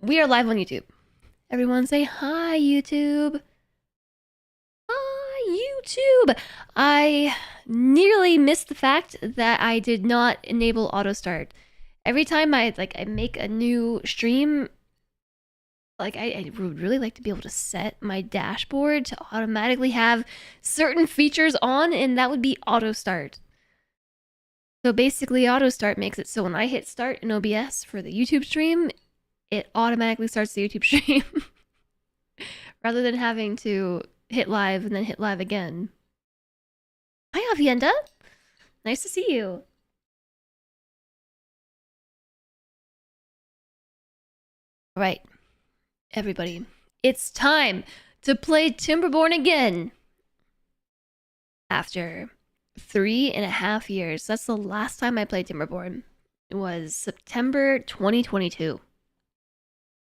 We are live on YouTube. Everyone say hi, YouTube. Hi, YouTube. I nearly missed the fact that I did not enable auto start. Every time I make a new stream, I would really like to be able to set my dashboard to automatically have certain features on, and that would be auto start. So basically, auto start makes it so when I hit start in OBS for the YouTube stream, it automatically starts the YouTube stream rather than having to hit live and then hit live again. Hi, Avienda. Nice to see you. All right, everybody. It's time to play Timberborn again. After 3.5 years. That's the last time I played Timberborn. It was September 2022.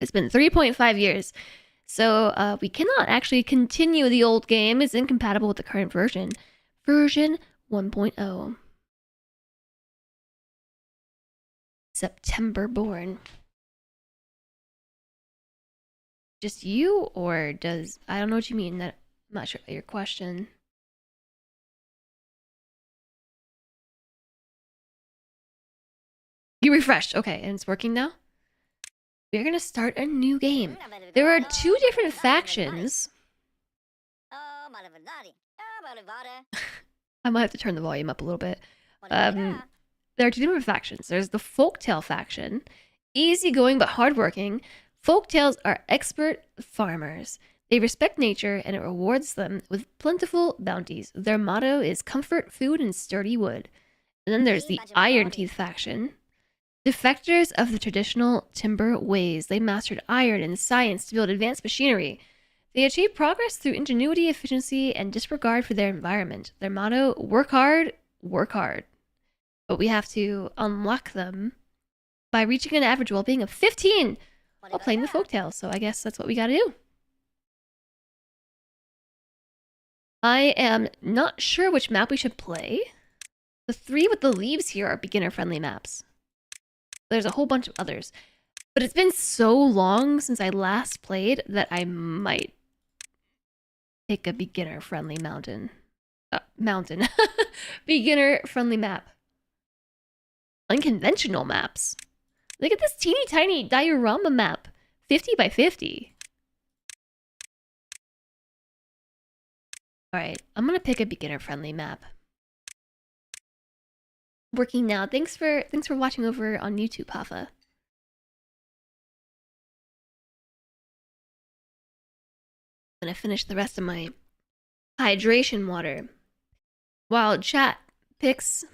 It's been 3.5 years. So we cannot actually continue the old game. It's incompatible with the current version. Version 1.0. Septemberborn. Just you, or does... I don't know what you mean. I'm not sure about your question. You refreshed. Okay, and it's working now? We're gonna start a new game. There are 2 different factions. I might have to turn the volume up a little bit. There are 2 different factions. There's the Folktale faction. Easygoing but hardworking. Folktales are expert farmers. They respect nature and it rewards them with plentiful bounties. Their motto is comfort, food, and sturdy wood. And then there's the Iron Teeth faction. Defectors of the traditional timber ways. They mastered iron and science to build advanced machinery. They achieve progress through ingenuity, efficiency, and disregard for their environment. Their motto, work hard, work hard. But we have to unlock them by reaching an average well-being of 15 while playing the folktale. So I guess that's what we gotta do. I am not sure which map we should play. The 3 with the leaves here are beginner-friendly maps. There's a whole bunch of others. But it's been so long since I last played that I might pick a beginner-friendly mountain. Beginner-friendly map. Unconventional maps. Look at this teeny tiny diorama map. 50 by 50. Alright, I'm gonna pick a beginner-friendly map. Working now. Thanks for watching over on YouTube, Hafa. I'm gonna finish the rest of my hydration water while chat picks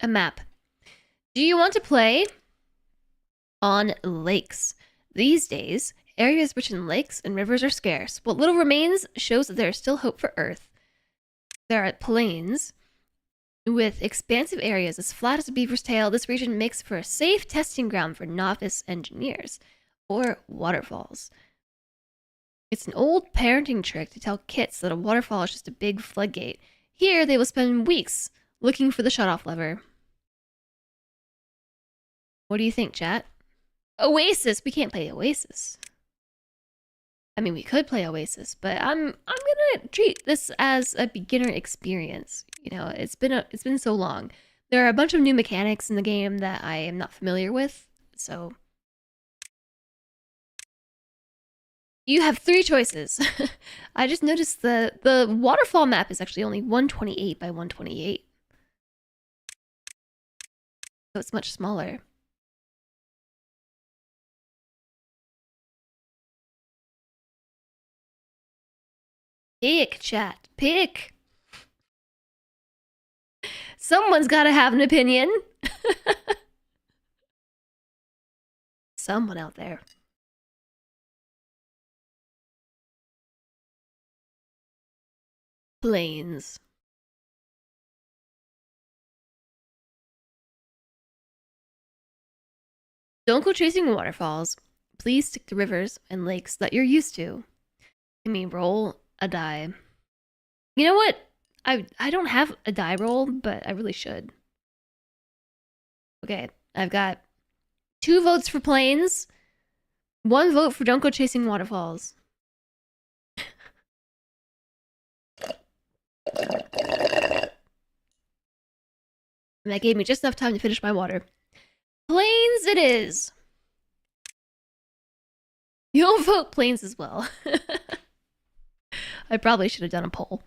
a map. Do you want to play on lakes? These days, areas rich in lakes and rivers are scarce. What little remains shows that there is still hope for Earth. There are plains with expansive areas as flat as a beaver's tail. This region makes for a safe testing ground for novice engineers, or waterfalls. It's an old parenting trick to tell kits that a waterfall is just a big floodgate. Here, they will spend weeks looking for the shutoff lever. What do you think, chat? Oasis! We can't play Oasis. I mean, we could play Oasis, but I'm gonna treat this as a beginner experience. You know, it's been so long. There are a bunch of new mechanics in the game that I am not familiar with, so you have 3 choices. I just noticed the waterfall map is actually only 128 by 128, so it's much smaller. Pick, chat. Pick. Someone's got to have an opinion. Someone out there. Plains. Don't go chasing waterfalls. Please stick to rivers and lakes that you're used to. I mean, roll a die. You know what? I don't have a die roll, but I really should. Okay, I've got 2 votes for plains, 1 vote for don't go chasing waterfalls. And that gave me just enough time to finish my water. Plains it is. You'll vote plains as well. I probably should have done a poll.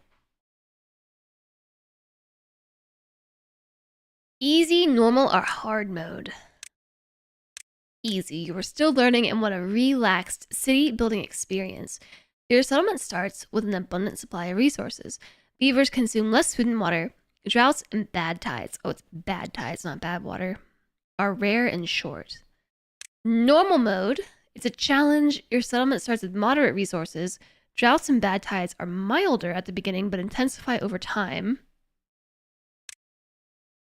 Easy, normal, or hard mode? Easy. You are still learning and want a relaxed city building experience. Your settlement starts with an abundant supply of resources. Beavers consume less food and water. Droughts and bad tides. Oh, it's bad tides, not bad water. Are rare and short. Normal mode. It's a challenge. Your settlement starts with moderate resources. Droughts and bad tides are milder at the beginning but intensify over time.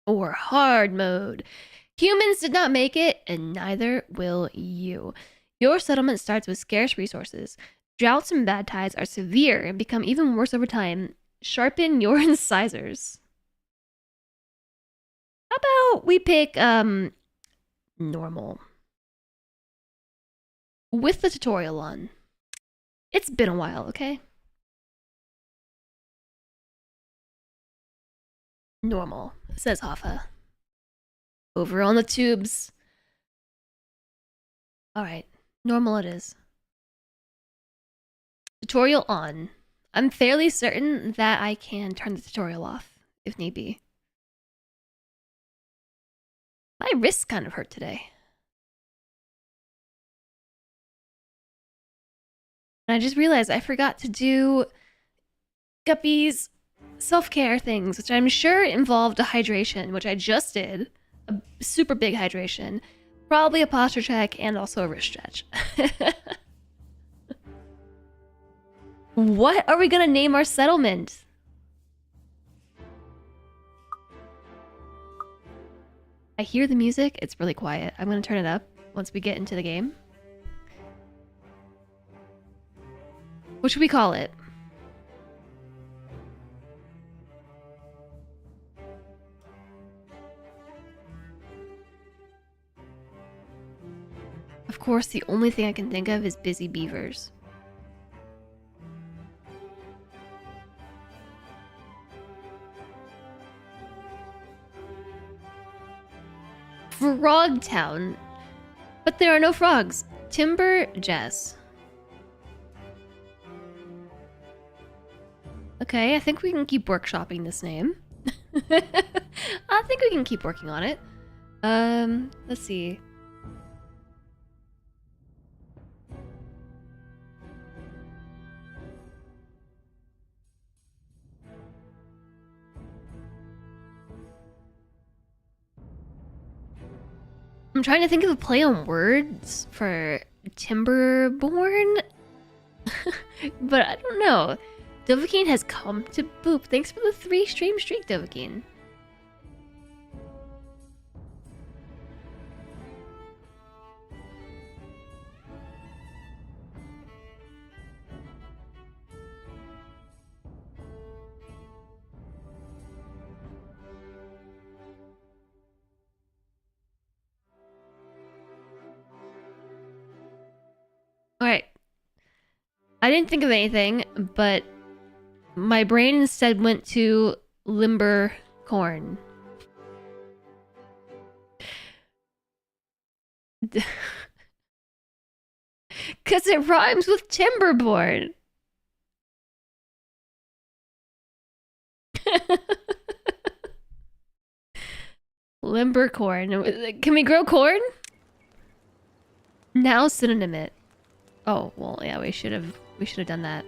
Or hard mode. Humans did not make it, and neither will you. Your settlement starts with scarce resources. Droughts and bad tides are severe and become even worse over time. Sharpen your incisors. How about we pick normal with the tutorial on? It's been a while, okay? Normal, says Hoffa. Over on the tubes. Alright, normal it is. Tutorial on. I'm fairly certain that I can turn the tutorial off, if need be. My wrists kind of hurt today. And I just realized I forgot to do Guppy's self-care things, which I'm sure involved a hydration, which I just did. A super big hydration. Probably a posture check and also a wrist stretch. What are we gonna name our settlement? I hear the music. It's really quiet. I'm gonna turn it up once we get into the game. What should we call it? Of course, the only thing I can think of is busy beavers. Frogtown. But there are no frogs. Timberborn. Okay, I think we can keep workshopping this name. I think we can keep working on it. Let's see. I'm trying to think of a play on words for Timberborn. But I don't know. Dovahkiin has come to boop. Thanks for the 3 stream streak, Dovahkiin. Alright. I didn't think of anything, but my brain instead went to limber corn. Because it rhymes with Timberborn. Limber corn. Can we grow corn? Now synonym it. Oh, well, yeah, we should have done that.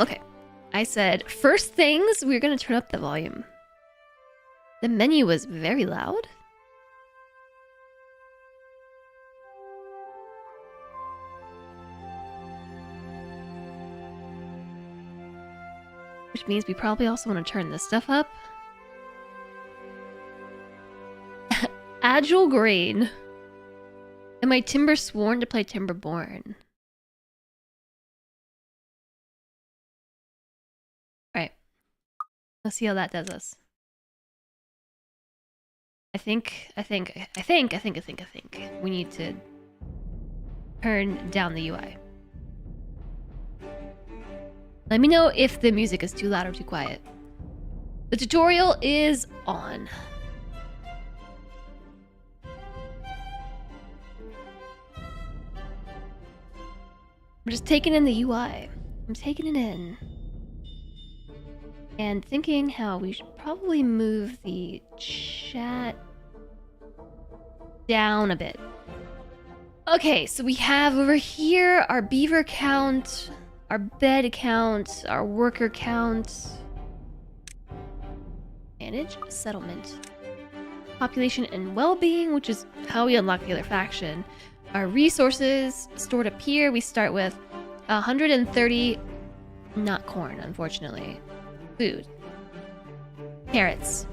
Okay. I said, first things, we're gonna turn up the volume. The menu was very loud. Which means we probably also want to turn this stuff up. Agile Grain. Am I Timber sworn to play Timberborn? Alright. Let's see how that does us. I think we need to turn down the UI. Let me know if the music is too loud or too quiet. The tutorial is on. I'm just taking in the UI. I'm taking it in. And thinking how we should probably move the chat down a bit. Okay, so we have over here our beaver count, our bed count, our worker count. Manage settlement. Population and well-being, which is how we unlock the other faction. Our resources stored up here, we start with 130, not corn, unfortunately. Food. Carrots.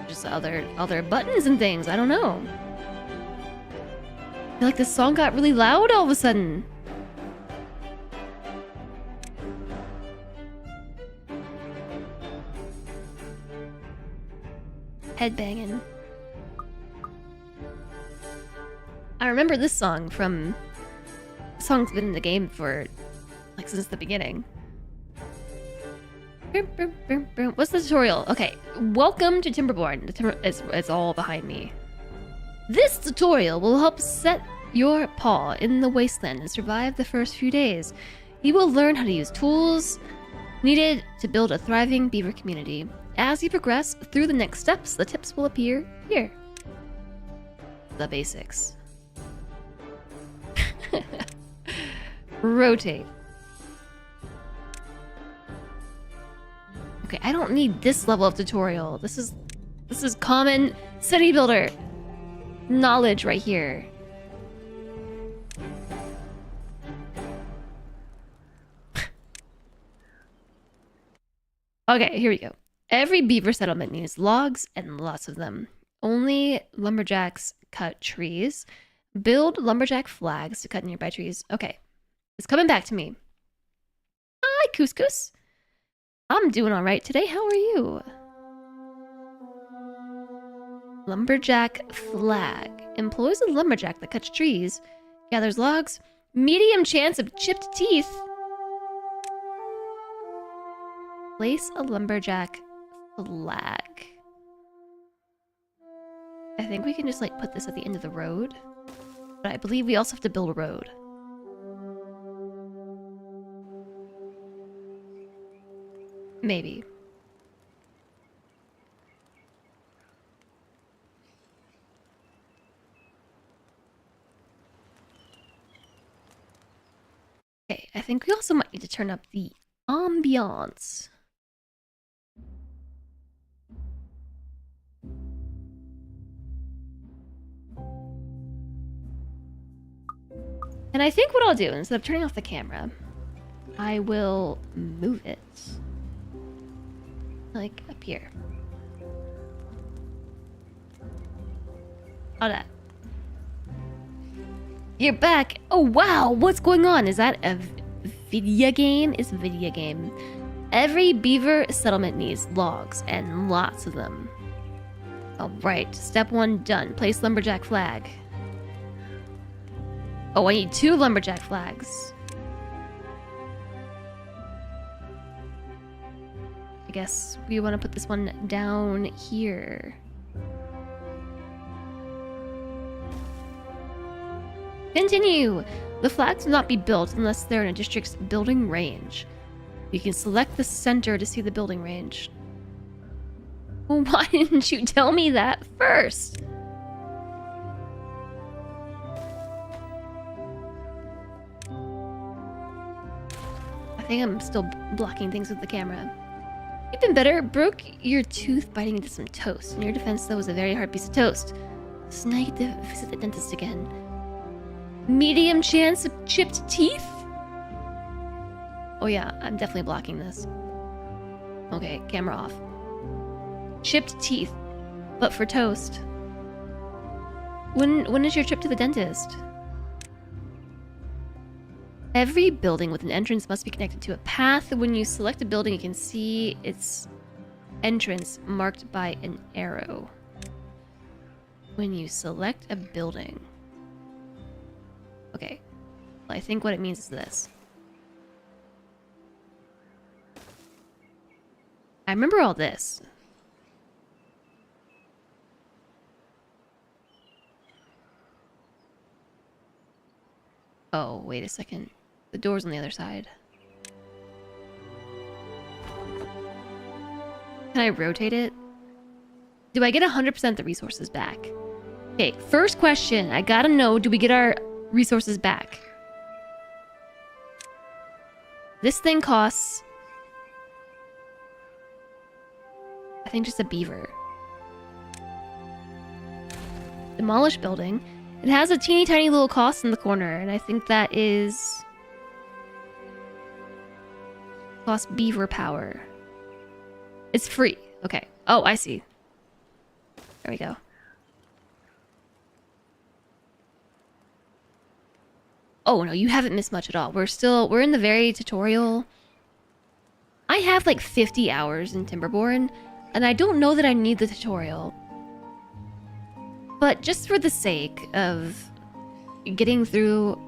Just other buttons and things, I don't know. I feel like this song got really loud all of a sudden. Headbanging. I remember this song from... This song's been in the game for, like, since the beginning. What's the tutorial? Okay, welcome to Timberborn. It's all behind me. This tutorial will help set your paw in the wasteland and survive the first few days. You will learn how to use tools needed to build a thriving beaver community. As you progress through the next steps, the tips will appear here. The basics. Rotate. Okay, I don't need this level of tutorial. This is common city builder knowledge right here. Okay, here we go. Every beaver settlement needs logs and lots of them. Only lumberjacks cut trees. Build lumberjack flags to cut nearby trees. Okay, it's coming back to me. Hi, Couscous. I'm doing all right today. How are you? Lumberjack flag. Employs a lumberjack that cuts trees, gathers logs, medium chance of chipped teeth. Place a lumberjack flag. I think we can just like put this at the end of the road. But I believe we also have to build a road. Maybe. Okay, I think we also might need to turn up the ambiance. And I think what I'll do, instead of turning off the camera, I will move it. Like up here. Oh, that. You're back. Oh, wow. What's going on? Is that a video game? It's a video game. Every beaver settlement needs logs and lots of them. All right. Step 1 done. Place lumberjack flag. Oh, I need 2 lumberjack flags. I guess we want to put this one down here. Continue! The flags will not be built unless they're in a district's building range. You can select the center to see the building range. Well, why didn't you tell me that first? I think I'm still blocking things with the camera. You've been better. Broke your tooth biting into some toast. In your defense, that was a very hard piece of toast. So now you get to visit the dentist again. Medium chance of chipped teeth? Oh yeah, I'm definitely blocking this. Okay, camera off. Chipped teeth, but for toast. When is your trip to the dentist? Every building with an entrance must be connected to a path. When you select a building, you can see its entrance marked by an arrow. When you select a building. Okay. Well, I think what it means is this. I remember all this. Oh, wait a second. The door's on the other side. Can I rotate it? Do I get 100% the resources back? Okay, first question. I gotta know, do we get our resources back? This thing costs... I think just a beaver. Demolish building. It has a teeny tiny little cost in the corner, and I think that is... cost beaver power. It's free. Okay. Oh, I see. There we go. Oh, no, you haven't missed much at all. We're in the very tutorial. I have like 50 hours in Timberborn, and I don't know that I need the tutorial. But just for the sake of getting through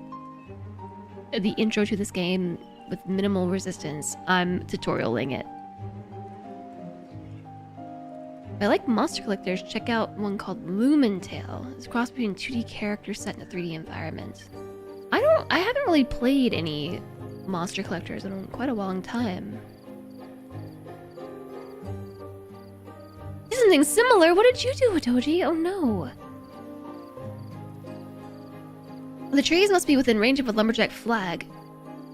the intro to this game with minimal resistance, I'm tutorialing it. If I like monster collectors, check out one called Lumentale. It's a cross between 2D characters set in a 3D environment. I haven't really played any monster collectors in quite a long time. Something similar. What did you do, Otoji? Oh no. The trees must be within range of a lumberjack flag.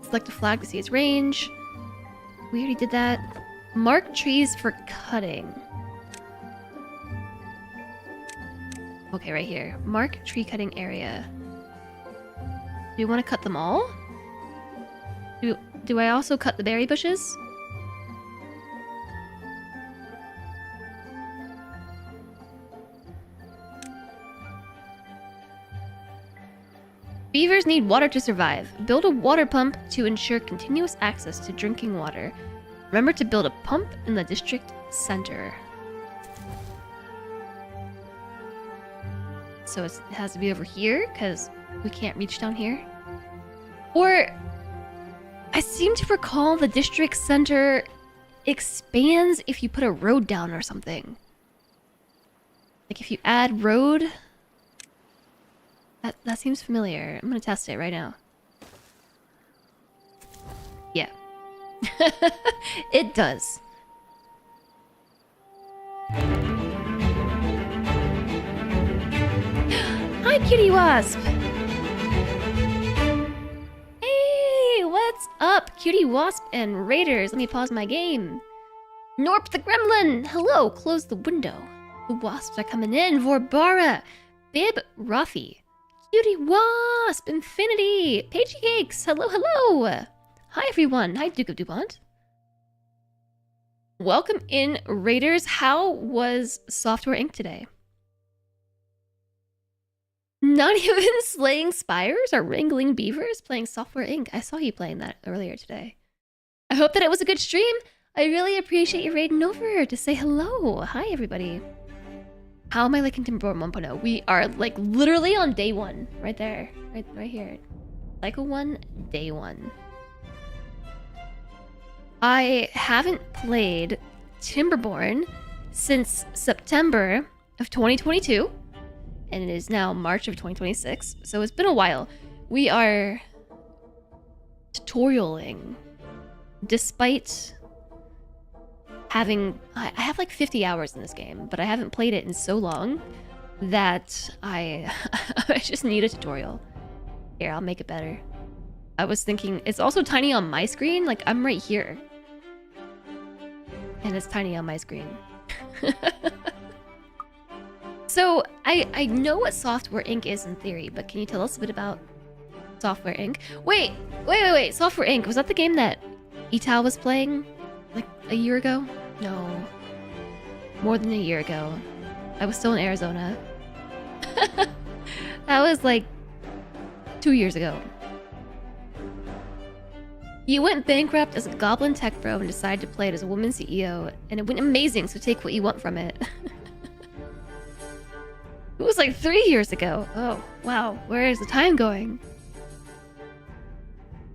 Select a flag to see its range. We already did that. Mark trees for cutting. Okay, right here. Mark tree cutting area. Do you want to cut them all? Do I also cut the berry bushes? Beavers need water to survive. Build a water pump to ensure continuous access to drinking water. Remember to build a pump in the district center. So it has to be over here, because we can't reach down here. Or, I seem to recall the district center expands if you put a road down or something. Like if you add road... That seems familiar. I'm gonna test it right now. Yeah. It does. Hi, Cutie Wasp! Hey, what's up, Cutie Wasp and Raiders? Let me pause my game. Norp the Gremlin! Hello, close the window. The wasps are coming in. Vorbara! Bib Ruffy. Cutie Wasp! Infinity! Pagey Cakes! Hello, hello! Hi, everyone. Hi, Duke of DuPont. Welcome in, Raiders. How was Software Inc. today? Not even slaying spires or wrangling beavers? Playing Software Inc. I saw you playing that earlier today. I hope that it was a good stream. I really appreciate you raiding over to say hello. Hi, everybody. How am I liking Timberborn 1.0? We are like literally on day one. Right there. Right here. Cycle 1, day 1. I haven't played Timberborn since September of 2022. And it is now March of 2026. So it's been a while. We are tutorialing. Despite having... I have like 50 hours in this game, but I haven't played it in so long that I just need a tutorial. Here, I'll make it better. I was thinking, it's also tiny on my screen. Like, I'm right here. And it's tiny on my screen. So, I know what Software Inc. is in theory, but can you tell us a bit about Software Inc.? Wait. Software Inc. Was that the game that Ital was playing like a year ago? No. More than a year ago. I was still in Arizona. That was like 2 years ago. You went bankrupt as a goblin tech bro and decided to play it as a woman CEO, and it went amazing, so take what you want from it. It was like 3 years ago. Oh, wow. Where is the time going?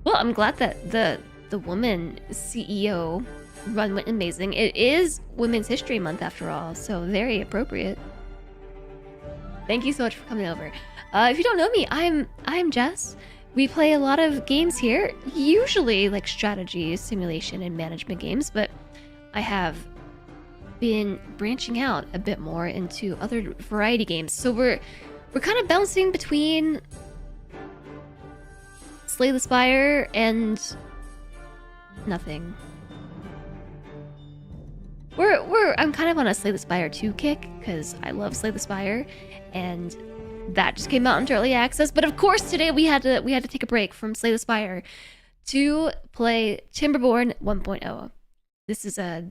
Well, I'm glad that the woman CEO run went amazing. It is Women's History Month after all, so very appropriate. Thank you so much for coming over. If you don't know me, I'm Jess. We play a lot of games here, usually like strategy, simulation, and management games, but I have been branching out a bit more into other variety games. So we're kind of bouncing between Slay the Spire and nothing. I'm kind of on a Slay the Spire 2 kick because I love Slay the Spire, and that just came out into early access. But of course, today we had to take a break from Slay the Spire to play Timberborn 1.0. This is a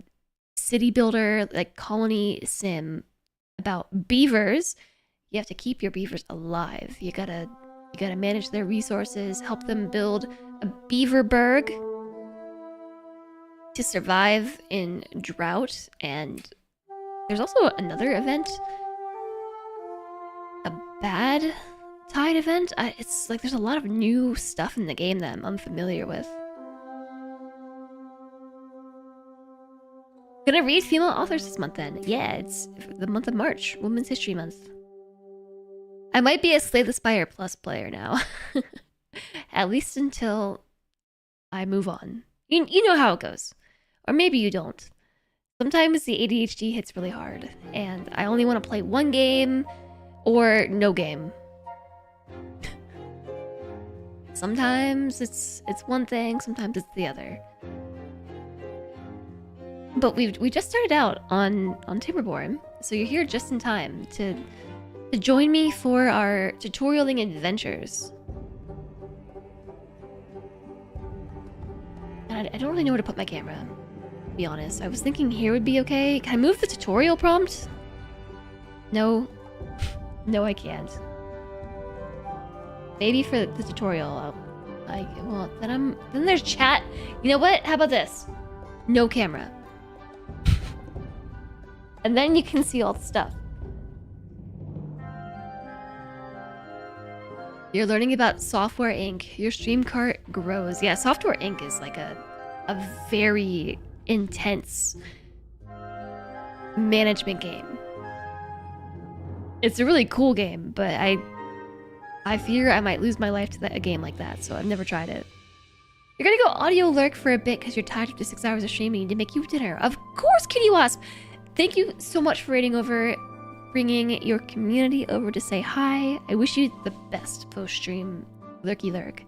city builder, like colony sim about beavers. You have to keep your beavers alive. You gotta manage their resources, help them build a beaverburg to survive in drought. And there's also another event, a bad tide event. It's like there's a lot of new stuff in the game that I'm unfamiliar with. Gonna read female authors this month then. Yeah, it's the month of March, Women's History Month. I might be a Slay the Spire Plus player now. At least until I move on. You know how it goes. Or maybe you don't. Sometimes the ADHD hits really hard, and I only want to play one game or no game. Sometimes it's one thing, sometimes it's the other. But we just started out on Timberborn, so you're here just in time to join me for our tutorialing adventures. And I don't really know where to put my camera, to be honest. I was thinking here would be okay. Can I move the tutorial prompt? No. No, I can't. Maybe for the tutorial, well, then there's chat. You know what? How about this? No camera. And then you can see all the stuff. You're learning about Software Inc. Your stream cart grows. Yeah, Software Inc. is like a very intense management game. It's a really cool game, but I fear I might lose my life to a game like that, so I've never tried it. You're gonna go audio lurk for a bit because you're tired after 6 hours of streaming to make you dinner. Of course, Kitty Wasp! Thank you so much for raiding over, bringing your community over to say hi. I wish you the best post-stream lurky lurk.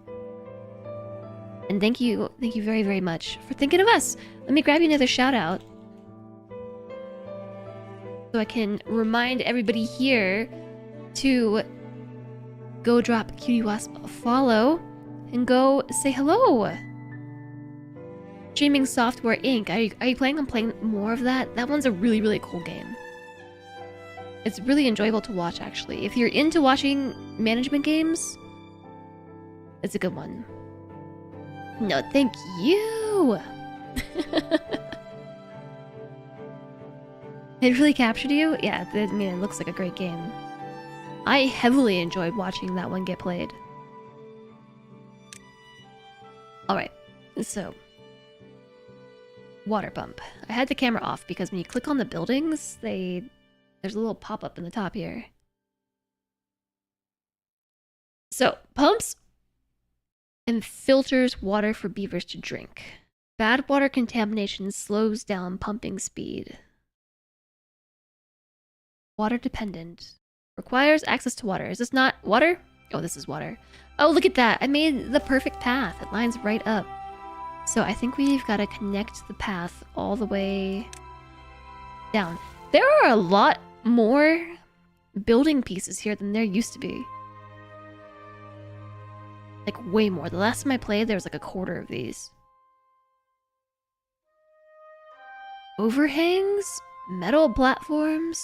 And thank you very, very much for thinking of us. Let me grab you another shout out so I can remind everybody here to go drop Cutie Wasp a follow and go say hello. Streaming Software Inc. Are you planning on playing more of that? That one's a really, really cool game. It's really enjoyable to watch, actually. If you're into watching management games, it's a good one. No, thank you! It really captured you? Yeah, I mean, it looks like a great game. I heavily enjoyed watching that one get played. Alright, so... water pump. I had the camera off because when you click on the buildings, there's a little pop-up in the top here. So, pumps and filters water for beavers to drink. Bad water contamination slows down pumping speed. Water dependent. Requires access to water. Is this not water? Oh, this is water. Oh, look at that. I made the perfect path. It lines right up. So I think we've got to connect the path all the way down. There are a lot more building pieces here than there used to be. Like, way more. The last time I played, there was like a quarter of these. Overhangs? Metal platforms?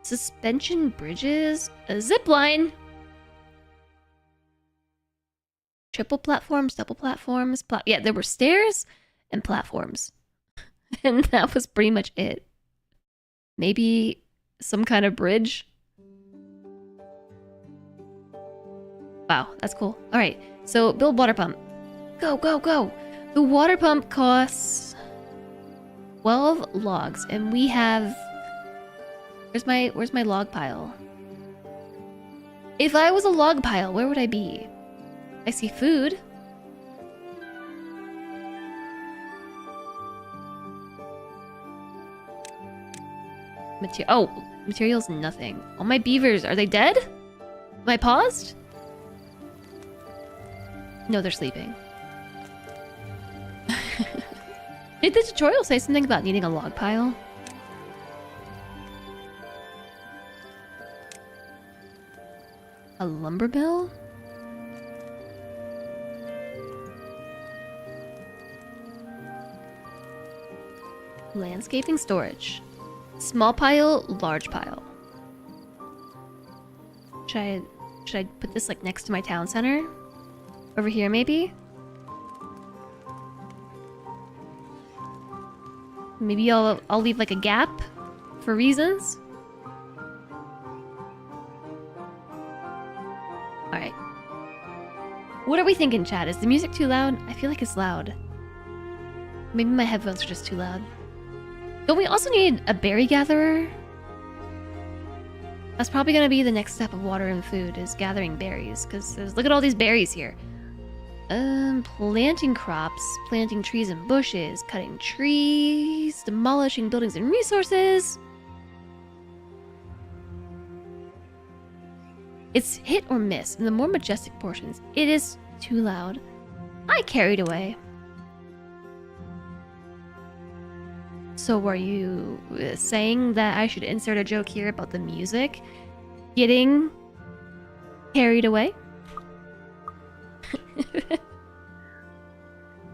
Suspension bridges? A zip line? Triple platforms, double platforms. Yeah, there were stairs and platforms. And that was pretty much it. Maybe some kind of bridge. Wow, that's cool. All right, so build water pump. Go, go, go. The water pump costs 12 logs, and we have... Where's my log pile? If I was a log pile, where would I be? I see food. Materials nothing. All my beavers, are they dead? Am I paused? No, they're sleeping. Did the tutorial say something about needing a log pile? A lumber mill? Landscaping storage. Small pile, large pile. Should I put this like next to my town center? Over here maybe? Maybe I'll leave like a gap for reasons. Alright. What are we thinking, chat? Is the music too loud? I feel like it's loud. Maybe my headphones are just too loud. Don't we also need a berry gatherer? That's probably gonna be the next step of water and food, is gathering berries. Because look at all these berries here. Planting crops, planting trees and bushes, cutting trees, demolishing buildings and resources. It's hit or miss. In the more majestic portions, it is too loud. I carried away. So are you saying that I should insert a joke here about the music getting carried away?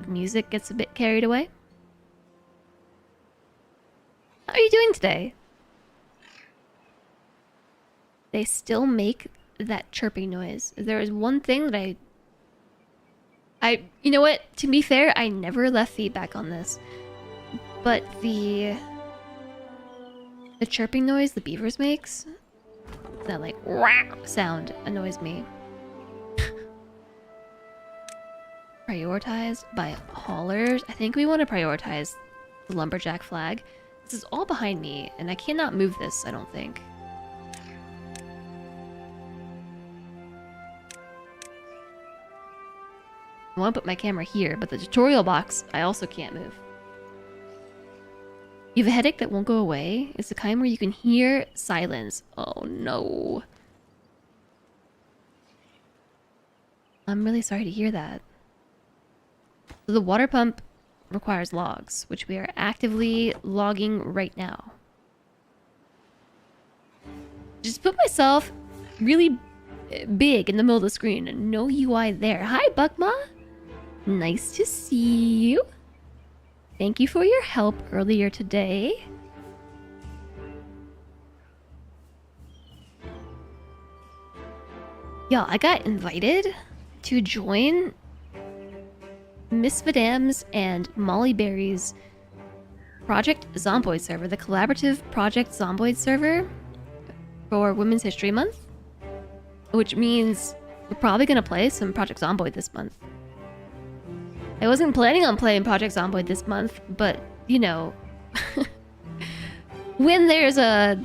Music gets a bit carried away. How are you doing today? They still make that chirping noise. There is one thing that you know what? To be fair, I never left feedback on this. But the chirping noise the beavers makes, that like whack sound annoys me. Prioritized by haulers. I think we want to prioritize the lumberjack flag. This is all behind me, and I cannot move this, I don't think. I want to put my camera here, but the tutorial box I also can't move. You have a headache that won't go away? It's the kind where you can hear silence. Oh no. I'm really sorry to hear that. So the water pump requires logs, which we are actively logging right now. Just put myself really big in the middle of the screen and no UI there. Hi, Buckma. Nice to see you. Thank you for your help earlier today. Y'all, I got invited to join Miss Vidam's and Molly Berry's Project Zomboid server, the collaborative Project Zomboid server for Women's History Month, which means we're probably gonna play some Project Zomboid this month. I wasn't planning on playing Project Zomboid this month, but, you know, when there's a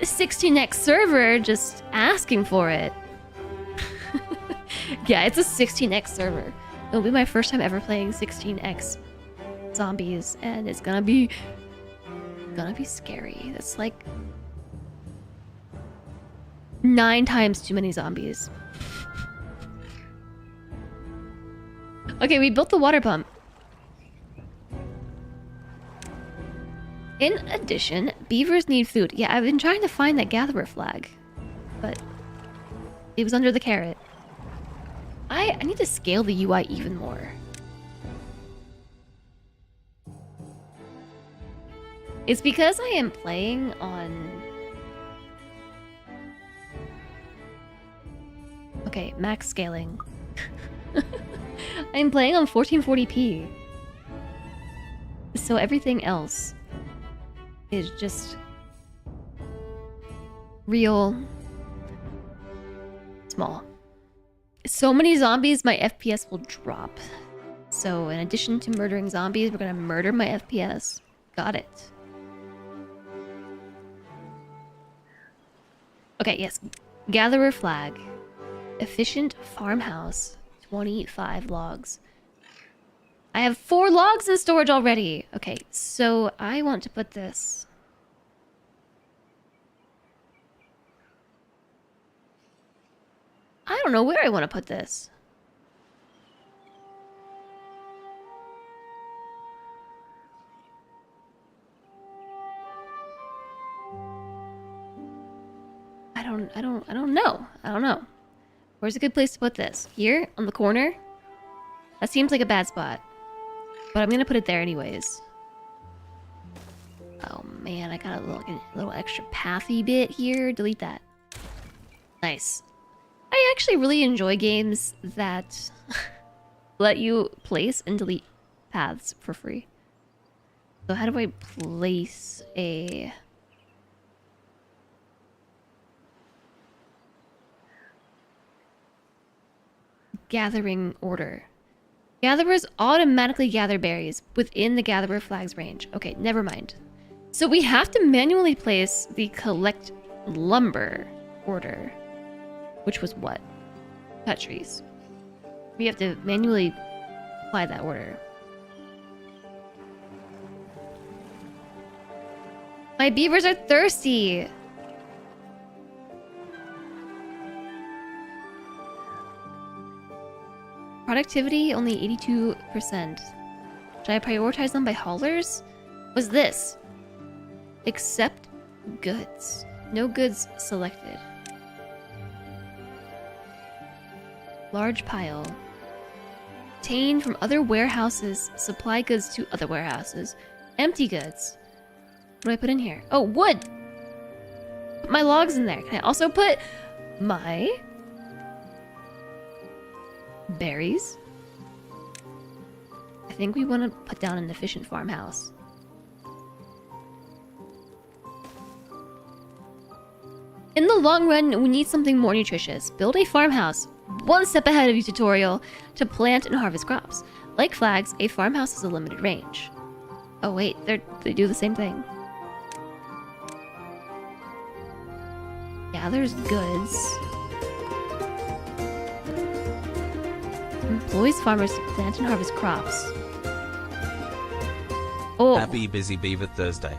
16x server just asking for it. Yeah, it's a 16x server. It'll be my first time ever playing 16x zombies, and it's gonna be scary. That's like 9 times too many zombies. Okay, we built the water pump. In addition, beavers need food. Yeah, I've been trying to find that gatherer flag, but it was under the carrot. I need to scale the UI even more. It's because I am playing on... Okay, max scaling. I'm playing on 1440p. So everything else is just real small. So many zombies, my FPS will drop. So in addition to murdering zombies, we're gonna murder my FPS. Got it. Okay, yes. Gatherer flag. Efficient farmhouse. 25 logs. I have 4 logs in storage already. Okay, so I want to put this. I don't know where I want to put this. I don't know. I don't know. Where's a good place to put this? Here? On the corner? That seems like a bad spot. But I'm gonna put it there anyways. Oh man, I got a little extra pathy bit here. Delete that. Nice. I actually really enjoy games that let you place and delete paths for free. So how do I place a... gathering order? Gatherers automatically gather berries within the gatherer flag's range. Okay, never mind. So we have to manually place the collect lumber order. Which was what? Cut trees. We have to manually apply that order. My beavers are thirsty! Productivity, only 82%. Should I prioritize them by haulers? What's this? Accept goods. No goods selected. Large pile. Obtain from other warehouses. Supply goods to other warehouses. Empty goods. What do I put in here? Oh, wood! Put my logs in there. Can I also put my... berries? I think we want to put down an efficient farmhouse. In the long run, we need something more nutritious. Build a farmhouse, one step ahead of your tutorial, to plant and harvest crops. Like flags, a farmhouse has a limited range. Oh wait, they do the same thing. Gathers goods. Employs farmers to plant and harvest crops. Oh. Happy Busy Beaver Thursday.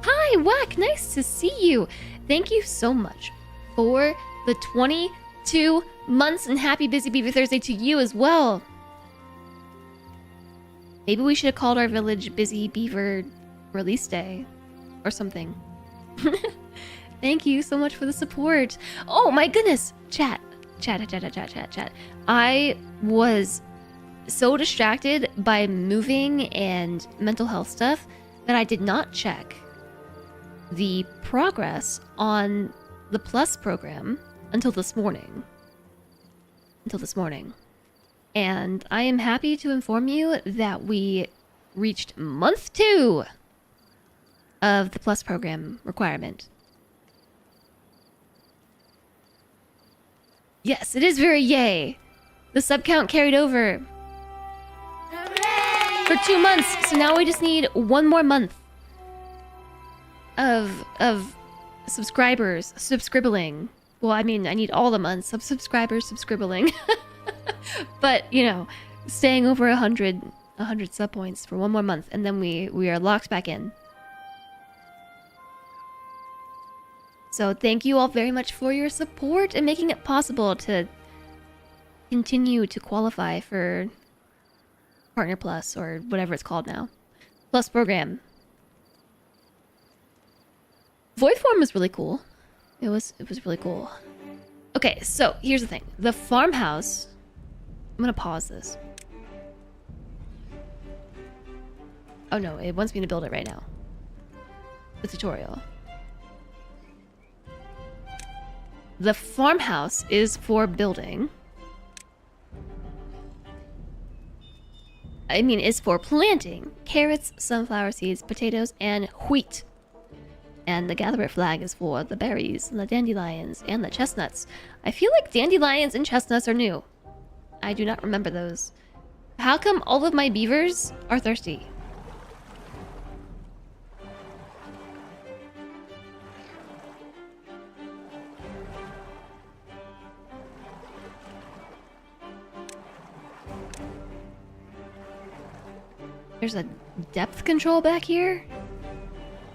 Hi, Whack! Nice to see you! Thank you so much for the 22 months, and happy Busy Beaver Thursday to you as well. Maybe we should have called our village Busy Beaver Release Day or something. Thank you so much for the support. Oh my goodness! Chat. I was so distracted by moving and mental health stuff that I did not check the progress on the Plus program until this morning. And I am happy to inform you that we reached month 2 of the Plus program requirement. Yes, it is very yay. The sub count carried over. Hooray! For 2 months. So now we just need 1 more month of subscribers, subscribbling. Well, I mean, I need all the months of subscribers, subscribbling. But, you know, staying over 100 sub points for 1 more month, and then we are locked back in. So thank you all very much for your support and making it possible to continue to qualify for Partner Plus, or whatever it's called now. Plus program. Void form was really cool. It was really cool. Okay, so here's the thing. The farmhouse... I'm gonna pause this. Oh no, it wants me to build it right now. The tutorial. The farmhouse is for building. I mean, is for planting carrots, sunflower seeds, potatoes, and wheat. And the gatherer flag is for the berries, and the dandelions, and the chestnuts. I feel like dandelions and chestnuts are new. I do not remember those. How come all of my beavers are thirsty? There's a depth control back here?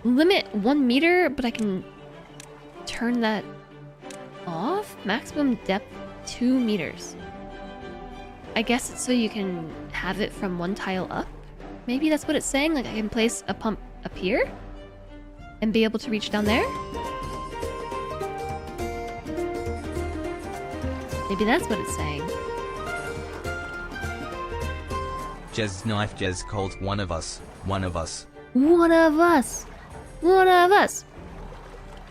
Limit 1 meter, but I can turn that off? Maximum depth 2 meters. I guess it's so you can have it from one tile up? Maybe that's what it's saying? Like I can place a pump up here? And be able to reach down there? Maybe that's what it's saying. Jez knife Jez Colt, one of us. One of us. One of us! One of us!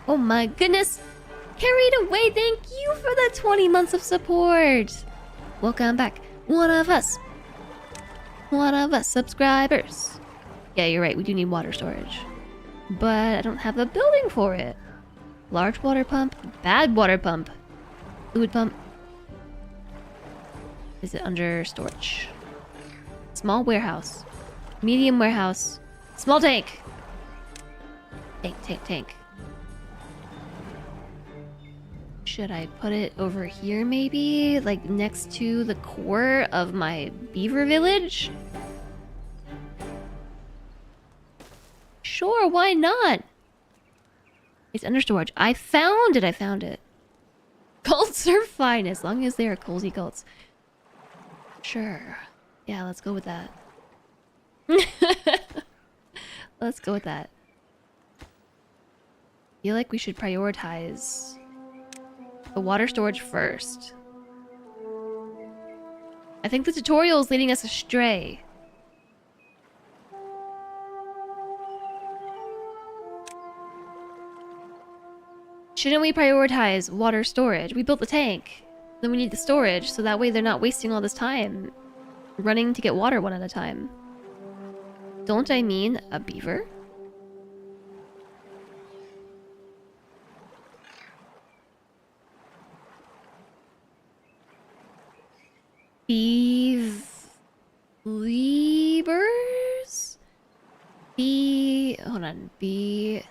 Oh my goodness! Carried away, thank you for the 20 months of support! Welcome back. One of us. One of us subscribers. Yeah, you're right, we do need water storage. But I don't have a building for it. Large water pump, bad water pump. Fluid pump. Is it under storage? Small warehouse. Medium warehouse. Small tank. Tank. Should I put it over here maybe? Like next to the core of my beaver village? Sure, why not? It's under storage. I found it. Cults are fine as long as they are cozy cults. Sure. Yeah, let's go with that. Let's go with that. I feel like we should prioritize the water storage first. I think the tutorial is leading us astray. Shouldn't we prioritize water storage? We built the tank. Then we need the storage, so that way they're not wasting all this time running to get water one at a time. Don't I mean a beaver? Beavers? Hold on. Beavers.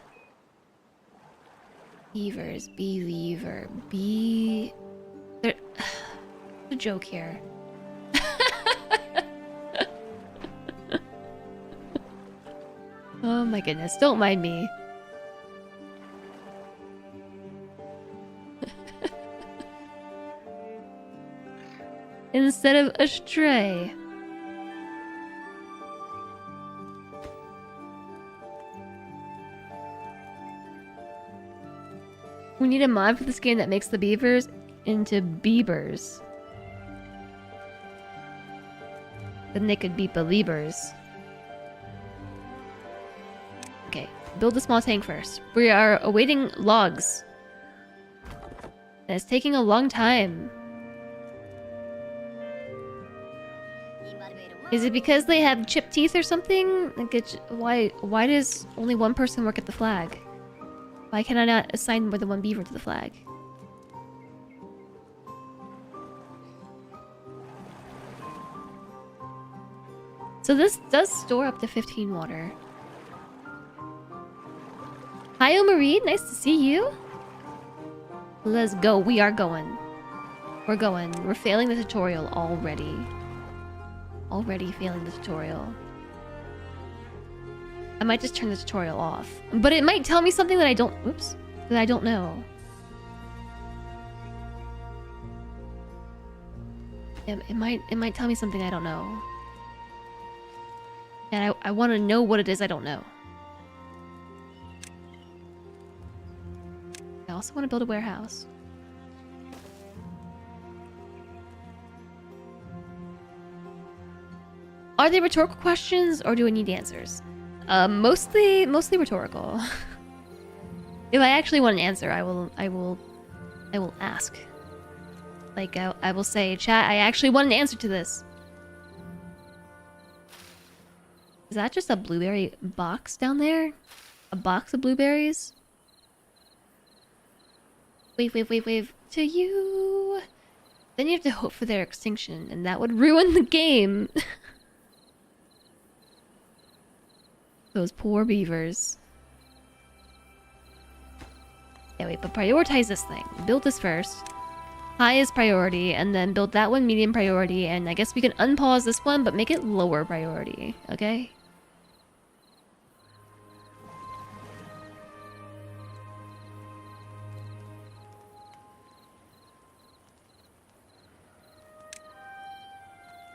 Believer. There's a joke here. Oh my goodness, don't mind me. Instead of astray. We need a mod for this game that makes the beavers into beavers. Then they could be believers. Okay, build the small tank first. We are awaiting logs. And it's taking a long time. Is it because they have chipped teeth or something? Like why does only one person work at the flag? Why can I not assign more than one beaver to the flag? So this does store up to 15 water. Hi, Omareed. Nice to see you. Let's go. We are going. We're going. We're failing the tutorial already. Already failing the tutorial. I might just turn the tutorial off. But it might tell me something that I don't... Oops. That I don't know. It might tell me something I don't know. And I want to know what it is I don't know. I also want to build a warehouse. Are they rhetorical questions or do I need answers? Mostly rhetorical. If I actually want an answer, I will ask. Like I will say, chat, I actually want an answer to this. Is that just a blueberry box down there? A box of blueberries? Wave, wave, wave, wave to you. Then you have to hope for their extinction, and that would ruin the game. Those poor beavers. Yeah, wait, but prioritize this thing. Build this first. Highest priority, and then build that one medium priority, and I guess we can unpause this one, but make it lower priority, okay?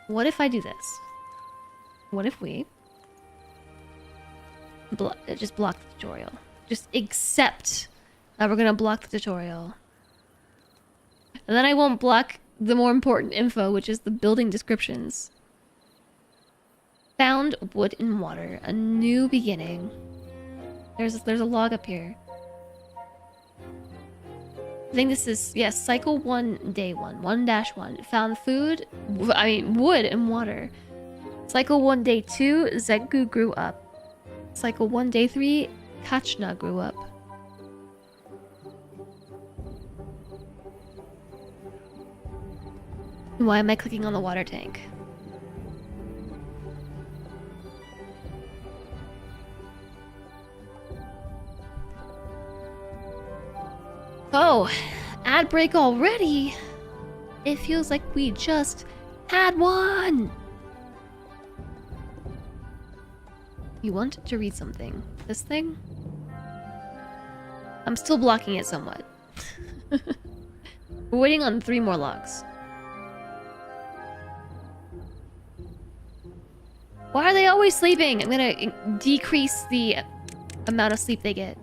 What if I do this? What if we just block the tutorial? Just accept that we're gonna block the tutorial. And then I won't block the more important info, which is the building descriptions. Found wood and water. A new beginning. There's a log up here. I think this is, yes, cycle 1, day 1, 1-1. Found food, wood and water. Cycle 1, day 2, Zengu grew up. Cycle 1, day 3, Kachna grew up. Why am I clicking on the water tank? Oh, ad break already? It feels like we just had one! You want to read something? This thing? I'm still blocking it somewhat. We're waiting on 3 more logs. Why are they always sleeping? I'm gonna decrease the amount of sleep they get.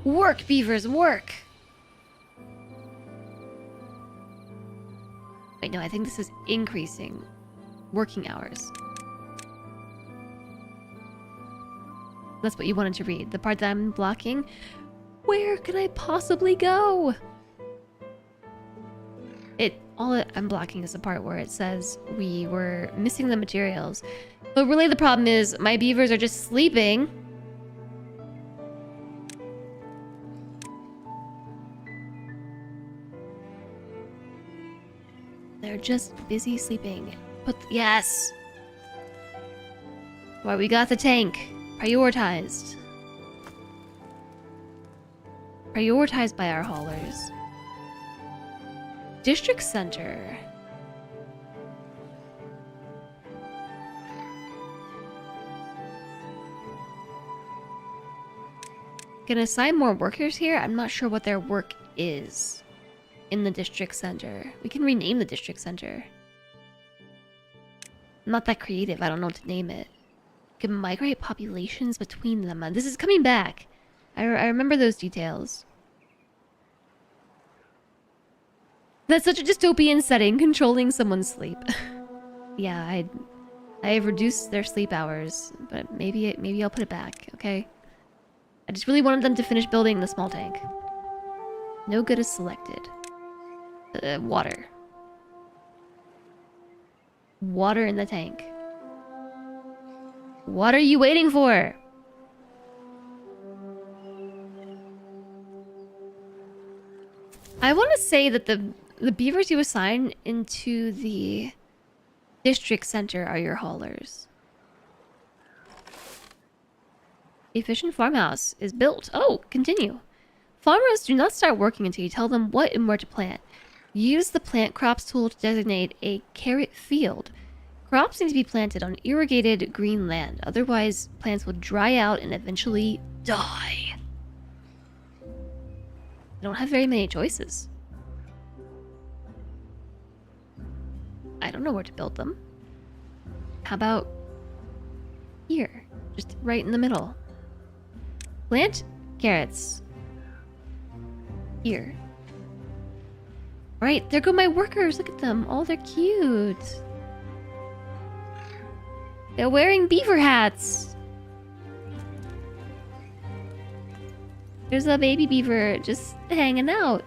Work, beavers, work! Wait, no, I think this is increasing working hours. That's what you wanted to read. The part that I'm blocking. Where can I possibly go? I'm blocking is the part where it says we were missing the materials. But really the problem is my beavers are just sleeping. They're just busy sleeping. Yes! Right, we got the tank. Prioritized. Prioritized by our haulers. District Center. Can assign more workers here? I'm not sure what their work is in the District Center. We can rename the District Center. I'm not that creative. I don't know what to name it. We can migrate populations between them. This is coming back. I remember those details. That's such a dystopian setting, controlling someone's sleep. Yeah, I have reduced their sleep hours, but maybe I'll put it back, okay? I just really wanted them to finish building the small tank. No good is selected. Water. Water in the tank. What are you waiting for? I want to say that the beavers you assign into the district center are your haulers. Efficient farmhouse is built. Oh, continue. Farmers do not start working until you tell them what and where to plant. Use the plant crops tool to designate a carrot field. Crops need to be planted on irrigated green land, otherwise plants will dry out and eventually die. I don't have very many choices. I don't know where to build them. How about here? Just right in the middle. Plant carrots. Here. Right, there go my workers. Look at them. Oh, they're cute. They're wearing beaver hats. There's a baby beaver just hanging out.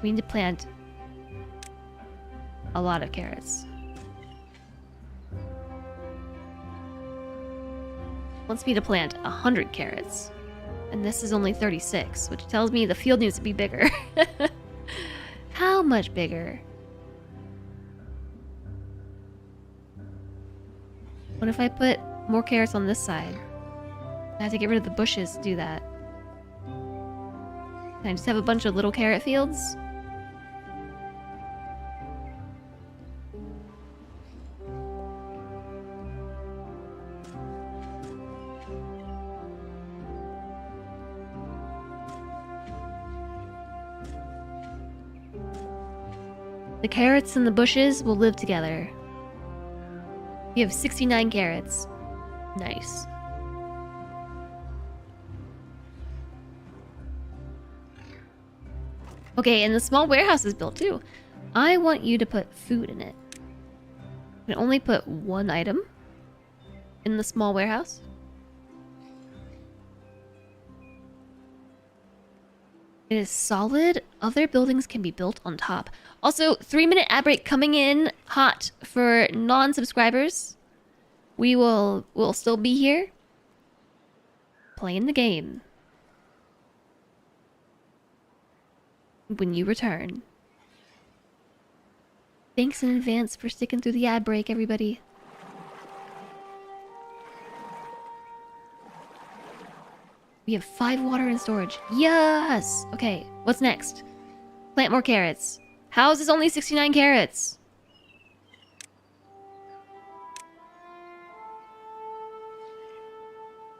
We need to plant a lot of carrots. Wants me to plant 100 carrots. And this is only 36, which tells me the field needs to be bigger. How much bigger? What if I put more carrots on this side? I have to get rid of the bushes to do that. Can I just have a bunch of little carrot fields? The carrots and the bushes will live together. You have 69 carrots. Nice. Okay, and the small warehouse is built too. I want you to put food in it. You can only put one item in the small warehouse. It is solid. Other buildings can be built on top. Also, 3-minute ad break coming in hot for non-subscribers. We'll still be here playing the game when you return. Thanks in advance for sticking through the ad break, everybody. We have 5 water in storage. Yes! Okay, what's next? Plant more carrots. How is this only 69 carrots?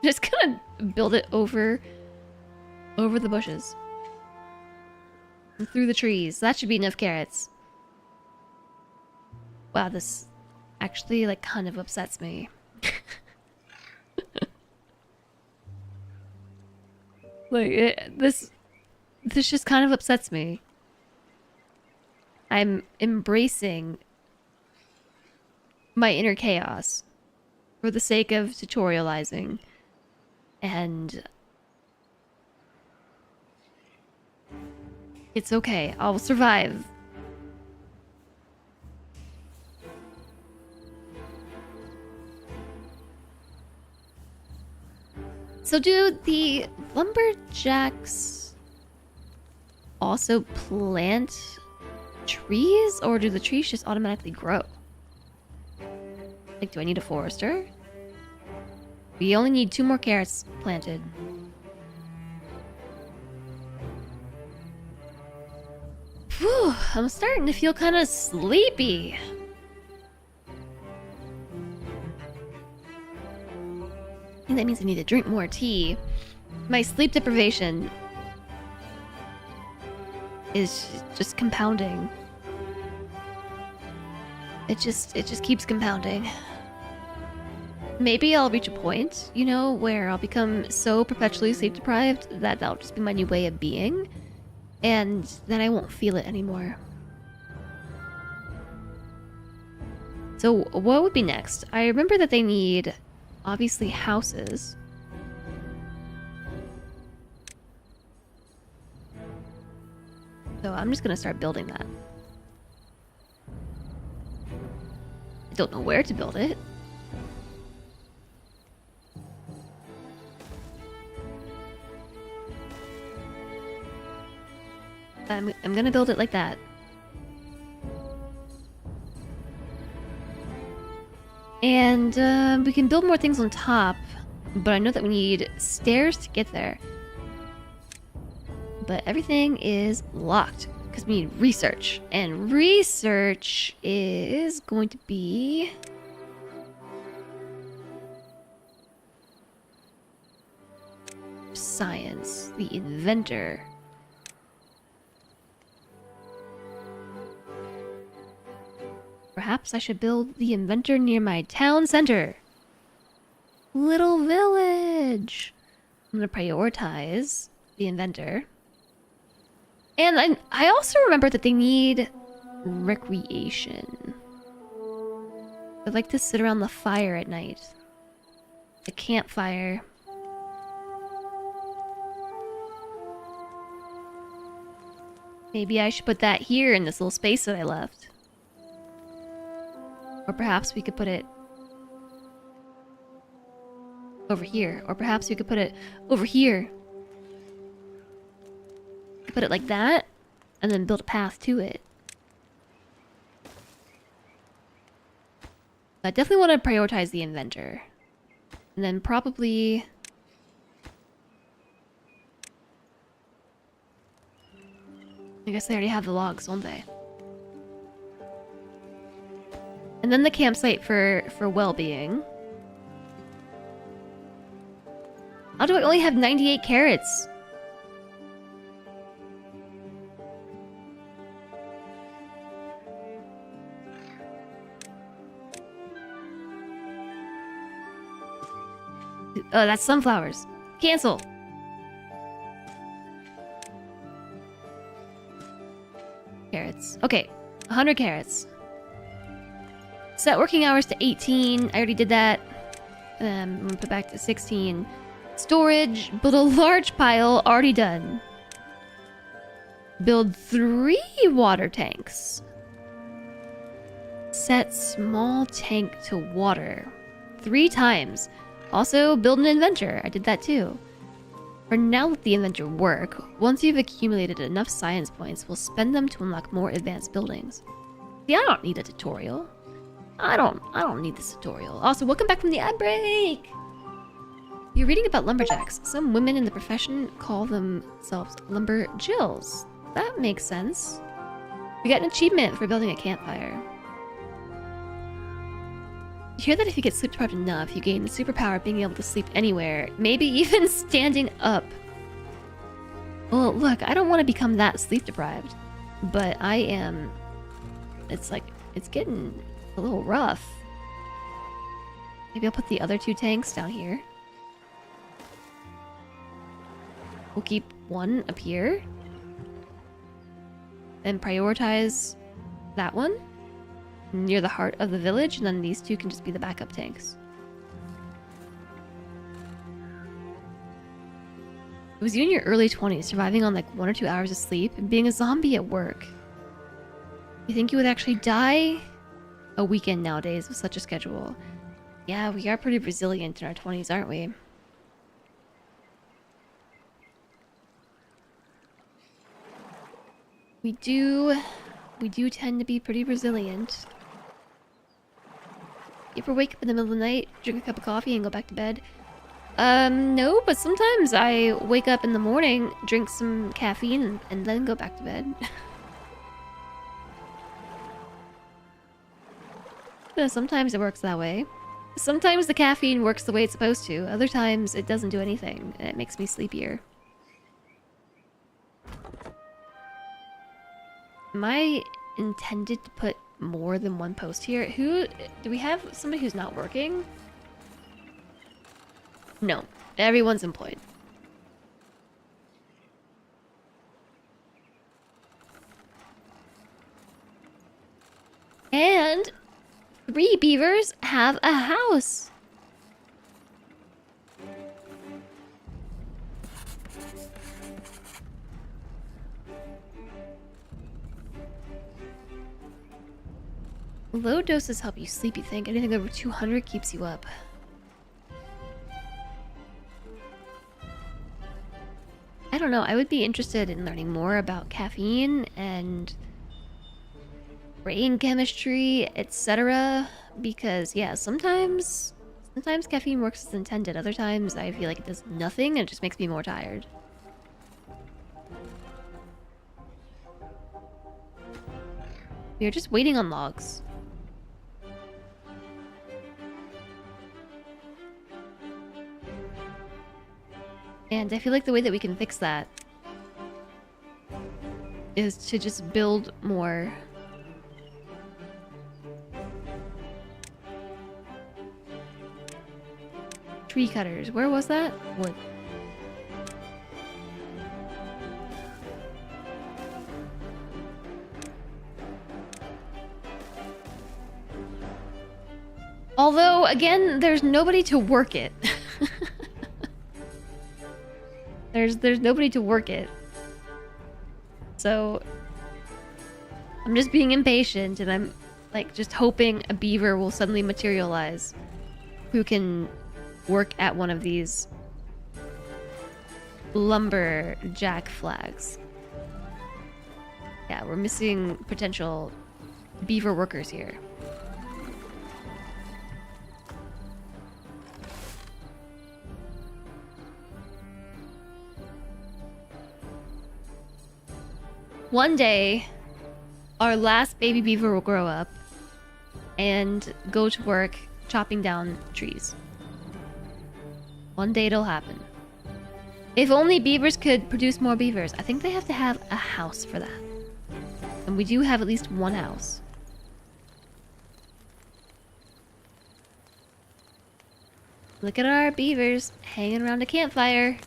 Just gonna build it over the bushes. And through the trees. That should be enough carrots. Wow, this actually like kind of upsets me. This just kind of upsets me. I'm embracing my inner chaos for the sake of tutorializing. And it's okay. I'll survive. So do the lumberjacks also plant trees, or do the trees just automatically grow? Like, do I need a forester? We only need 2 more carrots planted. Whew, I'm starting to feel kind of sleepy. I think that means I need to drink more tea. My sleep deprivation is just compounding. It just keeps compounding. Maybe I'll reach a point, you know, where I'll become so perpetually sleep deprived that that'll just be my new way of being, and then I won't feel it anymore. So what would be next? I remember that they need, obviously, houses. So I'm just gonna start building that. I don't know where to build it. I'm gonna build it like that. And we can build more things on top, but I know that we need stairs to get there. But everything is locked because we need research, and research is going to be science, the inventor. Perhaps I should build the inventor near my town center. Little village. I'm gonna prioritize the inventor. And I also remember that they need recreation. I'd like to sit around the fire at night. The campfire. Maybe I should put that here in this little space that I left. Or perhaps we could put it over here. Or perhaps we could put it over here. Put it like that, and then build a path to it. I definitely want to prioritize the inventor. And then probably... I guess they already have the logs, don't they? And then the campsite for well-being. How do I only have 98 carrots? Oh, that's sunflowers. Cancel. Carrots. Okay, 100 carrots. Set working hours to 18. I already did that. I'm gonna put back to 16. Storage. Build a large pile. Already done. Build 3 water tanks. Set small tank to water. 3 times. Also, build an inventor. I did that too. For now, let the inventor work. Once you've accumulated enough science points, we'll spend them to unlock more advanced buildings. See, I don't need a tutorial. I don't need this tutorial. Also, welcome back from the ad break! You're reading about lumberjacks. Some women in the profession call themselves lumberjills. That makes sense. We got an achievement for building a campfire. You hear that if you get sleep deprived enough, you gain the superpower of being able to sleep anywhere, maybe even standing up. Well, look, I don't want to become that sleep deprived, but I am... It's like, it's getting a little rough. Maybe I'll put the other 2 tanks down here. We'll keep one up here. And prioritize that one near the heart of the village, and then these 2 can just be the backup tanks. It was you in your early 20s, surviving on like 1 or 2 hours of sleep and being a zombie at work. You think you would actually die? A weekend nowadays with such a schedule. Yeah, we are pretty resilient in our 20s, aren't we? We do tend to be pretty resilient. You ever wake up in the middle of the night, drink a cup of coffee, and go back to bed? No, but sometimes I wake up in the morning, drink some caffeine, and then go back to bed. Sometimes it works that way. Sometimes the caffeine works the way it's supposed to. Other times it doesn't do anything, and it makes me sleepier. Am I intended to put more than 1 post here? Do we have somebody who's not working? No, everyone's employed. And 3 beavers have a house. Low doses help you sleep, you think? Anything over 200 keeps you up. I don't know. I would be interested in learning more about caffeine and brain chemistry, etc. Because, yeah, sometimes caffeine works as intended. Other times I feel like it does nothing and it just makes me more tired. We are just waiting on logs. And I feel like the way that we can fix that is to just build more. Tree cutters. Where was that? Wood. Although, again, there's nobody to work it. There's nobody to work it. So I'm just being impatient, and Like, just hoping a beaver will suddenly materialize who can work at one of these lumberjack flags. Yeah, we're missing potential beaver workers here. One day, our last baby beaver will grow up and go to work chopping down trees. One day it'll happen. If only beavers could produce more beavers. I think they have to have a house for that. And we do have at least one house. Look at our beavers hanging around a campfire.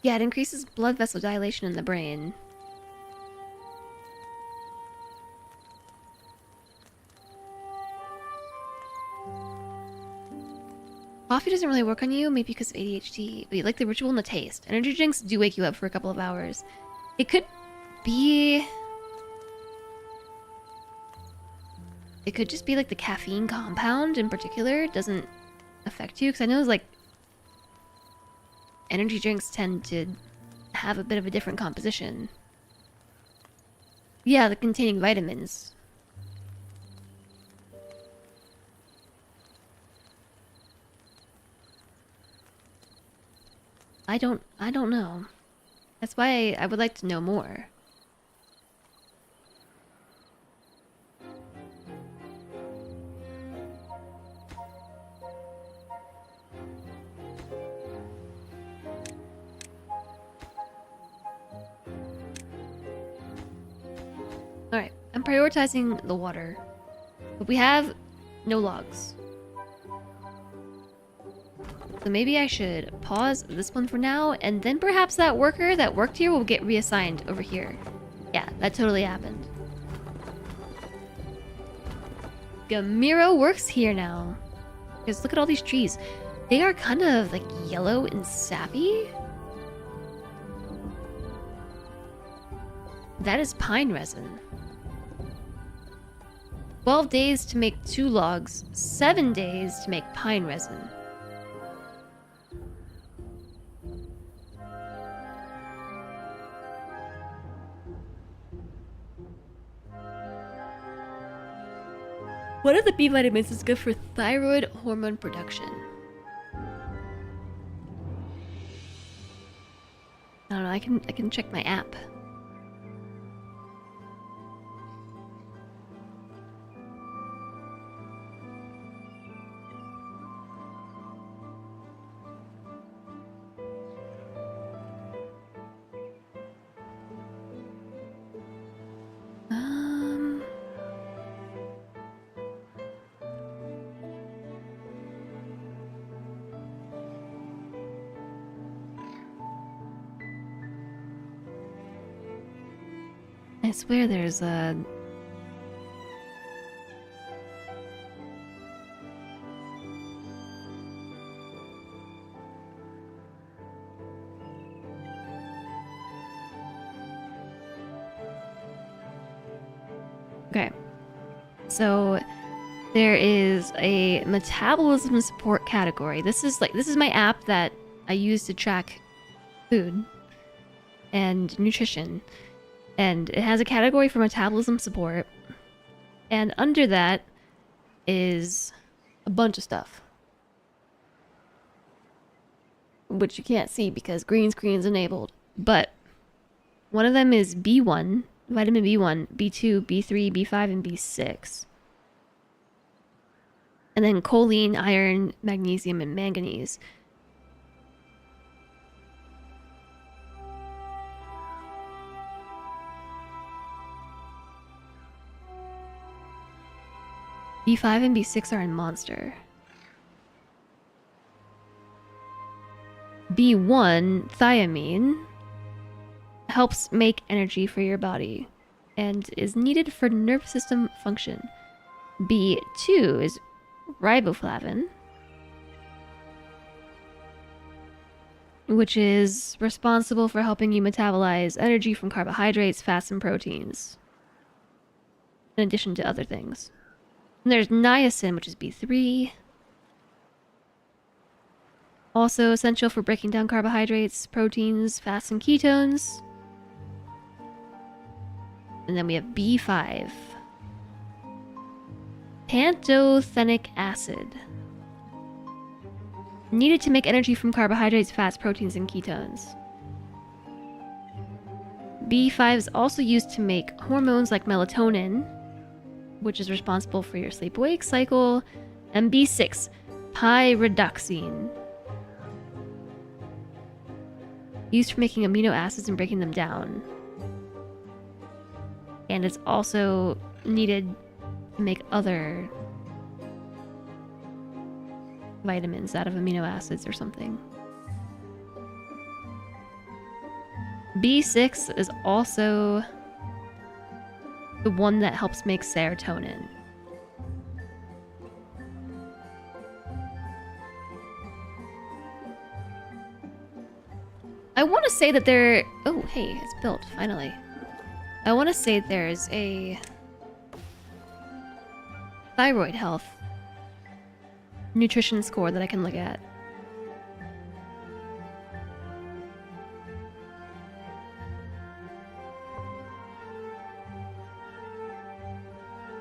Yeah, it increases blood vessel dilation in the brain. Coffee doesn't really work on you, maybe because of ADHD. But you like the ritual and the taste. Energy drinks do wake you up for a couple of hours. It could be... It could just be like the caffeine compound in particular doesn't affect you. Because I know it's like... Energy drinks tend to have a bit of a different composition. Yeah, the containing vitamins. I don't know. That's why I would like to know more. Alright, I'm prioritizing the water. But we have no logs. So maybe I should pause this one for now, and then perhaps that worker that worked here will get reassigned over here. Yeah, that totally happened. Gamiro works here now. Because look at all these trees. They are kind of like yellow and sappy. That is pine resin. 12 days to make 2 logs, 7 days to make pine resin. One of the B vitamins is good for thyroid hormone production. I don't know, I can check my app. I swear there's a... Okay. So there is a metabolism support category. This is my app that I use to track food and nutrition. And it has a category for metabolism support. And under that is a bunch of stuff. Which you can't see because green screen's enabled. But one of them is B1, vitamin B1, B2, B3, B5, and B6. And then choline, iron, magnesium, and manganese. B5 and B6 are in Monster. B1, thiamine, helps make energy for your body and is needed for nervous system function. B2 is riboflavin, which is responsible for helping you metabolize energy from carbohydrates, fats, and proteins, in addition to other things. And there's niacin, which is B3. Also essential for breaking down carbohydrates, proteins, fats, and ketones. And then we have B5. Pantothenic acid. Needed to make energy from carbohydrates, fats, proteins, and ketones. B5 is also used to make hormones like melatonin, which is responsible for your sleep-wake cycle, and B6, pyridoxine. Used for making amino acids and breaking them down. And it's also needed to make other vitamins out of amino acids or something. B6 is also the one that helps make serotonin. I want to say that there... Oh, hey, it's built, finally. I want to say there's a thyroid health nutrition score that I can look at.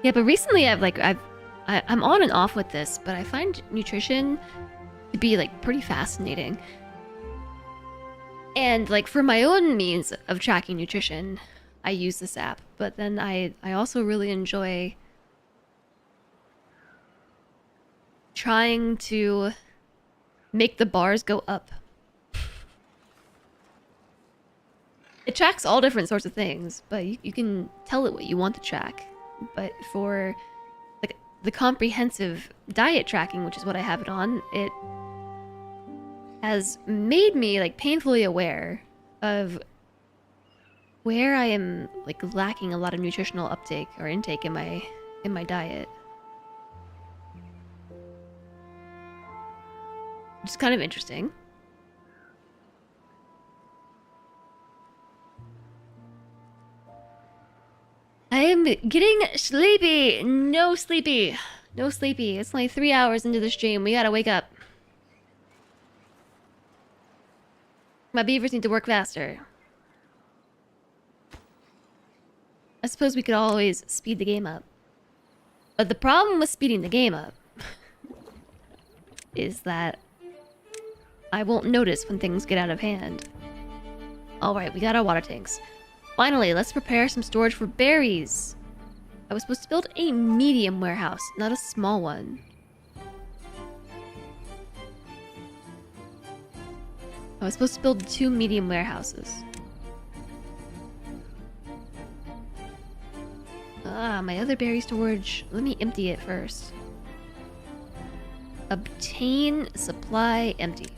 Yeah, but recently I'm on and off with this, but I find nutrition to be like pretty fascinating. And like for my own means of tracking nutrition, I use this app, but then I also really enjoy trying to make the bars go up. It tracks all different sorts of things, but you can tell it what you want to track. But for like the comprehensive diet tracking, which is what I have it on, it has made me like painfully aware of where I am like lacking a lot of nutritional uptake or intake in my diet. Which is kind of interesting. I am getting sleepy. No sleepy. No sleepy. It's only 3 hours into the stream. We gotta wake up. My beavers need to work faster. I suppose we could always speed the game up. But the problem with speeding the game up is that I won't notice when things get out of hand. Alright, we got our water tanks. Finally, let's prepare some storage for berries. I was supposed to build a medium warehouse, not a small one. I was supposed to build 2 medium warehouses. Ah, my other berry storage. Let me empty it first. Obtain supply empty.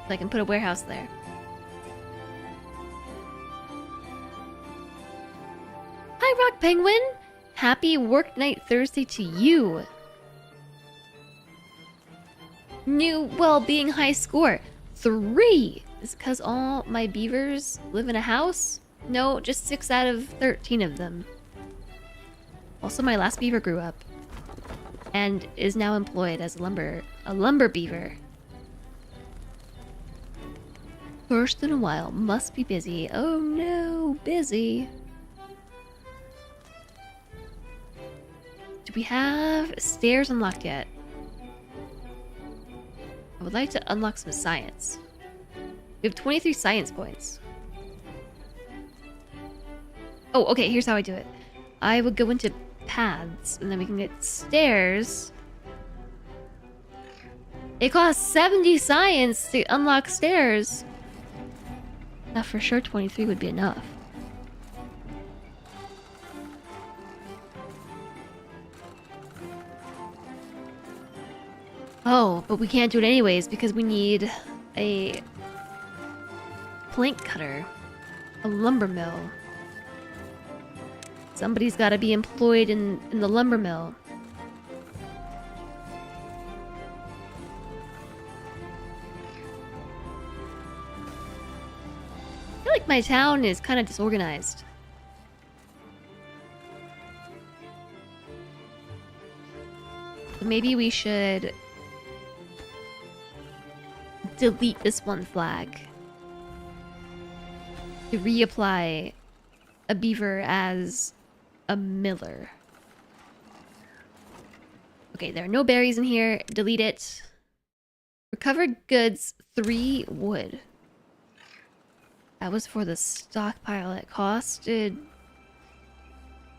So I can put a warehouse there. Hi, Rock Penguin! Happy work night Thursday to you! New well-being high score 3. Is it because all my beavers live in a house? No, just 6 out of 13 of them. Also, my last beaver grew up and is now employed as a lumber beaver. First in a while, must be busy. Oh no, busy. Do we have stairs unlocked yet? I would like to unlock some science. We have 23 science points. Oh, okay, here's how I do it. I would go into paths, and then we can get stairs. It costs 70 science to unlock stairs. Now, for sure, 23 would be enough. Oh, but we can't do it anyways because we need a plank cutter, a lumber mill. Somebody's got to be employed in the lumber mill. feel like my town is kind of disorganized. So maybe we should delete this one flag to reapply a beaver as a miller. Okay, there are no berries in here. Delete it. Recovered goods, 3 wood. That was for the stockpile. It costed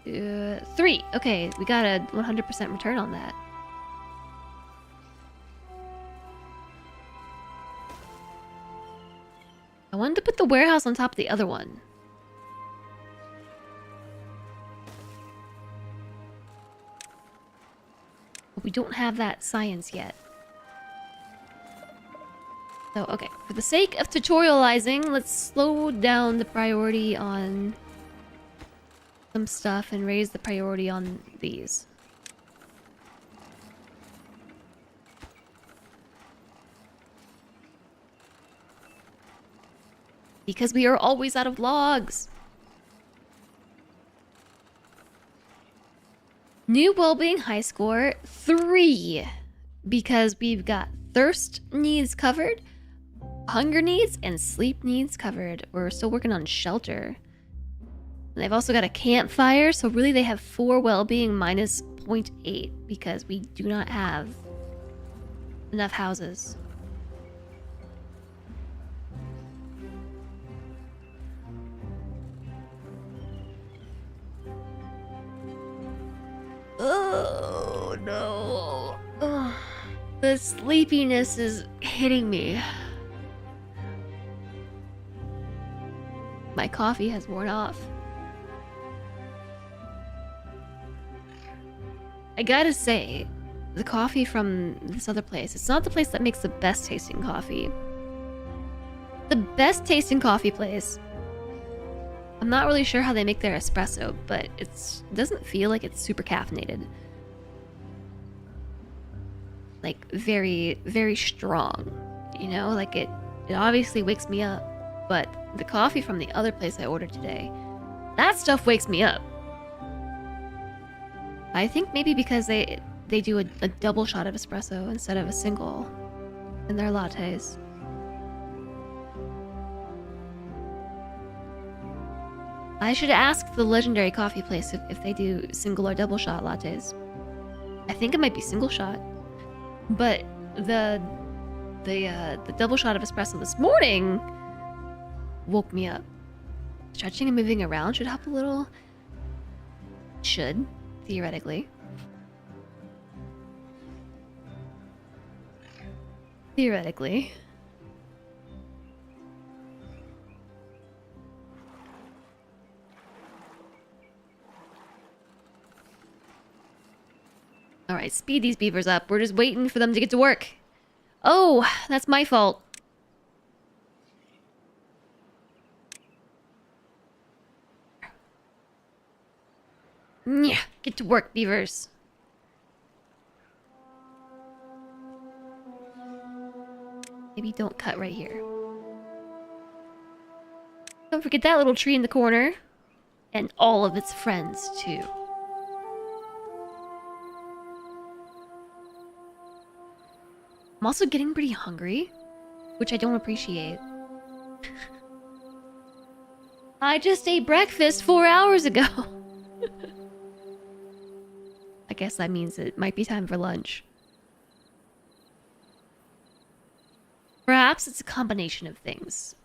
3. Okay, we got a 100% return on that. I wanted to put the warehouse on top of the other one. But we don't have that science yet. So, okay. For the sake of tutorializing, let's slow down the priority on some stuff and raise the priority on these. Because we are always out of logs. New well-being high score 3. Because we've got thirst needs covered, hunger needs, and sleep needs covered. We're still working on shelter. And they've also got a campfire, so really they have 4 well-being minus 0.8 because we do not have enough houses. Oh no. Ugh. The sleepiness is hitting me. My coffee has worn off. I gotta say, the coffee from this other place, it's not the place that makes the best tasting coffee. The best tasting coffee place, I'm not really sure how they make their espresso, but it doesn't feel like it's super caffeinated. Like, very, very strong. You know, like it obviously wakes me up. But the coffee from the other place I ordered today, that stuff wakes me up. I think maybe because they do a double shot of espresso instead of a single in their lattes. I should ask the legendary coffee place if they do single or double shot lattes. I think it might be single shot, but the double shot of espresso this morning woke me up. Stretching and moving around should help a little. Should, theoretically. Theoretically. Alright, speed these beavers up. We're just waiting for them to get to work. Oh, that's my fault. Yeah, get to work, beavers. Maybe don't cut right here. Don't forget that little tree in the corner. And all of its friends, too. I'm also getting pretty hungry, which I don't appreciate. I just ate breakfast 4 hours ago. I guess that means it might be time for lunch. Perhaps it's a combination of things.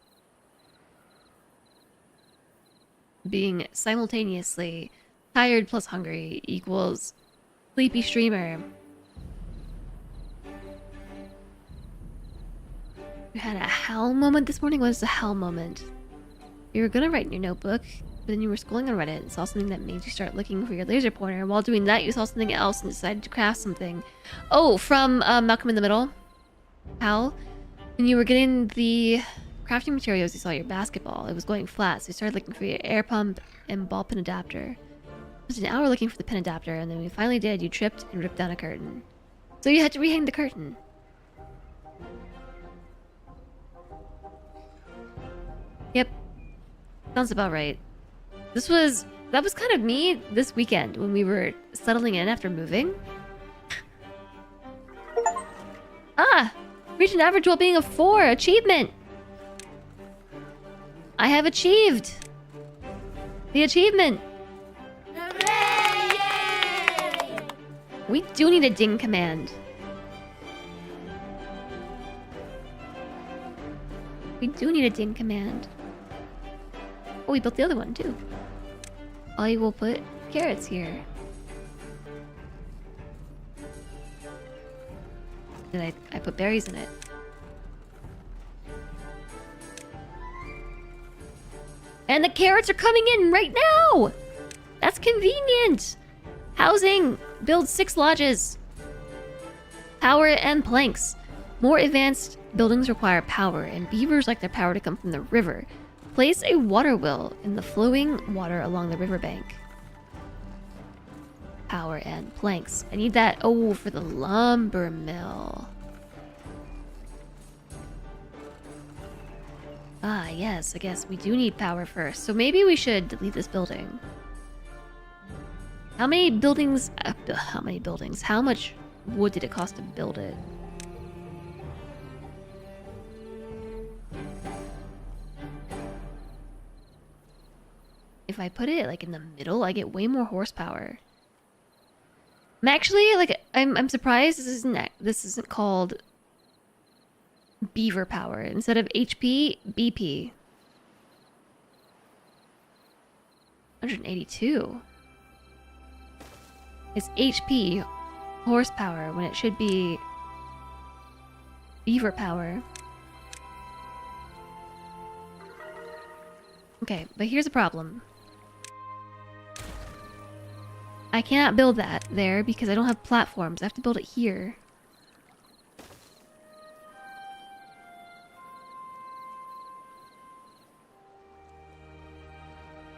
Being simultaneously tired plus hungry equals sleepy streamer. You had a howl moment this morning? What is a howl moment? You were gonna write in your notebook, but then you were scrolling on Reddit and saw something that made you start looking for your laser pointer. While doing that, you saw something else and decided to craft something. Oh, from Malcolm in the Middle. Howl. When you were getting the crafting materials, you saw your basketball. It was going flat, so you started looking for your air pump and ball pin adapter. It was an hour looking for the pin adapter, and then when you finally did, you tripped and ripped down a curtain. So you had to rehang the curtain. Yep. Sounds about right. That was kind of me this weekend when we were settling in after moving. Ah! Reach an average well-being of 4. Achievement! I have achieved the achievement. Hooray! We do need a ding command. We do need a ding command. Oh, we built the other one too. I will put carrots here. Then I put berries in it. And the carrots are coming in right now! That's convenient! Housing! Build 6 lodges. Power and planks. More advanced buildings require power, and beavers like their power to come from the river. Place a water wheel in the flowing water along the riverbank. Power and planks. I need that, oh, for the lumber mill. Ah, yes, I guess we do need power first. So maybe we should delete this building. How many buildings? How many buildings? How much wood did it cost to build it? If I put it like in the middle, I get way more horsepower. I'm actually like I'm surprised this isn't called beaver power. Instead of HP, BP. 182. It's HP horsepower when it should be beaver power. Okay, but here's a problem. I cannot build that there because I don't have platforms. I have to build it here.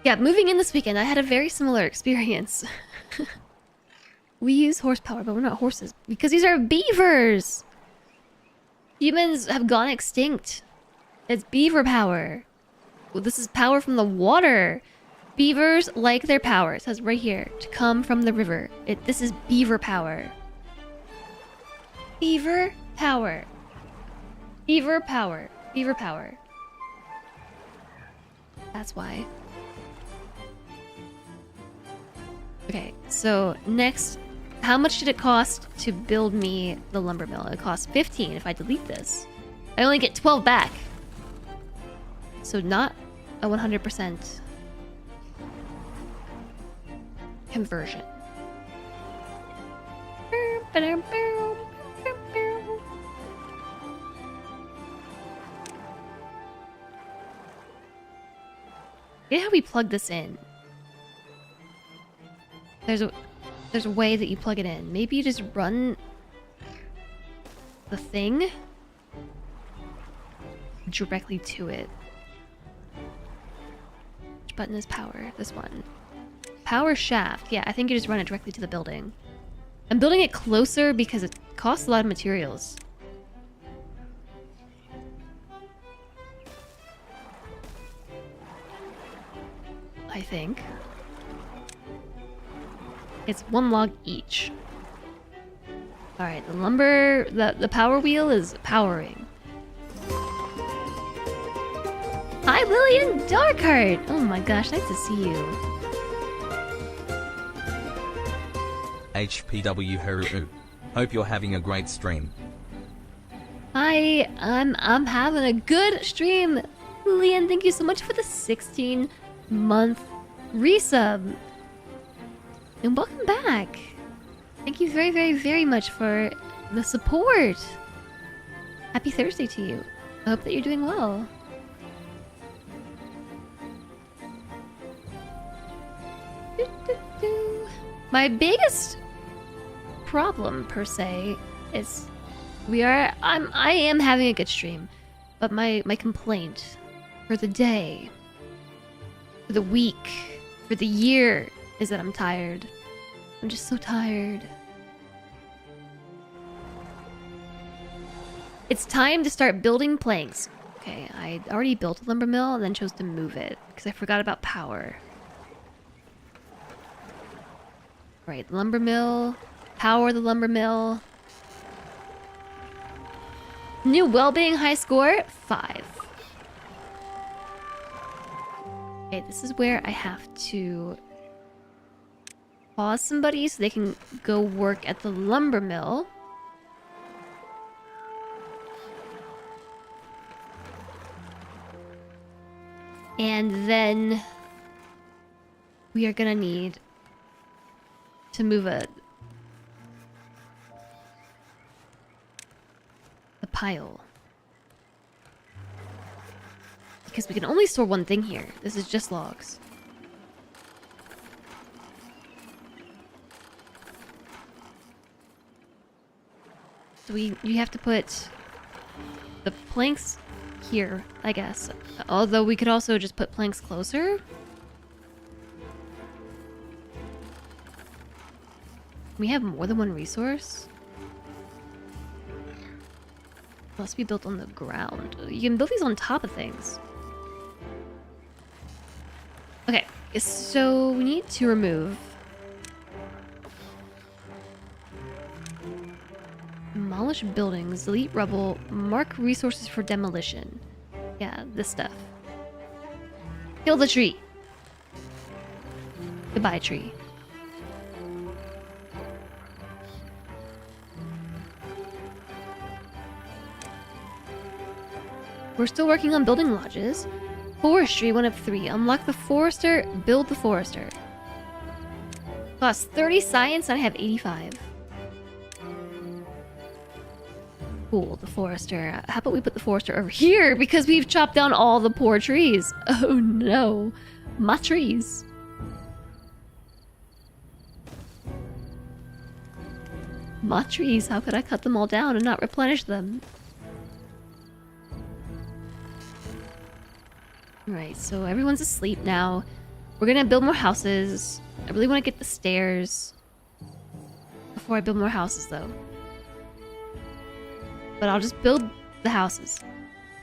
Yeah, moving in this weekend, I had a very similar experience. We use horsepower, but we're not horses. Because these are beavers! Humans have gone extinct. It's beaver power. Well, this is power from the water. Beavers like their power. It says right here, to come from the river. This is beaver power. Beaver power. Beaver power. Beaver power. That's why. Okay, so next, how much did it cost to build me the lumber mill? It cost 15 if I delete this. I only get 12 back. So not a 100% conversion. Get how we plug this in. There's a way that you plug it in. Maybe you just run the thing directly to it. Which button is power? This one. Power shaft. Yeah, I think you just run it directly to the building. I'm building it closer because it costs a lot of materials. I think. It's 1 log each. Alright, the lumber... The power wheel is powering. Hi, Lillian Darkheart! Oh my gosh, nice to see you. HPW Haru. Hope you're having a great stream. Hi, I'm having a good stream. Lillian, thank you so much for the 16-month resub. And welcome back. Thank you very, very, very much for the support. Happy Thursday to you. I hope that you're doing well. My biggest problem, per se, is I am having a good stream, but my complaint for the day, for the week, for the year is that I'm tired. I'm just so tired. It's time to start building planks. Okay, I already built a lumber mill and then chose to move it because I forgot about power. Right, lumber mill. Power the lumber mill. New well-being high score, 5. Okay, this is where I have to pause somebody so they can go work at the lumber mill. And then we are gonna need to move the pile. Because we can only store one thing here. This is just logs. So you have to put the planks here, I guess. Although we could also just put planks closer. We have more than one resource. Must be built on the ground. You can build these on top of things. Okay, so we need to remove demolish buildings, delete rubble, mark resources for demolition. Yeah, this stuff. Kill the tree. Goodbye, tree. We're still working on building lodges. Forestry, 1 of 3. Unlock the forester, build the forester. Costs 30 science, and I have 85. Cool, the forester. How about we put the forester over here? Because we've chopped down all the poor trees. Oh no. My trees. My trees, how could I cut them all down and not replenish them? Alright, so everyone's asleep now. We're gonna build more houses. I really want to get the stairs before I build more houses, though. But I'll just build the houses.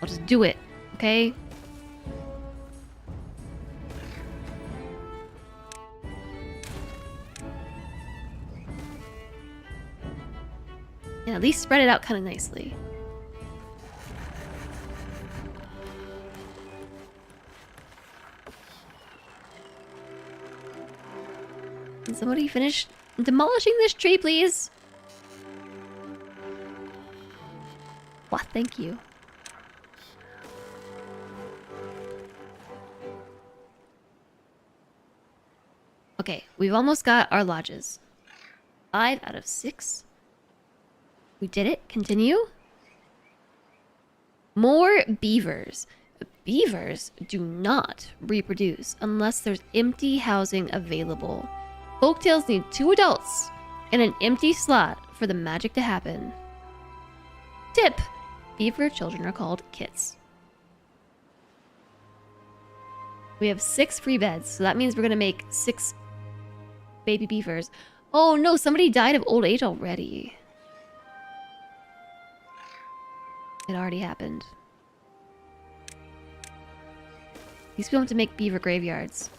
I'll just do it, okay? And at least spread it out kind of nicely. Can somebody finish demolishing this tree, please? Why, thank you. Okay, we've almost got our lodges. 5 out of 6. We did it. Continue. More beavers. Beavers do not reproduce unless there's empty housing available. Folktales need 2 adults and an empty slot for the magic to happen. Tip: beaver children are called kits. We have 6 free beds, so that means we're gonna make 6 baby beavers. Oh no, somebody died of old age already. It already happened. These people have to make beaver graveyards.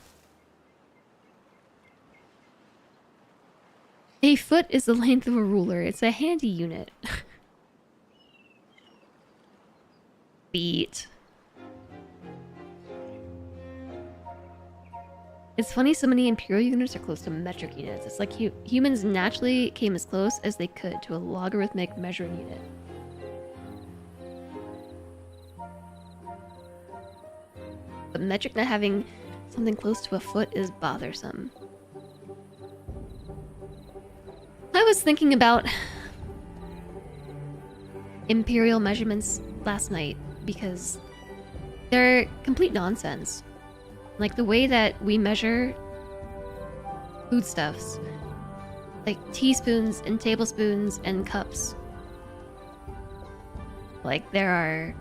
A foot is the length of a ruler. It's a handy unit. Feet. It's funny so many imperial units are close to metric units. It's like humans naturally came as close as they could to a logarithmic measuring unit. But metric not having something close to a foot is bothersome. I was thinking about imperial measurements last night because they're complete nonsense. Like the way that we measure foodstuffs, like teaspoons and tablespoons and cups. Like there are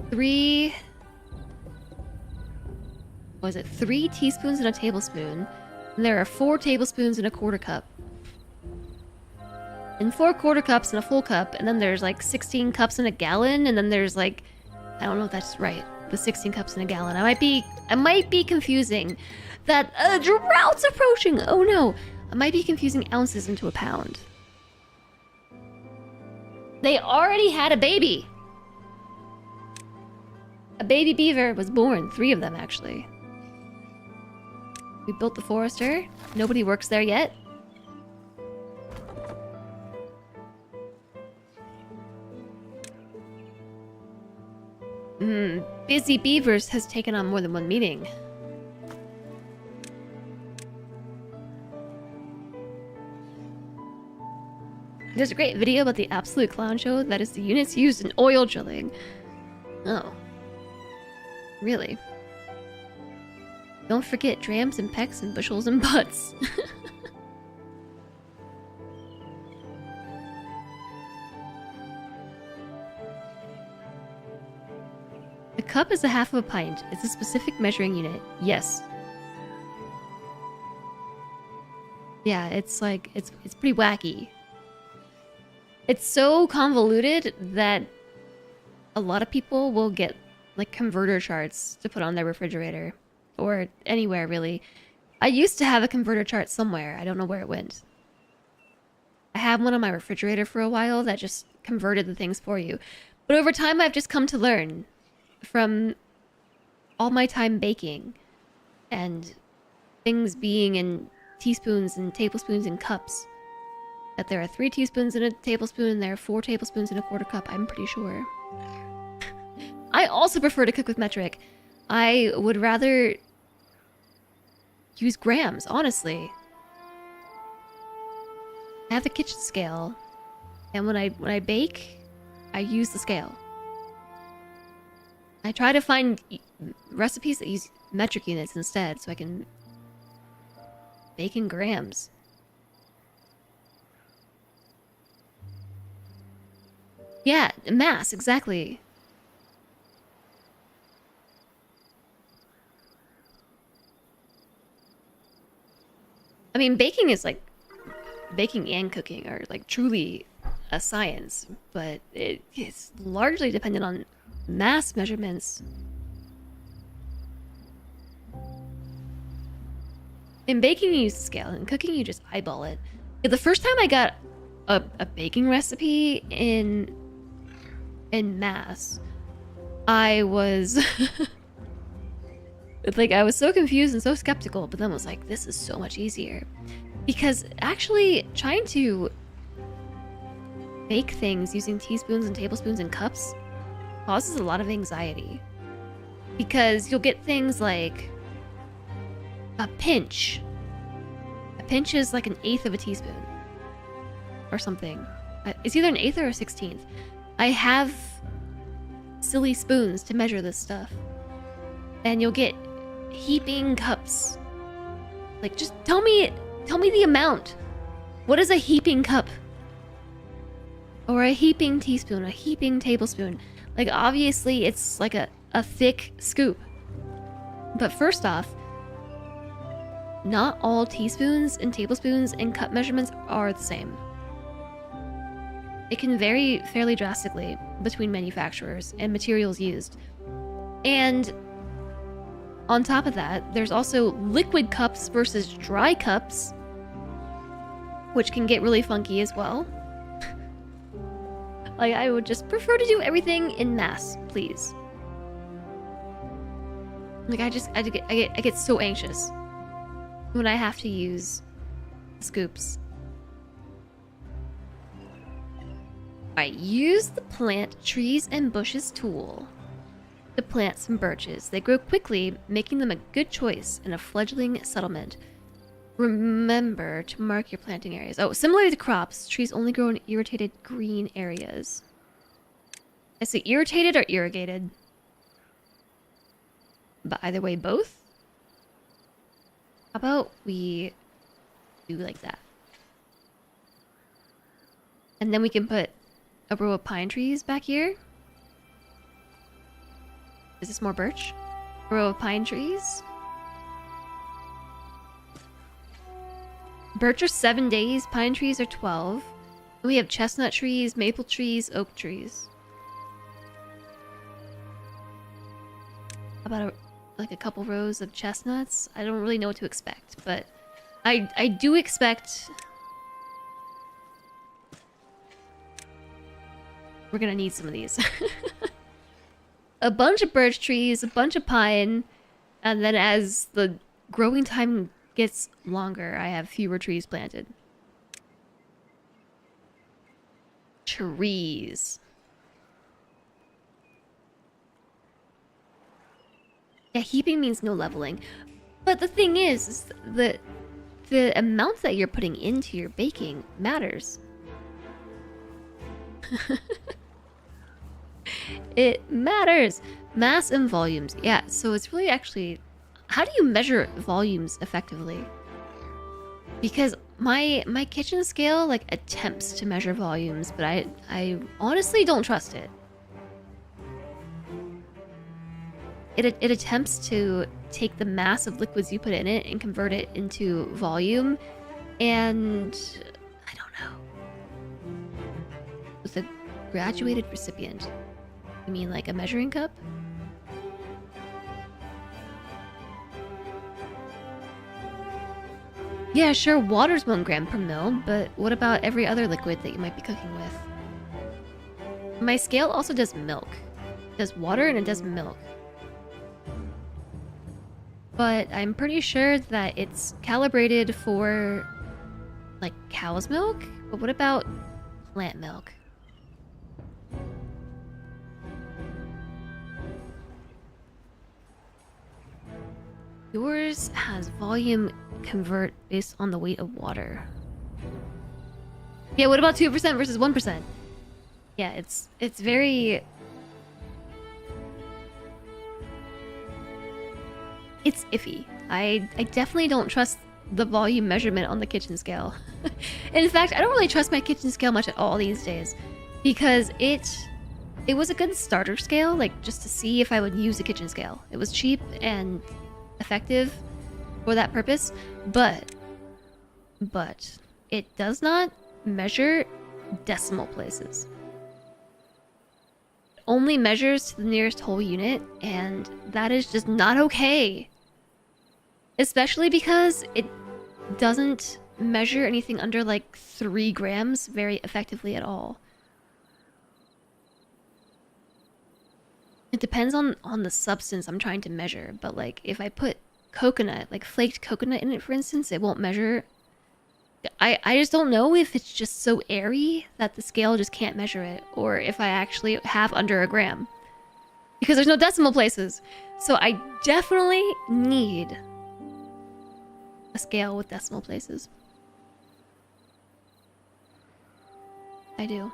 3 teaspoons and a tablespoon, and there are 4 tablespoons and a quarter cup. And 4 quarter cups and a full cup, and then there's like 16 cups in a gallon, and then there's like I don't know if that's right. The 16 cups in a gallon. I might be confusing that drought's approaching. Oh no. I might be confusing ounces into a pound. They already had a baby. A baby beaver was born. 3 of them, actually. We built the forester. Nobody works there yet. Busy Beavers has taken on more than one meaning. There's a great video about the absolute clown show that is the units used in oil drilling. Oh. Really? Don't forget drams and pecks and bushels and butts. A cup is a half of a pint. It's a specific measuring unit. Yes. Yeah, it's like, it's pretty wacky. It's so convoluted that a lot of people will get like converter charts to put on their refrigerator. Or anywhere, really. I used to have a converter chart somewhere. I don't know where it went. I had one on my refrigerator for a while that just converted the things for you. But over time, I've just come to learn from all my time baking and things being in teaspoons and tablespoons and cups that there are 3 teaspoons in a tablespoon and there are 4 tablespoons in a quarter cup. I'm pretty sure. I also prefer to cook with metric. I would rather use grams, honestly. I have the kitchen scale, and when I bake, I use the scale. I try to find recipes that use metric units instead, so I can bake in grams. Yeah, mass, exactly. I mean, baking is like... baking and cooking are like truly a science, but it's largely dependent on mass measurements. In baking, you use the scale. In cooking, you just eyeball it. The first time I got a baking recipe in mass, I was... like, I was so confused and so skeptical, but then was like, this is so much easier. Because actually, trying to bake things using teaspoons and tablespoons and cups causes a lot of anxiety. Because you'll get things like a pinch. A pinch is like 1/8 of a teaspoon. Or something. It's either 1/8 or 1/16. I have silly spoons to measure this stuff. And you'll get heaping cups. Like, just tell me the amount. What is a heaping cup? Or a heaping teaspoon, a heaping tablespoon. Like, obviously, it's like a thick scoop. But first off, not all teaspoons and tablespoons and cup measurements are the same. It can vary fairly drastically between manufacturers and materials used. And on top of that, there's also liquid cups versus dry cups, which can get really funky as well. Like, I would just prefer to do everything in mass, please. Like, I get so anxious when I have to use scoops. Alright, use the plant trees and bushes tool to plant some birches. They grow quickly, making them a good choice in a fledgling settlement. Remember to mark your planting areas. Oh, similar to crops, trees only grow in irrigated green areas. I say irritated or irrigated. But either way, both. How about we do like that? And then we can put a row of pine trees back here. Is this more birch? A row of pine trees. Birch are 7 days, pine trees are 12. We have chestnut trees, maple trees, oak trees. about like a couple rows of chestnuts. I don't really know what to expect, but I do expect we're gonna need some of these. A bunch of birch trees, a bunch of pine, and then as the growing time gets longer, I have fewer trees planted. Trees. Yeah, heaping means no leveling. But the thing is that the amount that you're putting into your baking matters. It matters. Mass and volumes. Yeah, so it's really actually... How do you measure volumes effectively? Because my kitchen scale like attempts to measure volumes, but I honestly don't trust it. It attempts to take the mass of liquids you put in it and convert it into volume, and I don't know. With a graduated recipient, you mean like a measuring cup? Yeah, sure, water's 1 gram per mil, but what about every other liquid that you might be cooking with? My scale also does milk. It does water and it does milk. But I'm pretty sure that it's calibrated for, like, cow's milk? But what about plant milk? Yours has volume convert based on the weight of water. Yeah, what about 2% versus 1%? Yeah, it's very... It's iffy. I definitely don't trust the volume measurement on the kitchen scale. In fact, I don't really trust my kitchen scale much at all these days, because it was a good starter scale, like just to see if I would use a kitchen scale. It was cheap and effective for that purpose, but it does not measure decimal places. It only measures to the nearest whole unit, and that is just not okay. Especially because it doesn't measure anything under like 3 grams very effectively at all. It depends on the substance I'm trying to measure, but like if I put coconut, like flaked coconut in it, for instance, it won't measure. I just don't know if it's just so airy that the scale just can't measure it, or if I actually have under 1 gram. Because there's no decimal places. So I definitely need a scale with decimal places. I do.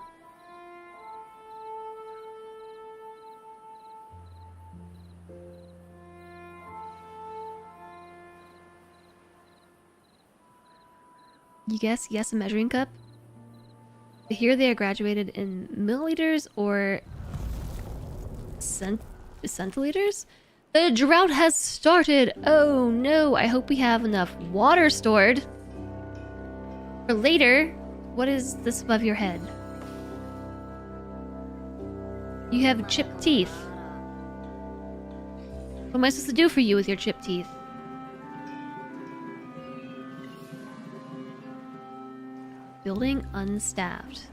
You guess? Yes, a measuring cup? Here they are graduated in milliliters or centiliters? The drought has started! Oh no, I hope we have enough water stored. For later, what is this above your head? You have chipped teeth. What am I supposed to do for you with your chipped teeth? Building unstaffed.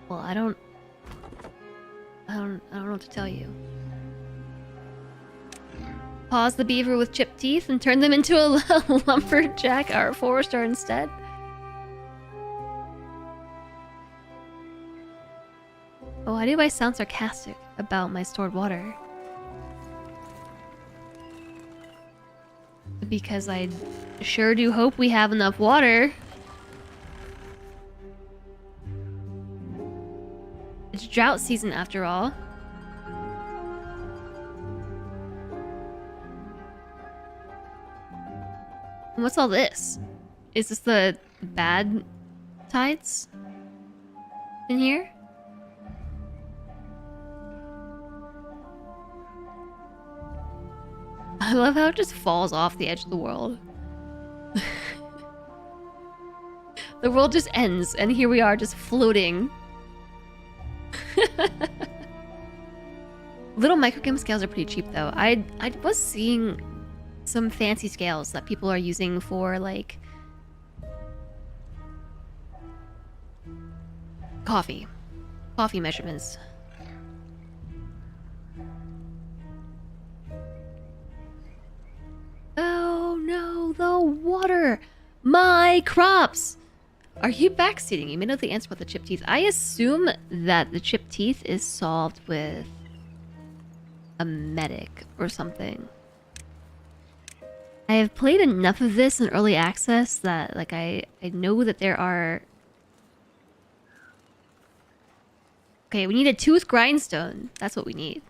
Well, I don't know what to tell you. Pause the beaver with chipped teeth and turn them into a lumberjack or a forester instead. Oh, why do I sound sarcastic about my stored water? Because I sure do hope we have enough water. It's drought season after all. And what's all this? Is this the bad tides in here? I love how it just falls off the edge of the world. The world just ends, and here we are just floating. Little micrograms scales are pretty cheap, though. I was seeing some fancy scales that people are using for, like, coffee measurements. Oh no, the water! My crops! Are you backseating? You may know the answer about the chipped teeth. I assume that the chipped teeth is solved with a medic or something. I have played enough of this in early access that, like, I know that there are... Okay, we need a tooth grindstone. That's what we need.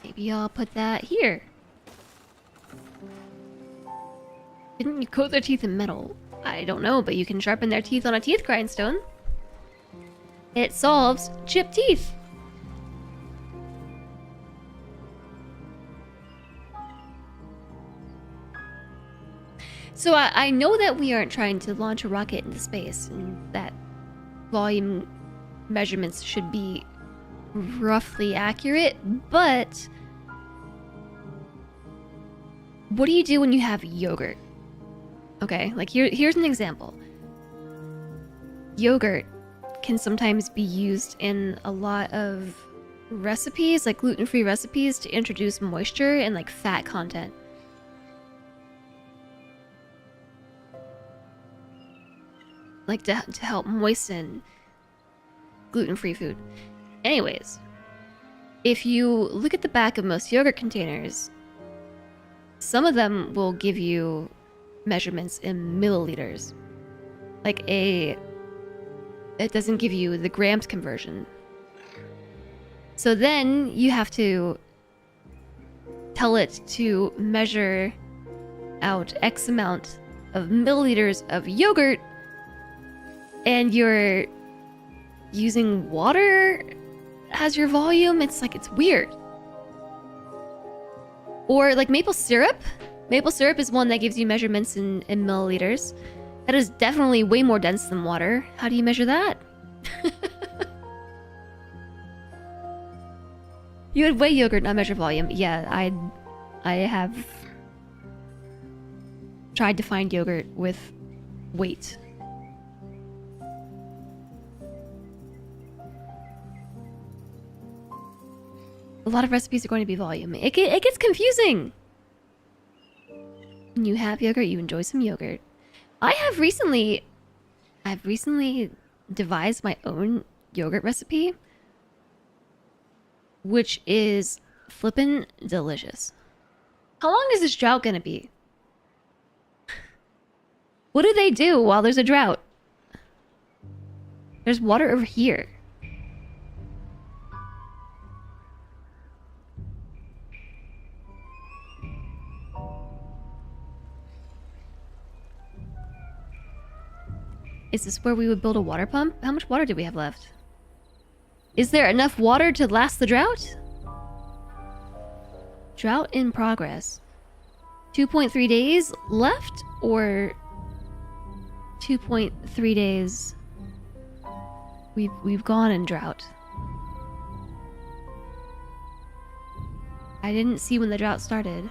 Maybe I'll put that here. Didn't you coat their teeth in metal? I don't know, but you can sharpen their teeth on a teeth grindstone. It solves chipped teeth. So I know that we aren't trying to launch a rocket into space, and that volume measurements should be roughly accurate, but what do you do when you have yogurt? Okay, like here's an example. Yogurt can sometimes be used in a lot of recipes, like gluten-free recipes, to introduce moisture and like fat content. Like to help moisten gluten-free food. Anyways, if you look at the back of most yogurt containers, some of them will give you measurements in milliliters. Like it doesn't give you the grams conversion. So then you have to tell it to measure out X amount of milliliters of yogurt, and you're using water as your volume. It's like, it's weird. Or like maple syrup. Maple syrup is one that gives you measurements in milliliters. That is definitely way more dense than water. How do you measure that? You would weigh yogurt, not measure volume. Yeah, I have tried to find yogurt with weight. A lot of recipes are going to be volume. It gets confusing. When you have yogurt, you enjoy some yogurt. I've recently devised my own yogurt recipe, which is flippin' delicious. How long is this drought gonna be? What do they do while there's a drought? There's water over here. Is this where we would build a water pump? How much water do we have left? Is there enough water to last the drought? Drought in progress. 2.3 days left, or 2.3 days we've gone in drought? I didn't see when the drought started.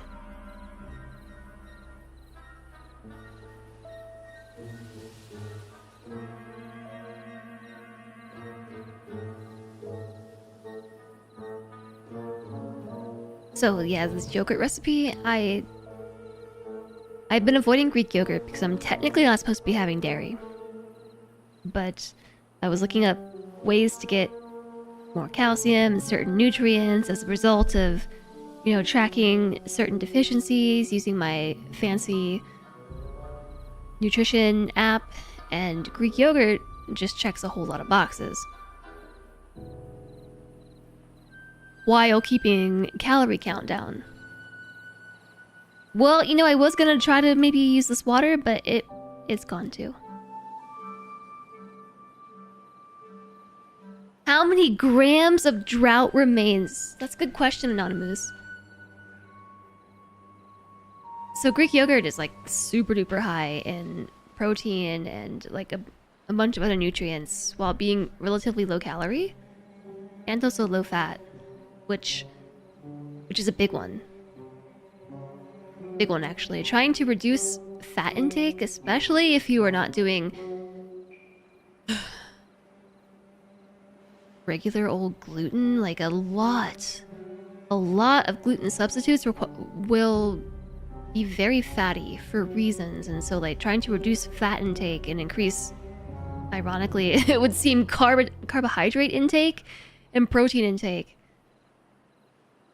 So yeah, this yogurt recipe, I've been avoiding Greek yogurt because I'm technically not supposed to be having dairy. But I was looking up ways to get more calcium and certain nutrients as a result of, you know, tracking certain deficiencies using my fancy nutrition app, and Greek yogurt just checks a whole lot of boxes, while keeping calorie count down. Well, you know, I was gonna try to maybe use this water, but it's gone too. How many grams of drought remains? That's a good question, Anonymous. So Greek yogurt is like super duper high in protein and like a bunch of other nutrients while being relatively low calorie and also low fat, which is a big one. Big one actually. Trying to reduce fat intake, especially if you are not doing regular old gluten, like a lot of gluten substitutes will be very fatty for reasons, and so like trying to reduce fat intake and increase, ironically, it would seem carbohydrate intake and protein intake.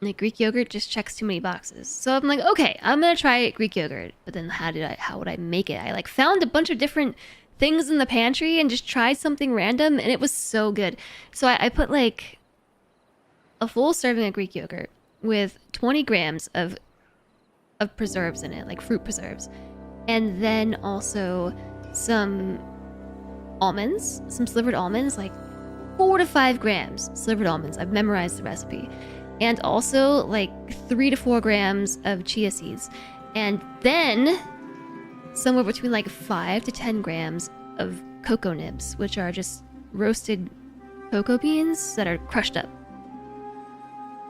Like Greek yogurt just checks too many boxes. So I'm like, okay, I'm gonna try Greek yogurt. But then how would I make it? I like found a bunch of different things in the pantry and just tried something random, and it was so good. So I put like a full serving of Greek yogurt with 20 grams of preserves in it, like fruit preserves. And then also some almonds, some slivered almonds, like 4 to 5 grams slivered almonds. I've memorized the recipe. And also like 3 to 4 grams of chia seeds. And then somewhere between like 5 to 10 grams of cocoa nibs, which are just roasted cocoa beans that are crushed up.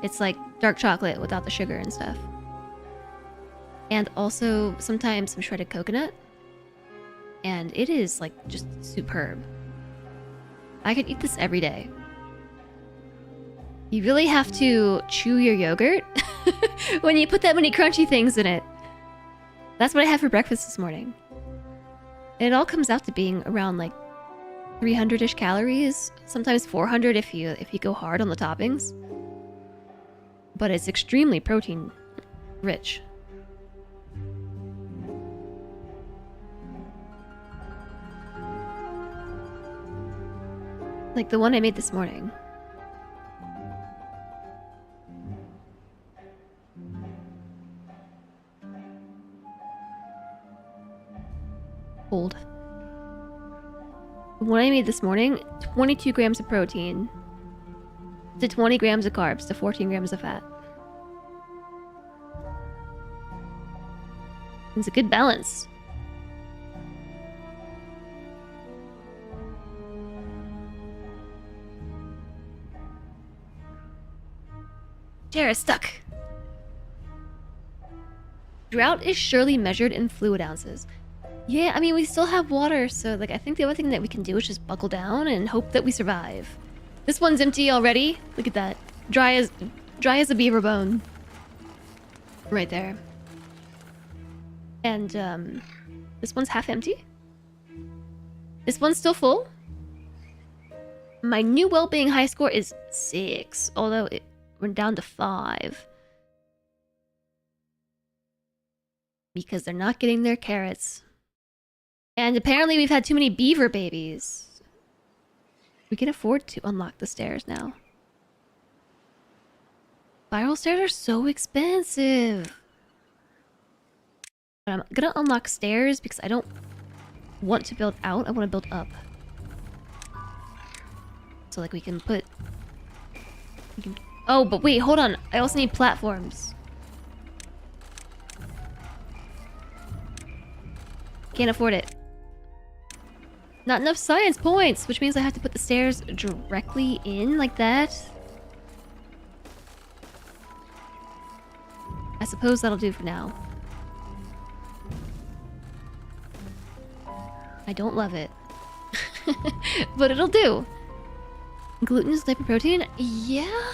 It's like dark chocolate without the sugar and stuff. And also sometimes some shredded coconut. And it is like just superb. I could eat this every day. You really have to chew your yogurt when you put that many crunchy things in it. That's what I had for breakfast this morning. And it all comes out to being around like 300-ish calories, sometimes 400 if you go hard on the toppings. But it's extremely protein rich. Like the one I made this morning. Cold. The one I made this morning, 22 grams of protein to 20 grams of carbs to 14 grams of fat. It's a good balance. Chair is stuck. Drought is surely measured in fluid ounces. Yeah, I mean, we still have water, so like I think the only thing that we can do is just buckle down and hope that we survive. This one's empty already. Look at that. Dry as a beaver bone. Right there. And this one's half empty. This one's still full. My new well-being high score is 6, although it went down to 5. Because they're not getting their carrots. And apparently we've had too many beaver babies. We can afford to unlock the stairs now. Spiral stairs are so expensive. But I'm gonna unlock stairs because I don't want to build out. I want to build up. So like we can put... Oh, but wait, hold on. I also need platforms. Can't afford it. Not enough science points, which means I have to put the stairs directly in like that. I suppose that'll do for now. I don't love it. But it'll do. Gluten is type of protein? Yeah.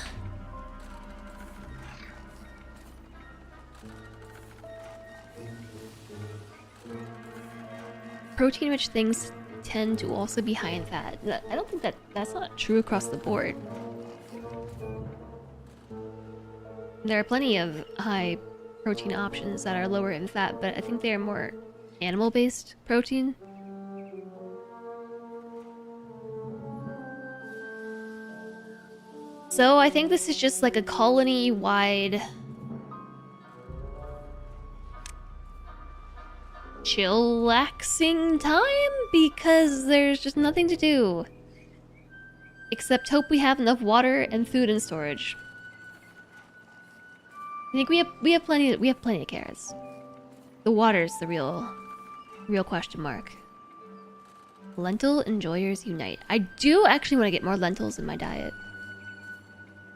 Protein-rich things tend to also be high in fat. I don't think that's not true across the board. There are plenty of high protein options that are lower in fat, but I think they are more animal-based protein. So I think this is just like a colony-wide chillaxing time because there's just nothing to do except hope we have enough water and food in storage. I think we have plenty of carrots. The water's the real question mark. Lentil enjoyers unite. I do actually want to get more lentils in my diet.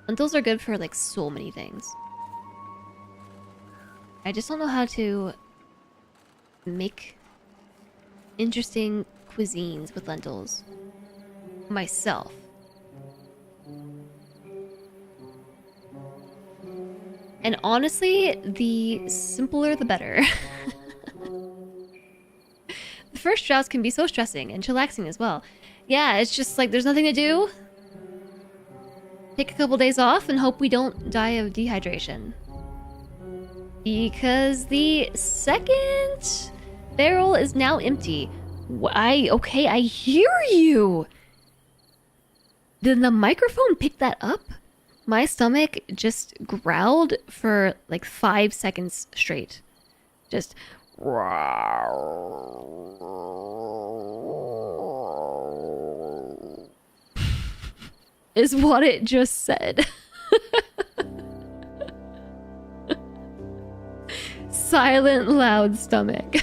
Lentils are good for like so many things. I just don't know how to make interesting cuisines with lentils myself. And honestly, the simpler the better. The first droughts can be so stressing and chillaxing as well. Yeah, it's just like there's nothing to do. Take a couple days off and hope we don't die of dehydration. Because the second barrel is now empty. Okay, I hear you. Did the microphone pick that up? My stomach just growled for like 5 seconds straight. Just is what it just said. Silent, loud stomach.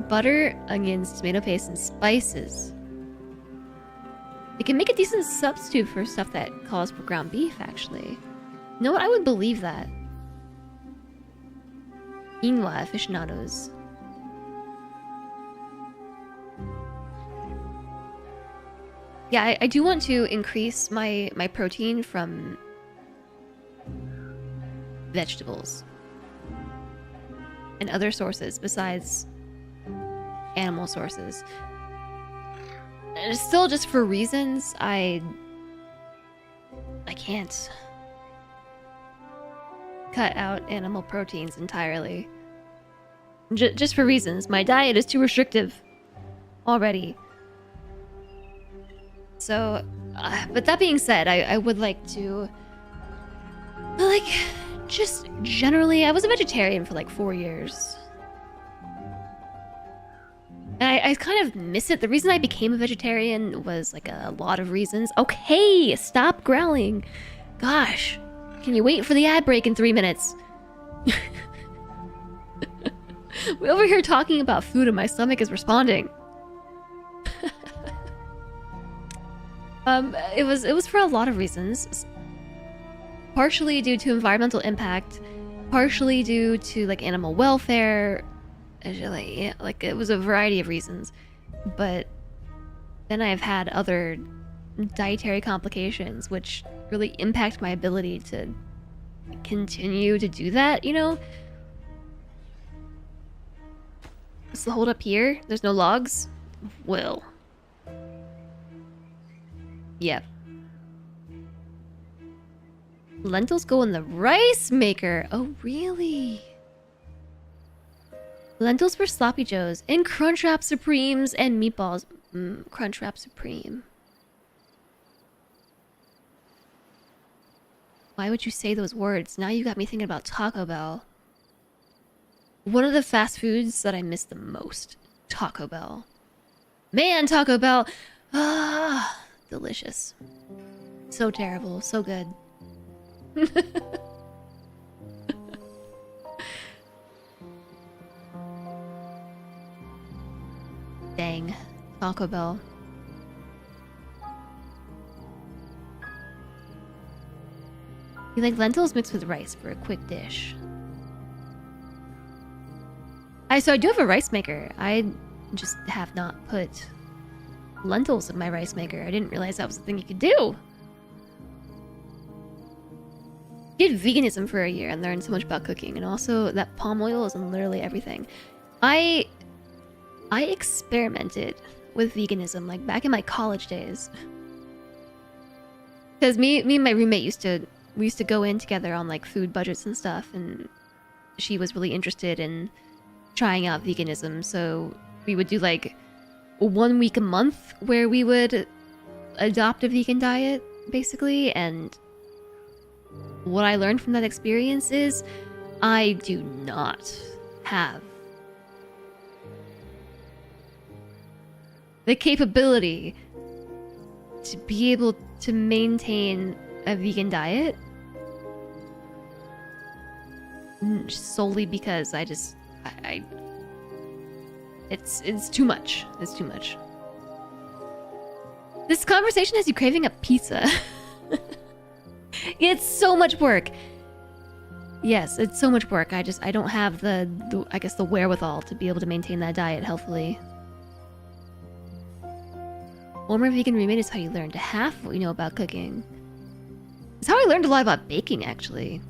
Butter, onions, tomato paste, and spices. It can make a decent substitute for stuff that calls for ground beef, actually. You know what? I would believe that. Quinoa aficionados. Yeah, I do want to increase my protein from vegetables and other sources besides animal sources. And it's still just for reasons I can't cut out animal proteins entirely. Just for reasons. My diet is too restrictive already. So, but that being said, I would like to, like, just generally, I was a vegetarian for like 4 years. And I kind of miss it. The reason I became a vegetarian was like a lot of reasons. Okay, stop growling. Gosh, can you wait for the ad break in 3 minutes? We're over here talking about food and my stomach is responding. It was for a lot of reasons. Partially due to environmental impact, partially due to like animal welfare. Like it was a variety of reasons. But then I've had other dietary complications which really impact my ability to continue to do that, you know? What's the hold up here? There's no logs? Well. Yep. Lentils go in the rice maker. Oh, really? Lentils for sloppy joes and Crunchwrap Supremes and meatballs. Crunchwrap Supreme. Why would you say those words? Now you got me thinking about Taco Bell. One of the fast foods that I miss the most. Taco Bell. Man, Taco Bell. Ah, delicious. So terrible. So good. Dang. Taco Bell. You like lentils mixed with rice for a quick dish. So I do have a rice maker. I just have not put lentils in my rice maker. I didn't realize that was a thing you could do. Did veganism for a year and learned so much about cooking, and also that palm oil is in literally everything. I experimented with veganism like back in my college days, because me and my roommate used to go in together on like food budgets and stuff, and she was really interested in trying out veganism, so we would do like 1 week a month where we would adopt a vegan diet basically. And what I learned from that experience is I do not have the capability to be able to maintain a vegan diet solely because I it's too much. It's too much. This conversation has you craving a pizza. It's so much work. Yes, it's so much work. I don't have the I guess the wherewithal to be able to maintain that diet healthily. Former vegan roommate is how you learned half what you know about cooking. It's how I learned a lot about baking, actually.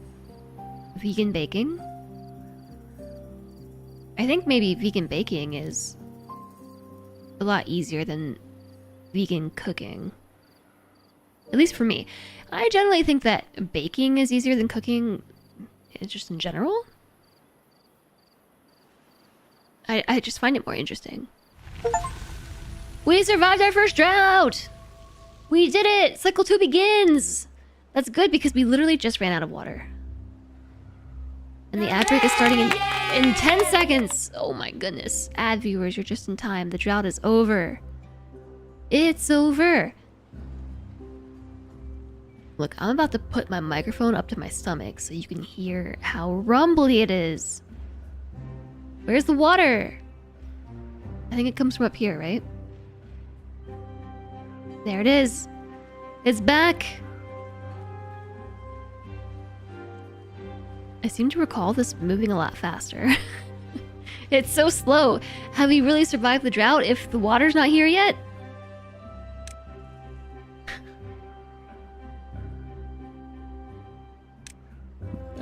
Vegan baking? I think maybe vegan baking is a lot easier than vegan cooking. At least for me. I generally think that baking is easier than cooking, just in general. I just find it more interesting. We survived our first drought! We did it! Cycle 2 begins! That's good because we literally just ran out of water. And the ad break is starting in 10 seconds! Oh my goodness. Ad viewers, you're just in time. The drought is over. It's over! Look, I'm about to put my microphone up to my stomach so you can hear how rumbly it is. Where's the water? I think it comes from up here, right? There it is. It's back. I seem to recall this moving a lot faster. It's so slow. Have we really survived the drought if the water's not here yet?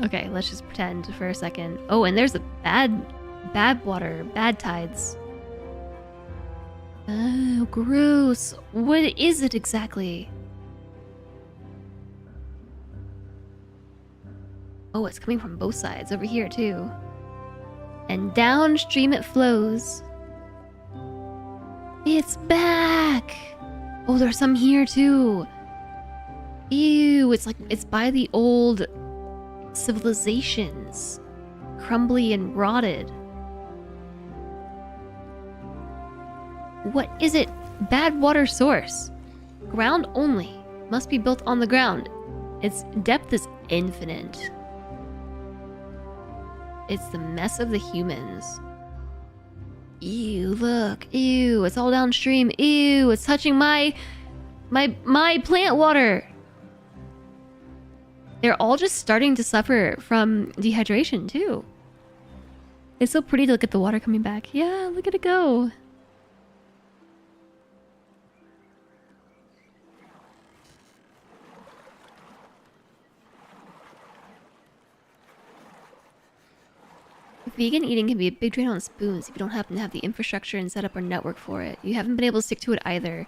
Okay, let's just pretend for a second. Oh, and there's a bad water, bad tides. Oh, gross. What is it exactly? Oh, it's coming from both sides over here too. And downstream it flows. It's back. Oh, there's some here too. Ew, it's by the old civilizations. Crumbly and rotted. What is it? Bad water source. Ground only. Must be built on the ground. Its depth is infinite. It's the mess of the humans. Ew, look. Ew, it's all downstream. Ew, it's touching my plant water. They're all just starting to suffer from dehydration too. It's so pretty to look at the water coming back. Yeah, look at it go. Vegan eating can be a big drain on spoons if you don't happen to have the infrastructure and setup or network for it. You haven't been able to stick to it either.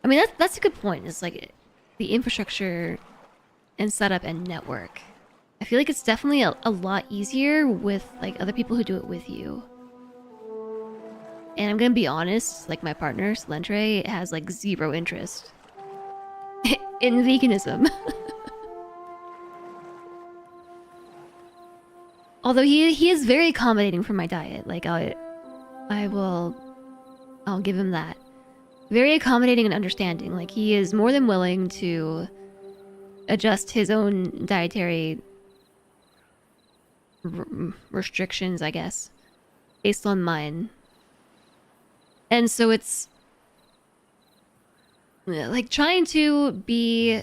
I mean, that's a good point. It's like the infrastructure and setup and network. I feel like it's definitely a lot easier with like other people who do it with you. And I'm gonna be honest, like my partner, Slentre, has like zero interest in veganism. Although he is very accommodating for my diet. Like I'll give him that. Very accommodating and understanding. Like he is more than willing to adjust his own dietary restrictions, I guess, based on mine. And so it's like trying to be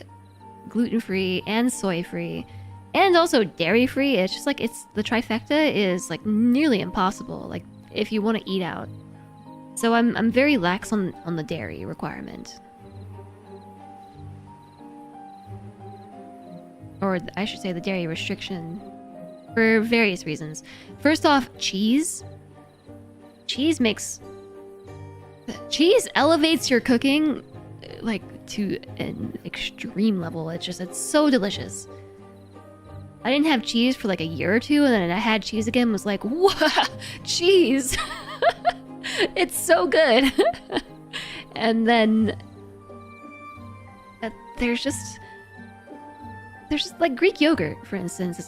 gluten-free and soy-free and also dairy-free. It's just like the trifecta is like nearly impossible, like if you want to eat out. So I'm very lax on the dairy requirement. Or I should say the dairy restriction for various reasons. First off, cheese. Cheese elevates your cooking like to an extreme level. It's so delicious. I didn't have cheese for like a year or two, and then I had cheese again and was like, what? Cheese! It's so good! And then there's just like Greek yogurt, for instance.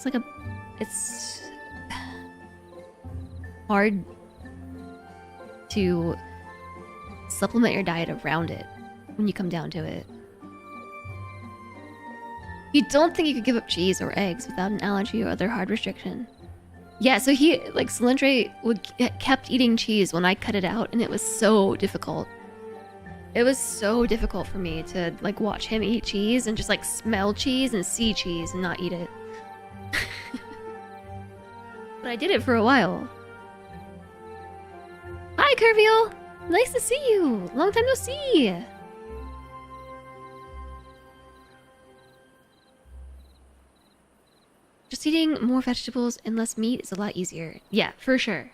It's hard to supplement your diet around it when you come down to it. You don't think you could give up cheese or eggs without an allergy or other hard restriction. Yeah, so he, like, Cylindre kept eating cheese when I cut it out, and it was so difficult. It was so difficult for me to, like, watch him eat cheese and just, like, smell cheese and see cheese and not eat it. But I did it for a while. Hi, Curviel! Nice to see you! Long time no see! Just eating more vegetables and less meat is a lot easier. Yeah, for sure.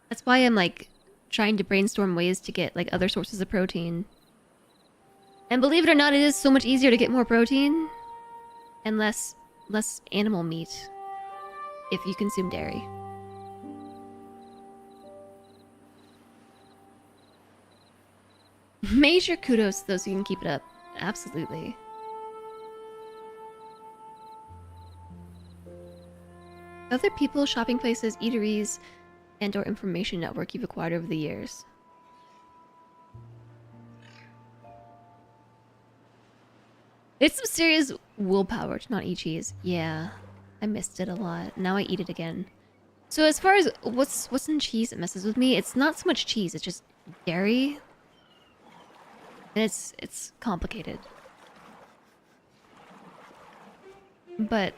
That's why I'm, like, trying to brainstorm ways to get, like, other sources of protein. And believe it or not, it is so much easier to get more protein and less animal meat if you consume dairy. Major kudos to those who can keep it up. Absolutely. Other people, shopping places, eateries, and or information network you've acquired over the years. It's some serious willpower to not eat cheese. Yeah, I missed it a lot. Now I eat it again. So as far as what's in cheese that messes with me, it's not so much cheese, it's just dairy. And it's complicated. But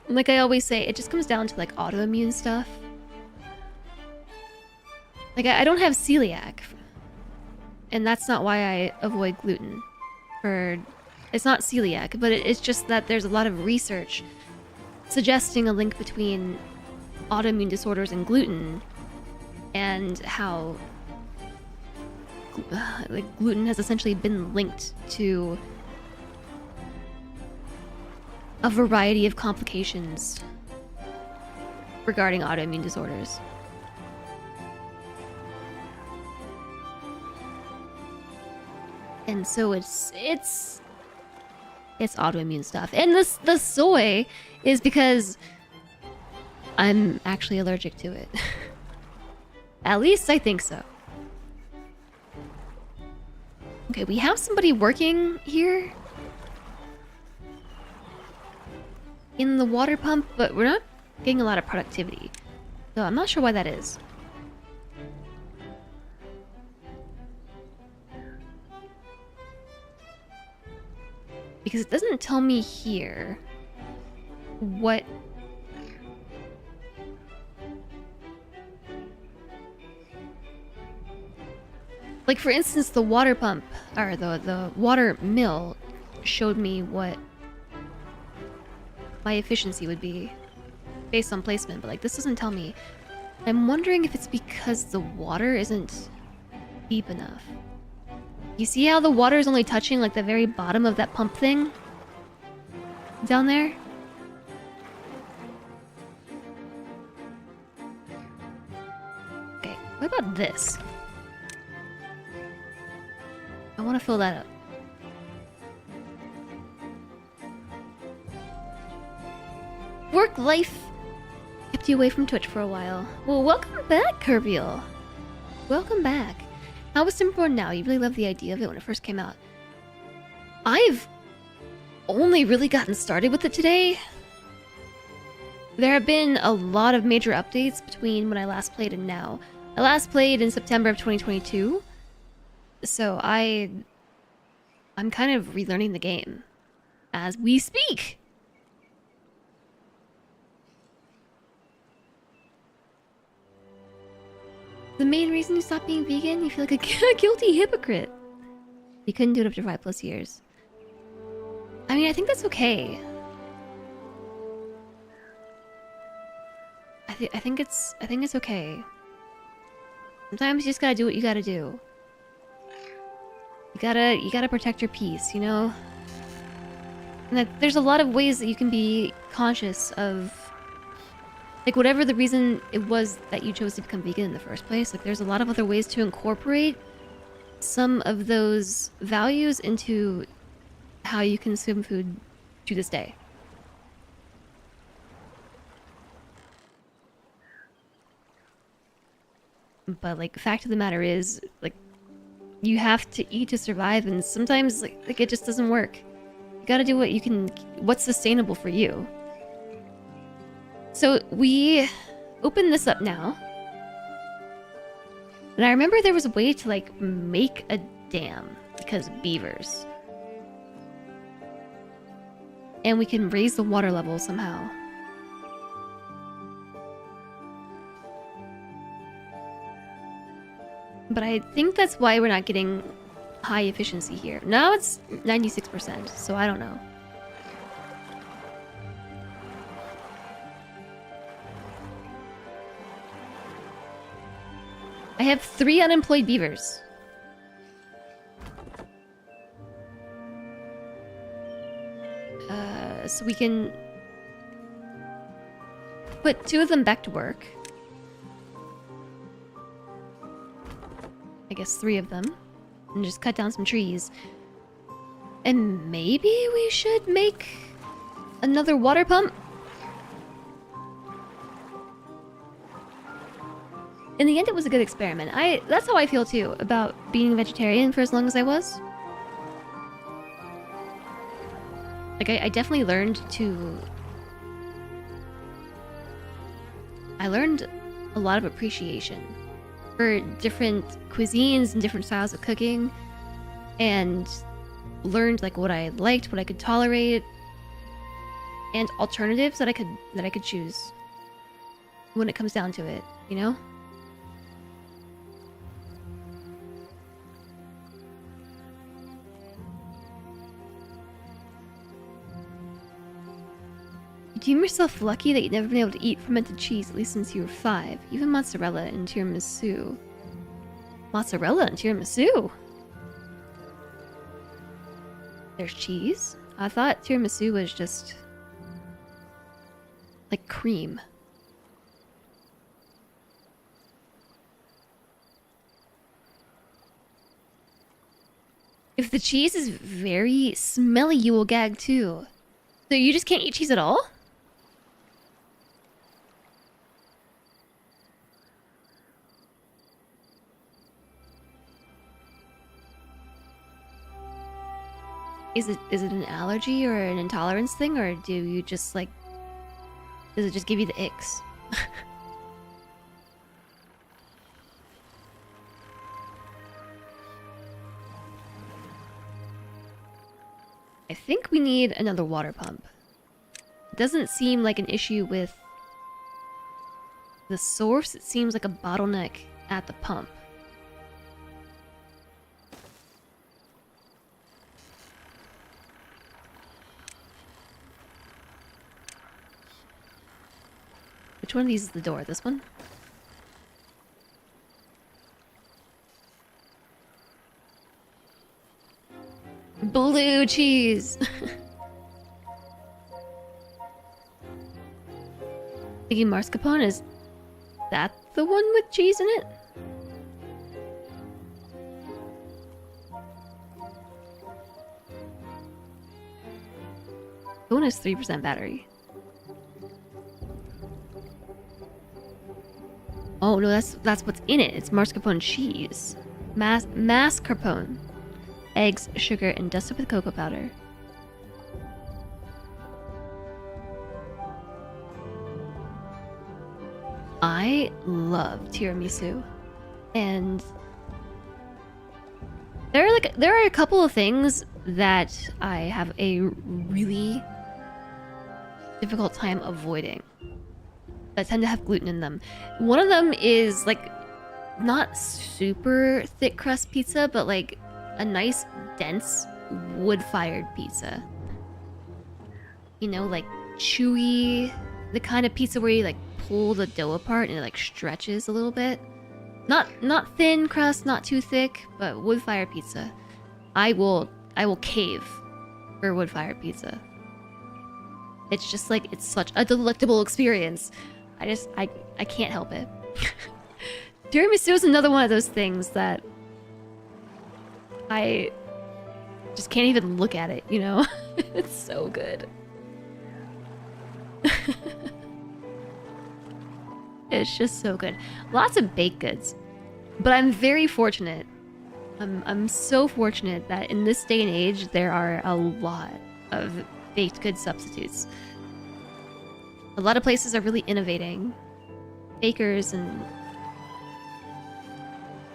like I always say, it just comes down to like autoimmune stuff. Like I don't have celiac. And that's not why I avoid gluten. It's not celiac, but it's just that there's a lot of research suggesting a link between autoimmune disorders and gluten and how like gluten has essentially been linked to a variety of complications regarding autoimmune disorders. And so it's autoimmune stuff. And the soy is because I'm actually allergic to it. At least I think so. Okay, we have somebody working here in the water pump, but we're not getting a lot of productivity. So I'm not sure why that is. Because it doesn't tell me here what... Like, for instance, the water pump, or the water mill showed me what my efficiency would be based on placement, but like, this doesn't tell me. I'm wondering if it's because the water isn't deep enough. You see how the water is only touching like the very bottom of that pump thing? Down there? Okay, what about this? I want to fill that up. Work life kept you away from Twitch for a while. Well, welcome back, Kerviel. Welcome back. How was Timberborn now? You really loved the idea of it when it first came out. I've only really gotten started with it today. There have been a lot of major updates between when I last played and now. I last played in September of 2022. So I'm kind of relearning the game as we speak. The main reason you stopped being vegan? You feel like a guilty hypocrite. You couldn't do it after 5+ years. I mean, I think that's okay. I think it's okay. Sometimes you just gotta do what you gotta do. You gotta protect your peace, you know? And that there's a lot of ways that you can be conscious of, like, whatever the reason it was that you chose to become vegan in the first place. Like, there's a lot of other ways to incorporate some of those values into how you consume food to this day. But, like, fact of the matter is, like, you have to eat to survive, and sometimes, like it just doesn't work. You gotta do what you can, what's sustainable for you. So we open this up now. And I remember there was a way to like make a dam because of beavers. And we can raise the water level somehow. But I think that's why we're not getting high efficiency here. Now it's 96%, so I don't know. I have 3 unemployed beavers. So we can put 2 of them back to work. I guess 3 of them. And just cut down some trees. And maybe we should make another water pump? In the end, it was a good experiment. That's how I feel too about being a vegetarian for as long as I was. Like, I definitely learned to... I learned a lot of appreciation for different cuisines and different styles of cooking, and learned like what I liked, what I could tolerate, and alternatives that I could choose when it comes down to it, you know? You deem yourself lucky that you've never been able to eat fermented cheese at least since you were 5. Even mozzarella and tiramisu. Mozzarella and tiramisu? There's cheese? I thought tiramisu was just... like cream. If the cheese is very smelly, you will gag too. So you just can't eat cheese at all? Is it an allergy or an intolerance thing, or do you just like... does it just give you the icks? I think we need another water pump. It doesn't seem like an issue with the source, it seems like a bottleneck at the pump. Which one of these is the door? This one? Blue cheese! Thinking mascarpone, is that the one with cheese in it? Bonus 3% battery. Oh no, that's what's in it. It's mascarpone cheese. Mascarpone. Eggs, sugar, and dusted with cocoa powder. I love tiramisu. And there are a couple of things that I have a really difficult time avoiding that tend to have gluten in them. One of them is like not super thick crust pizza, but like a nice dense wood-fired pizza. You know, like chewy, the kind of pizza where you like pull the dough apart and it like stretches a little bit. Not thin crust, not too thick, but wood-fired pizza. I will cave for wood-fired pizza. It's just like, it's such a delectable experience. I can't help it. Tiramisu is another one of those things that I just can't even look at it, you know? It's so good. It's just so good. Lots of baked goods. But I'm very fortunate. I'm so fortunate that in this day and age there are a lot of baked good substitutes. A lot of places are really innovating. Bakers and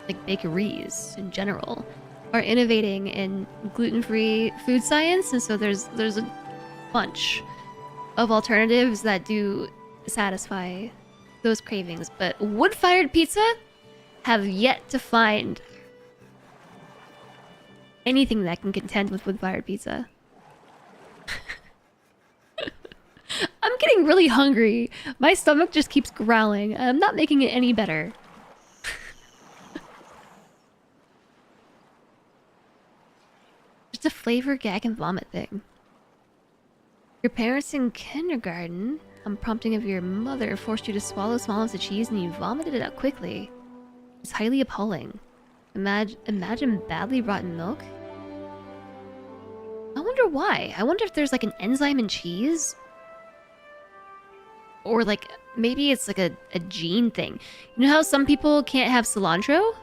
like bakeries in general are innovating in gluten-free food science, and so there's a bunch of alternatives that do satisfy those cravings. But wood-fired pizza have yet to find anything that can contend with wood-fired pizza. I'm getting really hungry. My stomach just keeps growling. I'm not making it any better. Just a flavor, gag, and vomit thing. Your parents in kindergarten, on prompting of your mother, forced you to swallow small amounts of cheese and you vomited it out quickly. It's highly appalling. Imagine badly rotten milk? I wonder why. I wonder if there's like an enzyme in cheese? Or like, maybe it's like a gene thing. You know how some people can't have cilantro?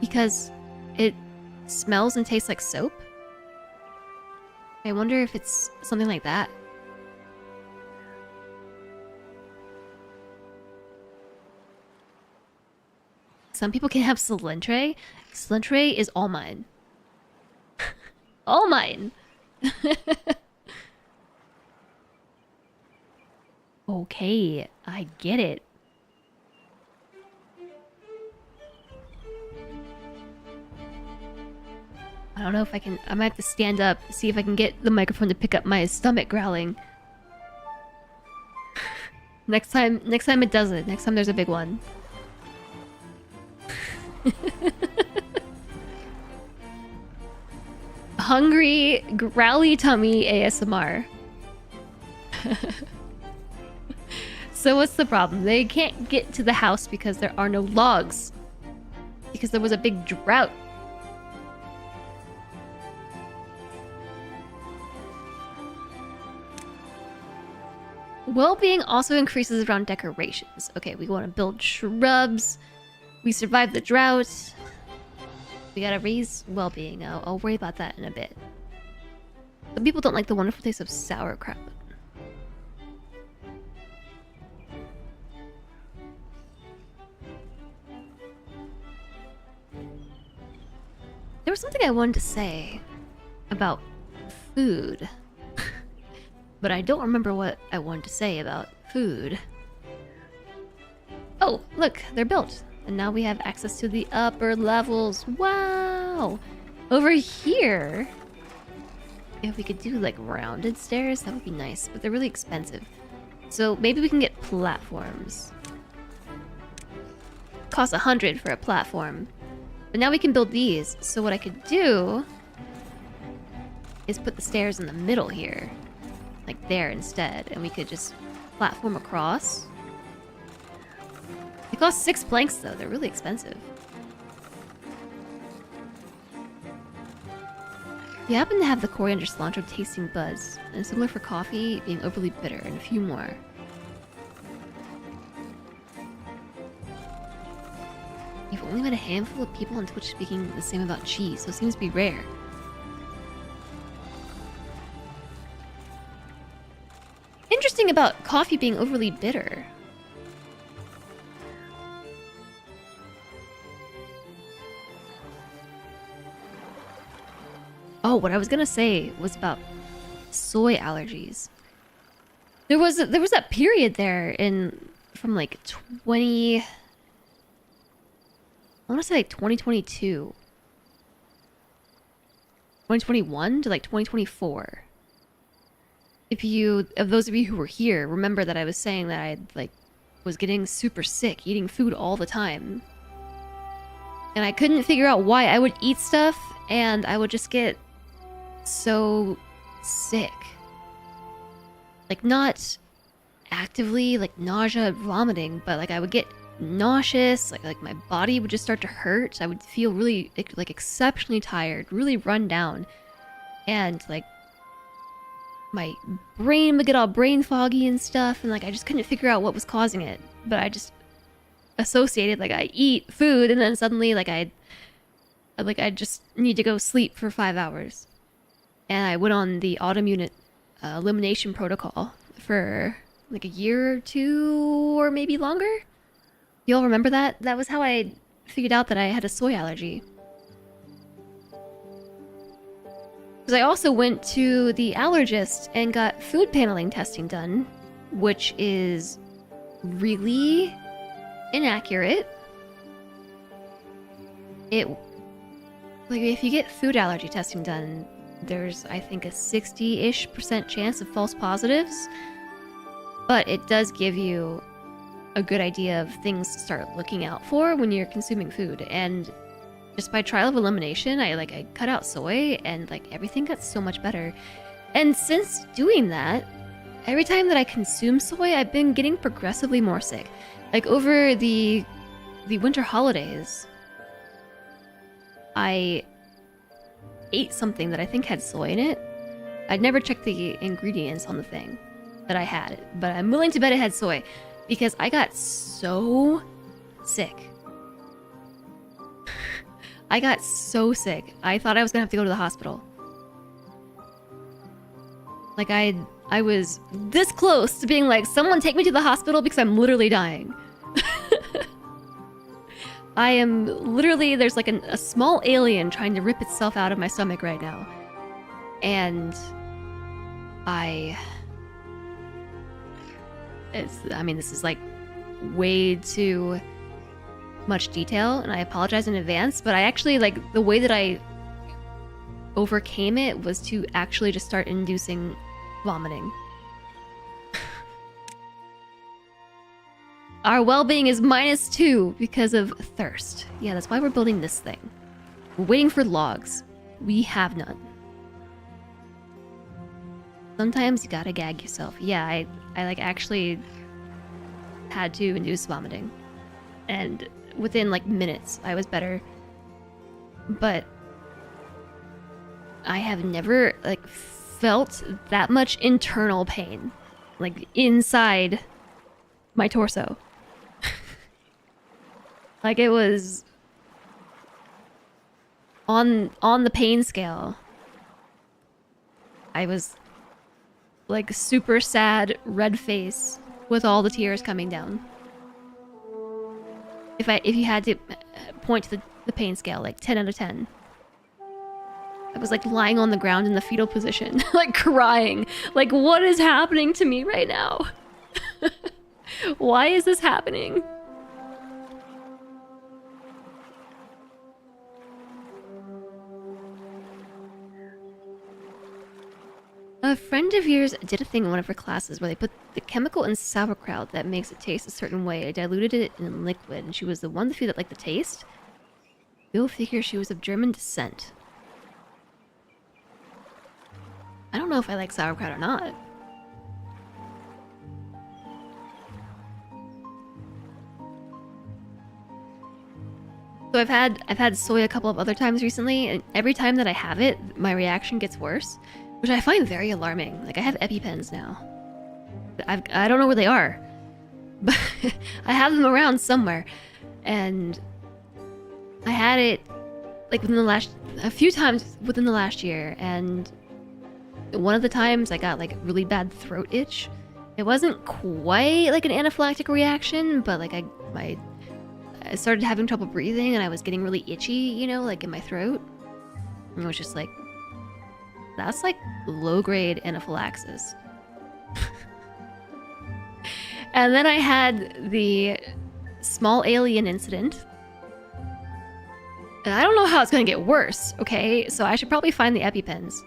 Because it smells and tastes like soap? I wonder if it's something like that. Some people can have cilantro. Cilantro is all mine. All mine! Okay, I get it. I don't know if I can... I might have to stand up, see if I can get the microphone to pick up my stomach growling. Next time it doesn't. Next time there's a big one. Hungry, growly tummy ASMR. So what's the problem? They can't get to the house because there are no logs. Because there was a big drought. Well-being also increases around decorations. Okay, we want to build shrubs. We survived the drought. We gotta raise well-being. I'll worry about that in a bit. Some people don't like the wonderful taste of sauerkraut. There was something I wanted to say about food. But I don't remember what I wanted to say about food. Oh, look, they're built. And now we have access to the upper levels. Wow! Over here, if we could do like rounded stairs, that would be nice. But they're really expensive. So maybe we can get platforms. Costs 100 for a platform. But now we can build these. So what I could do is put the stairs in the middle here. Like there instead. And we could just platform across. They cost 6 planks though. They're really expensive. You happen to have the coriander cilantro tasting buds. And similar for coffee, being overly bitter. And a few more. You've only met a handful of people on Twitch speaking the same about cheese, so it seems to be rare. Interesting about coffee being overly bitter. Oh, what I was gonna say was about soy allergies. There was that period there from like 20... I want to say like 2022. 2021 to like 2024. Of those of you who were here, remember that I was saying that I like was getting super sick, eating food all the time. And I couldn't figure out why. I would eat stuff and I would just get so sick. Like not actively like nausea, vomiting, but like I would get nauseous, like my body would just start to hurt. I would feel really like exceptionally tired, really run down, and like my brain would get all brain foggy and stuff, and like I just couldn't figure out what was causing it. But I just associated like I eat food and then suddenly like I just need to go sleep for 5 hours. and I went on the autoimmune elimination protocol for like a year or two, or maybe longer. You all remember that? That was how I figured out that I had a soy allergy. Because I also went to the allergist and got food paneling testing done, which is really inaccurate. Like, if you get food allergy testing done, there's, I think, a 60-ish% chance of false positives. But it does give you a good idea of things to start looking out for when you're consuming food. And just by trial of elimination, I cut out soy, and like everything got so much better. And since doing that, every time that I consume soy, I've been getting progressively more sick. Like over the winter holidays, I ate something that I think had soy in it. I'd never checked the ingredients on the thing that I had, but I'm willing to bet it had soy because I got so sick. I got so sick. I thought I was gonna have to go to the hospital. Like I was this close to being like, someone take me to the hospital because I'm literally dying. I am literally, there's like a small alien trying to rip itself out of my stomach right now. And I mean, this is like way too much detail, and I apologize in advance, but I actually, like, the way that I overcame it was to actually just start inducing vomiting. Our well-being is -2 because of thirst. Yeah, that's why we're building this thing. We're waiting for logs. We have none. Sometimes you gotta gag yourself. Yeah, I like actually had to induce vomiting. And within like minutes, I was better. But I have never like felt that much internal pain, like inside my torso. Like it was on the pain scale. I was like super sad, red face with all the tears coming down. If you had to point to the pain scale, like 10 out of 10. I was like lying on the ground in the fetal position, like crying. Like, what is happening to me right now? Why is this happening? A friend of yours did a thing in one of her classes where they put the chemical in sauerkraut that makes it taste a certain way. I diluted it in liquid, and she was the one of the few that liked the taste. Go figure, she was of German descent. I don't know if I like sauerkraut or not. So I've had soy a couple of other times recently, and every time that I have it, my reaction gets worse, which I find very alarming. Like, I have EpiPens now. I don't know where they are, but I have them around somewhere, and I had it like a few times within the last year, and one of the times I got like really bad throat itch. It wasn't quite like an anaphylactic reaction, but like I started having trouble breathing, and I was getting really itchy, you know, like in my throat. And it was just like, that's like low-grade anaphylaxis. And then I had the small alien incident. And I don't know how it's gonna get worse, okay? So I should probably find the EpiPens.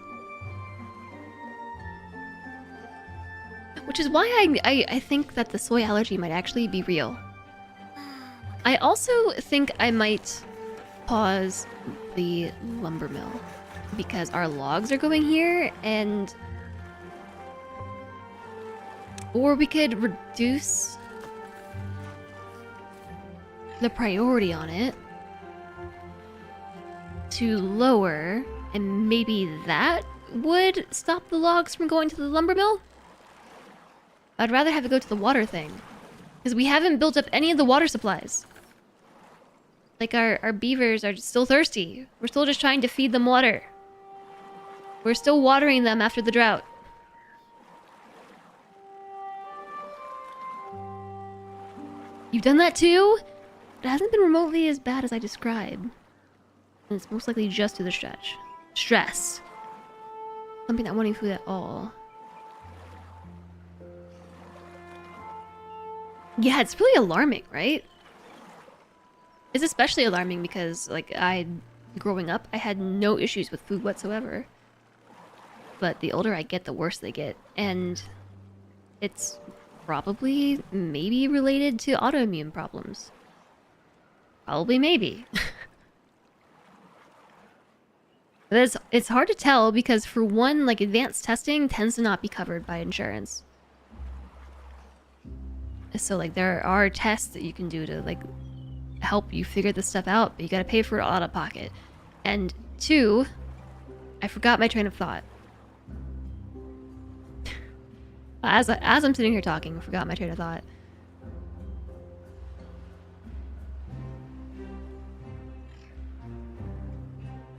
Which is why I think that the soy allergy might actually be real. I also think I might pause the lumber mill because our logs are going here, and or we could reduce the priority on it to lower, and maybe that would stop the logs from going to the lumber mill. I'd rather have it go to the water thing, because we haven't built up any of the water supplies. Like, our beavers are still thirsty. We're still just trying to feed them water. We're still watering them after the drought. You've done that too? It hasn't been remotely as bad as I described. And it's most likely just to the stress. Something not wanting food at all. Yeah, it's really alarming, right? It's especially alarming because, like, growing up, I had no issues with food whatsoever. But the older I get, the worse they get. And it's probably maybe related to autoimmune problems. Probably maybe. But it's hard to tell because, for one, like, advanced testing tends to not be covered by insurance. So, like, there are tests that you can do to, like, help you figure this stuff out, but you gotta pay for it out of pocket. And two, I forgot my train of thought. As I'm sitting here talking, I forgot my train of thought.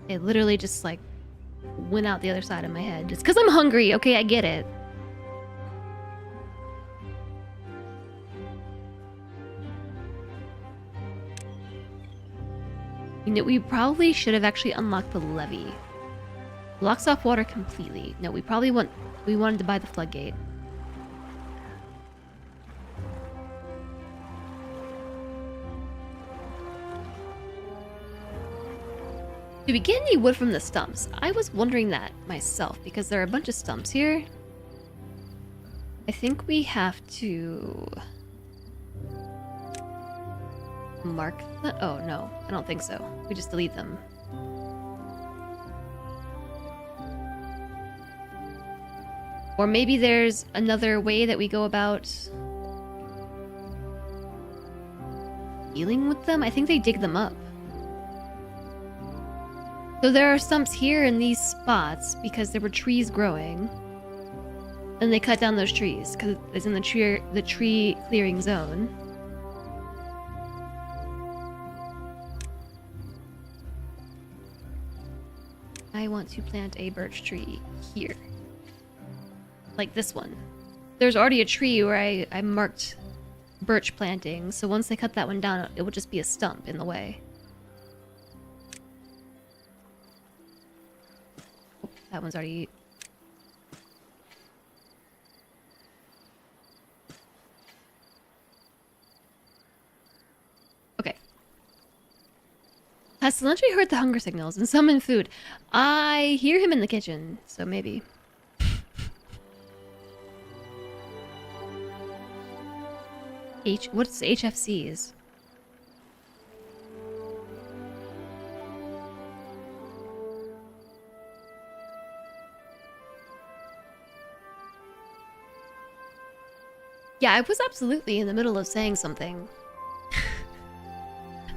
It literally just, like, went out the other side of my head. It's because I'm hungry, okay? I get it. You know, we probably should have actually unlocked the levee. Blocks off water completely. No, we wanted to buy the floodgate. Do we get any wood from the stumps? I was wondering that myself because there are a bunch of stumps here. I think we have to mark them. Oh no, I don't think so. We just delete them. Or maybe there's another way that we go about dealing with them. I think they dig them up. So there are stumps here in these spots because there were trees growing. And they cut down those trees because it's in the tree clearing zone. I want to plant a birch tree here. Like this one. There's already a tree where I marked birch planting, so once they cut that one down, it would just be a stump in the way. Oh, that one's already... Okay. Pestilentiary heard the hunger signals and summoned food. I hear him in the kitchen, so maybe. What's HFCs? Yeah, I was absolutely in the middle of saying something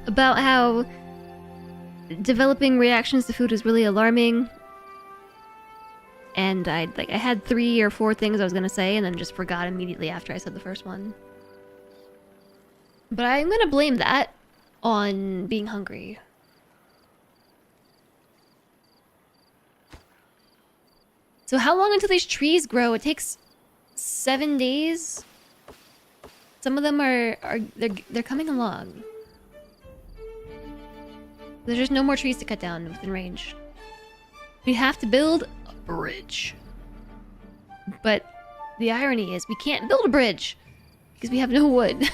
about how developing reactions to food is really alarming. And I had 3 or 4 things I was gonna say and then just forgot immediately after I said the first one. But I'm gonna blame that on being hungry. So how long until these trees grow? It takes 7 days. Some of them they're coming along. There's just no more trees to cut down within range. We have to build a bridge. But the irony is we can't build a bridge because we have no wood.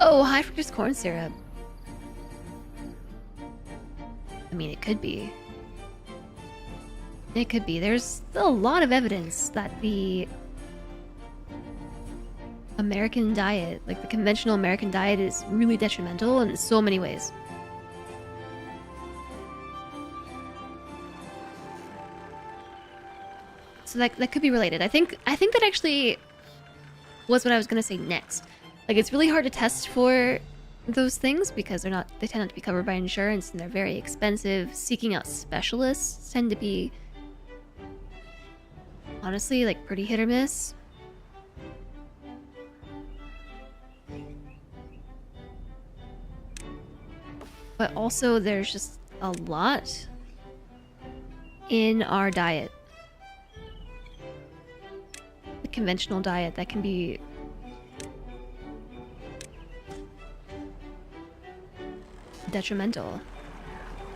Oh, high fructose corn syrup. I mean, it could be. It could be. There's still a lot of evidence that the American diet, like the conventional American diet, is really detrimental in so many ways. So that could be related. I think that actually was what I was gonna say next. Like, it's really hard to test for those things because they tend not to be covered by insurance and they're very expensive. Seeking out specialists tend to be, honestly, like, pretty hit or miss. But also there's just a lot in our diet. The conventional diet that can be detrimental.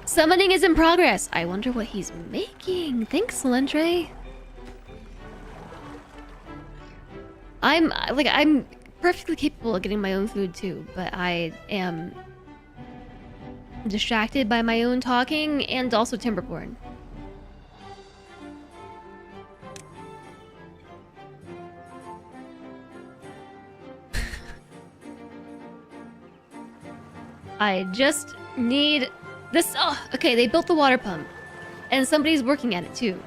Summoning is in progress. I wonder what he's making. Thanks, Lentre. I'm perfectly capable of getting my own food too, but I am distracted by my own talking and also Timberborn. I just need this. Oh, okay, they built the water pump. And somebody's working at it too.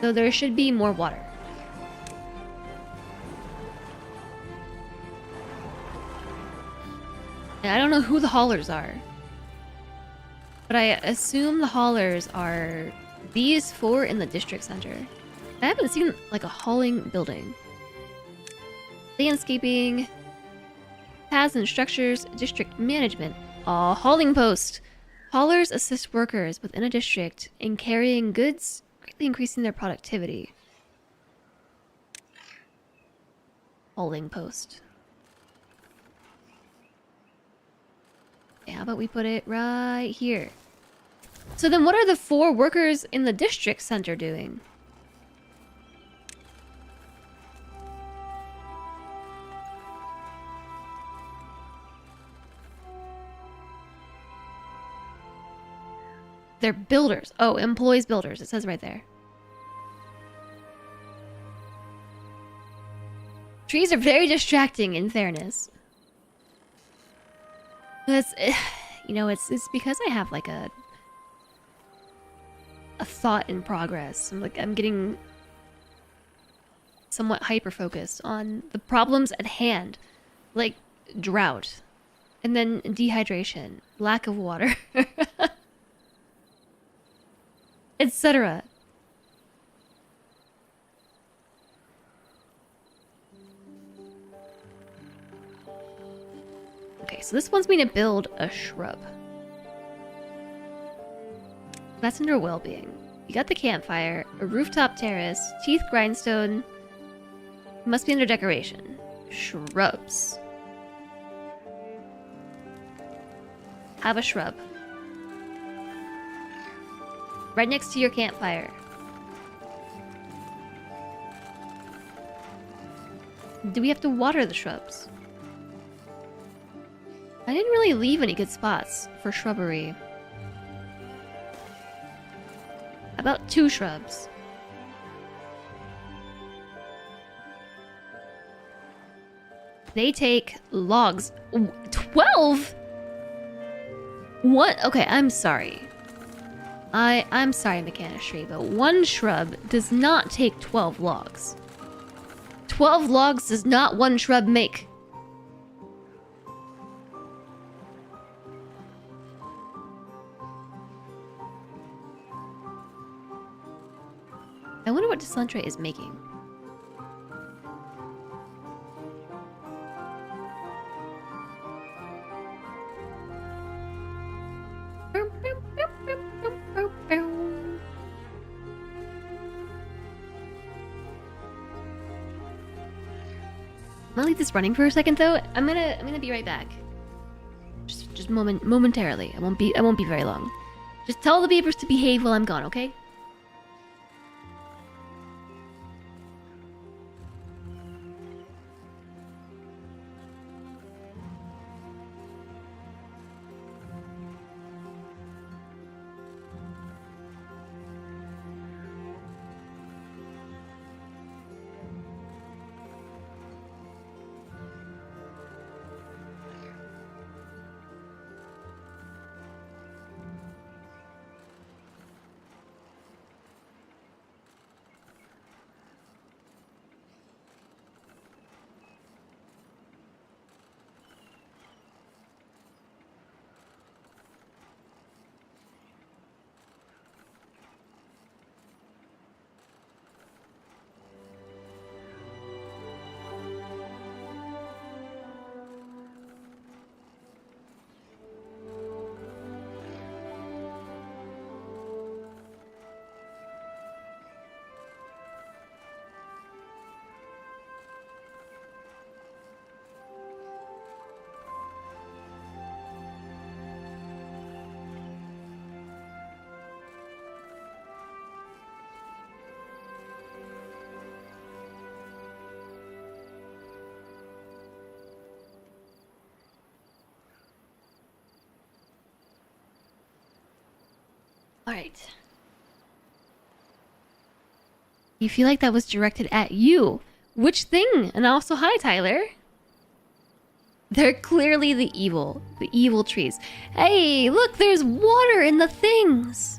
So there should be more water. And I don't know who the haulers are. But I assume the haulers are these four in the district center. I haven't seen like a hauling building. Landscaping, paths and structures, district management. Aw, hauling post. Haulers assist workers within a district in carrying goods, greatly increasing their productivity. Hauling post. Okay, how about we put it right here? So then what are the four workers in the district center doing? They're builders. Oh, employees builders. It says right there. Trees are very distracting, in fairness. That's, you know, it's because I have like a thought in progress. I'm getting somewhat hyper focused on the problems at hand, like drought, and then dehydration, lack of water. Etc. Okay, so this wants me to build a shrub. That's under well-being. You got the campfire, a rooftop terrace, teeth grindstone. Must be under decoration. Shrubs. Have a shrub. Right next to your campfire. Do we have to water the shrubs? I didn't really leave any good spots for shrubbery. About 2 shrubs. They take logs. 12? What? Okay, I'm sorry. I'm sorry, Mechanistry, but 1 shrub does not take 12 logs. 12 logs does not 1 shrub make. I wonder what Decentre is making. I'm gonna leave this running for a second though. I'm gonna be right back. Just momentarily. I won't be very long. Just tell the beavers to behave while I'm gone, okay? Alright. You feel like that was directed at you. Which thing? And also, hi, Tyler. They're clearly the evil trees. Hey, look, there's water in the things.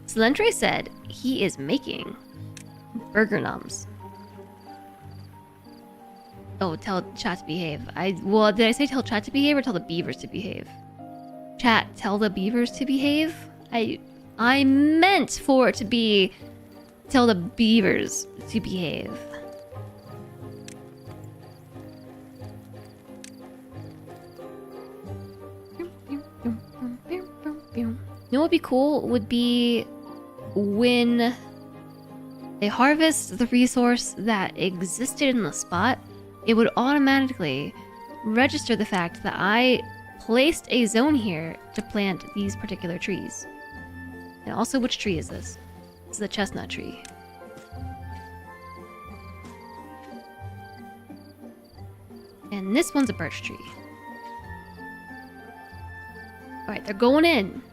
Slendre said he is making burger noms. Oh, tell chat to behave. Well, did I say tell chat to behave or tell the beavers to behave? Chat, tell the beavers to behave? I meant for it to be tell the beavers to behave. You know what would be cool would be when they harvest the resource that existed in the spot, it would automatically register the fact that I placed a zone here to plant these particular trees. And also, which tree is this? This is a chestnut tree. And this one's a birch tree. Alright, they're going in.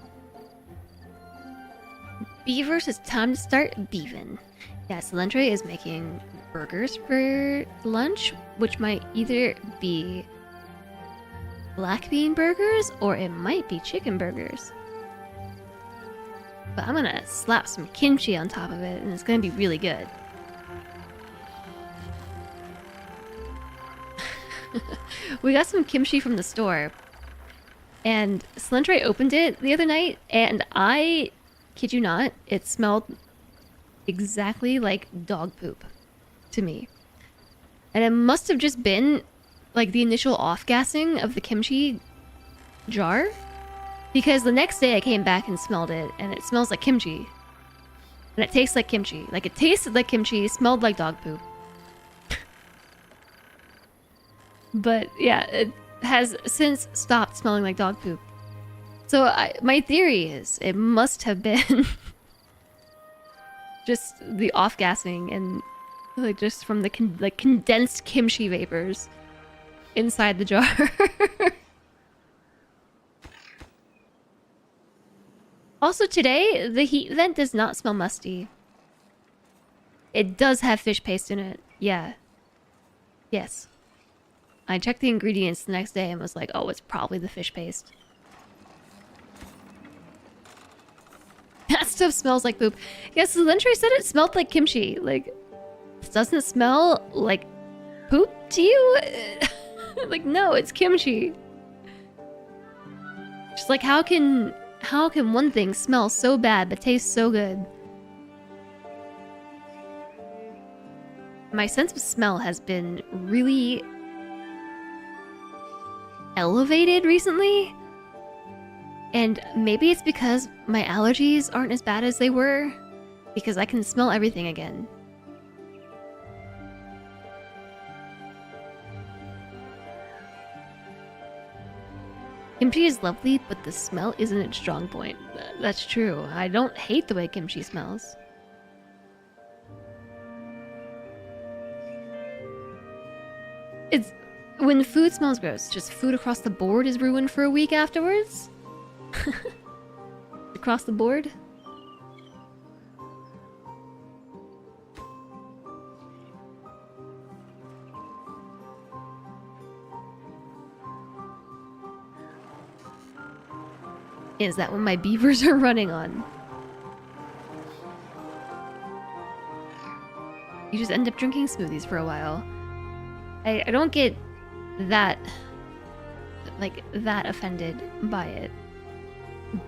Beavers, it's time to start beaving. Yeah, Slendre is making burgers for lunch, which might either be black bean burgers or it might be chicken burgers. But I'm gonna slap some kimchi on top of it and it's gonna be really good. We got some kimchi from the store. And Slendre opened it the other night and I kid you not, it smelled exactly like dog poop to me. And it must have just been like the initial off-gassing of the kimchi jar. Because the next day I came back and smelled it and it smells like kimchi. And it tastes like kimchi. Like it tasted like kimchi, smelled like dog poop. But yeah, it has since stopped smelling like dog poop. So my theory is it must have been just the off-gassing and like just from the condensed kimchi vapors inside the jar. Also today, the heat vent does not smell musty. It does have fish paste in it. Yeah. Yes. I checked the ingredients the next day and was like, oh, it's probably the fish paste. That stuff smells like poop. Yes, the Slendre said it smelled like kimchi. Like, doesn't it smell like poop to you? Like, no, it's kimchi. Just like, how can one thing smell so bad but taste so good? My sense of smell has been really elevated recently. And maybe it's because my allergies aren't as bad as they were. Because I can smell everything again. Kimchi is lovely, but the smell isn't its strong point. That's true. I don't hate the way kimchi smells. It's... when food smells gross, just food across the board is ruined for a week afterwards? Across the board? Is that what my beavers are running on? You just end up drinking smoothies for a while. I don't get that, like, that offended by it.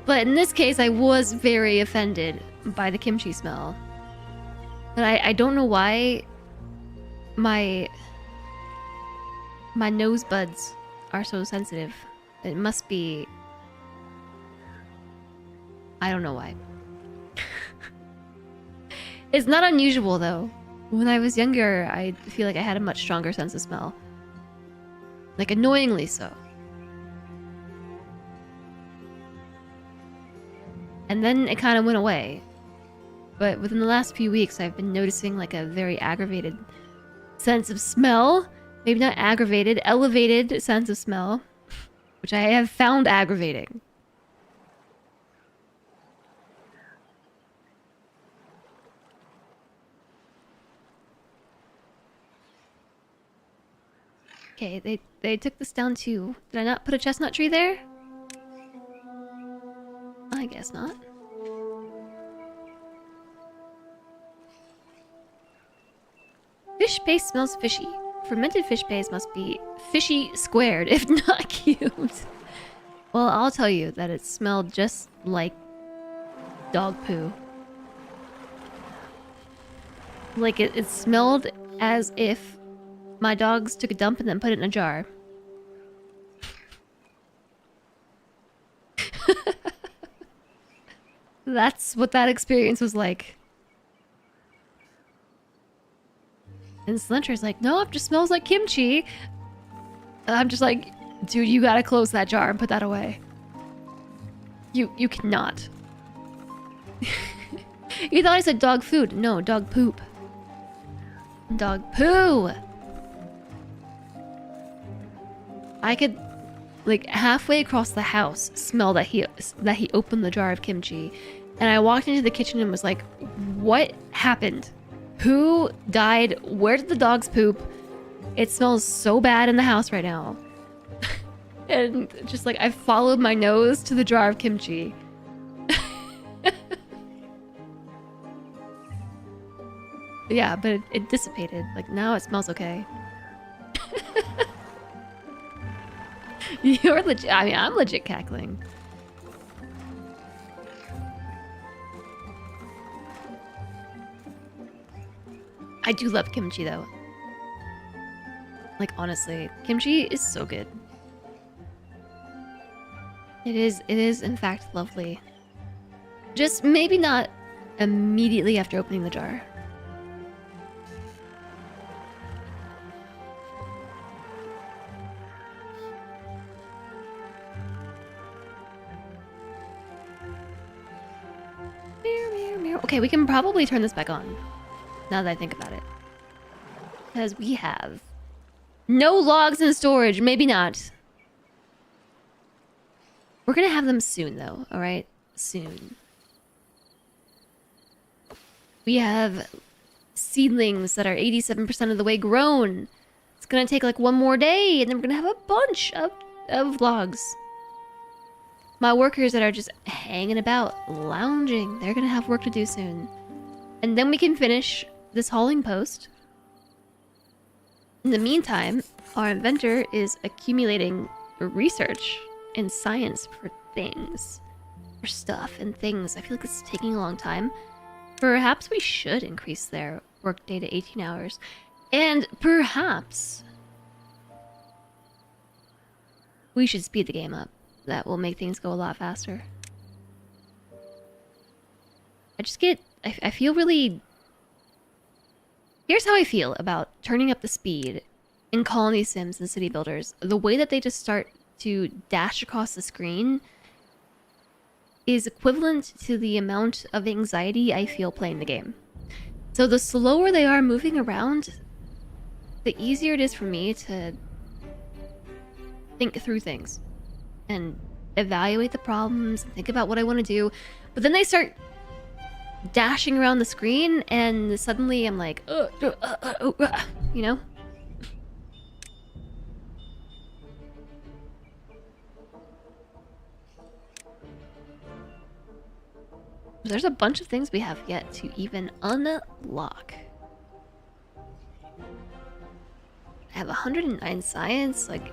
But in this case, I was very offended by the kimchi smell. And I don't know why my nose buds are so sensitive. It must be... I don't know why. It's not unusual, though. When I was younger, I feel like I had a much stronger sense of smell. Like, annoyingly so. And then it kind of went away. But within the last few weeks, I've been noticing like a very aggravated sense of smell. Maybe not aggravated, elevated sense of smell. Which I have found aggravating. Okay, they took this down too. Did I not put a chestnut tree there? I guess not. Fish paste smells fishy. Fermented fish paste must be fishy squared, if not cubed. Well, I'll tell you that it smelled just like dog poo. Like it smelled as if my dogs took a dump and then put it in a jar. That's what that experience was like. And Slender's like, no, it just smells like kimchi. And I'm just like, dude, you gotta close that jar and put that away. You cannot. You thought I said dog food. No, dog poop. Dog poo. I could, like, halfway across the house smell that he opened the jar of kimchi. And I walked into the kitchen and was like, what happened? Who died? Where did the dogs poop? It smells so bad in the house right now. And just like I followed my nose to the jar of kimchi. Yeah, but it dissipated. Like now it smells okay. You're legit. I mean, I'm legit cackling. I do love kimchi though. Like honestly, kimchi is so good. It is in fact lovely. Just maybe not immediately after opening the jar. Okay, we can probably turn this back on. Now that I think about it. Because we have no logs in storage. Maybe not. We're gonna have them soon though, alright? Soon. We have seedlings that are 87% of the way grown. It's gonna take like one more day and then we're gonna have a bunch of logs. My workers that are just hanging about, lounging, they're gonna have work to do soon. And then we can finish this hauling post. In the meantime, our inventor is accumulating research and science for things. For stuff and things. I feel like this is taking a long time. Perhaps we should increase their workday to 18 hours. And perhaps we should speed the game up. That will make things go a lot faster. I feel really... Here's how I feel about turning up the speed in Colony Sims and City Builders. The way that they just start to dash across the screen is equivalent to the amount of anxiety I feel playing the game. So the slower they are moving around, the easier it is for me to think through things and evaluate the problems and think about what I want to do. But then they start dashing around the screen and suddenly I'm like, you know? There's a bunch of things we have yet to even unlock. I have 109 science, like...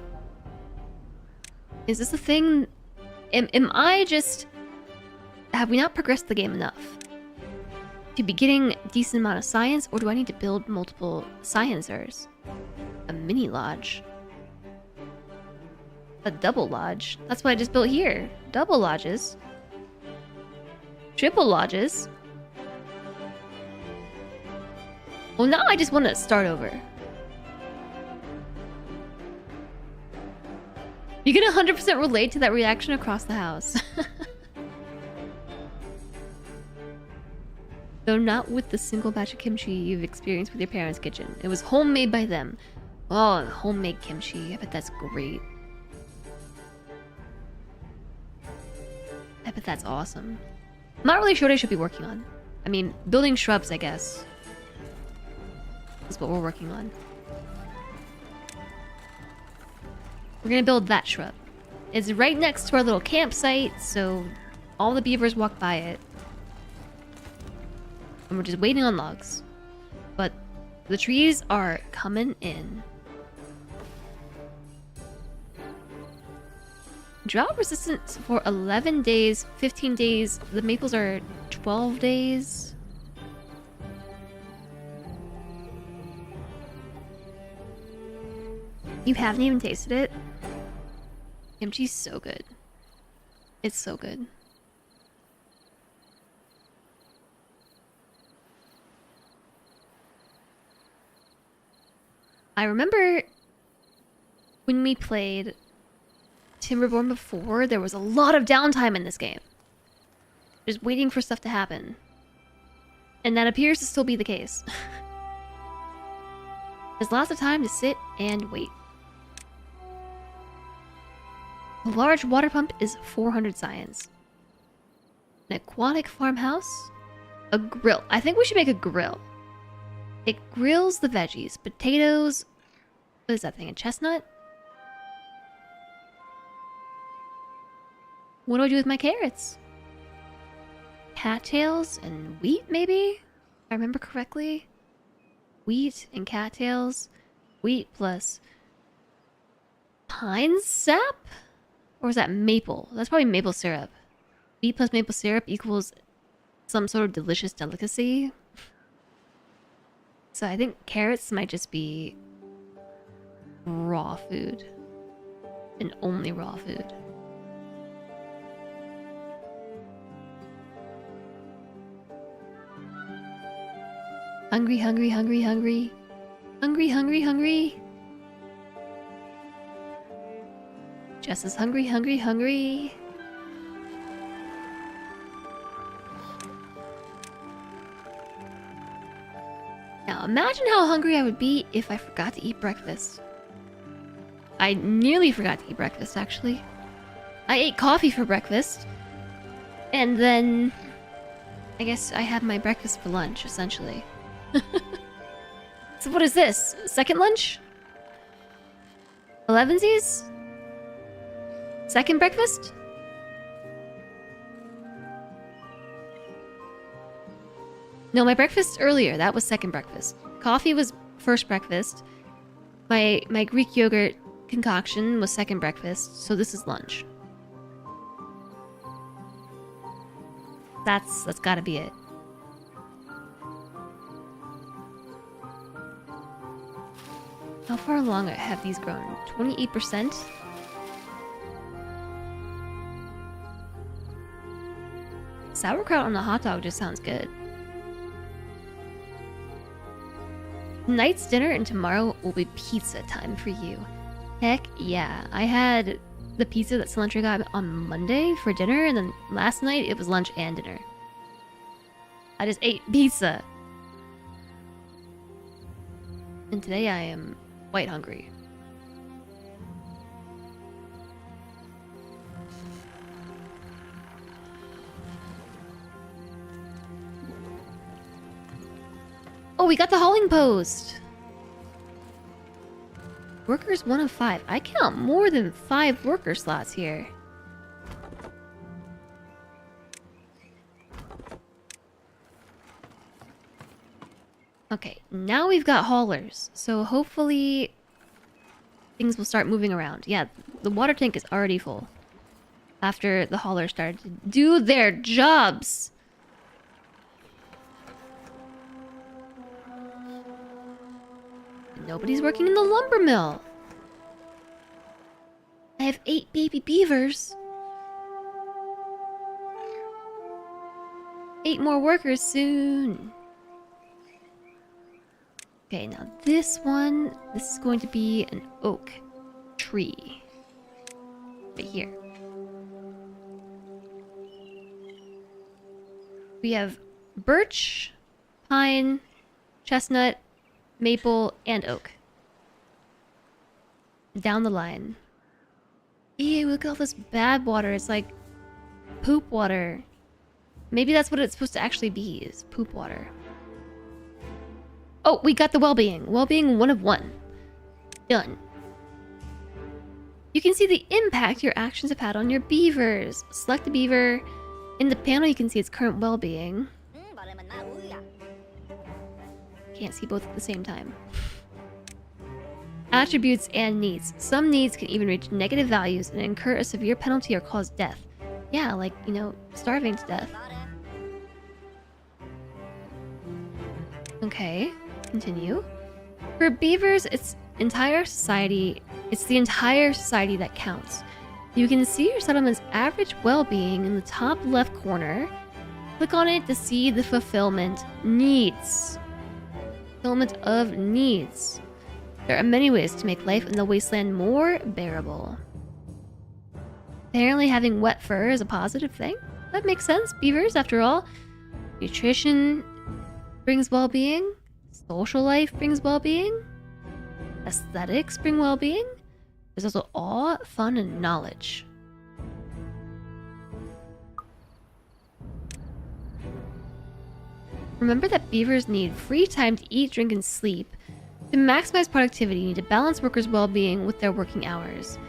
Is this a thing? Am I just... Have we not progressed the game enough to be getting a decent amount of science, or do I need to build multiple sciencers? A mini lodge. A double lodge. That's what I just built here. Double lodges. Triple lodges. Well, now I just want to start over. You can 100% relate to that reaction across the house. Though not with the single batch of kimchi you've experienced with your parents' kitchen. It was homemade by them. Oh, homemade kimchi. I bet that's great. I bet that's awesome. I'm not really sure what I should be working on. I mean, building shrubs, I guess, is what we're working on. We're gonna build that shrub. It's right next to our little campsite, so all the beavers walk by it. And we're just waiting on logs. But the trees are coming in. Drought resistance for 11 days, 15 days. The maples are 12 days. You haven't even tasted it? Kimchi's so good. It's so good. I remember when we played Timberborn before, there was a lot of downtime in this game. Just waiting for stuff to happen. And that appears to still be the case. There's lots of time to sit and wait. A large water pump is 400 science. An aquatic farmhouse? A grill. I think we should make a grill. It grills the veggies. Potatoes. What is that thing? A chestnut? What do I do with my carrots? Cattails and wheat, maybe? If I remember correctly. Wheat and cattails. Wheat plus pine sap? Or is that maple? That's probably maple syrup. Wheat plus maple syrup equals some sort of delicious delicacy. So I think carrots might just be raw food. And only raw food. Hungry, hungry, hungry, hungry. Hungry, hungry, hungry. Jess is hungry, hungry, hungry. Now imagine how hungry I would be if I forgot to eat breakfast. I nearly forgot to eat breakfast, actually. I ate coffee for breakfast. And then I guess I had my breakfast for lunch, essentially. So what is this? Second lunch? 11sies? Second breakfast? No, my breakfast earlier. That was second breakfast. Coffee was first breakfast. My Greek yogurt concoction was second breakfast. So this is lunch. That's gotta be it. How far along have these grown? 28%? Sauerkraut on a hot dog just sounds good. Tonight's dinner and tomorrow will be pizza time for you. Heck yeah. I had the pizza that Cilantro got on Monday for dinner, and then last night it was lunch and dinner. I just ate pizza. And today I am quite hungry. Oh, we got the hauling post! Workers 1 of 5. I count more than 5 worker slots here. Okay, now we've got haulers, so hopefully things will start moving around. Yeah, the water tank is already full after the haulers started to do their jobs. Nobody's working in the lumber mill. I have 8 baby beavers. 8 more workers soon. Okay, now this is going to be an oak tree. Right here. We have birch, pine, chestnut, maple, and oak. Down the line. Ew, look at all this bad water. It's like poop water. Maybe that's what it's supposed to actually be, is poop water. Oh, we got the well-being. Well-being 1 of 1. Done. You can see the impact your actions have had on your beavers. Select the beaver. In the panel, you can see its current well-being. Can't see both at the same time. Attributes and needs. Some needs can even reach negative values and incur a severe penalty or cause death. Yeah, like, you know, starving to death. Okay, continue. For beavers, it's the entire society that counts. You can see your settlement's average well-being in the top left corner. Click on it to see the fulfillment needs. Fulfillment of needs. There are many ways to make life in the wasteland more bearable. Apparently having wet fur is a positive thing. That makes sense. Beavers, after all. Nutrition brings well-being. Social life brings well-being. Aesthetics bring well-being. There's also awe, fun, and knowledge. Remember that beavers need free time to eat, drink, and sleep. To maximize productivity, you need to balance workers' well-being with their working hours.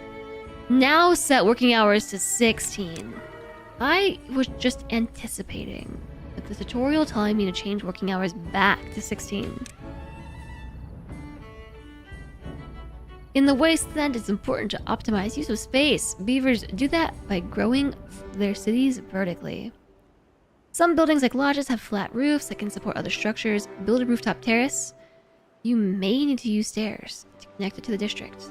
Now set working hours to 16. I was just anticipating that the tutorial telling me to change working hours back to 16. In the wasteland, it's important to optimize use of space. Beavers do that by growing their cities vertically. Some buildings like lodges have flat roofs that can support other structures. Build a rooftop terrace. You may need to use stairs to connect it to the district.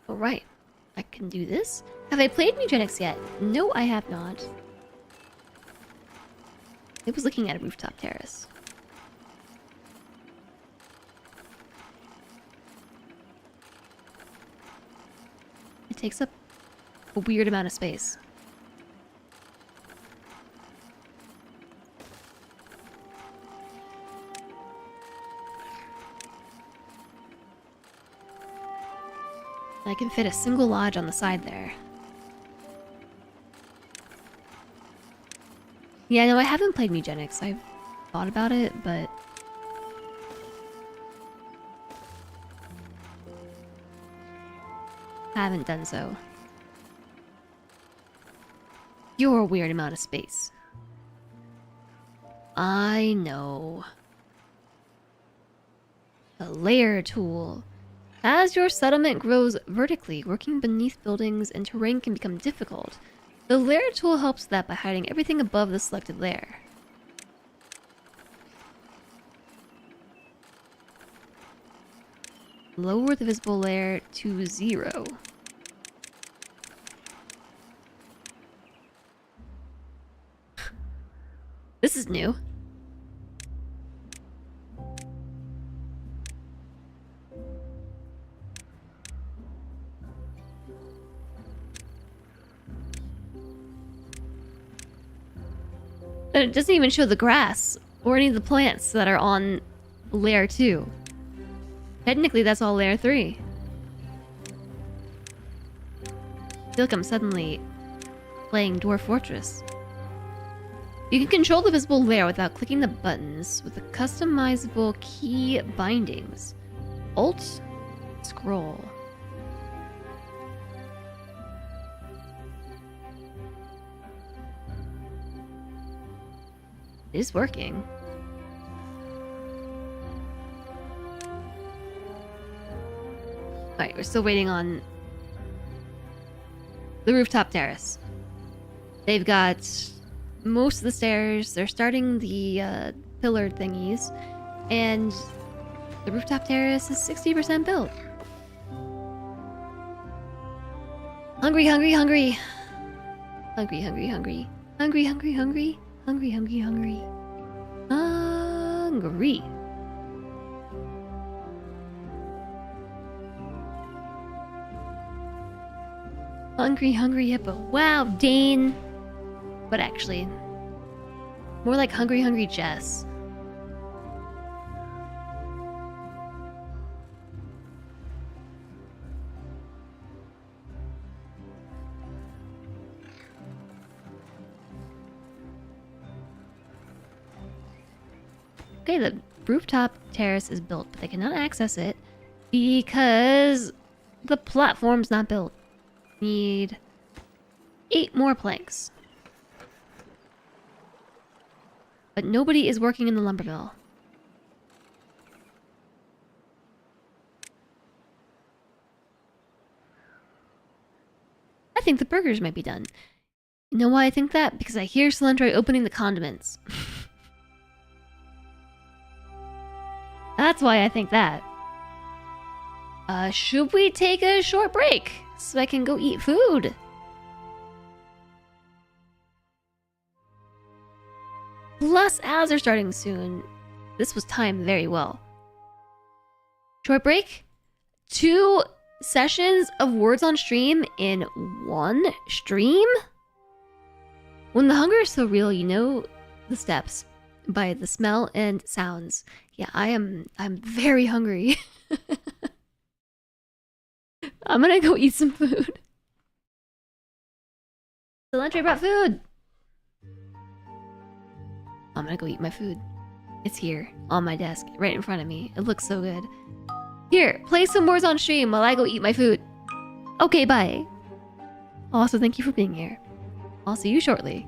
Alright, I can do this. Have I played Eugenics yet? No, I have not. I was looking at a rooftop terrace. It takes up a weird amount of space. I can fit a single lodge on the side there. Yeah, no, I haven't played Eugenics. I've thought about it, but... haven't done so. You're a weird amount of space. I know. A layer tool. As your settlement grows vertically, working beneath buildings and terrain can become difficult. The layer tool helps with that by hiding everything above the selected layer. Lower the visible layer to 0. This is new. And it doesn't even show the grass or any of the plants that are on layer 2. Technically, that's all layer 3. I feel like I'm suddenly playing Dwarf Fortress. You can control the visible layer without clicking the buttons with the customizable key bindings. Alt, scroll. It is working. Alright, we're still waiting on the rooftop terrace. They've got most of the stairs. They're starting the pillared thingies. And the rooftop terrace is 60% built. Hungry, hungry, hungry. Hungry, hungry, hungry. Hungry, hungry, hungry. Hungry, hungry, hungry. Hungry. Hungry, hungry hippo. Wow, Dane. But actually, more like hungry, hungry Jess. Okay, the rooftop terrace is built, but they cannot access it because The platform's not built. Need 8 more planks. But nobody is working in the lumber mill. I think the burgers might be done. You know why I think that? Because I hear Cilantro opening the condiments. That's why I think that. Should we take a short break so I can go eat food? Plus, ads are starting soon. This was timed very well. Short break? 2 sessions of words on stream in 1 stream? When the hunger is so real, you know the steps by the smell and sounds. Yeah, I'm very hungry. I'm gonna go eat some food. Cilantro brought food. I'm gonna go eat my food. It's here, on my desk, right in front of me. It looks so good. Here, play some words on stream while I go eat my food. Okay, bye. Also, thank you for being here. I'll see you shortly.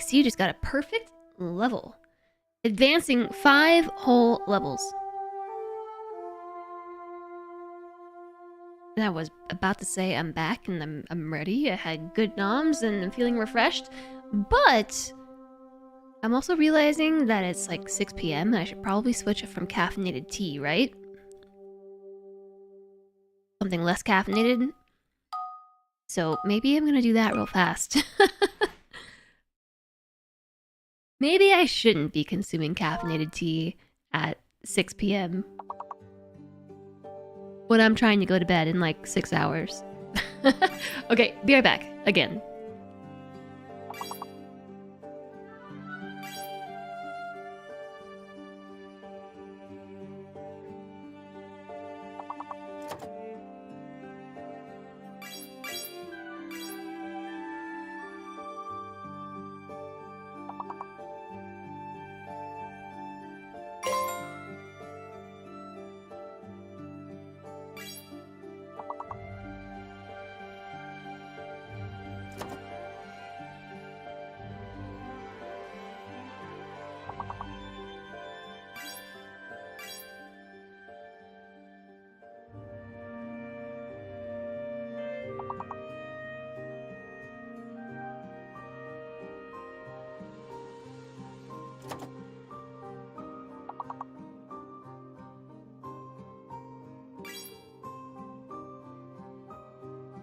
see you just got a perfect level. Advancing 5 whole levels. And I was about to say I'm back and I'm ready. I had good noms and I'm feeling refreshed. But I'm also realizing that it's like 6 p.m. and I should probably switch it from caffeinated tea, right? Something less caffeinated. So maybe I'm gonna do that real fast. Maybe I shouldn't be consuming caffeinated tea at 6 p.m. when I'm trying to go to bed in like 6 hours. Okay, be right back. Again.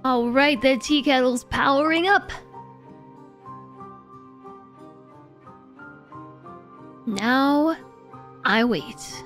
Alright, the tea kettle's powering up. Now, I wait.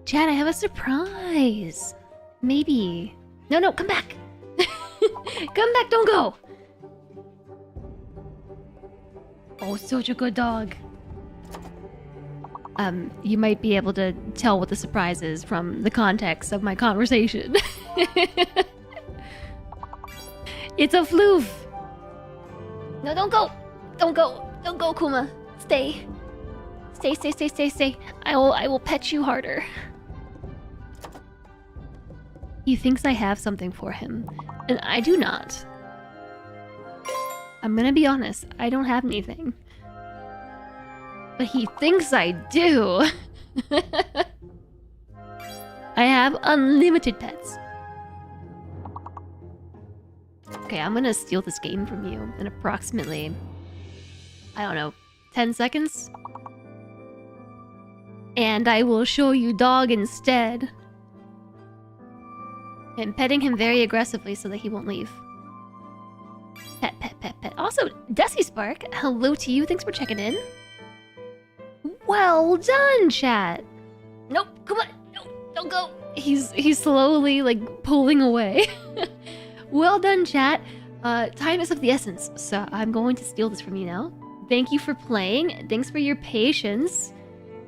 Chad, I have a surprise. Maybe. No, come back. Come back, don't go. Oh, such a good dog. You might be able to tell what the surprise is from the context of my conversation. It's a floof. No, don't go. Don't go. Don't go, Kuma. Stay. Stay. I will pet you harder. He thinks I have something for him, and I do not. I'm gonna be honest, I don't have anything. But he thinks I do. I have unlimited pets. Okay, I'm gonna steal this game from you in approximately, I don't know, 10 seconds? And I will show you dog instead. I'm petting him very aggressively so that he won't leave. Pet, pet, pet, pet. Also, Desi Spark, hello to you. Thanks for checking in. Well done, chat. Nope, come on. No, don't go. He's slowly, like, pulling away. Well done, chat. Time is of the essence, so I'm going to steal this from you now. Thank you for playing. Thanks for your patience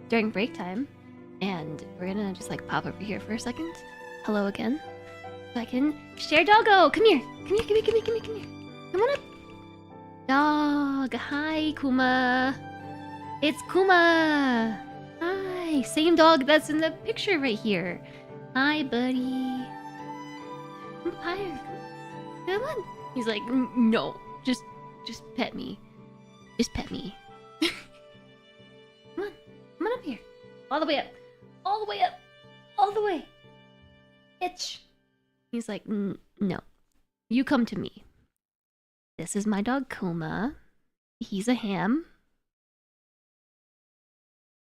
during break time. And we're gonna just, like, pop over here for a second. Hello again. So I can share doggo. Come here. Come here, come here, come here, come here, come here. Come on up. Dog. Hi, Kuma. It's Kuma. Hi. Same dog that's in the picture right here. Hi, buddy. Hi. Come on. He's like, no. Just pet me. Just pet me. Come on. Come on up here. All the way up. All the way up. All the way. Itch. He's like, no. You come to me. This is my dog, Kuma. He's a ham.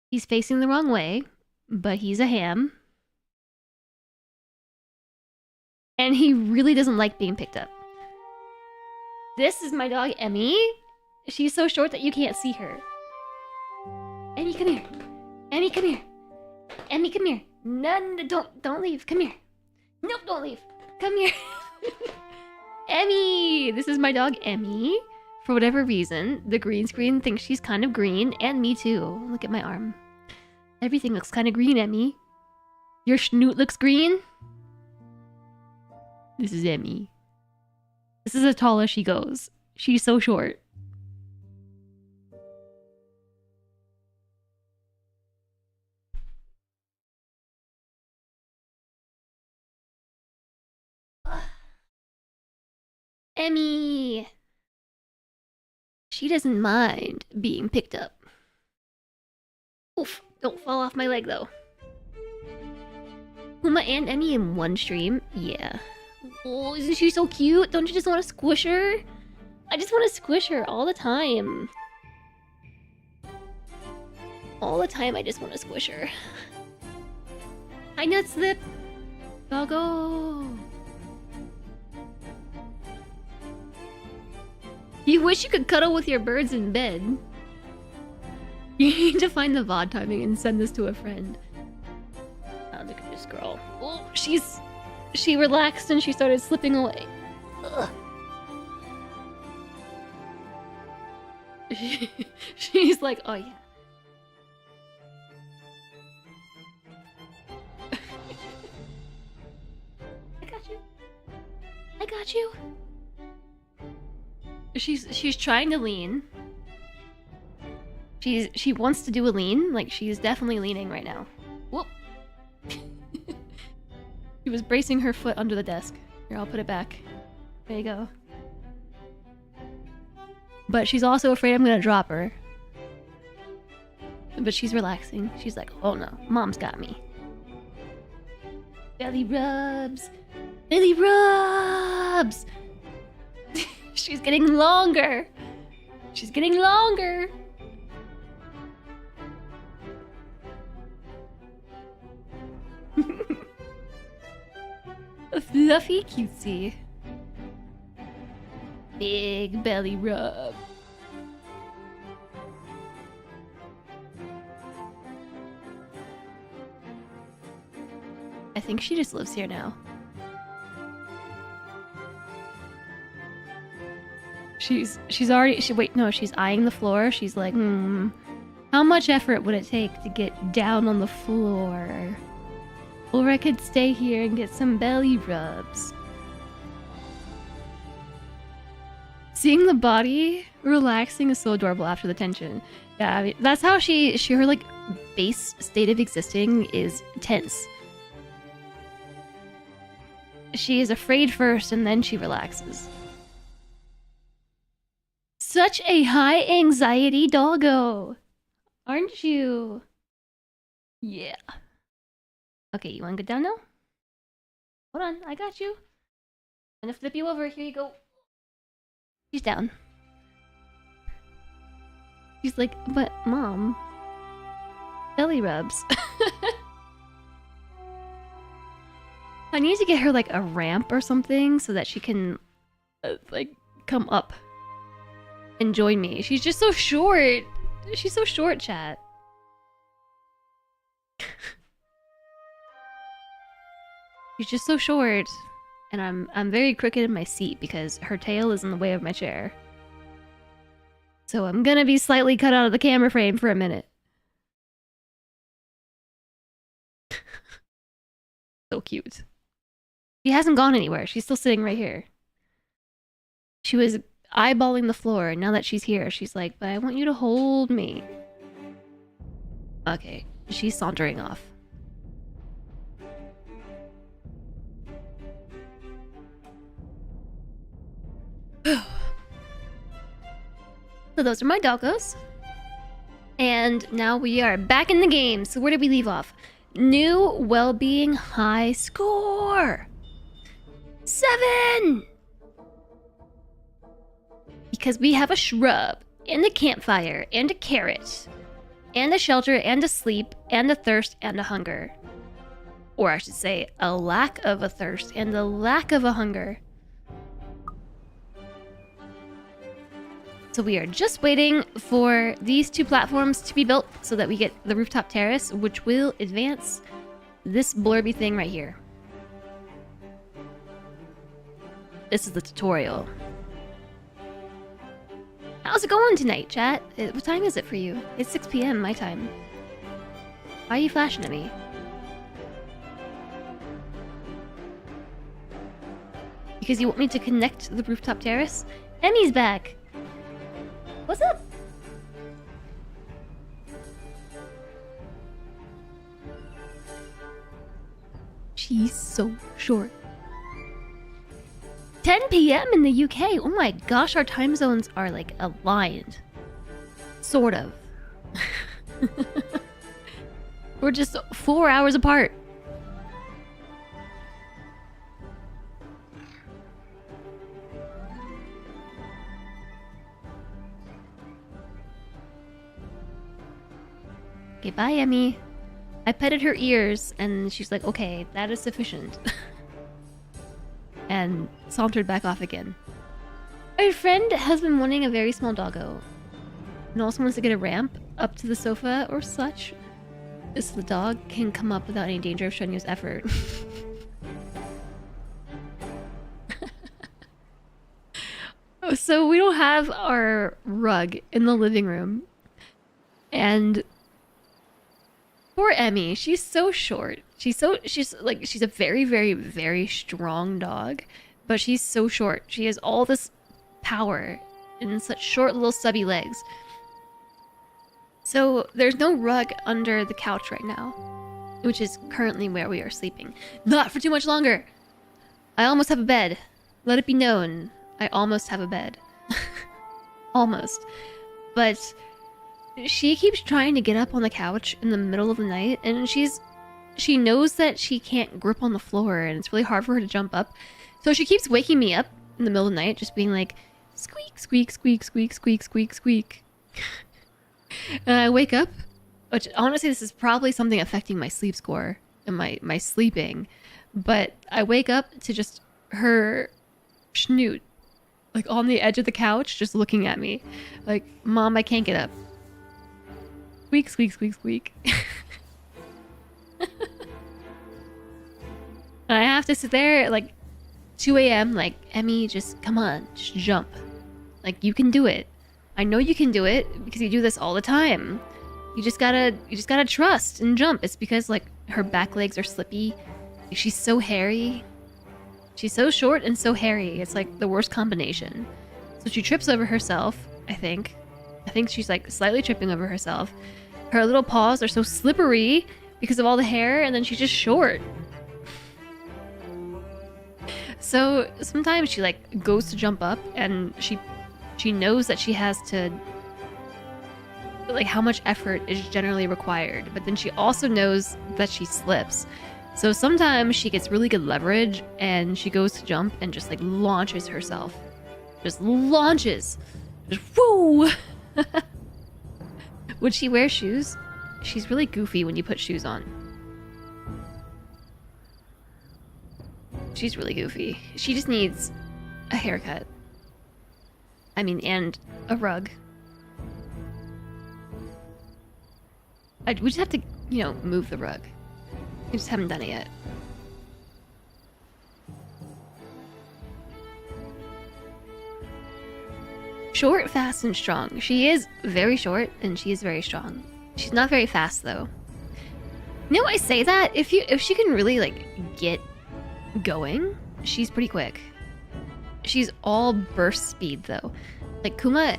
He's facing the wrong way, but he's a ham. And he really doesn't like being picked up. This is my dog, Emmy. She's so short that you can't see her. Emmy, come here. Emmy, come here. Emmy, come here. None, don't leave. Come here. Nope, don't leave. Come here. Emmy! This is my dog, Emmy. For whatever reason, the green screen thinks she's kind of green, and me too. Look at my arm. Everything looks kind of green, Emmy. Your schnoot looks green? This is Emmy. This is as tall as she goes. She's so short. Emmy! She doesn't mind being picked up. Oof, don't fall off my leg though. Kuma and Emmy in one stream? Yeah. Oh, isn't she so cute? Don't you just want to squish her? I just want to squish her all the time. All the time I just want to squish her. Hi, Nut Slip! Doggo! You wish you could cuddle with your birds in bed. You need to find the VOD timing and send this to a friend. Oh, look at this girl. Oh, she relaxed and she started slipping away. Ugh. She's like, oh yeah. I got you. I got you. She's trying to lean. She wants to do a lean. Like, she's definitely leaning right now. Whoop. She was bracing her foot under the desk. Here, I'll put it back. There you go. But she's also afraid I'm gonna drop her. But she's relaxing. She's like, oh no, mom's got me. Belly rubs! Belly rubs! She's getting longer! She's getting longer! A fluffy cutesy. Big belly rub. I think she just lives here now. She's already she's eyeing the floor. She's like, how much effort would it take to get down on the floor? Or I could stay here and get some belly rubs. Seeing the body relaxing is so adorable after the tension. Yeah, I mean, that's how her like base state of existing is tense. She is afraid first and then she relaxes. Such a high anxiety doggo, aren't you? Yeah. Okay, you wanna go down now? Hold on, I got you. I'm gonna flip you over. Here you go. She's down. She's like, but mom, Belly rubs. I need to get her like a ramp or something so that she can like come up and join me. She's just so short. She's so short, chat. She's just so short. And I'm very crooked in my seat because her tail is in the way of my chair. So I'm gonna be slightly cut out of the camera frame for a minute. So cute. She hasn't gone anywhere. She's still sitting right here. She was eyeballing the floor, and now that she's here, she's like, but I want you to hold me. Okay, she's sauntering off. So those are my doggos. And now we are back in the game. So where did we leave off? New well-being high score. 7! Because we have a shrub, and a campfire, and a carrot, and a shelter, and a sleep, and a thirst, and a hunger. Or I should say, a lack of a thirst, and a lack of a hunger. So we are just waiting for these 2 platforms to be built so that we get the rooftop terrace, which will advance this blurby thing right here. This is the tutorial. How's it going tonight, chat? What time is it for you? It's 6 p.m. my time. Why are you flashing at me? Because you want me to connect the rooftop terrace? Emmy's back! What's up? She's so short. 10 p.m. in the UK. Oh my gosh, our time zones are like aligned. Sort of. We're just 4 hours apart. Okay, bye, Emmy. I petted her ears, and she's like, okay, that is sufficient. And sauntered back off again. Our friend has been wanting a very small doggo. And also wants to get a ramp up to the sofa or such. So the dog can come up without any danger of strenuous effort. So we don't have our rug in the living room. And poor Emmy, she's so short. She's a very, very, very strong dog, but she's so short. She has all this power in such short little stubby legs. So there's no rug under the couch right now, which is currently where we are sleeping. Not for too much longer. I almost have a bed. Let it be known, I almost have a bed. Almost. But she keeps trying to get up on the couch in the middle of the night, and she knows that she can't grip on the floor, and it's really hard for her to jump up. So she keeps waking me up in the middle of the night, just being like, squeak, squeak, squeak, squeak, squeak, squeak, squeak. And I wake up, which honestly, this is probably something affecting my sleep score and my sleeping. But I wake up to just her snoot, like on the edge of the couch, just looking at me. Like, Mom, I can't get up. Squeak, squeak, squeak, squeak. And I have to sit there at like 2 a.m. like, Emmy, just come on, just jump. Like, you can do it. I know you can do it because you do this all the time. You just gotta trust and jump. It's because like her back legs are slippy. She's so hairy. She's so short and so hairy. It's like the worst combination. So she trips over herself, I think. I think she's like slightly tripping over herself. Her little paws are so slippery because of all the hair, and then she's just short. So sometimes she like goes to jump up, and she knows that she has to, like, how much effort is generally required, but then she also knows that she slips. So sometimes she gets really good leverage, and she goes to jump and just like launches herself. Just launches. Just woo! Would she wear shoes? She's really goofy when you put shoes on. She's really goofy. She just needs a haircut. I mean, and a rug. We just have to, you know, move the rug. We just haven't done it yet. Short, fast, and strong. She is very short, and she is very strong. She's not very fast, though. You know, I say that if she can really like get going, she's pretty quick. She's all burst speed, though. Like Kuma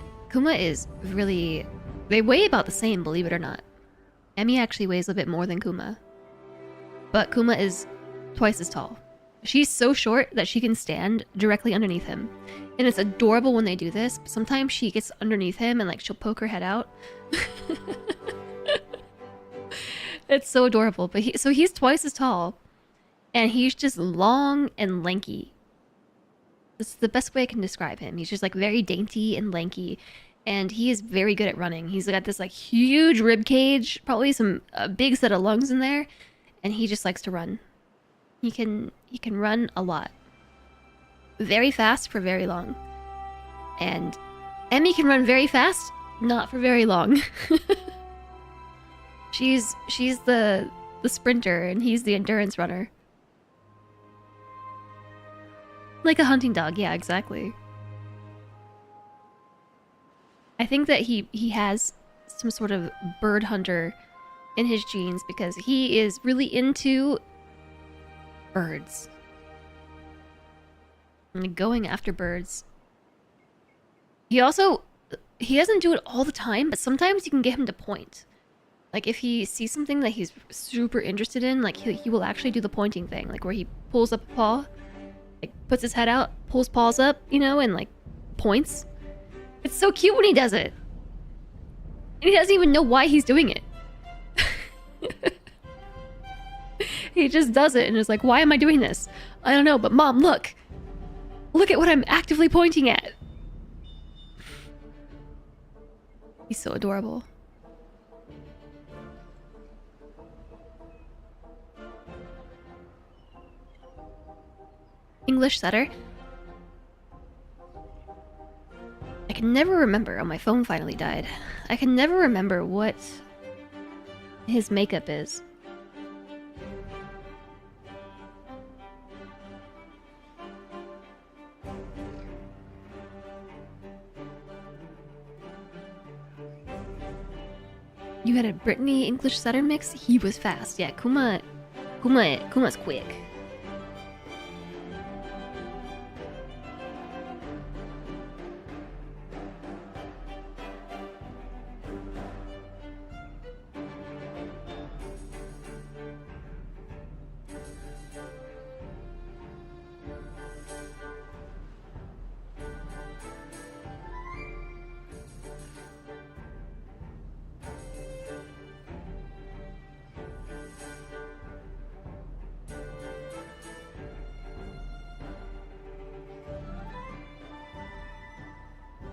is really. They weigh about the same, believe it or not. Emmy actually weighs a bit more than Kuma, but Kuma is twice as tall. She's so short that she can stand directly underneath him. And it's adorable when they do this, but sometimes she gets underneath him and like she'll poke her head out. It's so adorable. But he's twice as tall, and he's just long and lanky. This is the best way I can describe him. He's just like very dainty and lanky, and he is very good at running. He's got this like huge rib cage, probably some big set of lungs in there, and he just likes to run. He can run a lot. Very fast for very long. And Emmy can run very fast, not for very long. She's the sprinter and he's the endurance runner. Like a hunting dog, yeah, exactly. I think that he has some sort of bird hunter in his genes because he is really into birds. And going after birds. He doesn't do it all the time, but sometimes you can get him to point. Like if he sees something that he's super interested in, like he will actually do the pointing thing, like where he pulls up a paw, like puts his head out, pulls paws up, you know, and like points. It's so cute when he does it. And he doesn't even know why he's doing it. He just does it and is like, why am I doing this? I don't know, but Mom, look. Look at what I'm actively pointing at. He's so adorable. English setter. I can never remember. Oh, my phone finally died. I can never remember what his makeup is. You had a Brittany English setter mix? He was fast. Yeah, Kuma's quick.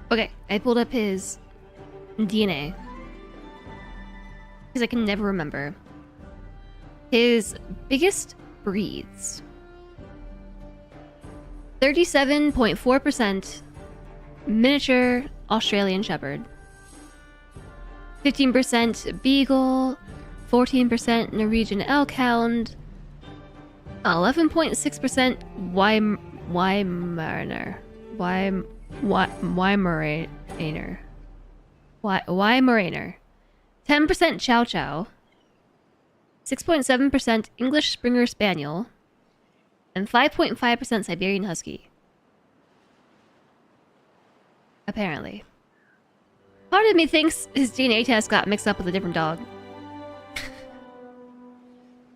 Okay, I pulled up his DNA. Because I can never remember. His biggest breeds. 37.4% miniature Australian Shepherd. 15% Beagle. 14% Norwegian Elkhound. 11.6% Weimaraner. Weimaraner. 10% Chow Chow. 6.7% English Springer Spaniel. And 5.5% Siberian Husky. Apparently. Part of me thinks his DNA test got mixed up with a different dog.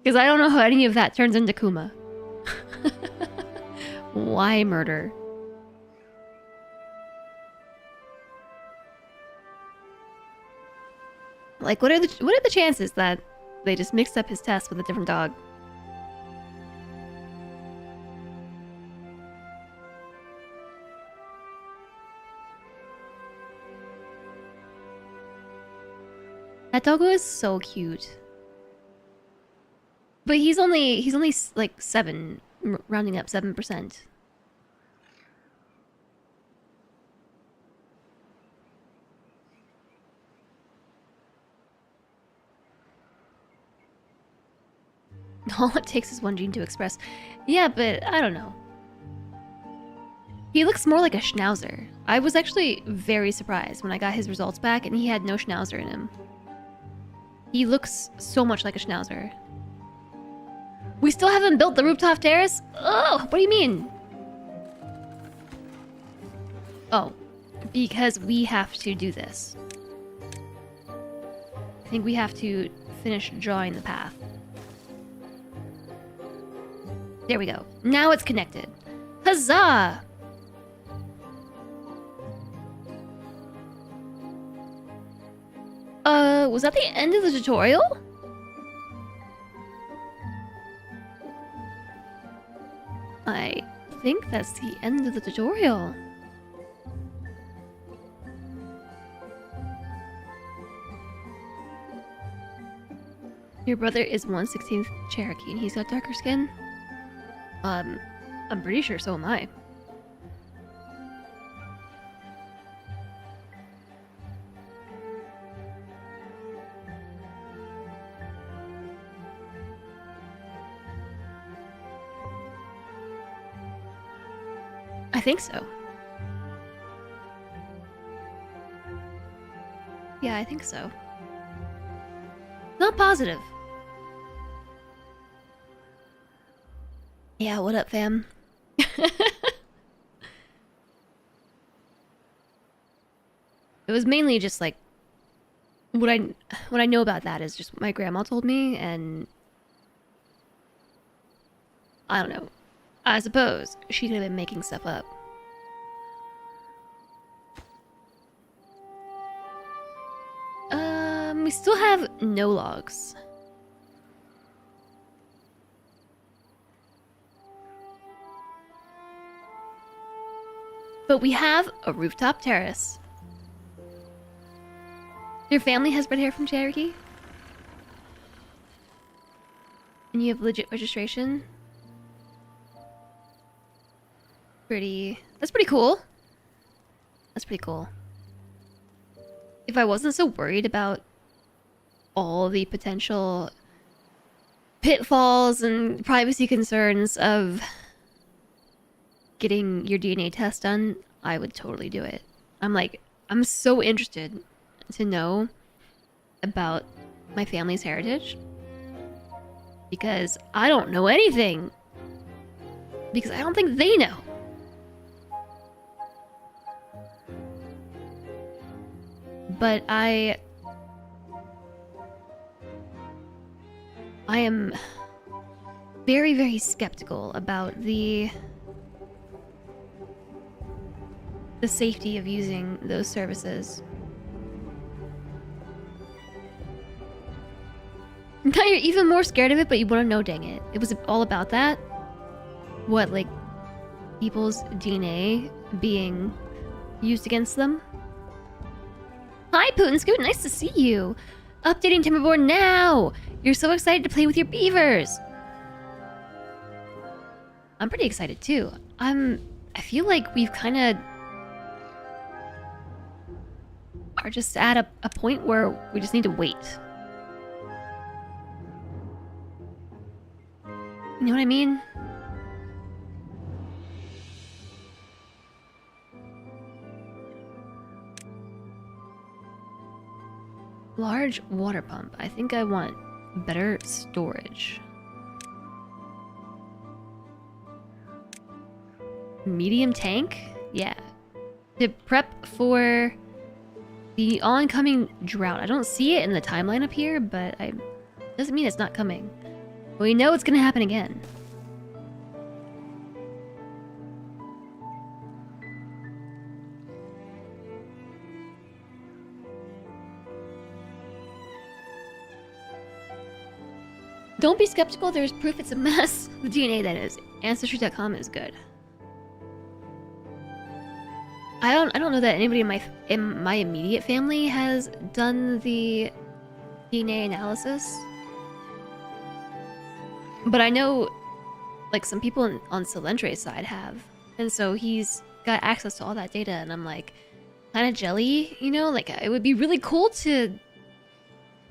Because I don't know how any of that turns into Kuma. Why murder? Like, what are the chances that they just mixed up his test with a different dog? That doggo is so cute. But he's only like 7, rounding up 7%. All it takes is one gene to express. Yeah, but I don't know. He looks more like a schnauzer. I was actually very surprised when I got his results back and he had no schnauzer in him. He looks so much like a schnauzer. We still haven't built the rooftop terrace? Oh, what do you mean? Oh, because we have to do this. I think we have to finish drawing the path. There we go. Now it's connected. Huzzah! Was that the end of the tutorial? I think that's the end of the tutorial. Your brother is 1/16th Cherokee and he's got darker skin? I'm pretty sure so am I. I think so. Yeah, I think so. Not positive. Yeah, what up, fam? It was mainly just like what I know about that is just what my grandma told me, and I don't know. I suppose she could have been making stuff up. We still have no logs. But we have a rooftop terrace. Your family has red hair from Cherokee? And you have legit registration? That's pretty cool. That's pretty cool. If I wasn't so worried about all the potential pitfalls and privacy concerns of getting your DNA test done, I would totally do it. I'm so interested to know about my family's heritage because I don't know anything. Because I don't think they know. But I am very, very skeptical about the safety of using those services. Now you're even more scared of it, but you want to know, dang it. It was all about that? What, like, people's DNA being used against them? Hi, Putin Scoot, nice to see you. Updating Timberborn now. You're so excited to play with your beavers. I'm pretty excited too. I feel like we've kind of are just at a point where we just need to wait. You know what I mean? Large water pump. I think I want better storage. Medium tank? Yeah. To prep for the oncoming drought. I don't see it in the timeline up here, but doesn't mean it's not coming. We know it's gonna happen again. Don't be skeptical, there's proof it's a mess. The DNA, that is. Ancestry.com is good. I don't know that anybody in my immediate family has done the DNA analysis. But I know, like, some people on Selentre's side have. And so he's got access to all that data, and I'm like, kind of jelly, you know? Like, it would be really cool to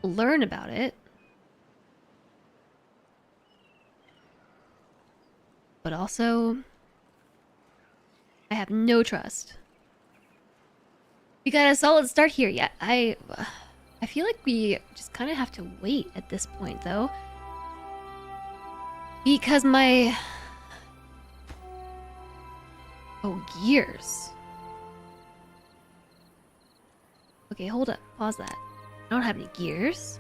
learn about it. But also, I have no trust. We got a solid start here. Yeah, I feel like we just kind of have to wait at this point, though. Because my... Oh, gears. Okay, hold up. Pause that. I don't have any gears.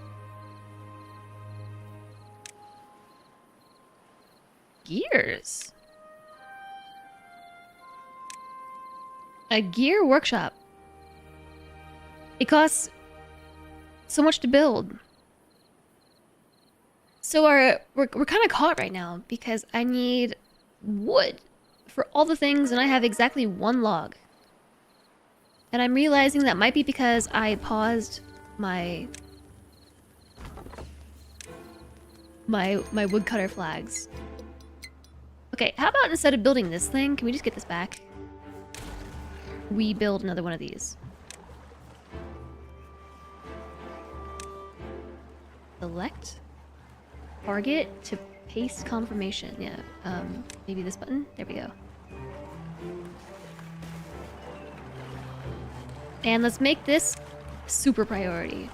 Gears? A gear workshop. It costs so much to build. So we're kind of caught right now because I need wood for all the things, and I have exactly 1 log. And I'm realizing that might be because I paused my woodcutter flags. Okay, how about instead of building this thing, can we just get this back? We build another one of these. Select target to paste confirmation. Yeah, maybe this button. There we go. And let's make this super priority.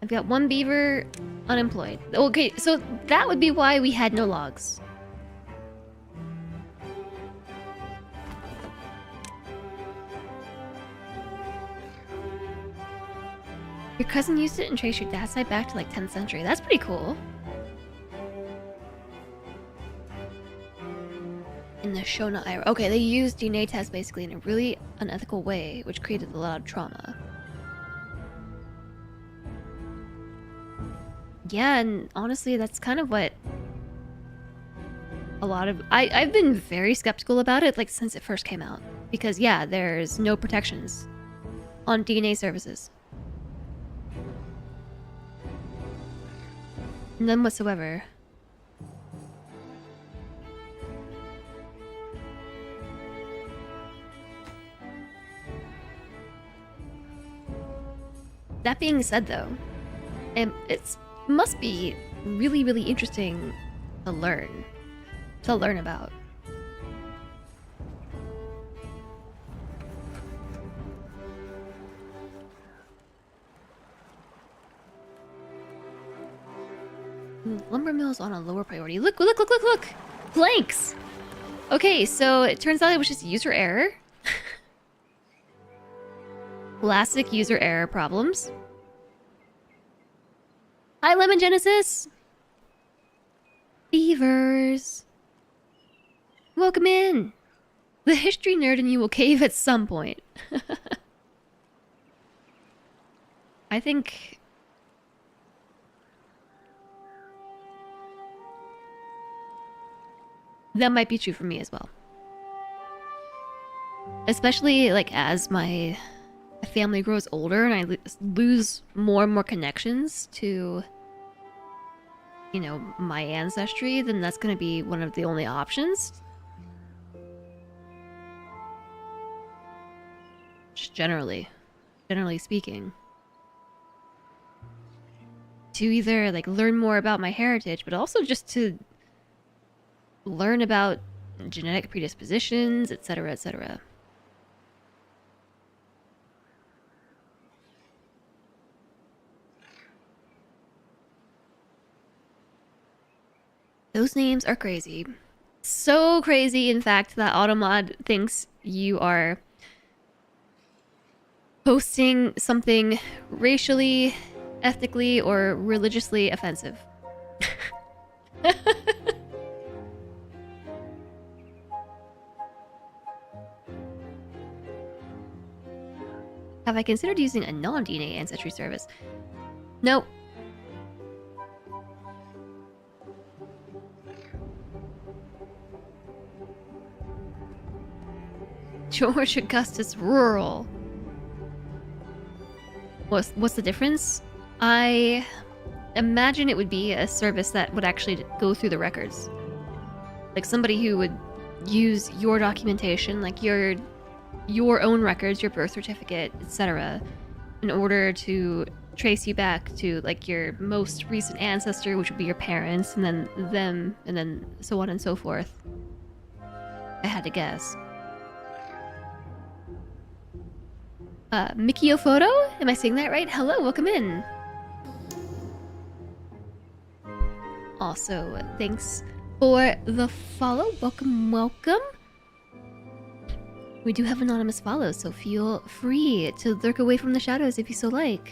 I've got 1 beaver unemployed. Okay, so that would be why we had no logs. Your cousin used it and traced your dad's side back to like 10th century. That's pretty cool. In the Shona era. Okay, they used DNA tests basically in a really unethical way, which created a lot of trauma. Yeah, and honestly, that's kind of what a lot of... I've been very skeptical about it, like, since it first came out. Because, yeah, there's no protections on DNA services. None whatsoever. That being said, though, it must be really, really interesting to learn about. Lumber mill's on a lower priority. Look! Planks! Okay, so it turns out it was just user error. Classic user error problems. Hi, Lemon Genesis! Beavers! Welcome in! The history nerd in you will cave at some point. I think... that might be true for me as well. Especially, like, as my family grows older and I lose more and more connections to, you know, my ancestry, then that's going to be one of the only options. Just generally speaking. To either, like, learn more about my heritage, but also just to learn about genetic predispositions, etc., etc. Those names are crazy. So crazy, in fact, that Automod thinks you are posting something racially, ethnically, or religiously offensive. Have I considered using a non-DNA ancestry service? No. George Augustus Rural. What's the difference? I imagine it would be a service that would actually go through the records. Like somebody who would use your documentation, like your own records, your birth certificate, etc., in order to trace you back to like your most recent ancestor, which would be your parents, and then them, and then so on and so forth. I had to guess. Mikio Photo? Am I saying that right? Hello, welcome in. Also, thanks for the follow. Welcome, welcome. We do have anonymous follows, so feel free to lurk away from the shadows if you so like.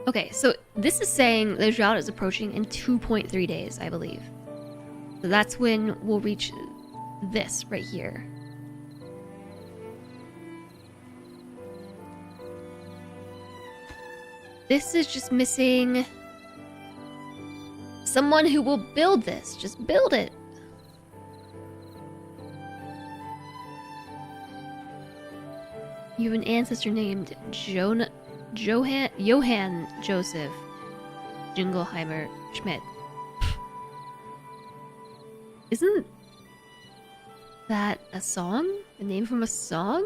Okay, so this is saying the drought is approaching in 2.3 days, I believe. So that's when we'll reach this right here. This is just missing someone who will build this. Just build it. You have an ancestor named Johann Joseph Jingleheimer Schmidt. Isn't that a song? A name from a song?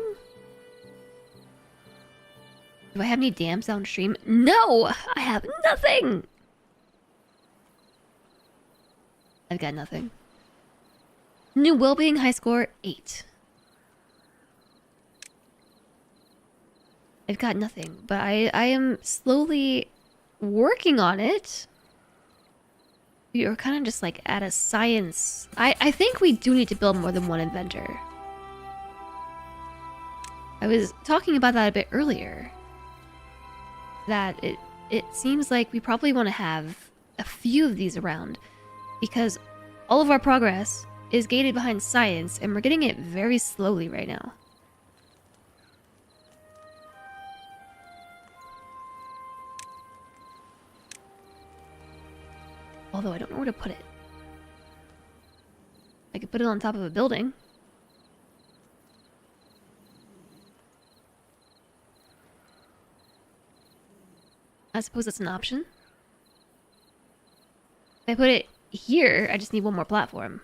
Do I have any dams downstream? No! I have nothing! I've got nothing. New well-being high score 8. I've got nothing, but I am slowly working on it. We are kind of just like at a science. I think we do need to build more than one inventor. I was talking about that a bit earlier. That it seems like we probably want to have a few of these around, because all of our progress is gated behind science, and we're getting it very slowly right now. Although I don't know where to put it. I could put it on top of a building. I suppose that's an option. If I put it here, I just need one more platform.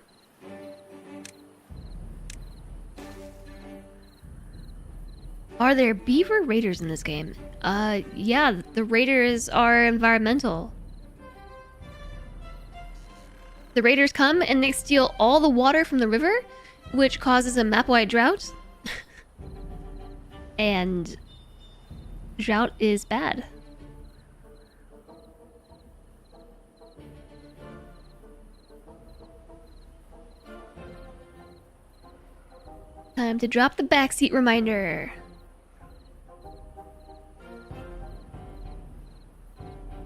Are there beaver raiders in this game? Yeah, the raiders are environmental. The raiders come and they steal all the water from the river, which causes a map-wide drought. And drought is bad. Time to drop the backseat reminder.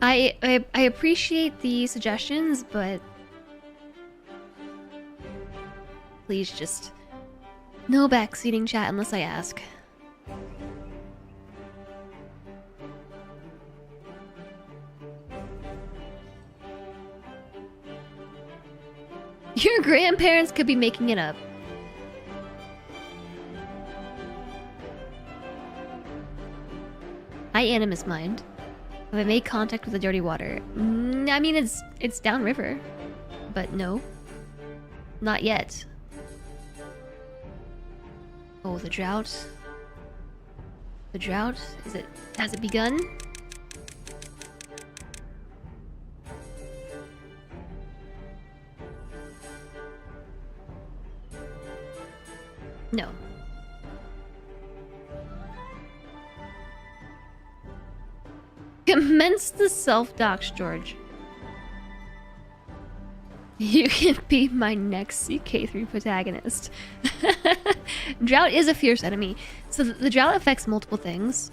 I appreciate the suggestions, but please just no backseating chat unless I ask. Your grandparents could be making it up. Hi, Animus Mind. Have I made contact with the dirty water? I mean, it's downriver, but no, not yet. Oh, the drought. The drought? Has it begun? No. Commence the self-docs, George. You can be my next CK3 protagonist. Drought is a fierce enemy. So the drought affects multiple things.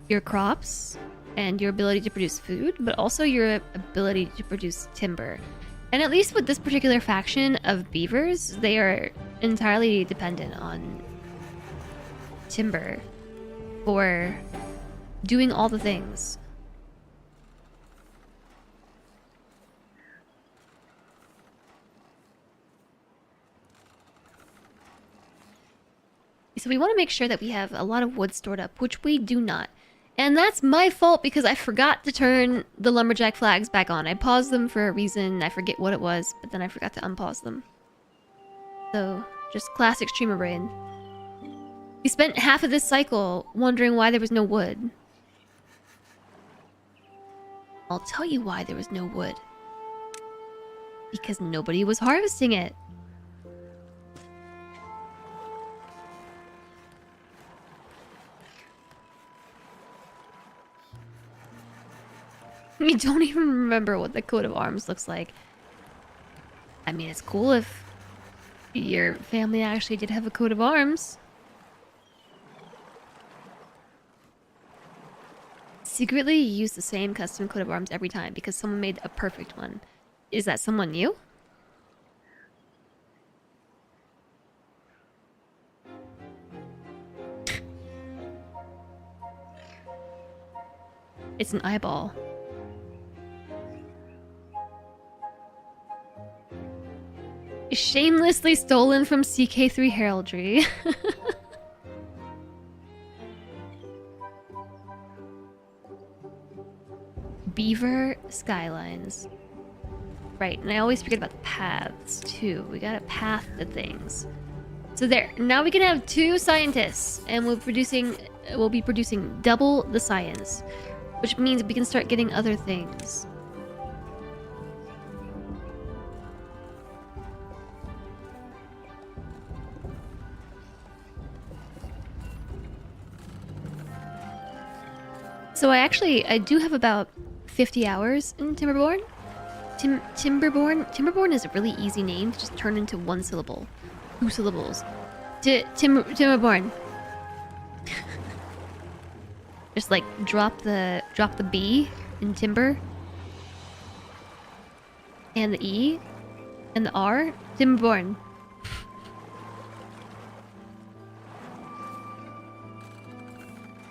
Your crops and your ability to produce food, but also your ability to produce timber. And at least with this particular faction of beavers, they are entirely dependent on timber for doing all the things. So we want to make sure that we have a lot of wood stored up, which we do not. And that's my fault because I forgot to turn the lumberjack flags back on. I paused them for a reason. I forget what it was, but then I forgot to unpause them. So, just classic streamer brain. We spent half of this cycle wondering why there was no wood. I'll tell you why there was no wood. Because nobody was harvesting it. You don't even remember what the coat of arms looks like. I mean, it's cool if your family actually did have a coat of arms. Secretly use the same custom coat of arms every time because someone made a perfect one. Is that someone new? It's an eyeball. Shamelessly stolen from CK3 heraldry. Beaver skylines. Right, and I always forget about the paths too. We gotta path the things. So there, now we can have 2 scientists, and we'll be producing double the science, which means we can start getting other things. So I do have about 50 hours in Timberborn. Timberborn is a really easy name to just turn into 1 syllable. 2 syllables. Timberborn. Just like drop the B in timber. And the E. And the R. Timberborn.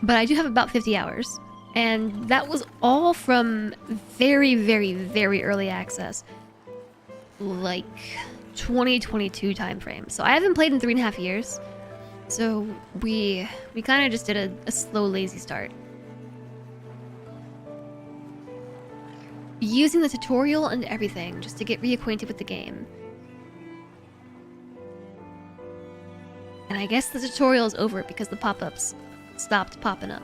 But I do have about 50 hours. And that was all from very, very, very early access. Like 2022 timeframe. So I haven't played in 3.5 years. So we kind of just did a slow, lazy start. Using the tutorial and everything just to get reacquainted with the game. And I guess the tutorial is over because the pop-ups stopped popping up.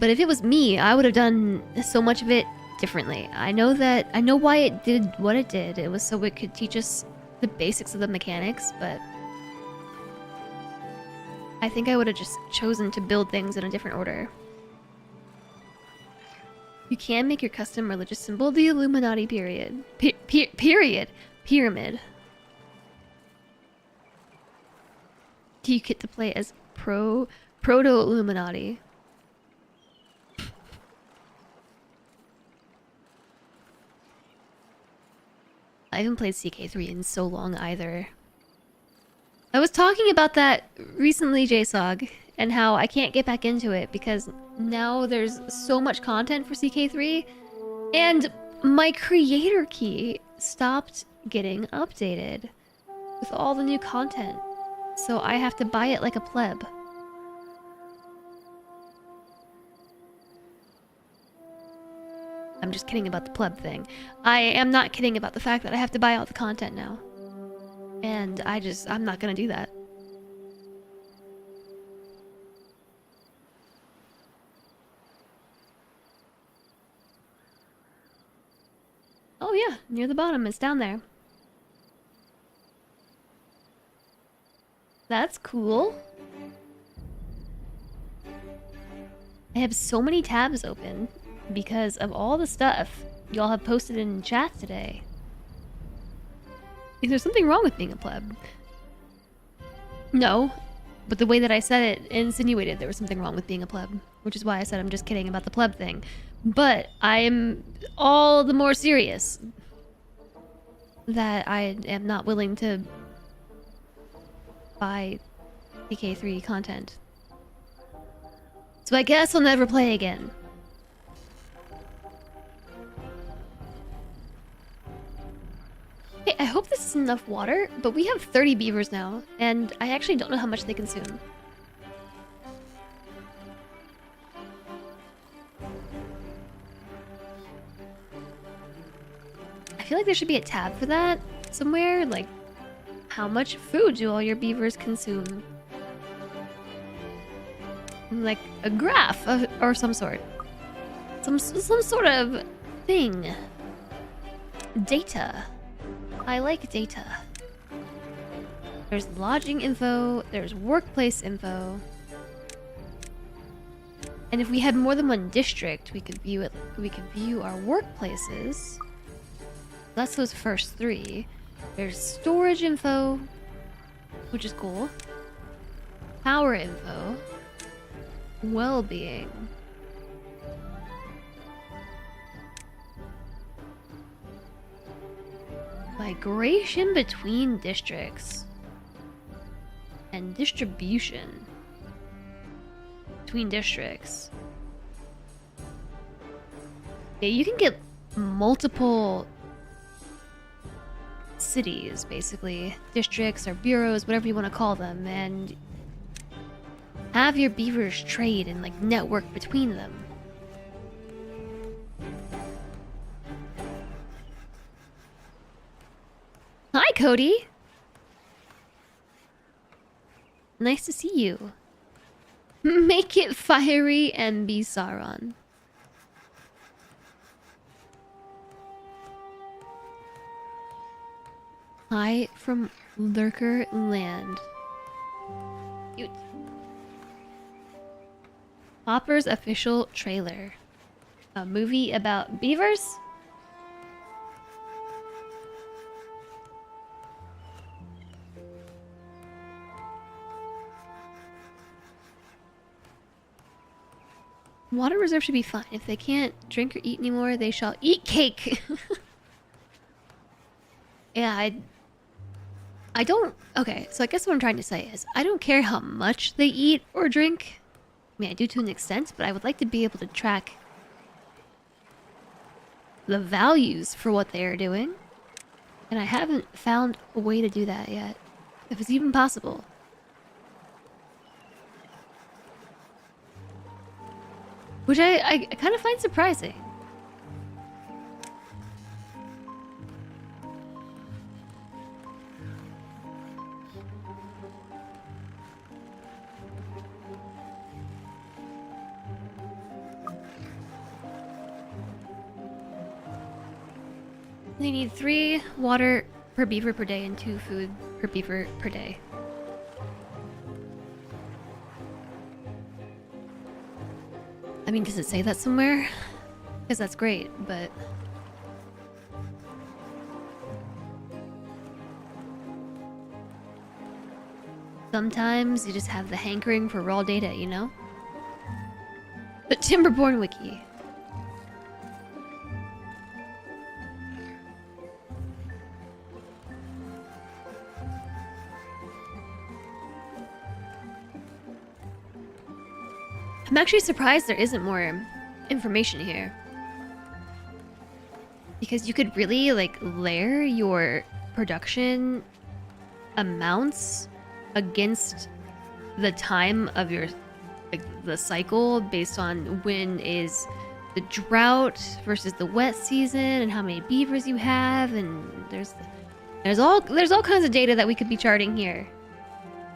But if it was me, I would have done so much of it differently. I know why it did what it did. It was so it could teach us the basics of the mechanics, but I think I would have just chosen to build things in a different order. You can make your custom religious symbol the Illuminati period. Pyramid. You get to play as Proto-Illuminati. I haven't played CK3 in so long either. I was talking about that recently, JSOG, and how I can't get back into it because now there's so much content for CK3, and my creator key stopped getting updated with all the new content. So I have to buy it like a pleb. I'm just kidding about the pleb thing. I am not kidding about the fact that I have to buy all the content now. And I'm not gonna do that. Oh yeah, near the bottom, it's down there. That's cool. I have so many tabs open because of all the stuff y'all have posted in chat today. Is there something wrong with being a pleb? No, but the way that I said it insinuated there was something wrong with being a pleb, which is why I said I'm just kidding about the pleb thing. But I am all the more serious that I am not willing to buy CK3 content So I guess I'll never play again. Hey, I hope this is enough water, but we have 30 beavers now, and I actually don't know how much they consume. I feel like there should be a tab for that somewhere, like how much food do all your beavers consume? Like a graph or some sort. Some sort of thing. Data. I like data. There's lodging info, there's workplace info. And if we had more than one district, we could view it. We could view our workplaces. That's those first three. There's storage info, which is cool. Power info. Well-being. Migration between districts. And distribution between districts. Yeah, you can get multiple cities, basically. Districts or bureaus, whatever you want to call them, and have your beavers trade and like network between them. Hi, Cody. Nice to see you. Make it fiery and be Sauron. Hi from Lurker Land. Cute. Hopper's official trailer. A movie about beavers? Water reserve should be fine. If they can't drink or eat anymore, they shall eat cake. Yeah, I don't... Okay, so I guess what I'm trying to say is I don't care how much they eat or drink. I mean, I do to an extent, but I would like to be able to track the values for what they are doing. And I haven't found a way to do that yet. If it's even possible. Which I kind of find surprising. They need 3 water per beaver per day and 2 food per beaver per day. I mean, does it say that somewhere? Because that's great, but... Sometimes you just have the hankering for raw data, you know? The Timberborn Wiki. I'm actually surprised there isn't more information here. Because you could really, like, layer your production amounts against the time of your, like, the cycle based on when is the drought versus the wet season and how many beavers you have, and there's all kinds of data that we could be charting here.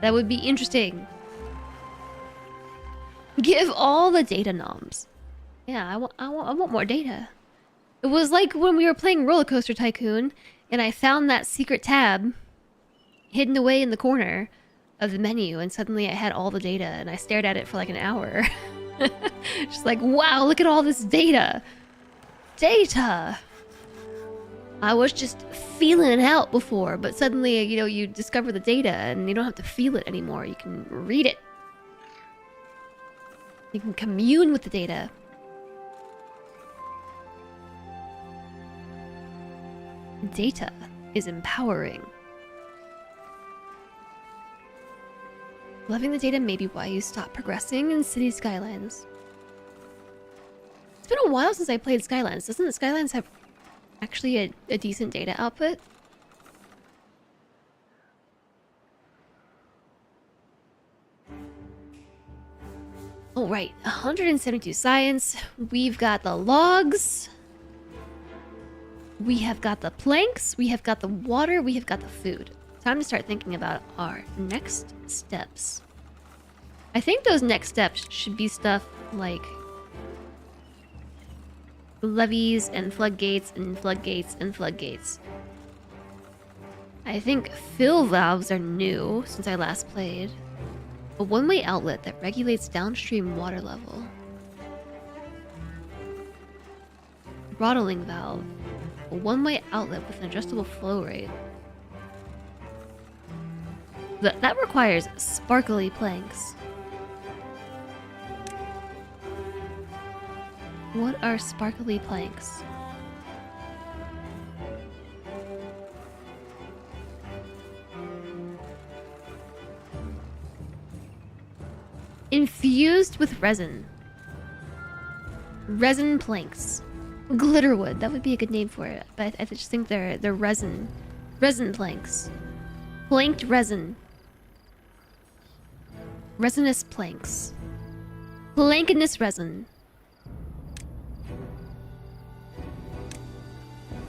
That would be interesting. Give all the data noms. Yeah, I want more data. It was like when we were playing Roller Coaster Tycoon, and I found that secret tab hidden away in the corner of the menu, and suddenly I had all the data, and I stared at it for like an hour. Just like, wow, look at all this data. Data! I was just feeling it out before, but suddenly, you know, you discover the data, and you don't have to feel it anymore. You can read it. You can commune with the data. Data is empowering. Loving the data may be why you stopped progressing in City Skylines. It's been a while since I played Skylines. Doesn't the Skylines have actually a decent data output? Oh, right. 172 science. We've got the logs. We have got the planks. We have got the water. We have got the food. Time to start thinking about our next steps. I think those next steps should be stuff like levees and floodgates and floodgates and floodgates. I think fill valves are new since I last played. A one-way outlet that regulates downstream water level. Throttling valve. A one-way outlet with an adjustable flow rate. That requires sparkly planks. What are sparkly planks? Infused with resin. Resin planks. Glitterwood, that would be a good name for it. But I just think they're resin. Resin planks. Planked resin. Resinous planks. Plankinous resin.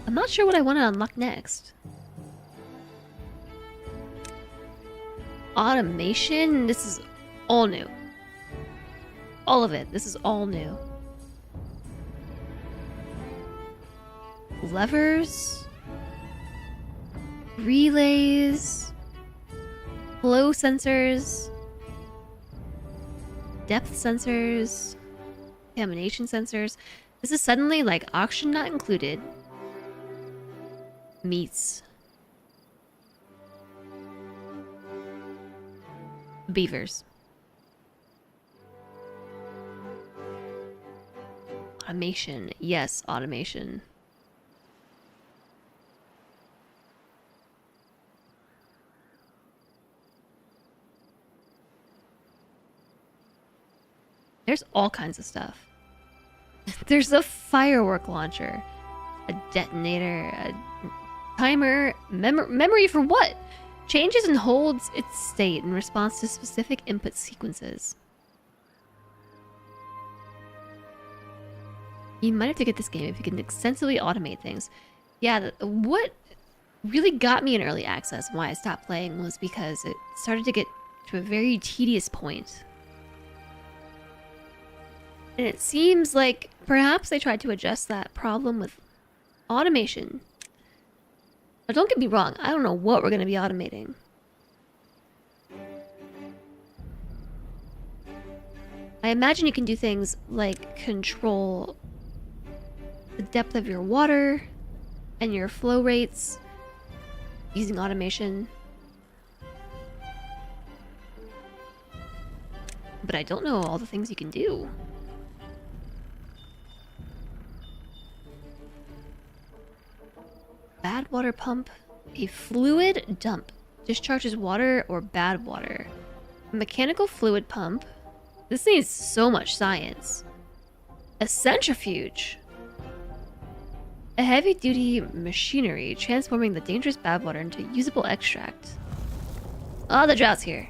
I'm not sure what I want to unlock next. Automation? This is all new. All of it. This is all new. Levers. Relays. Flow sensors. Depth sensors. Contamination sensors. This is suddenly like auction not included. Meats. Beavers. Automation. Yes, automation. There's all kinds of stuff. There's a firework launcher, a detonator, a timer, memory for what? Changes and holds its state in response to specific input sequences. You might have to get this game if you can extensively automate things. Yeah, what really got me in early access and why I stopped playing was because it started to get to a very tedious point. And it seems like perhaps they tried to address that problem with automation. Now, don't get me wrong, I don't know what we're going to be automating. I imagine you can do things like control the depth of your water and your flow rates using automation. But I don't know all the things you can do. Bad water pump. A fluid dump. Discharges water or bad water. A mechanical fluid pump. This needs so much science. A centrifuge. A heavy-duty machinery transforming the dangerous bad water into usable extract. Ah, the drought's here.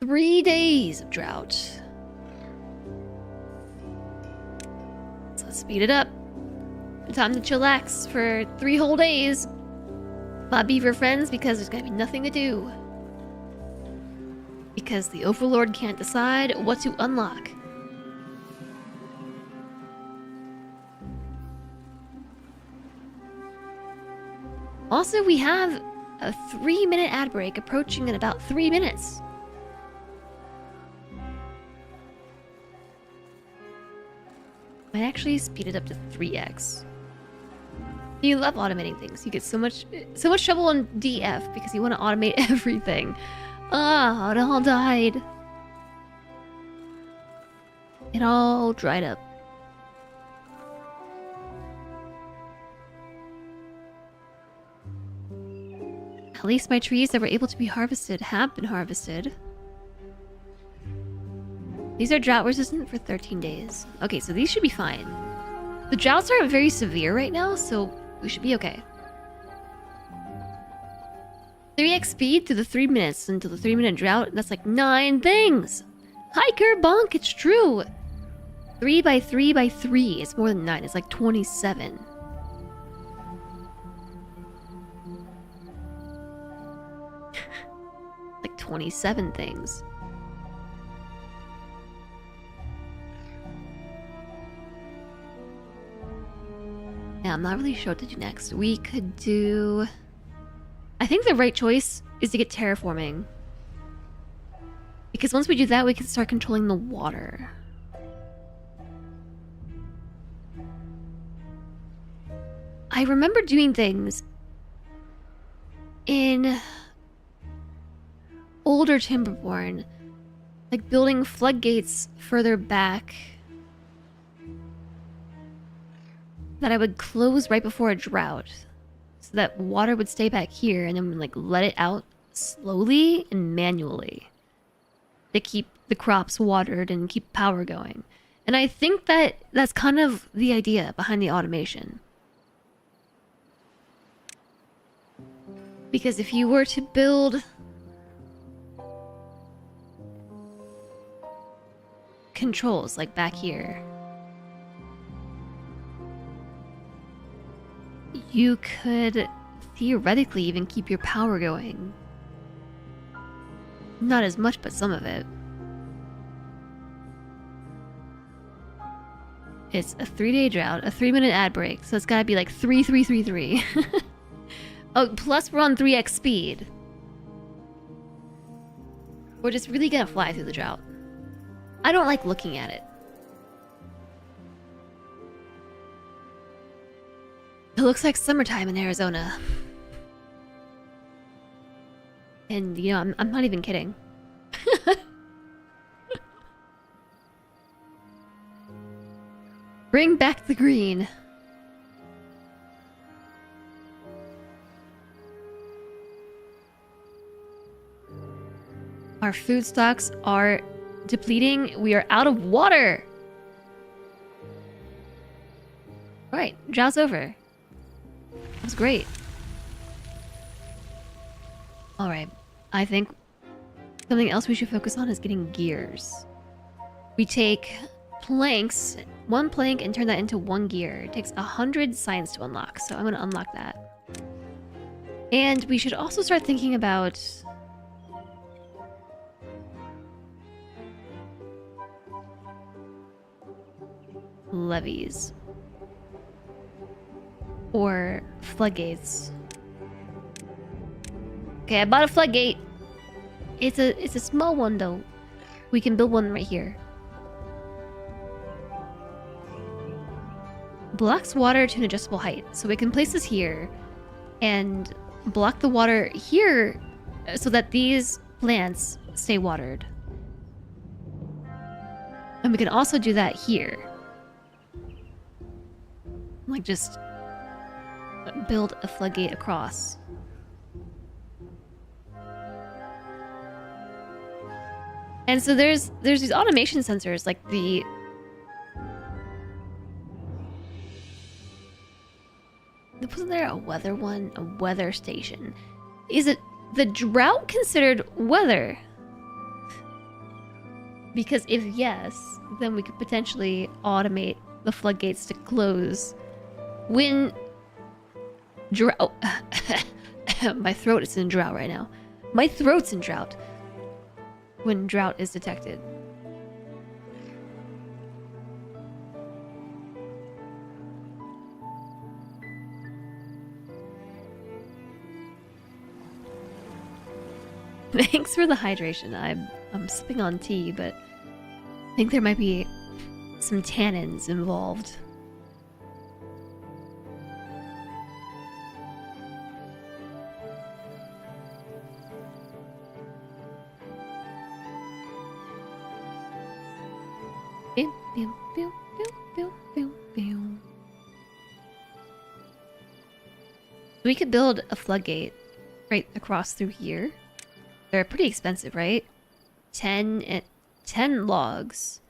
3 days of drought. So let's speed it up. Time to chillax for 3 whole days. My beaver friends, because there's gonna be nothing to do. Because the Overlord can't decide what to unlock. Also, we have a 3-minute ad break approaching in about 3 minutes. Might actually speed it up to 3x. You love automating things. You get so much trouble on DF because you want to automate everything. Ah, it all died. It all dried up. At least my trees that were able to be harvested have been harvested. These are drought resistant for 13 days. Okay, so these should be fine. The droughts aren't very severe right now, so we should be okay. 3x speed to the 3 minutes until the 3-minute drought. That's like 9 things. Hiker bonk, it's true. 3 by 3 by 3. It's more than 9. It's like 27. Like 27 things. Yeah, I'm not really sure what to do next. We could do... I think the right choice is to get terraforming. Because once we do that, we can start controlling the water. I remember doing things in older Timberborn, like building floodgates further back that I would close right before a drought, so that water would stay back here and then like let it out slowly and manually to keep the crops watered and keep power going. And I think that that's kind of the idea behind the automation. Because if you were to build controls like back here, you could theoretically even keep your power going. Not as much, but some of it. It's a 3-day drought, a 3-minute ad break, so it's gotta be like 3. Oh, plus we're on 3x speed. We're just really gonna fly through the drought. I don't like looking at it. It looks like summertime in Arizona. And, you know, I'm not even kidding. Bring back the green. Our food stocks are depleting. We are out of water. Right, drought's over. That's great. Alright, I think something else we should focus on is getting gears. We take planks, 1 plank, and turn that into 1 gear. It takes 100 science to unlock, so I'm gonna unlock that. And we should also start thinking about levees. Or floodgates. Okay, I bought a floodgate. It's a small one though. We can build one right here. Blocks water to an adjustable height. So we can place this here and block the water here so that these plants stay watered. And we can also do that here. Like just build a floodgate across. And so there's these automation sensors, like the wasn't there a weather one? A weather station. Is it the drought considered weather? Because if yes, then we could potentially automate the floodgates to close when drought. My throat is in drought right now. My throat's in drought. When drought is detected. Thanks for the hydration. I'm sipping on tea, but I think there might be some tannins involved. We could build a floodgate right across through here. They're pretty expensive, right? 10 logs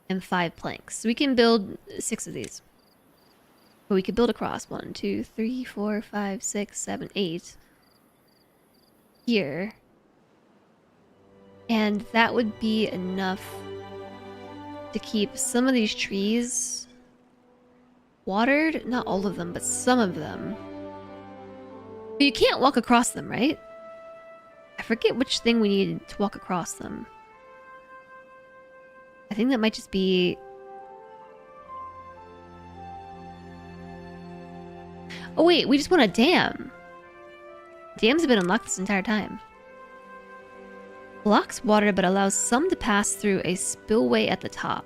and 5 planks. So we can build 6 of these. But we could build across 1, 2, 3, 4, 5, 6, 7, 8 here. And that would be enough to keep some of these trees watered. Not all of them, but some of them. But you can't walk across them, right? I forget which thing we needed to walk across them. I think that might just be... Oh wait, we just want a dam. Dams have been unlocked this entire time. Blocks water but allows some to pass through a spillway at the top.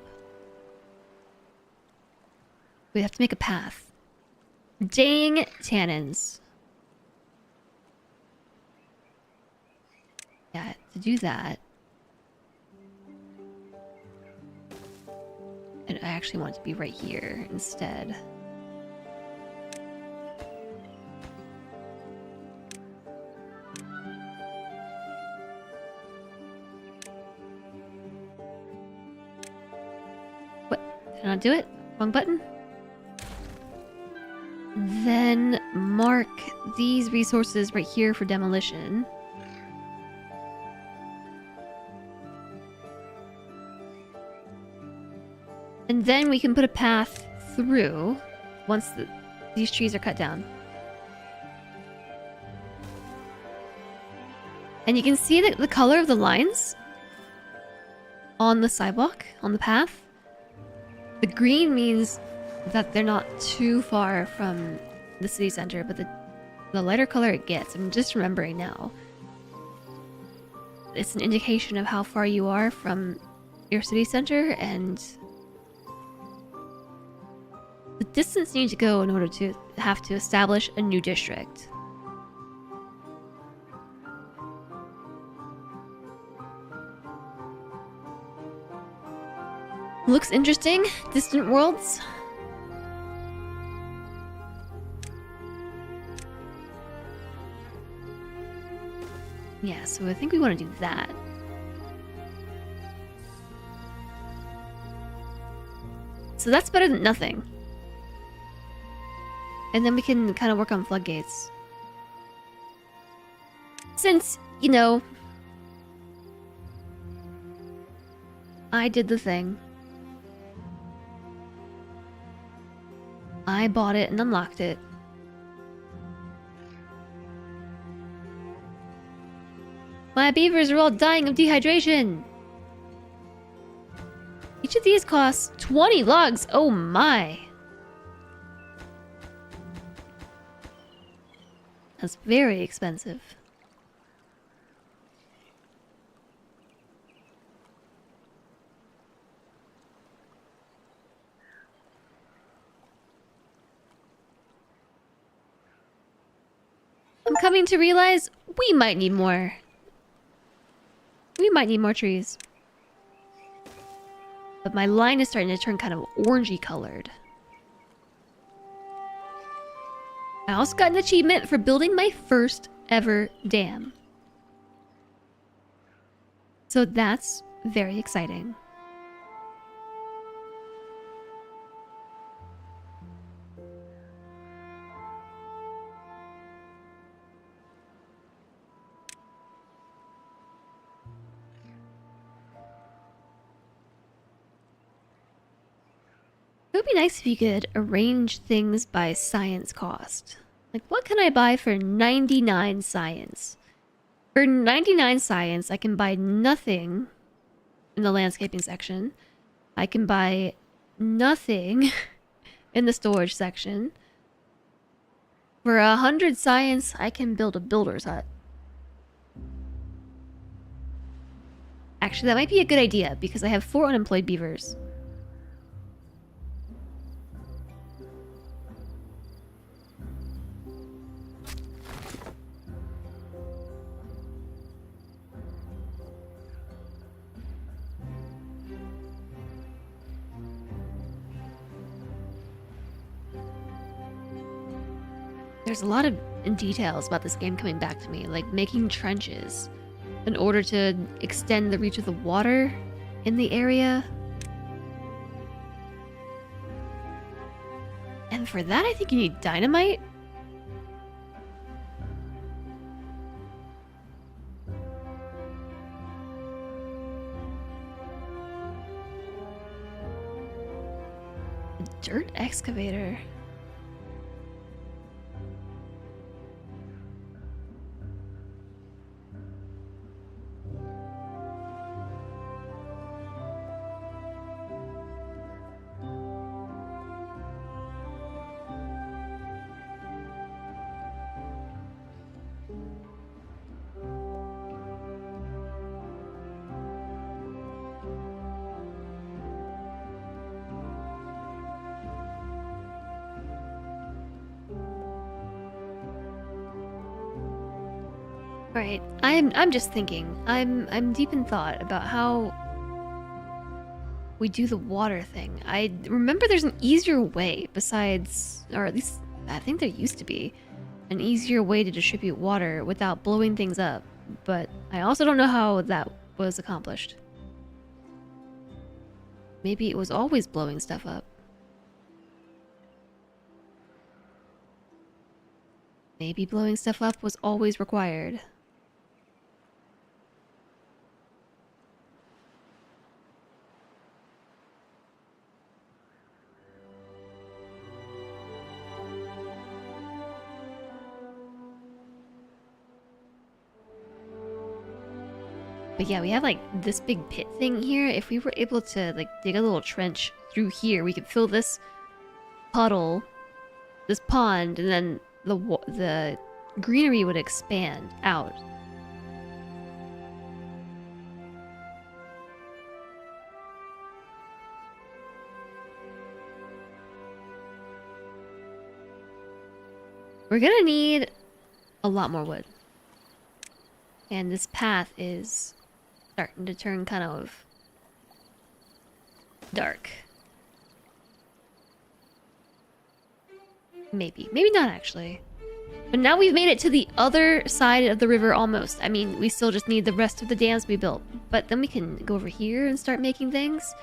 We have to make a path. Dang tannins. Yeah, to do that. And I actually want it to be right here instead. What? Did I not do it? Wrong button? Then mark these resources right here for demolition. And then we can put a path through once these trees are cut down. And you can see the color of the lines on the sidewalk, on the path. The green means that they're not too far from the city center, but the lighter color it gets, I'm just remembering now. It's an indication of how far you are from your city center and the distance you need to go in order to have to establish a new district. Looks interesting. Distant worlds. Yeah, so I think we want to do that. So that's better than nothing. And then we can kind of work on floodgates. Since, you know, I did the thing. I bought it and unlocked it. My beavers are all dying of dehydration. Each of these costs 20 logs. Oh my. That's very expensive. I'm coming to realize we might need more. We might need more trees. But my line is starting to turn kind of orangey colored. I also got an achievement for building my first ever dam. So that's very exciting. It would be nice if you could arrange things by science cost. Like, what can I buy for 99 science? For 99 science, I can buy nothing in the landscaping section. I can buy nothing in the storage section. For 100 science, I can build a builder's hut. Actually, that might be a good idea because I have 4 unemployed beavers. There's a lot of details about this game coming back to me, like making trenches in order to extend the reach of the water in the area. And for that, I think you need dynamite. A dirt excavator. Right. I'm just thinking. I'm deep in thought about how we do the water thing. I remember there's an easier way besides, or at least I think there used to be an easier way to distribute water without blowing things up. But I also don't know how that was accomplished. Maybe it was always blowing stuff up. Maybe blowing stuff up was always required. But yeah, we have like this big pit thing here. If we were able to like dig a little trench through here, we could fill this puddle, this pond, and then the greenery would expand out. We're gonna need a lot more wood. And this path is starting to turn kind of dark. Maybe. Maybe not actually. But now we've made it to the other side of the river almost. I mean, we still just need the rest of the dams to be built. But then we can go over here and start making things.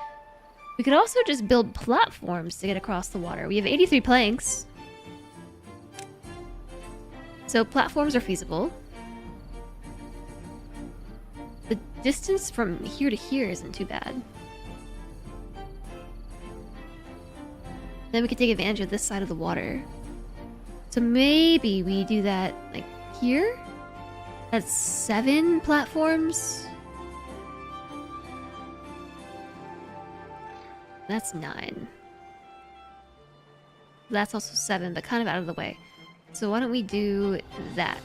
We could also just build platforms to get across the water. We have 83 planks. So platforms are feasible. The distance from here to here isn't too bad. Then we could take advantage of this side of the water. So maybe we do that like here? That's 7 platforms. That's 9. That's also 7, but kind of out of the way. So why don't we do that?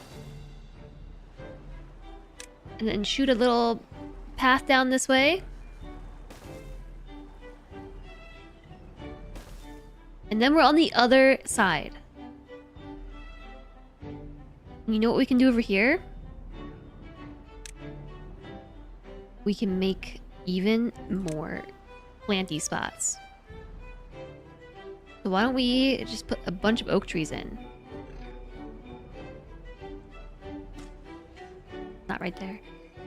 And then shoot a little path down this way. And then we're on the other side. You know what we can do over here? We can make even more planty spots. So why don't we just put a bunch of oak trees in? Not right there.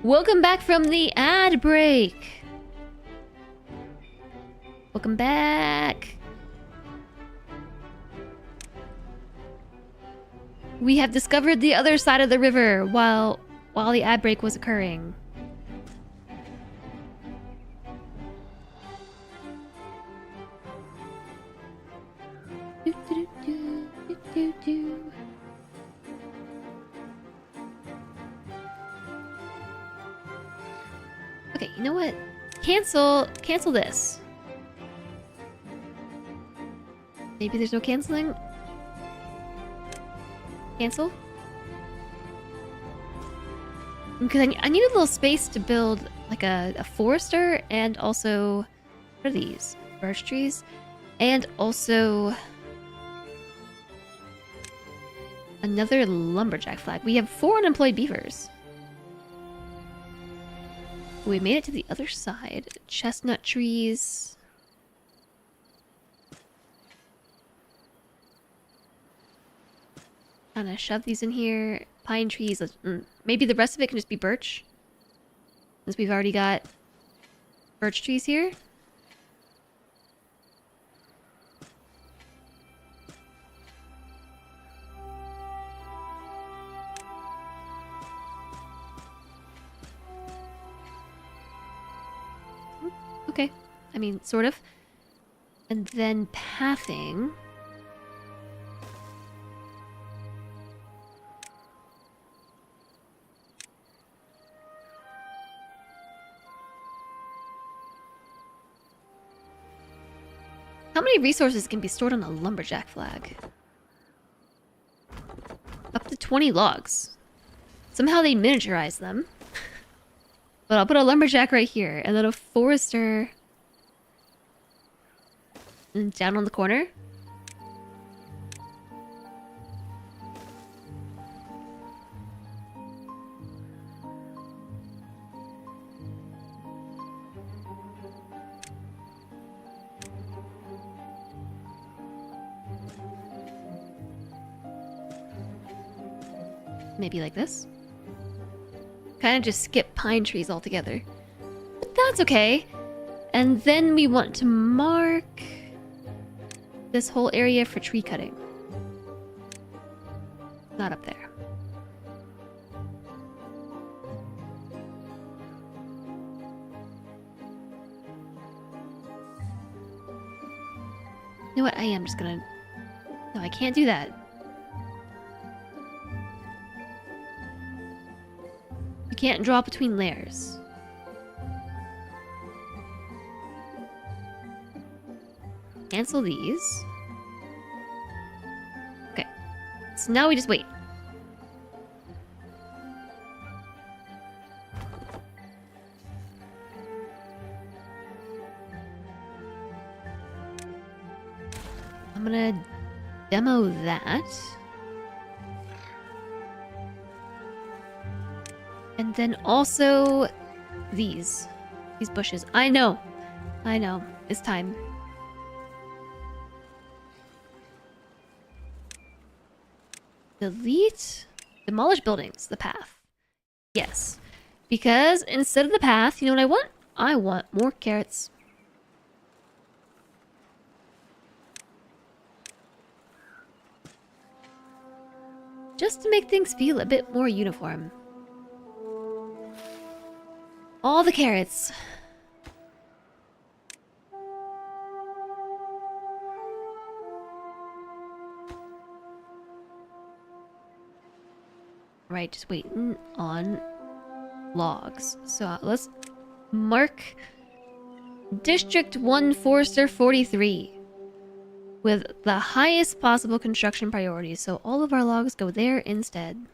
Welcome back from the ad break. Welcome back. We have discovered the other side of the river while the ad break was occurring. Do, do, do, do, do, do. Okay, you know what? Cancel this. Maybe there's no canceling? Cancel? Because I need a little space to build like a forester and also... What are these? Birch trees? And also... another lumberjack flag. We have 4 unemployed beavers. We made it to the other side. Chestnut trees. kind of shove these in here. Pine trees. Maybe the rest of it can just be birch. Since we've already got birch trees here. Okay. I mean, sort of. And then pathing. How many resources can be stored on a lumberjack flag? Up to 20 logs. Somehow they miniaturize them. But I'll put a lumberjack right here, and then a forester and down on the corner. Maybe like this. Kind of just skip pine trees altogether. But that's okay. And then we want to mark this whole area for tree cutting. Not up there. You know what? I am just gonna... No, I can't do that. You can't draw between layers. Cancel these. Okay. So now we just wait. I'm gonna demo that. And then also these bushes. I know. It's time. Delete. Demolish buildings. The path. Yes. Because instead of the path, you know what I want? I want more carrots. Just to make things feel a bit more uniform. All the carrots. Right, just waiting on logs. So let's mark District 1 Forester 43 with the highest possible construction priority. So all of our logs go there instead.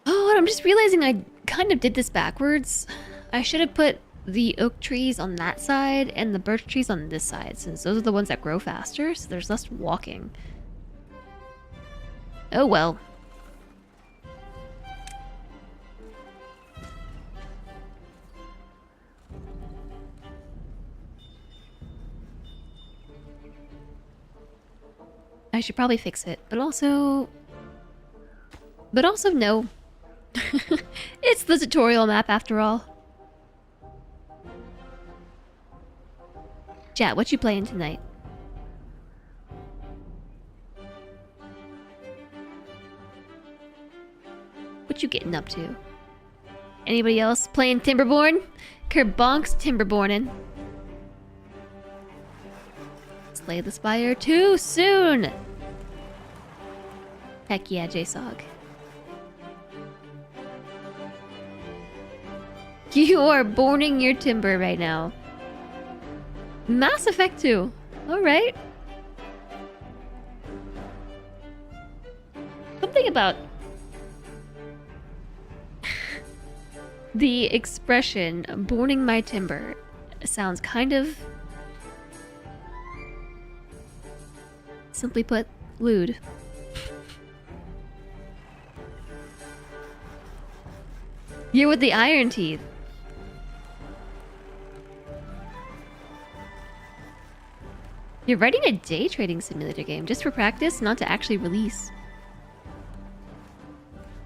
Oh, and I'm just realizing I kind of did this backwards. I should have put the oak trees on that side and the birch trees on this side, since those are the ones that grow faster, so there's less walking. Oh well. I should probably fix it, but also no. It's the tutorial map after all. Chat, what you playing tonight? What you getting up to? Anybody else playing Timberborn? Kerbonk's Timberbornin'. Slay the Spire too soon! Heck yeah, JSOG. You are burning your timber right now. Mass Effect 2. Alright. Something about the expression burning my timber sounds kind of, simply put, lewd. You're with the Iron Teeth. You're writing a day trading simulator game just for practice, not to actually release.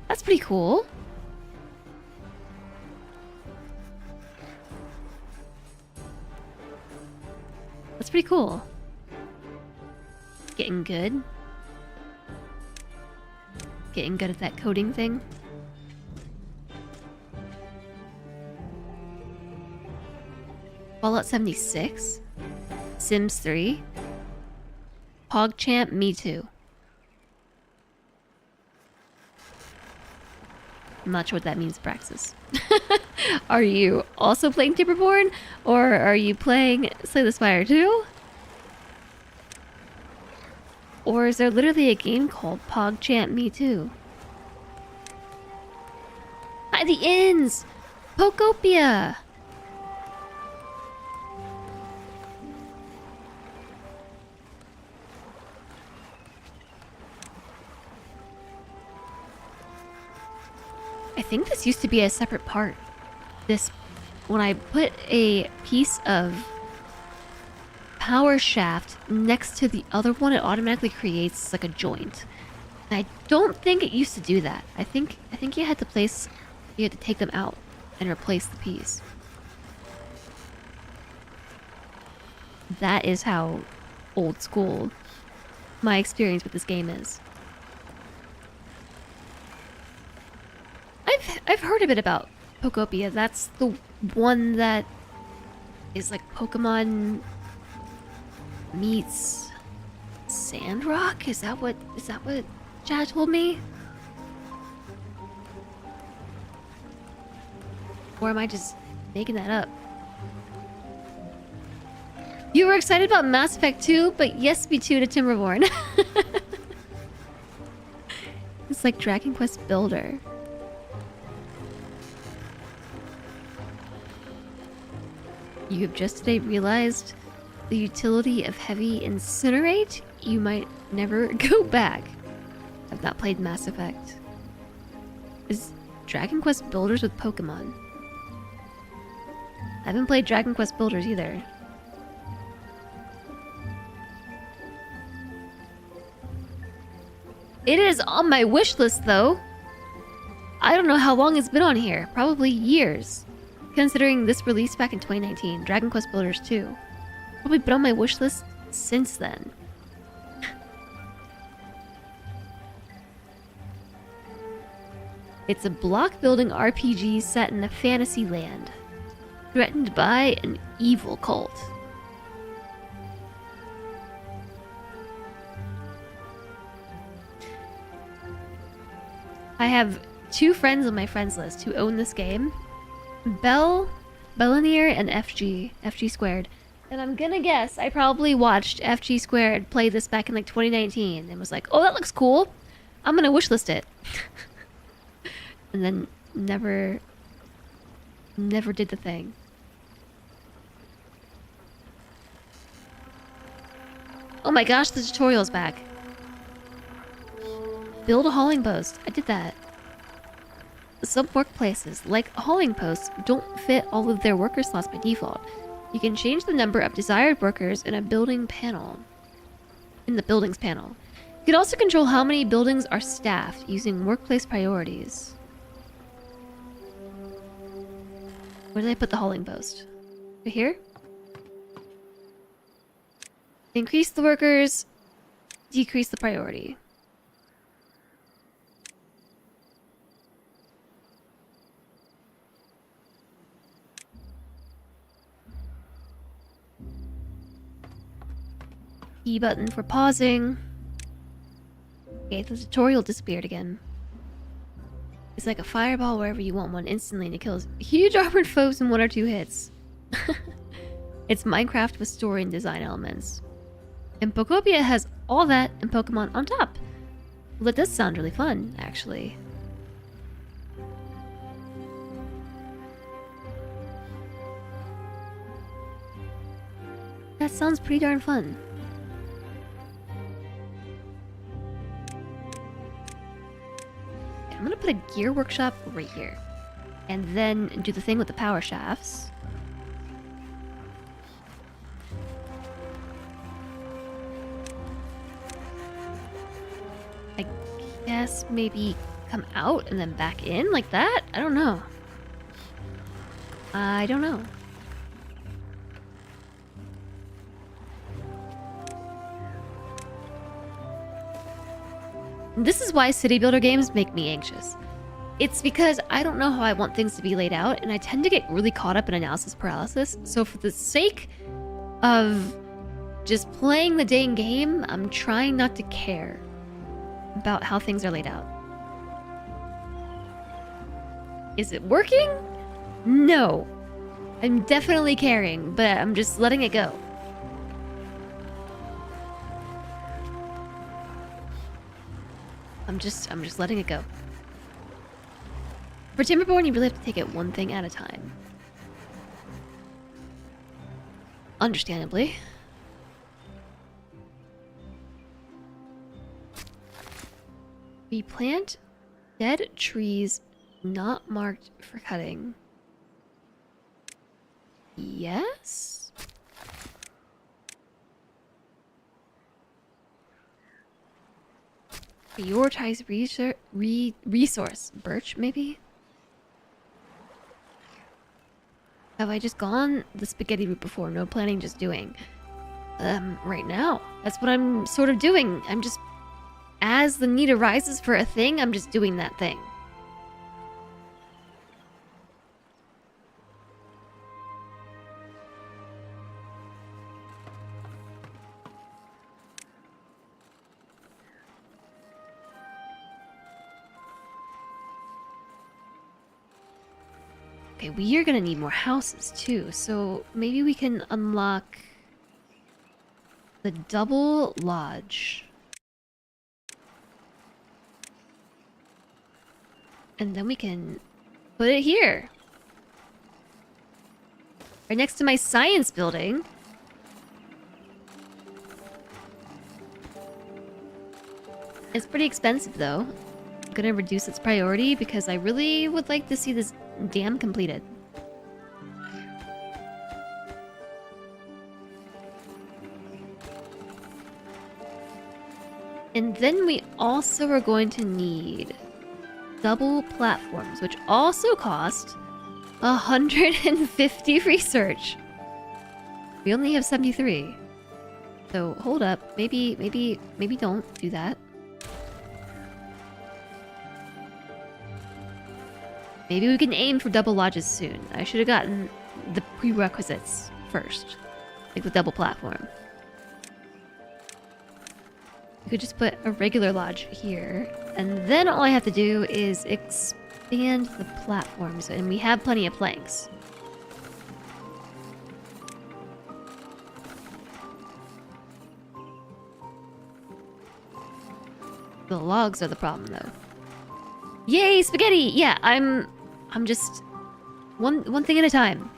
That's pretty cool. That's pretty cool. Getting good. Getting good at that coding thing. Fallout 76? Sims 3? PogChamp, me too. I'm not sure what that means, Praxis. Are you also playing Timberborn? Or are you playing Slay the Spire 2? Or is there literally a game called PogChamp Me Too? Hi, the Inns! Pokopia! I think this used to be a separate part. This, when I put a piece of power shaft next to the other one, it automatically creates like a joint. And I don't think it used to do that. I think you had to take them out and replace the piece. That is how old school my experience with this game is. I've heard a bit about Pokopia. That's the one that is like Pokemon meets Sandrock? Is that what Chad told me? Or am I just making that up? You were excited about Mass Effect 2, but yes, me too to Timberborn. It's like Dragon Quest Builder. You have just today realized the utility of heavy incinerate? You might never go back. I've not played Mass Effect. Is Dragon Quest Builders with Pokemon? I haven't played Dragon Quest Builders either. It is on my wish list though. I don't know how long it's been on here. Probably years. Considering this release back in 2019, Dragon Quest Builders 2. Probably been on my wish list since then. It's a block building RPG set in a fantasy land, threatened by an evil cult. I have 2 friends on my friends list who own this game. Bellinier and FG squared. And I'm gonna guess I probably watched FG squared play this back in like 2019 and was like, oh, that looks cool. I'm gonna wishlist it. And then never did the thing. Oh my gosh, the tutorial's back. Build a hauling post. I did that. Some workplaces, like hauling posts, don't fit all of their worker slots by default. You can change the number of desired workers in a building panel. In the buildings panel. You can also control how many buildings are staffed using workplace priorities. Where did I put the hauling post? Right here? Increase the workers, decrease the priority. E button for pausing. Okay, the tutorial disappeared again. It's like a fireball wherever you want one instantly, and it kills huge armored foes in 1 or 2 hits. It's Minecraft with story and design elements. And Pokopia has all that and Pokemon on top. Well, that does sound really fun, actually. That sounds pretty darn fun. I'm gonna put a gear workshop right here. And then do the thing with the power shafts. I guess maybe come out and then back in like that? I don't know. I don't know. This is why city builder games make me anxious. It's because I don't know how I want things to be laid out, and I tend to get really caught up in analysis paralysis. So for the sake of just playing the dang game, I'm trying not to care about how things are laid out. Is it working? No. I'm definitely caring, but I'm just letting it go. I'm just letting it go. For Timberborn, you really have to take it one thing at a time. Understandably. We plant dead trees not marked for cutting. Yes? Prioritize resource. Birch, maybe? Have I just gone the spaghetti route before? No planning, just doing. Right now. That's what I'm sort of doing. I'm just... As the need arises for a thing, I'm just doing that thing. Okay, we are gonna need more houses too, so maybe we can unlock the double lodge. And then we can put it here. Right next to my science building. It's pretty expensive though. I'm gonna reduce its priority because I really would like to see this dam completed. And then we also are going to need double platforms, which also cost 150 research. We only have 73. So hold up, maybe don't do that. Maybe we can aim for double lodges soon. I should have gotten the prerequisites first. Like the double platform. You could just put a regular lodge here. And then all I have to do is expand the platforms. And we have plenty of planks. The logs are the problem though. Yay, spaghetti! Yeah, I'm just one thing at a time.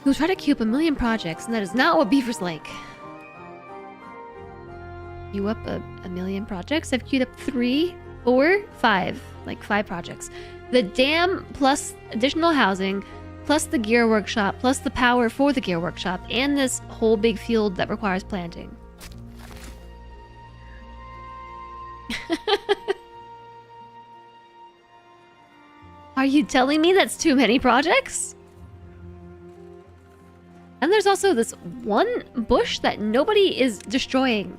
You'll try to queue up 1,000,000 projects, and that is not what Beaver's like. Queue up a 1,000,000 projects? I've queued up 3, 4, 5. Like 5 projects. The dam plus additional housing, plus the gear workshop, plus the power for the gear workshop, and this whole big field that requires planting. Are you telling me that's too many projects? And there's also this one bush that nobody is destroying.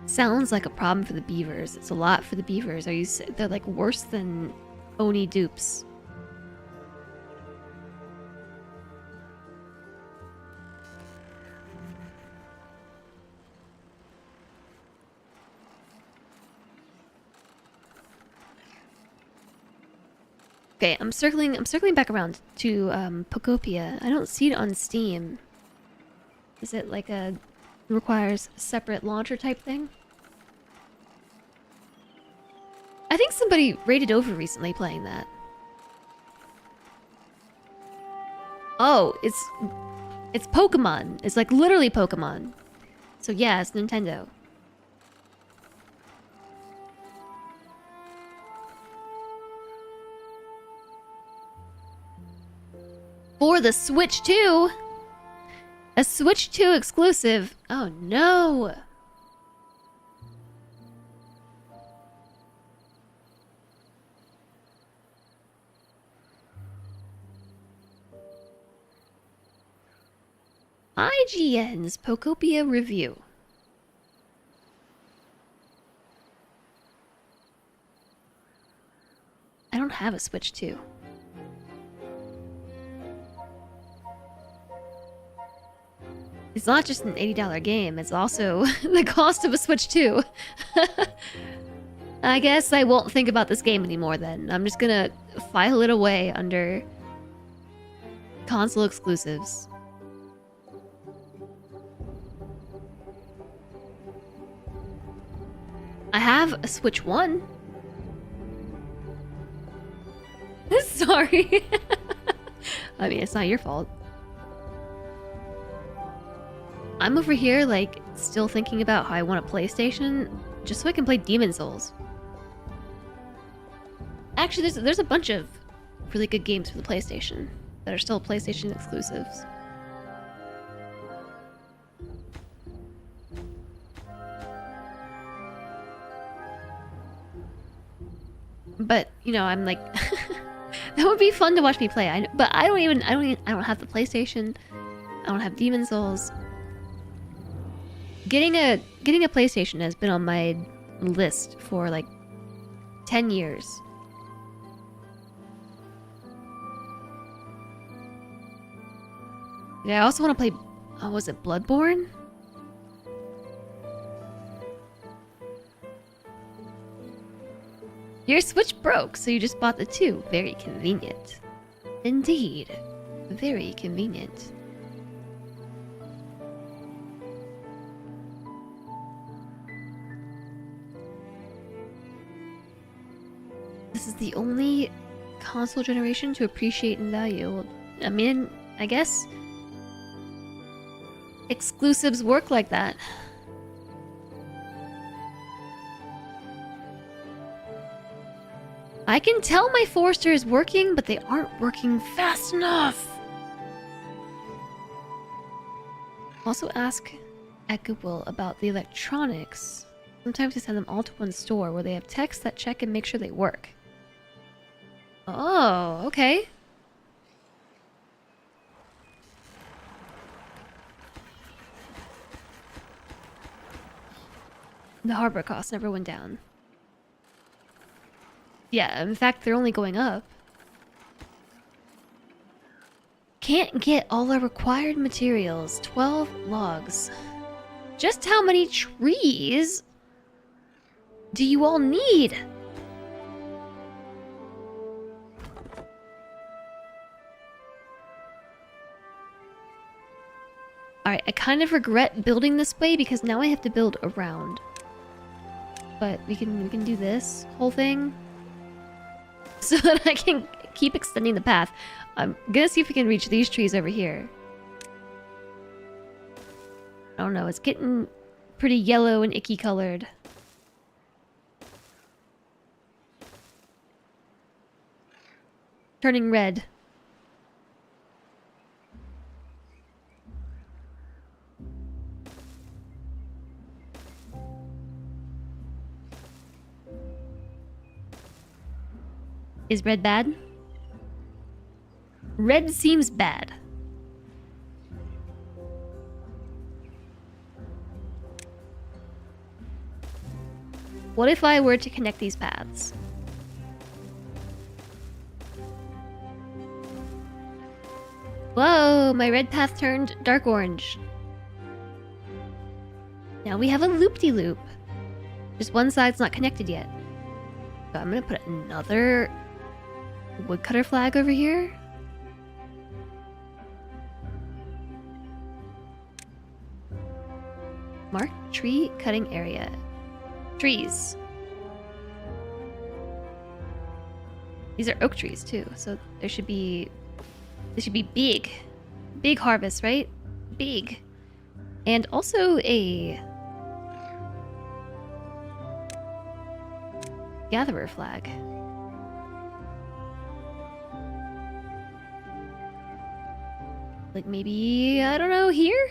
Sounds like a problem for the beavers. It's a lot for the beavers. They're like worse than Oni dupes. Okay, I'm circling back around to Pocopia. I don't see it on Steam. Is it like requires a separate launcher type thing? I think somebody rated over recently playing that. Oh, it's Pokemon. It's like literally Pokemon. So yeah, it's Nintendo. For the Switch 2? A Switch 2 exclusive. Oh no. IGN's Pokopia review. I don't have a Switch 2. It's not just an $80 game, it's also the cost of a Switch 2. I guess I won't think about this game anymore then. I'm just gonna file it away under console exclusives. I have a Switch 1. Sorry. I mean, it's not your fault. I'm over here, like, still thinking about how I want a PlayStation just so I can play Demon Souls. Actually, there's a bunch of really good games for the PlayStation that are still PlayStation exclusives. But, you know, I'm like that would be fun to watch me play. But I don't have the PlayStation. I don't have Demon Souls. Getting a PlayStation has been on my list for like 10 years. Yeah, I also want to play, oh, was it Bloodborne? Your Switch broke, so you just bought the 2. Very convenient. Indeed. Very convenient. This is the only console generation to appreciate and value. I mean, I guess exclusives work like that. I can tell my Forester is working, but they aren't working fast enough. Also ask at Goodwill about the electronics. Sometimes they send them all to one store where they have techs that check and make sure they work. Oh, okay. The hardware costs never went down. Yeah, in fact, they're only going up. Can't get all the required materials. 12 logs. Just how many trees do you all need? Alright, I kind of regret building this way because now I have to build around. But we can do this whole thing so that I can keep extending the path. I'm gonna see if we can reach these trees over here. I don't know, it's getting pretty yellow and icky colored. Turning red. Is red bad? Red seems bad. What if I were to connect these paths? Whoa, my red path turned dark orange. Now we have a loop-de-loop. Just one side's not connected yet. So I'm gonna put another woodcutter flag over here. Mark tree cutting area. Trees. These are oak trees too, so there should be... This should be big. Big harvest, right? Big. And also a... gatherer flag. Like maybe, I don't know, here?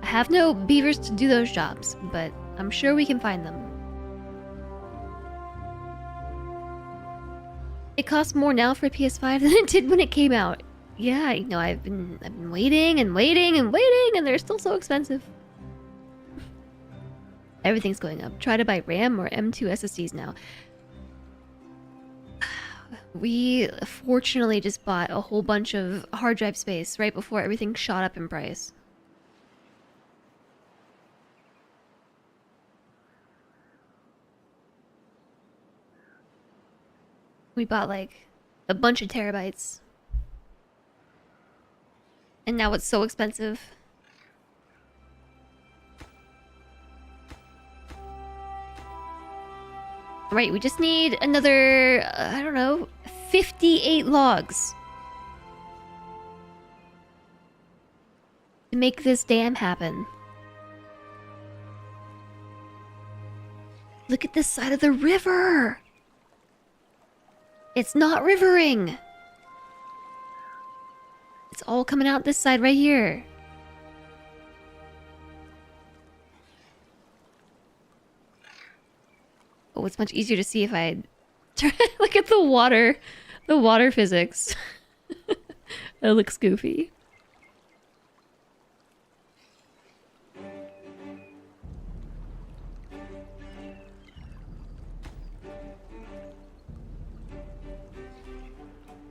I have no beavers to do those jobs, but I'm sure we can find them. It costs more now for a PS5 than it did when it came out. Yeah, you know, I've been waiting and waiting and waiting, and they're still so expensive. Everything's going up. Try to buy RAM or M2 SSDs now. We fortunately just bought a whole bunch of hard drive space right before everything shot up in price. We bought like a bunch of terabytes. And now it's so expensive. Right, we just need another, I don't know, 58 logs to make this dam happen. Look at this side of the river! It's not rivering! It's all coming out this side right here. Oh, it's much easier to see if I look at the water physics. That looks goofy.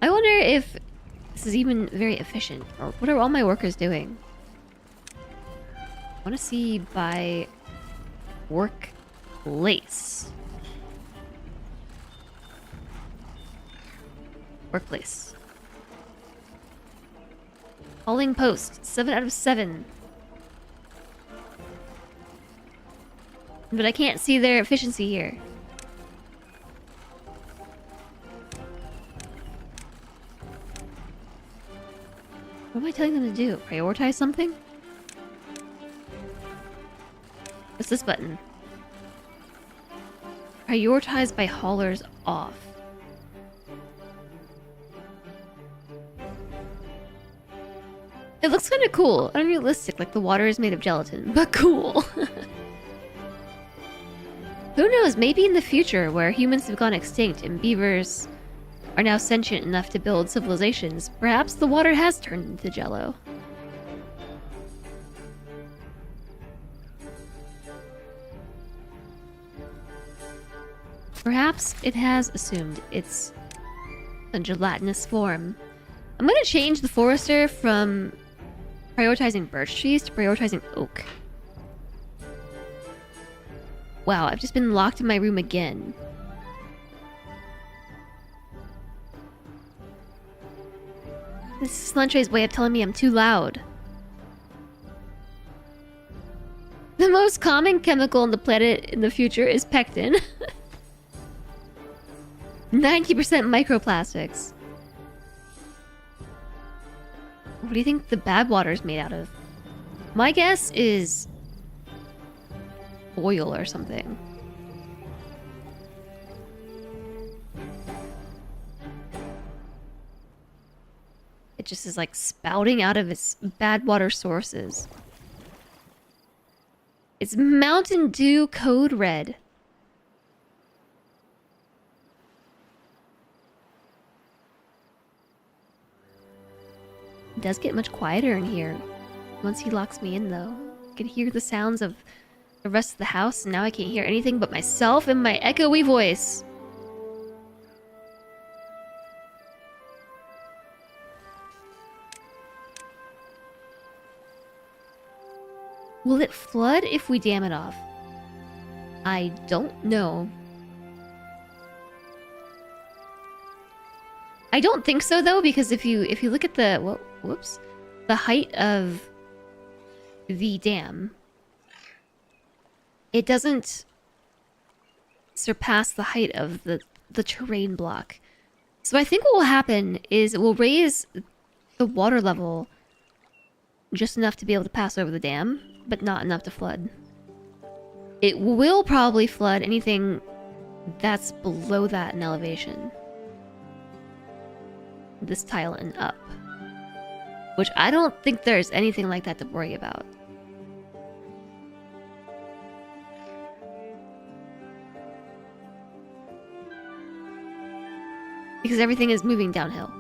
I wonder if this is even very efficient, or what are all my workers doing? I want to see by workplace. Workplace. Hauling post, 7 out of 7. But I can't see their efficiency here. What am I telling them to do? Prioritize something? What's this button? Prioritize by haulers off. It looks kind of cool. Unrealistic, like the water is made of gelatin, but cool. Who knows, maybe in the future where humans have gone extinct and beavers are now sentient enough to build civilizations, perhaps the water has turned into jello. Perhaps it has assumed its a gelatinous form. I'm gonna change the forester from prioritizing birch trees to prioritizing oak. Wow, I've just been locked in my room again. This is Lunchway's way of telling me I'm too loud. The most common chemical on the planet in the future is pectin. 90% microplastics. What do you think the bad water is made out of? My guess is oil or something. It just is like spouting out of its bad water sources. It's Mountain Dew Code Red. It does get much quieter in here once he locks me in, though. I can hear the sounds of the rest of the house, and now I can't hear anything but myself and my echoey voice. Will it flood if we dam it off? I don't know. I don't think so though, because if you look at the the height of the dam, it doesn't surpass the height of the terrain block. So I think what will happen is it will raise the water level just enough to be able to pass over the dam, but not enough to flood. It will probably flood anything that's below that in elevation. This tile and up. Which I don't think there's anything like that to worry about. Because everything is moving downhill.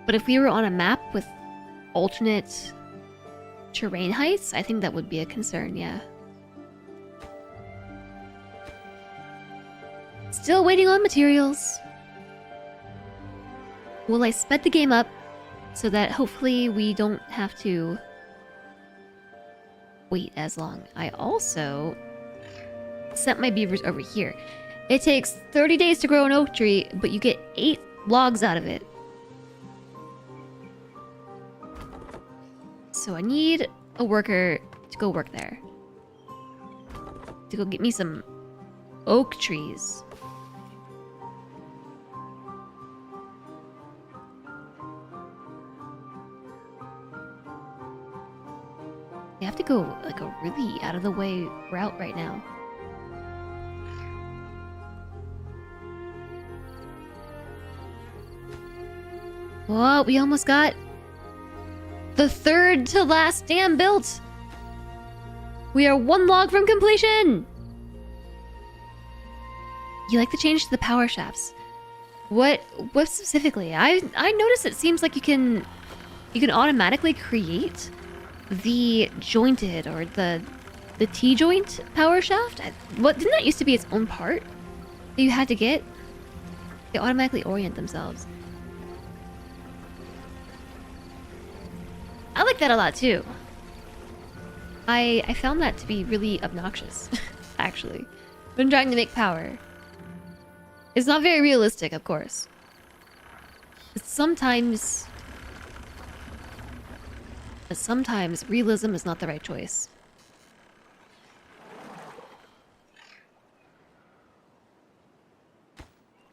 But if we were on a map with alternate terrain heights, I think that would be a concern, yeah. Still waiting on materials. Well, I sped the game up so that hopefully we don't have to wait as long. I also sent my beavers over here. It takes 30 days to grow an oak tree, but you get 8 logs out of it. So I need a worker to go work there. To go get me some oak trees. You have to go like a really out of the way route right now. Whoa, we almost got the third to last dam built. We are 1 log from completion. You like the change to the power shafts? What specifically? I noticed it seems like you can automatically create the jointed or the T-joint power shaft. What didn't that used to be its own part that you had to get? They automatically orient themselves. I like that a lot too. I found that to be really obnoxious, actually, when trying to make power. It's not very realistic, of course. But sometimes realism is not the right choice.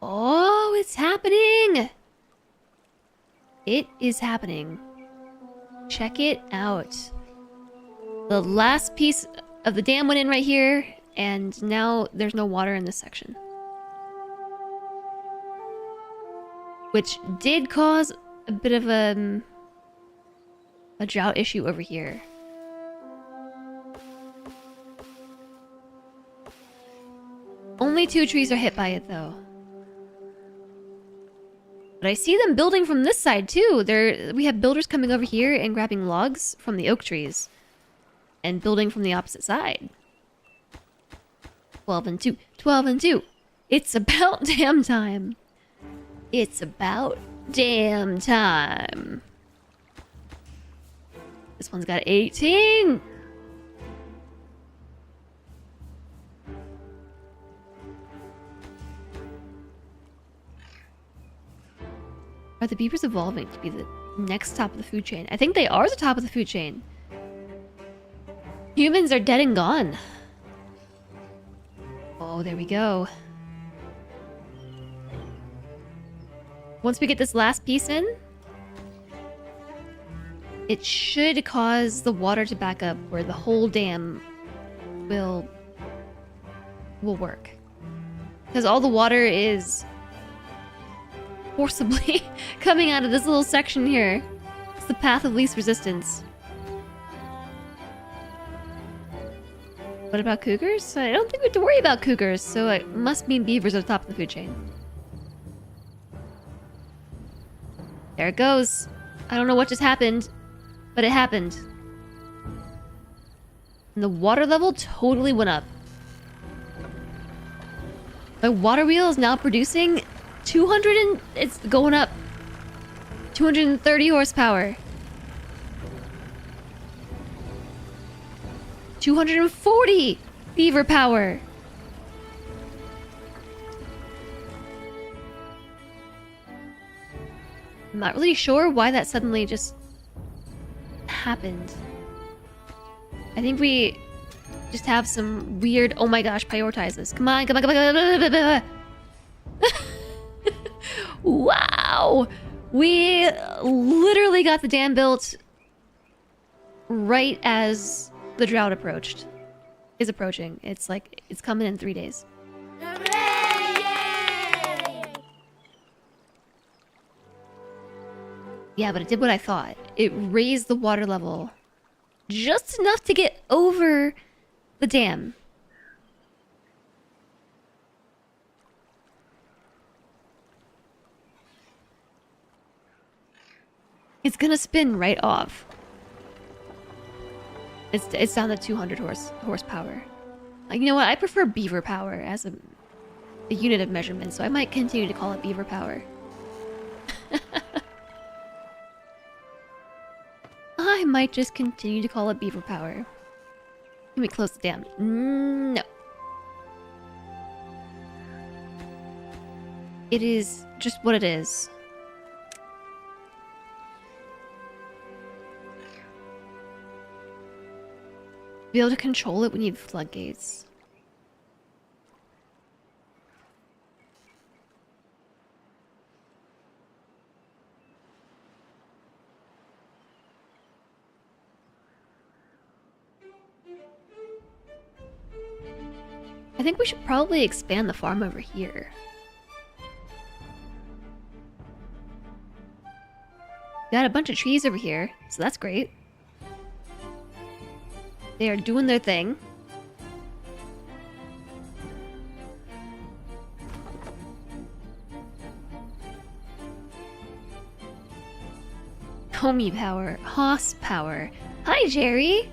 Oh, it's happening! It is happening. Check it out. The last piece of the dam went in right here, and now there's no water in this section. Which did cause a bit of a drought issue over here. Only 2 trees are hit by it, though. But I see them building from this side, too. We have builders coming over here and grabbing logs from the oak trees. And building from the opposite side. 12 and 2. 12 and 2. It's about damn time. It's about damn time. This one's got 18. Are the beavers evolving to be the next top of the food chain? I think they are the top of the food chain. Humans are dead and gone. Oh, there we go. Once we get this last piece in, it should cause the water to back up where the whole dam will work. Because all the water is forcibly coming out of this little section here. It's the path of least resistance. What about cougars? I don't think we have to worry about cougars, so it must mean beavers are the top of the food chain. There it goes. I don't know what just happened, but it happened. And the water level totally went up. My water wheel is now producing 200 and... it's going up. 230 horsepower. 240 beaver power. I'm not really sure why that suddenly just happened. I think we just have some weird, oh my gosh, prioritizes. Come on, come on, come on, come on. Wow! We literally got the dam built right as the drought is approaching. It's like, it's coming in 3 days. Yeah, but it did what I thought. It raised the water level just enough to get over the dam. It's gonna spin right off. It's down to 200 horsepower. You know what? I prefer beaver power as a unit of measurement, so I might continue to call it beaver power. I might just continue to call it beaver power. Let me close the dam. No. It is just what it is. To be able to control it, we need floodgates. I think we should probably expand the farm over here. Got a bunch of trees over here, so that's great. They are doing their thing. Homey power, Hoss power. Hi, Jerry.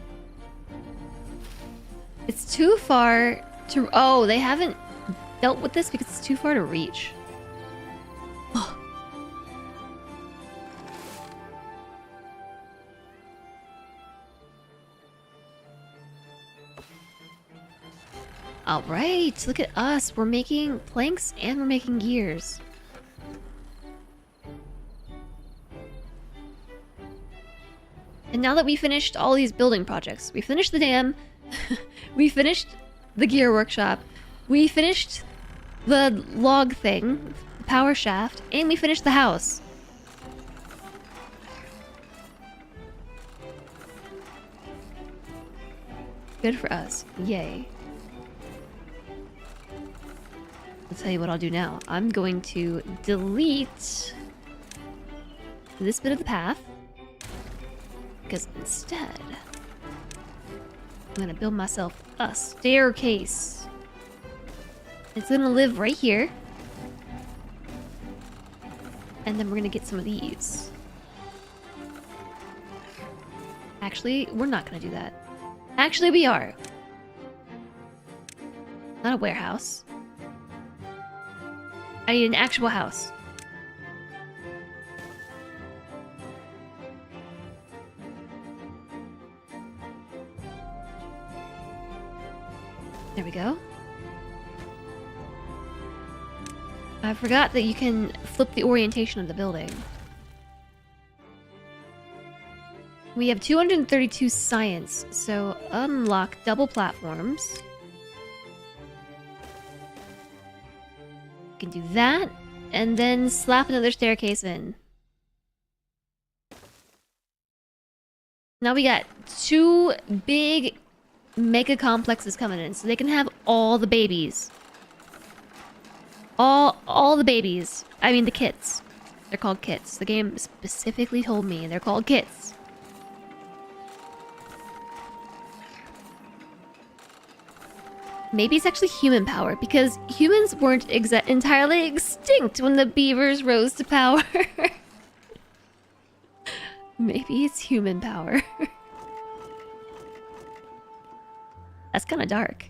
It's too far to... Oh, they haven't dealt with this because it's too far to reach. Alright, look at us. We're making planks and we're making gears. And now that we finished all these building projects, we finished the dam, we finished the gear workshop, we finished the log thing, the power shaft, and we finished the house. Good for us. Yay. I'll tell you what I'll do now. I'm going to delete this bit of the path. Because instead, I'm going to build myself a staircase. It's going to live right here. And then we're going to get some of these. Actually, we're not going to do that. Actually, we are. Not a warehouse. I need an actual house. There we go. I forgot that you can flip the orientation of the building. We have 232 science, so unlock double platforms. You can do that, and then slap another staircase in. Now we got 2 big mega complexes coming in, so they can have all the babies. All the babies. I mean the kits. They're called kits. The game specifically told me they're called kits. Maybe it's actually human power, because humans weren't entirely extinct when the beavers rose to power. Maybe it's human power. That's kind of dark.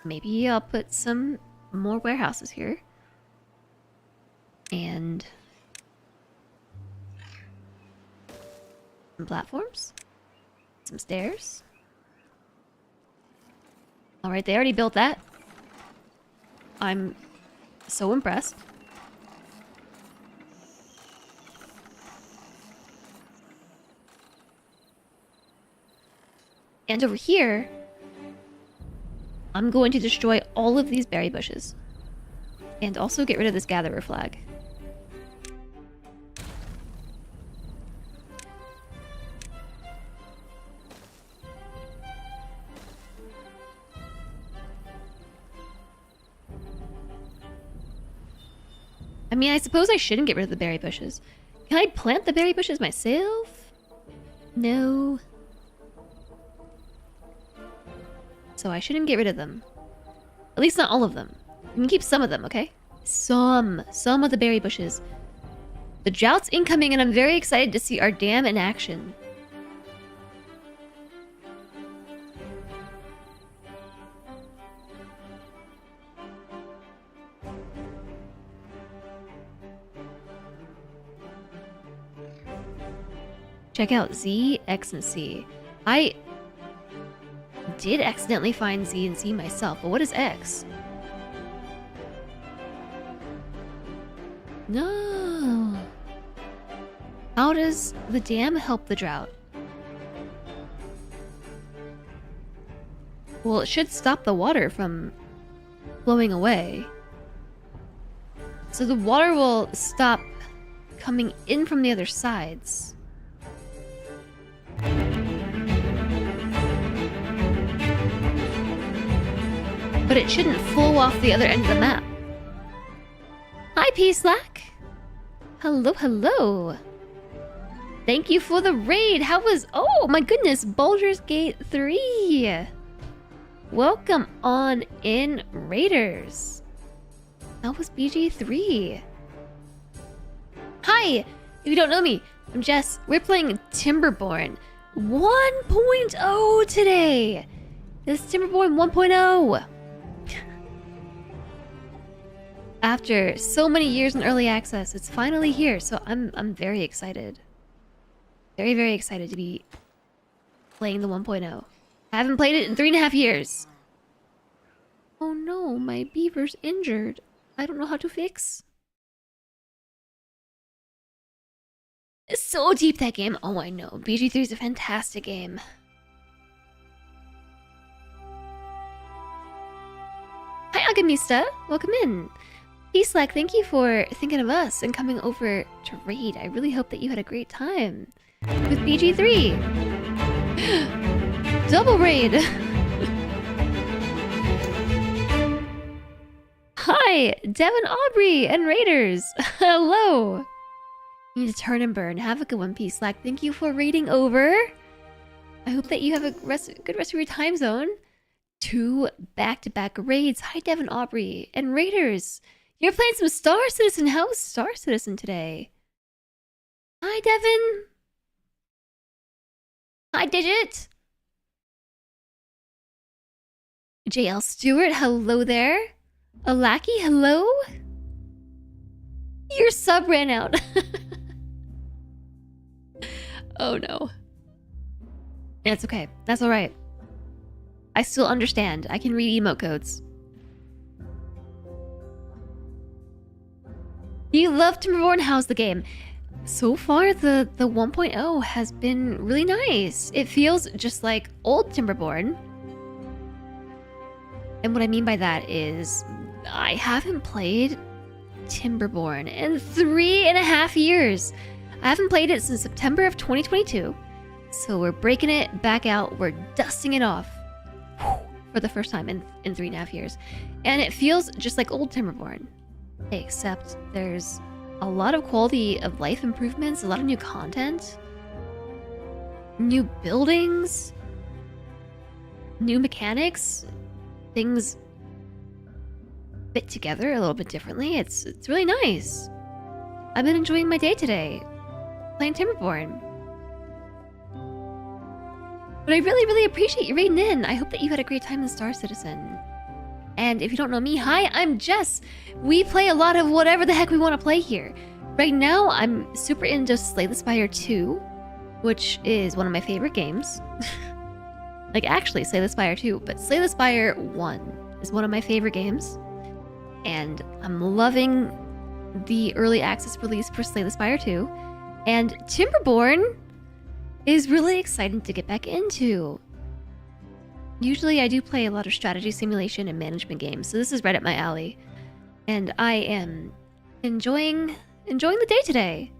Maybe I'll put some more warehouses here. And some platforms. Some stairs. Alright, they already built that. I'm so impressed. And over here, I'm going to destroy all of these berry bushes. And also get rid of this gatherer flag. I mean, I suppose I shouldn't get rid of the berry bushes. Can I plant the berry bushes myself? No. So I shouldn't get rid of them. At least not all of them. You can keep some of them, okay? Some of the berry bushes. The drought's incoming and I'm very excited to see our dam in action. Check out Z, X, and C. I did accidentally find Z and C myself, but what is X? No. How does the dam help the drought? Well, it should stop the water from flowing away. So the water will stop coming in from the other sides. But it shouldn't flow off the other end of the map. Hi, P-Slack. Hello, hello. Thank you for the raid. How was... Oh, my goodness. Baldur's Gate 3. Welcome on in, Raiders. How was BG3? Hi. If you don't know me, I'm Jess. We're playing Timberborn 1.0 today. This is Timberborn 1.0. After so many years in early access, it's finally here, so I'm very excited. Very, very excited to be playing the 1.0. I haven't played it in 3.5 years. Oh no, my beaver's injured. I don't know how to fix. It's so deep, that game. Oh, I know. BG3 is a fantastic game. Hi, Agamista. Welcome in. P-Slack, thank you for thinking of us and coming over to raid. I really hope that you had a great time with BG3. Double raid. Hi, Devin, Aubrey, and Raiders. Hello. You need to turn and burn. Have a good one, P-Slack. Thank you for raiding over. I hope that you have a good rest of your time zone. 2 back-to-back raids. Hi, Devin, Aubrey, and Raiders. You're playing some Star Citizen. How's Star Citizen today? Hi, Devin. Hi, Digit. JL Stewart, hello there. Alaki, hello. Your sub ran out. Oh no. It's okay. That's alright. I still understand. I can read emote codes. You love Timberborn. How's the game? So far, the 1.0 has been really nice. It feels just like old Timberborn. And what I mean by that is, I haven't played Timberborn in 3.5 years. I haven't played it since September of 2022. So we're breaking it back out. We're dusting it off for the first time in 3.5 years. And it feels just like old Timberborn. Except there's a lot of quality of life improvements, a lot of new content, new buildings, new mechanics, things fit together a little bit differently. It's really nice. I've been enjoying my day today, playing Timberborn. But I really, really appreciate you raiding in. I hope that you had a great time in Star Citizen. And if you don't know me, hi, I'm Jess. We play a lot of whatever the heck we want to play here. Right now, I'm super into Slay the Spire 2, which is one of my favorite games. Like, actually, Slay the Spire 2, but Slay the Spire 1 is one of my favorite games. And I'm loving the early access release for Slay the Spire 2. And Timberborn is really exciting to get back into. Usually I do play a lot of strategy simulation and management games, so this is right up my alley. And I am enjoying the day today.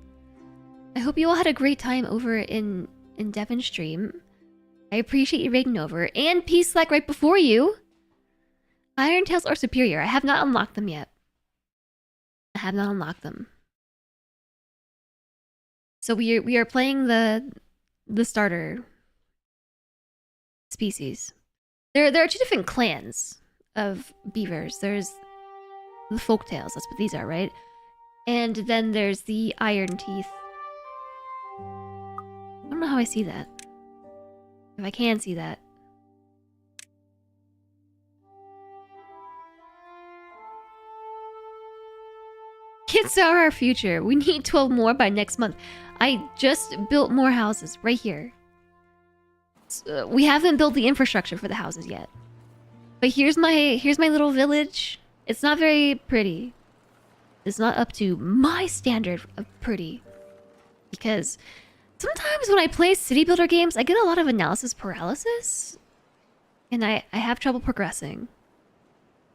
I hope you all had a great time over in Devin's stream. I appreciate you raiding over. And P-Slack right before you. Iron Tails are superior. I have not unlocked them yet. I have not unlocked them. So we are playing the starter species. There are two different clans of beavers. There's the folktails, that's what these are, right? And then there's the iron teeth. I don't know how I see that. If I can see that. Kids are our future. We need 12 more by next month. I just built more houses right here. So, we haven't built the infrastructure for the houses yet. But here's my little village. It's not very pretty. It's not up to my standard of pretty. Because sometimes when I play city builder games, I get a lot of analysis paralysis. And I have trouble progressing.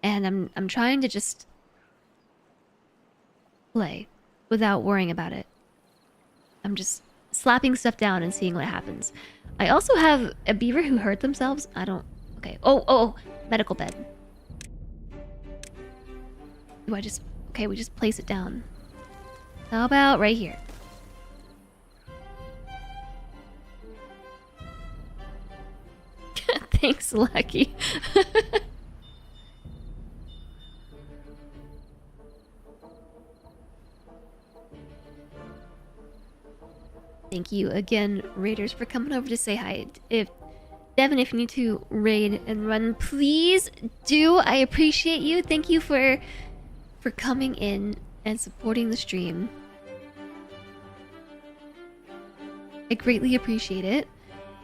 And I'm trying to just play without worrying about it. I'm just slapping stuff down and seeing what happens. I also have a beaver who hurt themselves. I don't... Okay. Oh, medical bed. Do I just... Okay, we just place it down. How about right here? Thanks, Lucky. Thank you again, Raiders, for coming over to say hi. If Devin, if you need to raid and run, please do. I appreciate you. Thank you for coming in and supporting the stream. I greatly appreciate it.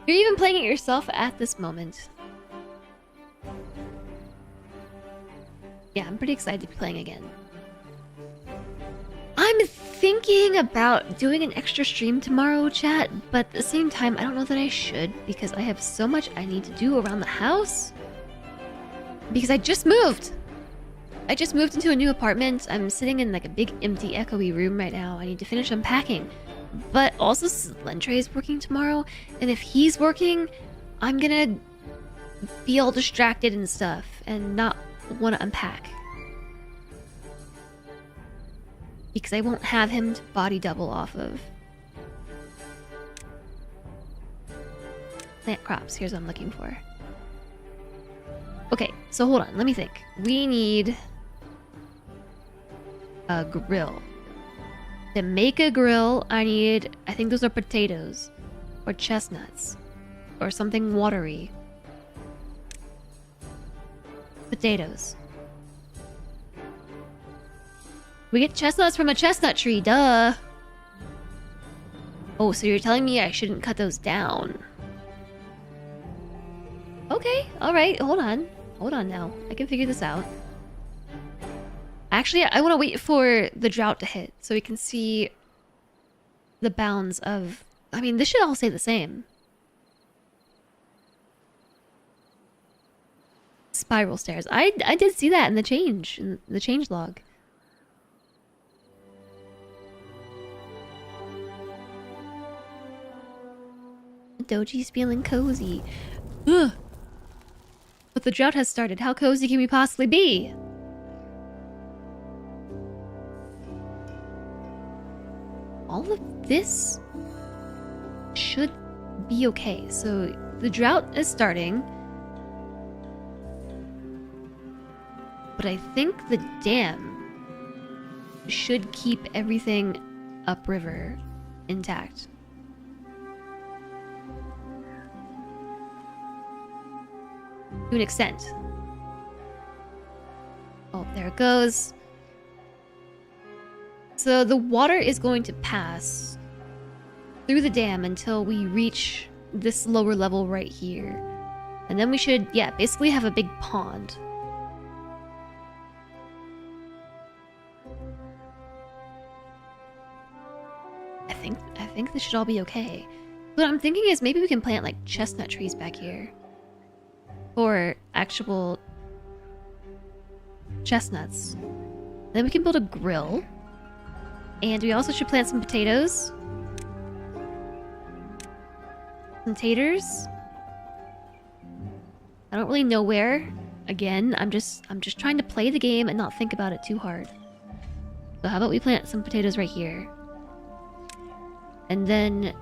You're even playing it yourself at this moment. Yeah, I'm pretty excited to be playing again. I'm thinking about doing an extra stream tomorrow, chat, but at the same time, I don't know that I should because I have so much I need to do around the house. Because I just moved. I just moved into a new apartment. I'm sitting in like a big empty echoey room right now. I need to finish unpacking. But also Slentre is working tomorrow, and if he's working, I'm gonna be all distracted and stuff and not want to unpack. Because I won't have him to body double off of. Plant crops, here's what I'm looking for. Okay, so hold on, let me think. We need a grill. To make a grill, I think those are potatoes. Or chestnuts. Or something watery. Potatoes. We get chestnuts from a chestnut tree, duh! Oh, so you're telling me I shouldn't cut those down. Okay, alright, hold on. Hold on now. I can figure this out. Actually, I want to wait for the drought to hit so we can see the bounds of... I mean, this should all stay the same. Spiral stairs. I did see that in the change log. Doji's feeling cozy. Ugh. But the drought has started. How cozy can we possibly be? All of this should be okay. So the drought is starting. But I think the dam should keep everything upriver intact. To an extent. Oh, there it goes. So the water is going to pass through the dam until we reach this lower level right here. And then we should, yeah, basically have a big pond. I think this should all be okay. What I'm thinking is maybe we can plant like chestnut trees back here. Or actual chestnuts. Then we can build a grill. And we also should plant some potatoes. Some taters. I don't really know where. Again, I'm just trying to play the game and not think about it too hard. So how about we plant some potatoes right here? And then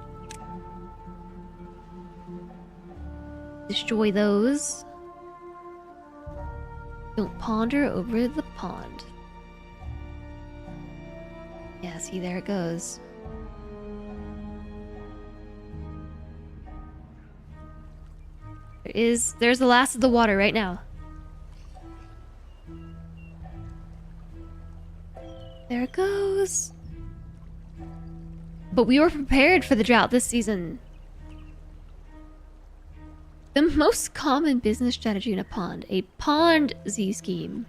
destroy those. Don't ponder over the pond. Yeah, see, there it goes. There's the last of the water right now. There it goes. But we were prepared for the drought this season. The most common business strategy in a Ponzi scheme.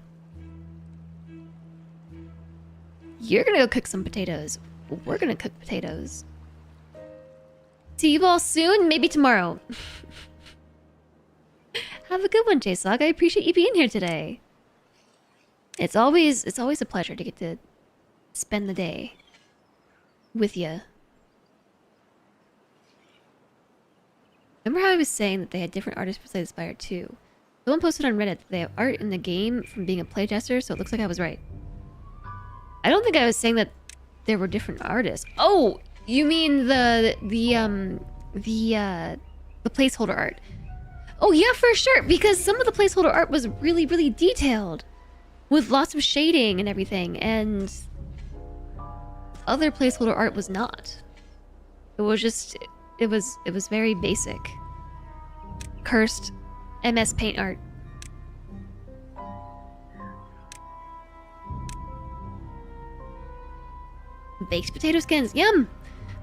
You're gonna go cook some potatoes. We're gonna cook potatoes. See you all soon, maybe tomorrow. Have a good one, JSOG. I appreciate you being here today. It's always a pleasure to get to spend the day with you. Remember how I was saying that they had different artists for Slay the Spire too? Someone posted on Reddit that they have art in the game from being a playtester, so it looks like I was right. I don't think I was saying that there were different artists. Oh, you mean the placeholder art? Oh yeah, for sure. Because some of the placeholder art was really, really detailed, with lots of shading and everything, and other placeholder art was not. It was just, it was very basic. Cursed MS Paint art. Baked potato skins, yum!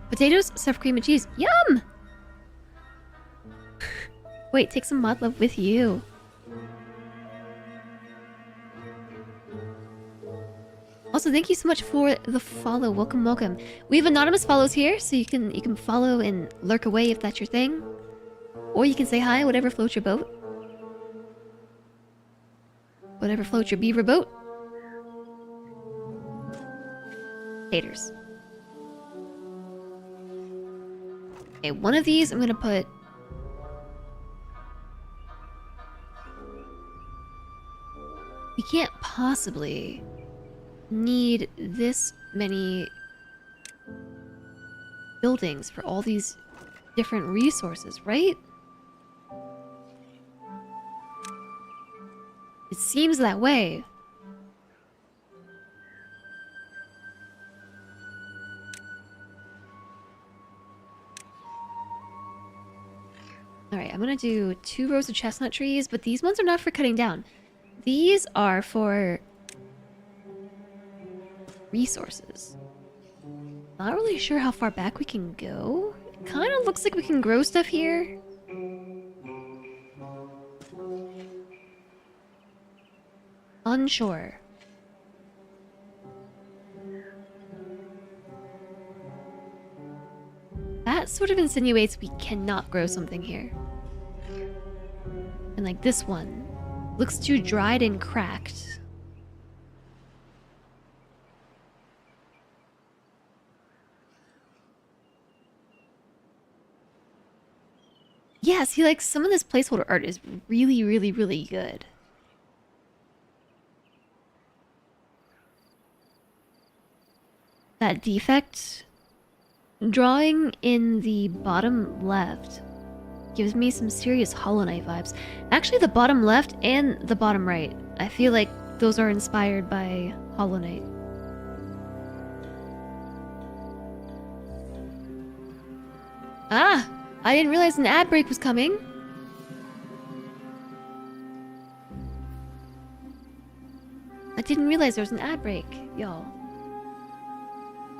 Potatoes, stuffed cream and cheese, yum! Wait, take some mod love with you. Also, thank you so much for the follow. Welcome, welcome. We have anonymous follows here, so you can follow and lurk away if that's your thing. Or you can say hi, whatever floats your boat. Whatever floats your beaver boat. Taters. Okay, one of these I'm gonna put... We can't possibly need this many buildings for all these different resources, right? It seems that way. Alright, I'm gonna do 2 rows of chestnut trees, but these ones are not for cutting down. These are for resources. Not really sure how far back we can go. It kind of looks like we can grow stuff here. Unsure. That sort of insinuates we cannot grow something here. And like this one. Looks too dried and cracked. Yeah, see, like, some of this placeholder art is really, really, really good. That defect drawing in the bottom left gives me some serious Hollow Knight vibes. Actually, the bottom left and the bottom right. I feel like those are inspired by Hollow Knight. Ah! I didn't realize an ad break was coming. I didn't realize there was an ad break, y'all.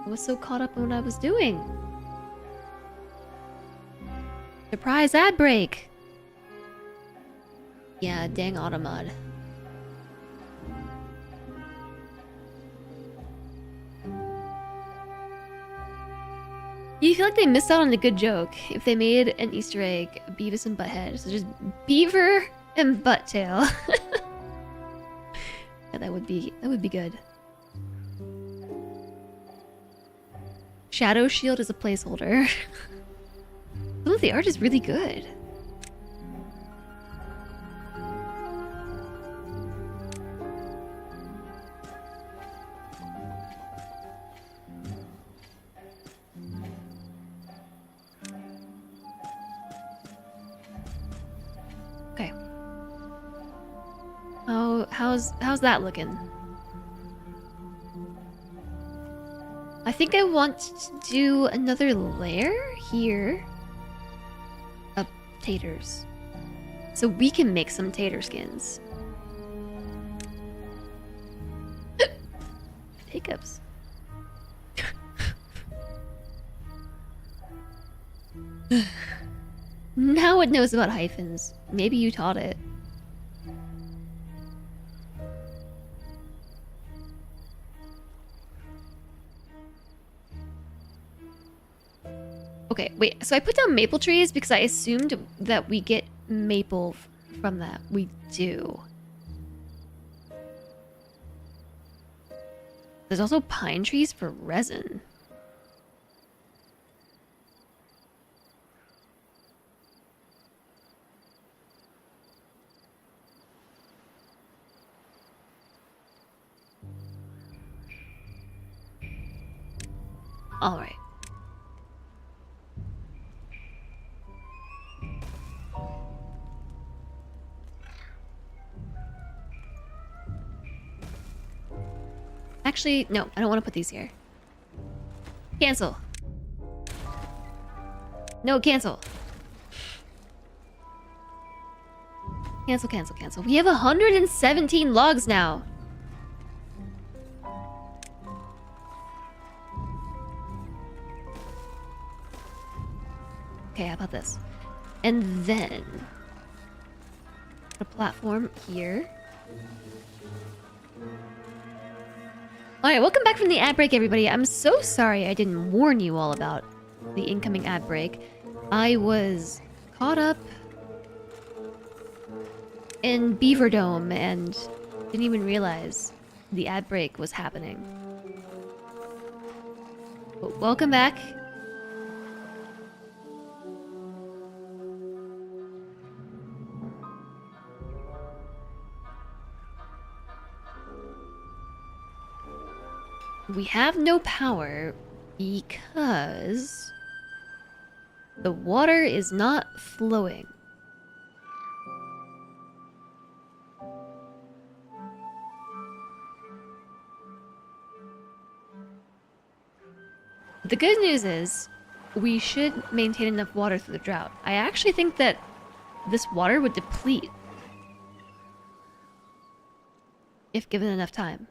I was so caught up in what I was doing. Surprise ad break! Yeah, dang Automod. You feel like they missed out on a good joke if they made an Easter egg Beavis and Butthead. So just Beaver and Butttail. Yeah, that would be good. Shadow Shield is a placeholder. Some of the art is really good. how's that looking? I think I want to do another layer here of taters. So we can make some tater skins. Hiccups. Now it knows about hyphens. Maybe you taught it. Okay, wait. So I put down maple trees because I assumed that we get maple from that. We do. There's also pine trees for resin. All right. Actually, no, I don't want to put these here. Cancel. No, cancel. Cancel, cancel, cancel. We have 117 logs now. Okay, how about this? And then a platform here. Alright, welcome back from the ad break, everybody. I'm so sorry I didn't warn you all about the incoming ad break. I was caught up in Beaver Dome and didn't even realize the ad break was happening. But welcome back. We have no power because the water is not flowing. The good news is we should maintain enough water through the drought. I actually think that this water would deplete if given enough time,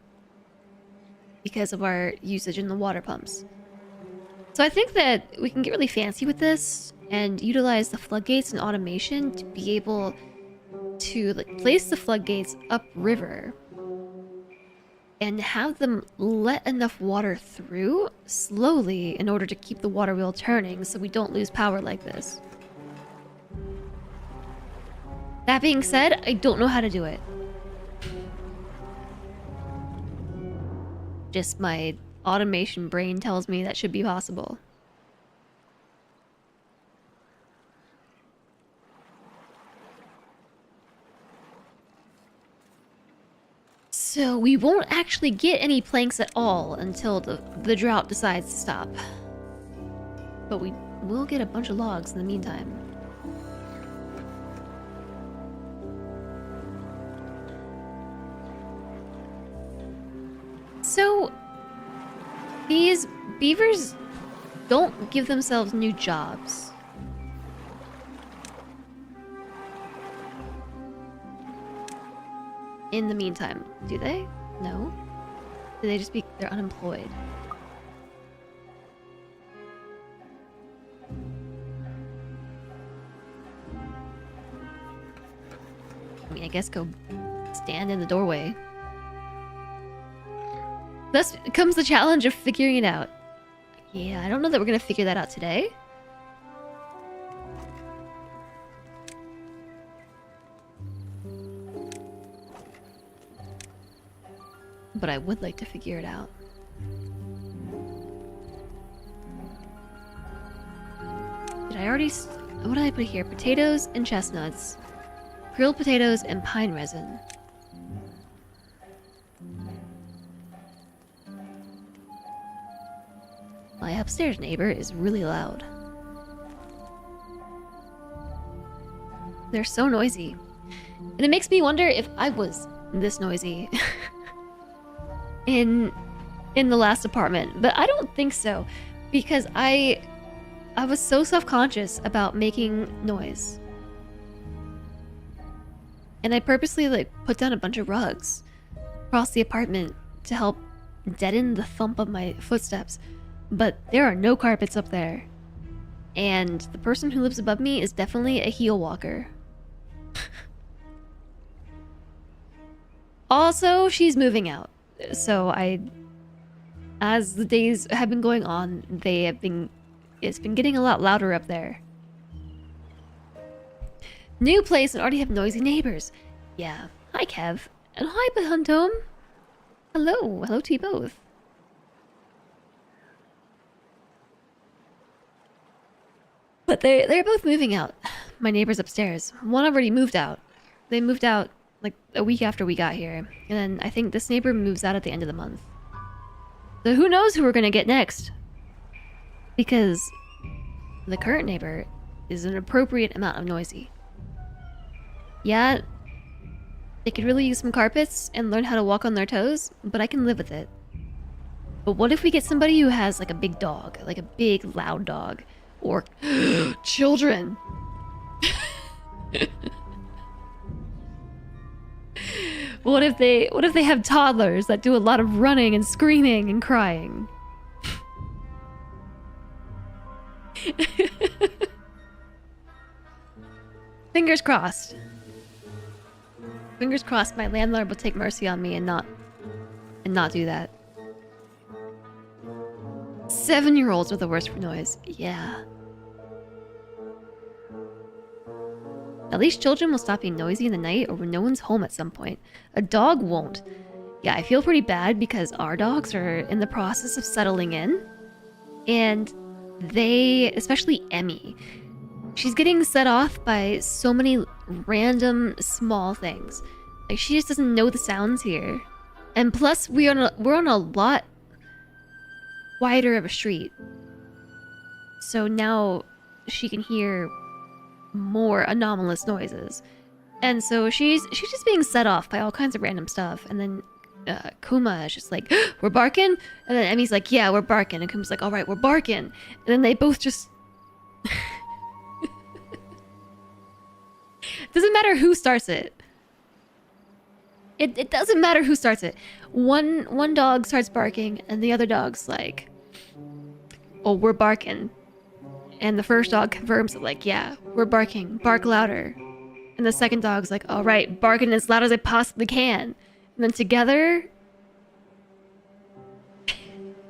because of our usage in the water pumps. So I think that we can get really fancy with this and utilize the floodgates and automation to be able to place the floodgates upriver and have them let enough water through slowly in order to keep the water wheel turning so we don't lose power like this. That being said, I don't know how to do it. Just my automation brain tells me that should be possible. So we won't actually get any planks at all until the drought decides to stop. But we will get a bunch of logs in the meantime. So, these beavers don't give themselves new jobs. In the meantime, do they? No? Do they just they're unemployed? I mean, I guess go stand in the doorway. Thus comes the challenge of figuring it out. Yeah, I don't know that we're gonna figure that out today. But I would like to figure it out. Did I already... What did I put here? Potatoes and chestnuts. Grilled potatoes and pine resin. My upstairs neighbor is really loud. They're so noisy. And it makes me wonder if I was this noisy in the last apartment, but I don't think so because I was so self-conscious about making noise. And I purposely like put down a bunch of rugs across the apartment to help deaden the thump of my footsteps. But there are no carpets up there. And the person who lives above me is definitely a heel walker. Also, she's moving out. So as the days have been going on, it's been getting a lot louder up there. New place and already have noisy neighbors. Yeah. Hi, Kev. And hi, Bahuntom. Hello. Hello to you both. But they're both moving out. My neighbors upstairs. One already moved out. They moved out like a week after we got here. And then I think this neighbor moves out at the end of the month. So who knows who we're gonna get next? Because the current neighbor is an appropriate amount of noisy. Yeah, they could really use some carpets and learn how to walk on their toes, but I can live with it. But what if we get somebody who has like a big dog, like a big loud dog, or children? What if they have toddlers that do a lot of running and screaming and crying? Fingers crossed. Fingers crossed my landlord will take mercy on me and not do that. 7-year-olds are the worst for noise. Yeah. At least children will stop being noisy in the night or when no one's home at some point. A dog won't. Yeah, I feel pretty bad because our dogs are in the process of settling in. And they, especially Emmy, she's getting set off by so many random small things. Like she just doesn't know the sounds here. And plus we're on a lot wider of a street. So now she can hear more anomalous noises. And so she's just being set off by all kinds of random stuff. And then Kuma is just like, we're barking? And then Emmy's like, yeah, we're barking. And Kuma's like, all right, we're barking. And then they both just... Doesn't matter who starts it. It doesn't matter who starts it. One dog starts barking and the other dog's like, oh, we're barking. And the first dog confirms it like, yeah, we're barking. Bark louder. And the second dog's like, all right, barking as loud as I possibly can. And then together,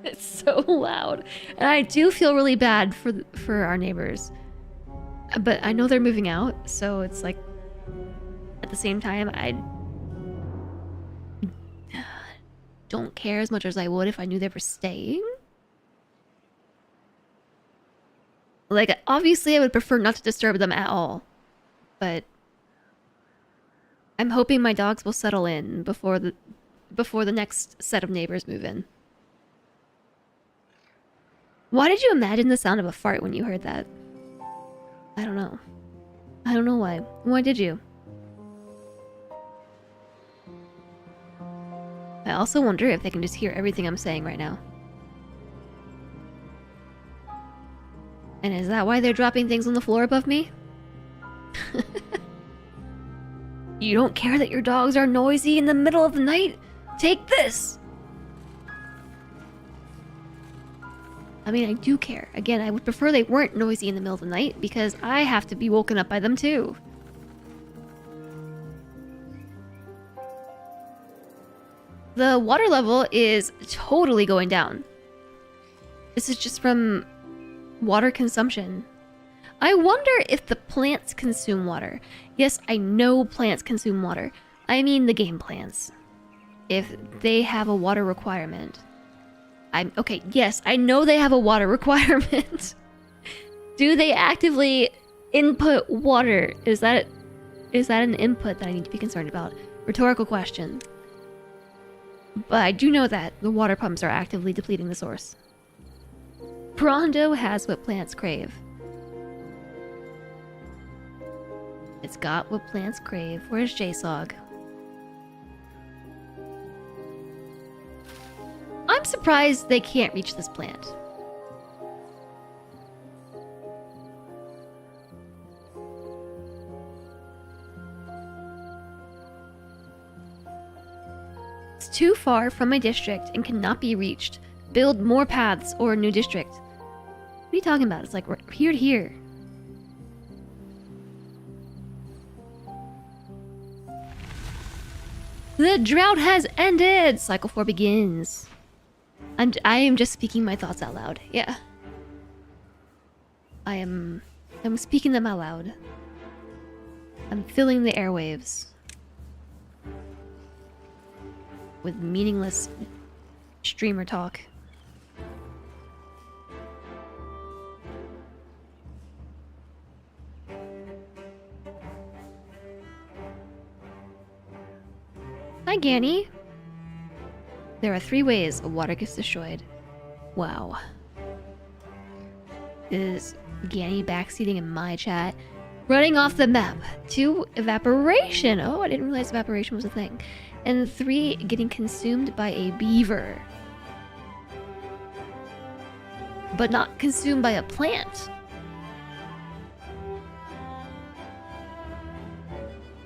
it's so loud. And I do feel really bad for our neighbors. But I know they're moving out, so it's like, at the same time, I don't care as much as I would if I knew they were staying. Like, obviously I would prefer not to disturb them at all. But I'm hoping my dogs will settle in before the next set of neighbors move in. Why did you imagine the sound of a fart when you heard that? I don't know. I don't know why. Why did you? I also wonder if they can just hear everything I'm saying right now. And is that why they're dropping things on the floor above me? You don't care that your dogs are noisy in the middle of the night? Take this! I mean, I do care. Again, I would prefer they weren't noisy in the middle of the night because I have to be woken up by them too. The water level is totally going down. This is just from water consumption. I wonder if the plants consume water. Yes, I know plants consume water. I mean the game plants. If they have a water requirement. Okay, yes, I know they have a water requirement. Do they actively input water? Is that an input that I need to be concerned about? Rhetorical question. But I do know that the water pumps are actively depleting the source. Prondo has what plants crave. It's got what plants crave. Where's JSOG? I'm surprised they can't reach this plant. It's too far from my district and cannot be reached. Build more paths or a new district. What are you talking about? It's like here to here. The drought has ended! Cycle 4 begins. I am just speaking my thoughts out loud. Yeah. I'm speaking them out loud. I'm filling the airwaves with meaningless streamer talk. Hi, Ganny. There are 3 ways a water gets destroyed. Wow. Is Ganny backseating in my chat? Running off the map. 2, evaporation. Oh, I didn't realize evaporation was a thing. And 3, getting consumed by a beaver. But not consumed by a plant.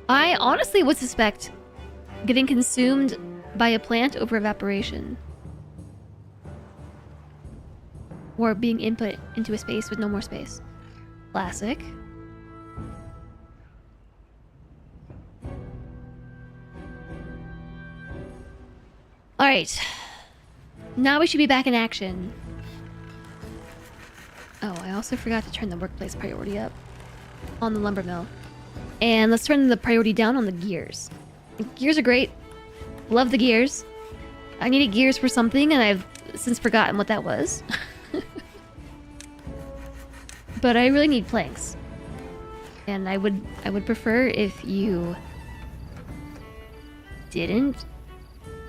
I honestly would suspect getting consumed by a plant over evaporation. Or being input into a space with no more space. Classic. Alright. Now we should be back in action. Oh, I also forgot to turn the workplace priority up on the lumber mill. And let's turn the priority down on the gears. Gears are great. Love the gears. I needed gears for something, and I've since forgotten what that was. But I really need planks. And I would prefer if you didn't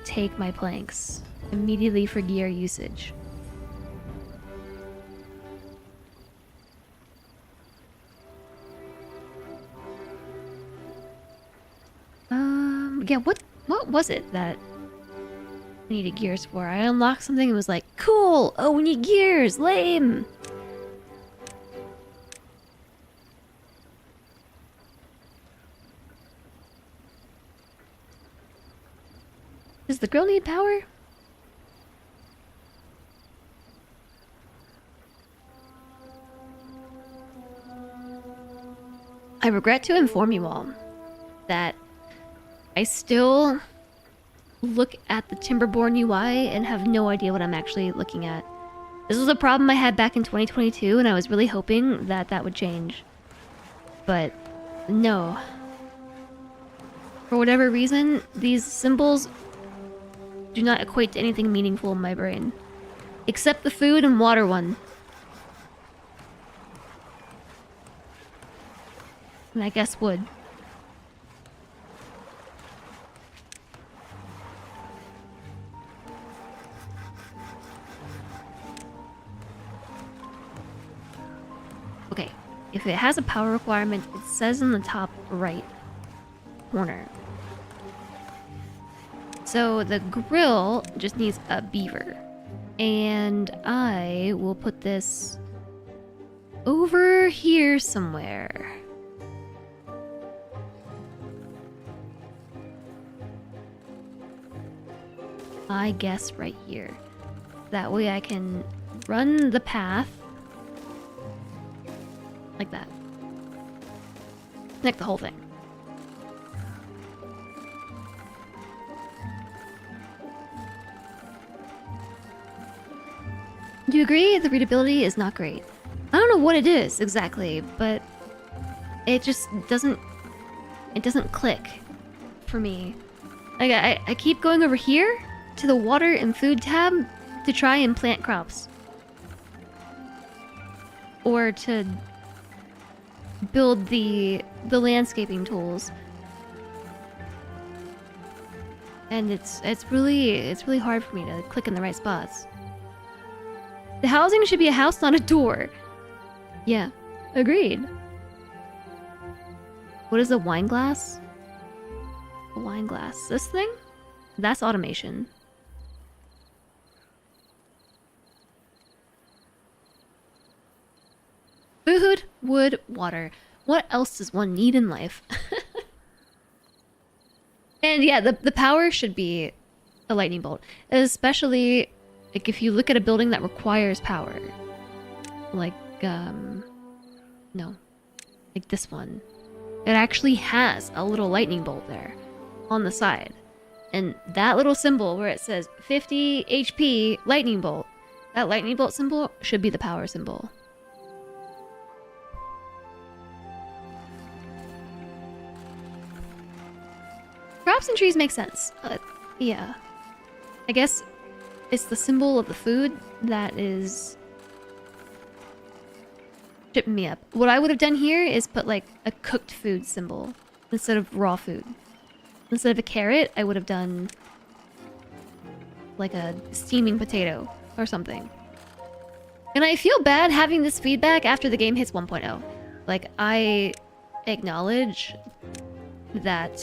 take my planks immediately for gear usage. Yeah, what was it that I needed gears for? I unlocked something and was like, cool! Oh, we need gears! Lame! Does the grill need power? I regret to inform you all that I still look at the Timberborn UI and have no idea what I'm actually looking at. This was a problem I had back in 2022, and I was really hoping that that would change. But no. For whatever reason, these symbols do not equate to anything meaningful in my brain. Except the food and water one. And I guess wood. Okay, if it has a power requirement, it says in the top right corner. So the grill just needs a beaver. And I will put this over here somewhere. I guess right here. That way I can run the path like that. Connect the whole thing. Do you agree? The readability is not great. I don't know what it is exactly, but it just doesn't... It doesn't click for me. Like, I keep going over here to the water and food tab to try and plant crops. Or to build the landscaping tools. And it's really hard for me to click in the right spots. The housing should be a house, not a door. Yeah, agreed. What is a wine glass? A wine glass. This thing? That's automation. Food, wood, water. What else does one need in life? And yeah, the power should be a lightning bolt. Especially, like, if you look at a building that requires power. Like, no. Like this one. It actually has a little lightning bolt there on the side. And that little symbol where it says 50 HP lightning bolt, that lightning bolt symbol should be the power symbol. Crops and trees make sense. Yeah. I guess it's the symbol of the food that is tripping me up. What I would have done here is put like a cooked food symbol instead of raw food. Instead of a carrot, I would have done like a steaming potato or something. And I feel bad having this feedback after the game hits 1.0. Like, I acknowledge that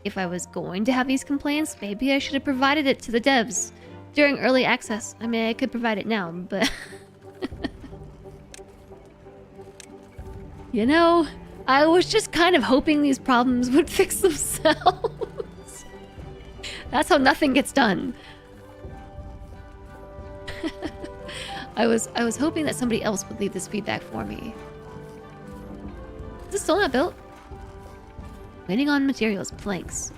if I was going to have these complaints, maybe I should have provided it to the devs during early access. I mean, I could provide it now, but... You know, I was just kind of hoping these problems would fix themselves. That's how nothing gets done. I was hoping that somebody else would leave this feedback for me. Is this still not built? Waiting on materials, planks.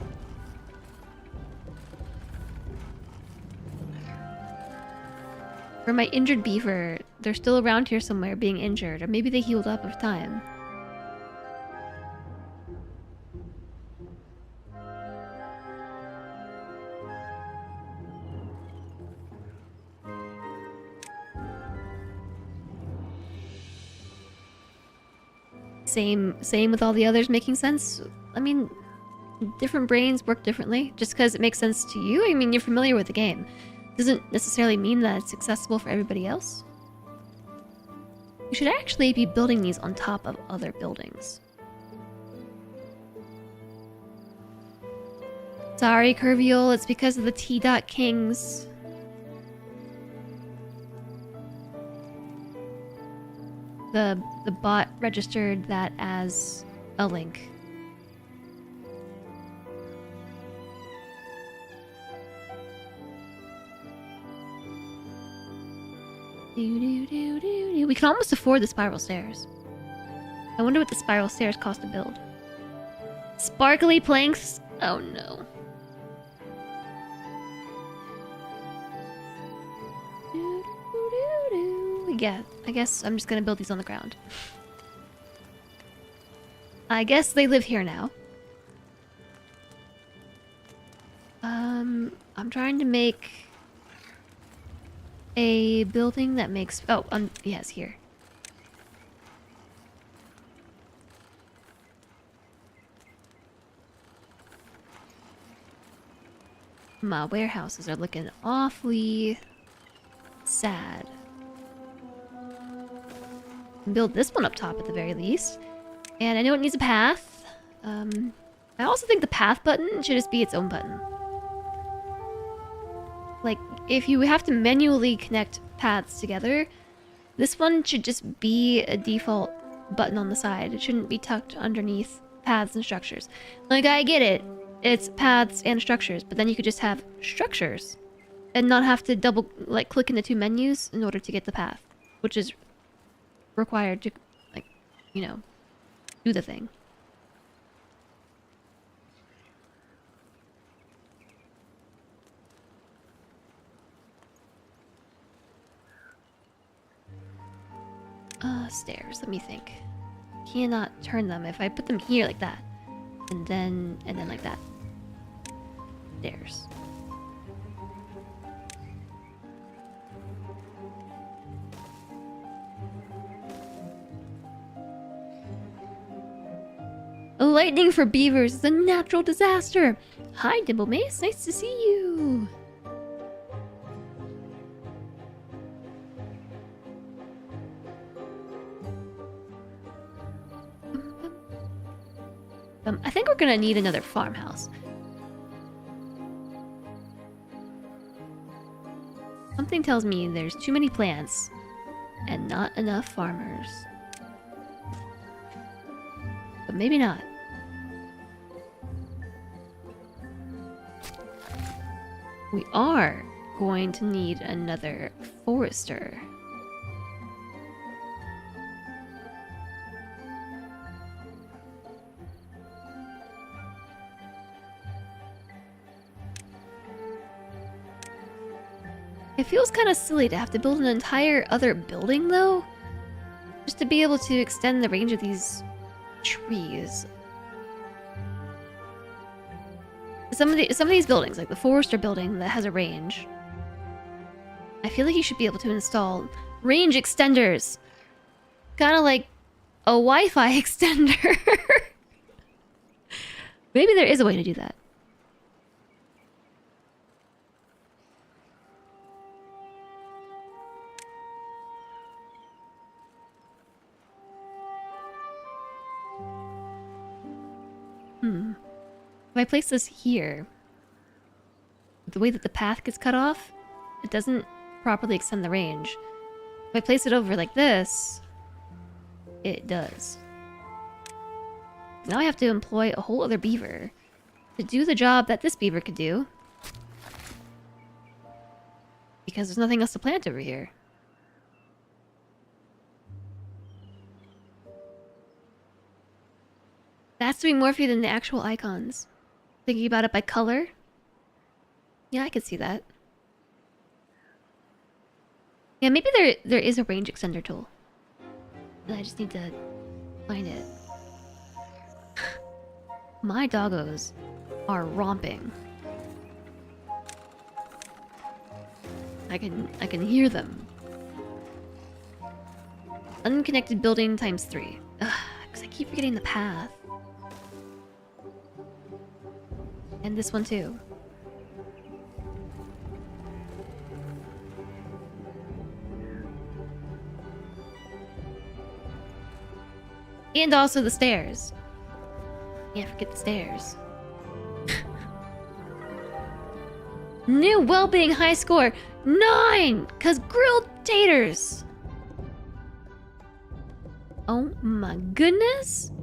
For my injured beaver, they're still around here somewhere being injured, or maybe they healed up with time. Same with all the others making sense. I mean, different brains work differently. Just because it makes sense to you, I mean, you're familiar with the game, doesn't necessarily mean that it's accessible for everybody else. You should actually be building these on top of other buildings. Sorry, Curvial, it's because of the T-Dot Kings. The bot registered that as a link. We can almost afford the spiral stairs. I wonder what the spiral stairs cost to build. Sparkly planks? Oh no. Yeah, I guess I'm just gonna build these on the ground. I guess they live here now. I'm trying to make a building that makes... Oh, yes, here. My warehouses are looking awfully sad. Build this one up top at the very least. And I know it needs a path. I also think the path button should just be its own button. Like, if you have to manually connect paths together, this one should just be a default button on the side. It shouldn't be tucked underneath paths and structures. Like, I get it. It's paths and structures, but then you could just have structures and not have to double, like, click in the two menus in order to get the path, which is required to, like, you know, do the thing. Stairs, let me think. Cannot turn them if I put them here like that. And then like that. Stairs. Lightning for beavers is a natural disaster. Hi, Dimple Mace. Nice to see you. I think we're gonna need another farmhouse. Something tells me there's too many plants and not enough farmers. But maybe not. We are going to need another forester. It feels kind of silly to have to build an entire other building, though, just to be able to extend the range of these trees. Some of these buildings, like the forester building that has a range, I feel like you should be able to install range extenders, kind of like a Wi-Fi extender. Maybe there is a way to do that. If I place this here, the way that the path gets cut off, it doesn't properly extend the range. If I place it over like this, it does. Now I have to employ a whole other beaver to do the job that this beaver could do. Because there's nothing else to plant over here. That's doing more for you than the actual icons. Thinking about it by color? Yeah, I could see that. Yeah, maybe there is a range extender tool. And I just need to find it. My doggos are romping. I can hear them. Unconnected building times 3. Ugh, because I keep forgetting the path. And this one too. And also the stairs. Can't forget the stairs. New well-being high score 9! Cause grilled taters. Oh my goodness.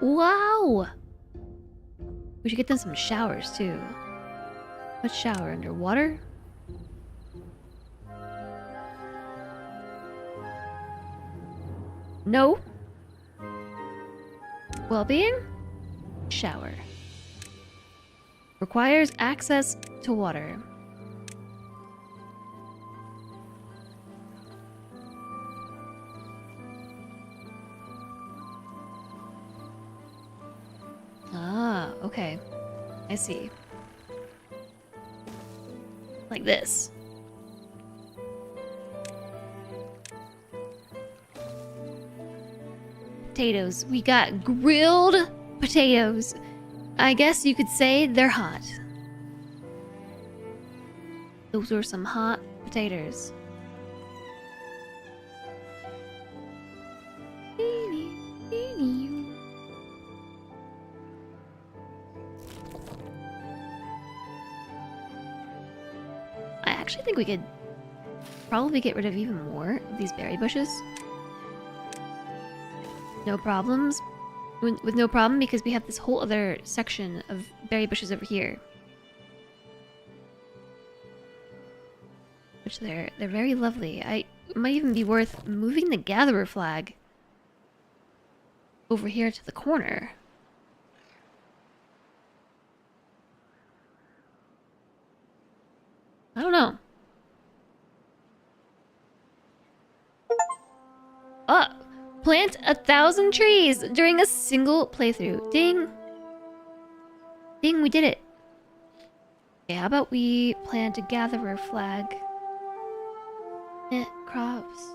Wow. We should get them some showers too. What shower? Underwater? No. Well-being? Shower. Requires access to water. Ah, okay. I see. Like this. Potatoes. We got grilled potatoes. I guess you could say they're hot. Those are some hot potatoes. I actually think we could probably get rid of even more of these berry bushes. No problems. With no problem, because we have this whole other section of berry bushes over here. Which they're very lovely. It might even be worth moving the gatherer flag over here to the corner. I don't know. Oh! Plant 1,000 trees during a single playthrough. Ding! Ding, we did it. Okay, how about we plant a gatherer flag? Crops.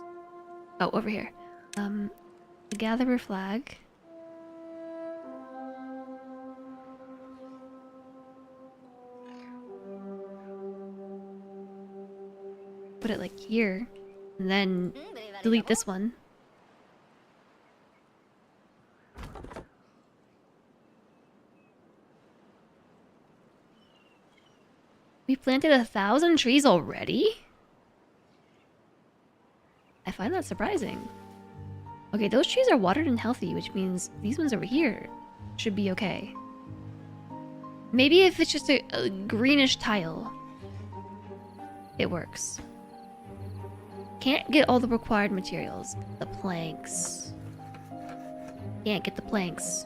Oh, over here. The gatherer flag. Put it like here. And then delete this one. We planted 1,000 trees already? I find that surprising. Okay, those trees are watered and healthy, which means these ones over here should be okay. Maybe if it's just a greenish tile, it works. Can't get all the required materials. The planks. Can't get the planks.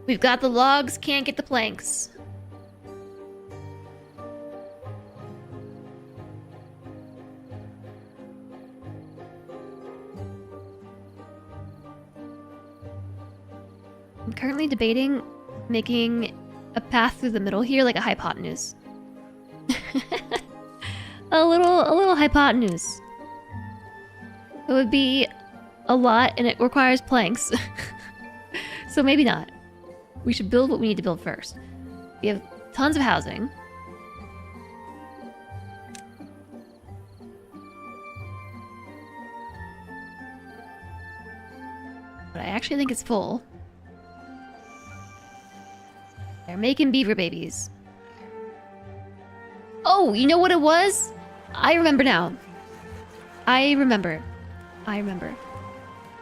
We've got the logs, can't get the planks. I'm currently debating making a path through the middle here, like a hypotenuse. a little hypotenuse. It would be a lot, and it requires planks. So maybe not. We should build what we need to build first. We have tons of housing. But I actually think it's full. They're making beaver babies. Oh, you know what it was? I remember now. I remember.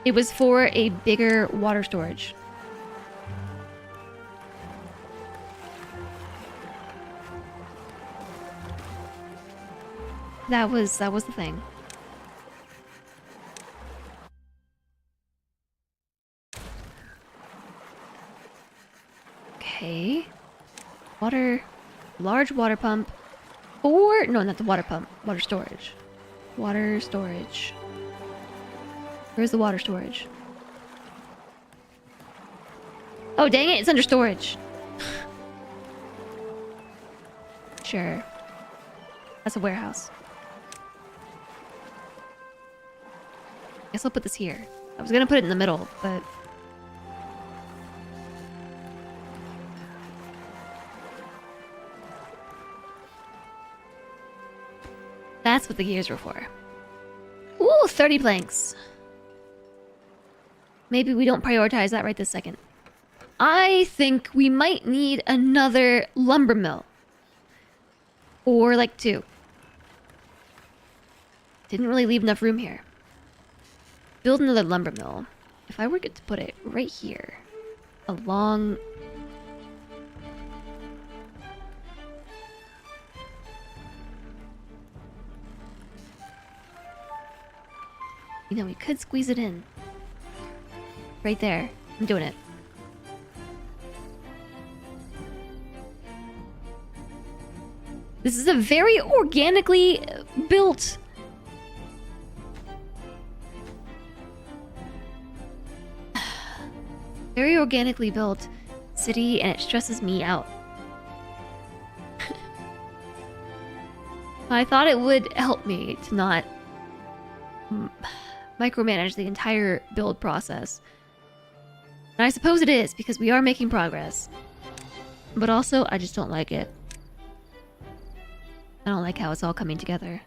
It was for a bigger water storage. That was the thing. Okay. Large water pump. Or, no, not the water pump. Water storage. Water storage. Where's the water storage? Oh, dang it, it's under storage. Sure. That's a warehouse. Guess I'll put this here. I was gonna put it in the middle, but... That's what the gears were for. Ooh, 30 planks. Maybe we don't prioritize that right this second. I think we might need another lumber mill. Or like 2. Didn't really leave enough room here. Build another lumber mill. If I were to put it right here, along... You know, we could squeeze it in. Right there. I'm doing it. This is a very organically built... very organically built city, and it stresses me out. I thought it would help me to not micromanage the entire build process. And I suppose it is, because we are making progress. But also, I just don't like it. I don't like how it's all coming together.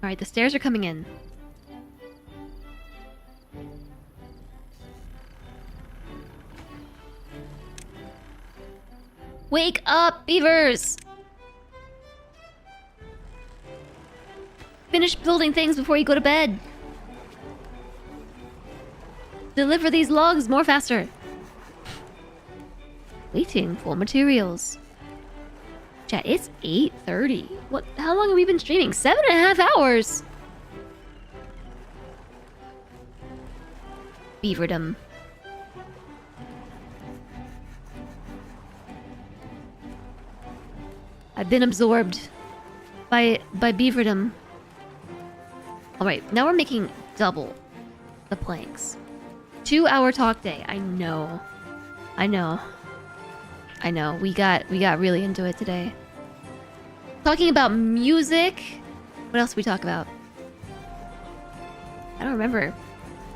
Alright, the stairs are coming in. Wake up, beavers! Finish building things before you go to bed. Deliver these logs more faster. Waiting for materials. Chat, it's 8:30. What? How long have we been streaming? 7.5 hours. Beaverdom. I've been absorbed by beaverdom. Alright, now we're making double the planks. 2-hour talk day. I know. We got really into it today. Talking about music. What else did we talk about? I don't remember.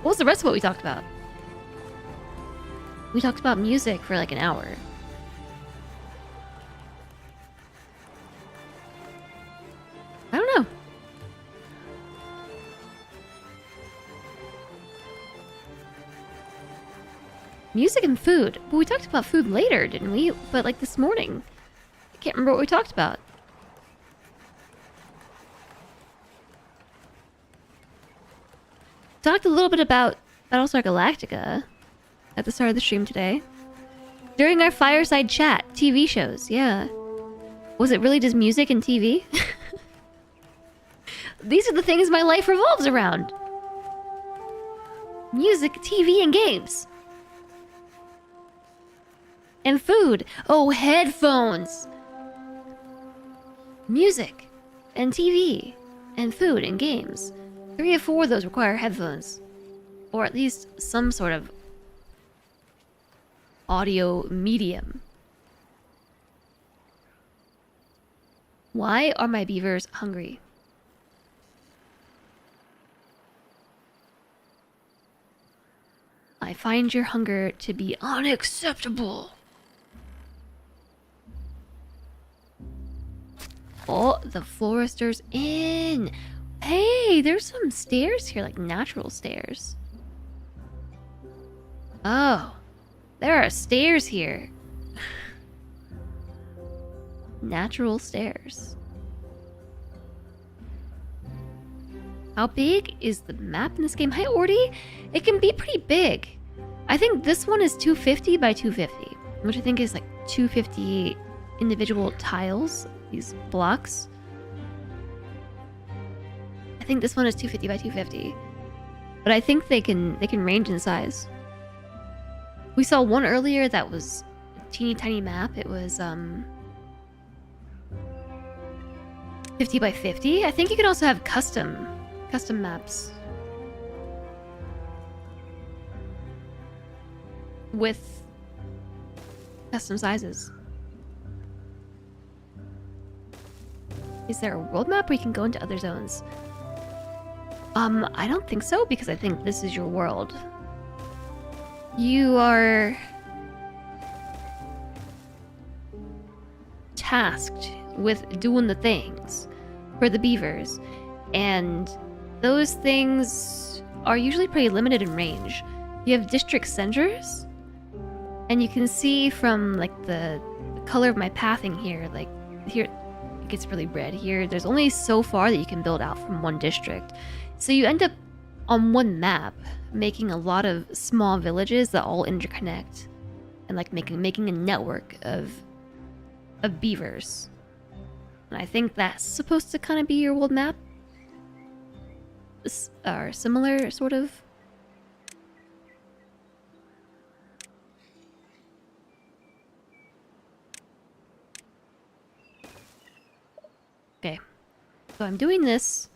What was the rest of what we talked about? We talked about music for like an hour. I don't know. Music and food. Well, we talked about food later, didn't we? But like this morning. Can't remember what we talked about. Talked a little bit about Battlestar Galactica at the start of the stream today. During our fireside chat, TV shows, yeah. Was it really just music and TV? These are the things my life revolves around. Music, TV, and games. And food. Oh, headphones. Music, and TV, and food, and games. 3 of 4 of those require headphones. Or at least some sort of audio medium. Why are my beavers hungry? I find your hunger to be unacceptable. Oh, the Forester's Inn. Hey, there's some stairs here, like natural stairs. Oh, there are stairs here. Natural stairs. How big is the map in this game? Hi, Orty. It can be pretty big. I think this one is 250 by 250, which I think is like 250 individual tiles, these blocks. I think this one is 250 by 250. But I think they can range in size. We saw one earlier that was a teeny tiny map. It was 50 by 50. I think you can also have custom maps with custom sizes. Is there a world map where you can go into other zones? I don't think so, because I think this is your world. You are tasked with doing the things for the beavers, and those things are usually pretty limited in range. You have district centers, and you can see from like the color of my pathing here, like here it gets really red here. There's only so far that you can build out from one district. So you end up on one map making a lot of small villages that all interconnect, and like making a network of beavers. And I think that's supposed to kind of be your world map, or similar sort of. Okay, so I'm doing this.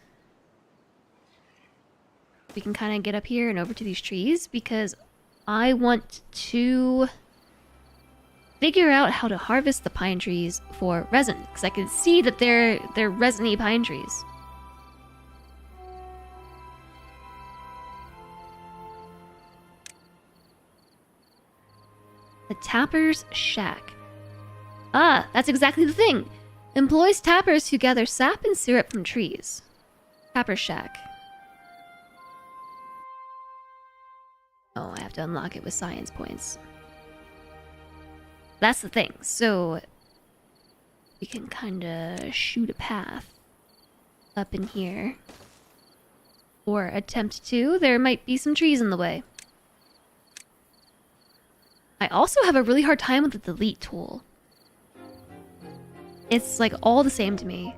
We can kind of get up here and over to these trees because I want to figure out how to harvest the pine trees for resin, because I can see that they're resiny pine trees. The Tapper's Shack. Ah, that's exactly the thing. Employs tappers who gather sap and syrup from trees. Tapper's Shack. Oh, I have to unlock it with science points. That's the thing. So we can kind of shoot a path up in here. Or attempt to. There might be some trees in the way. I also have a really hard time with the delete tool. It's like all the same to me.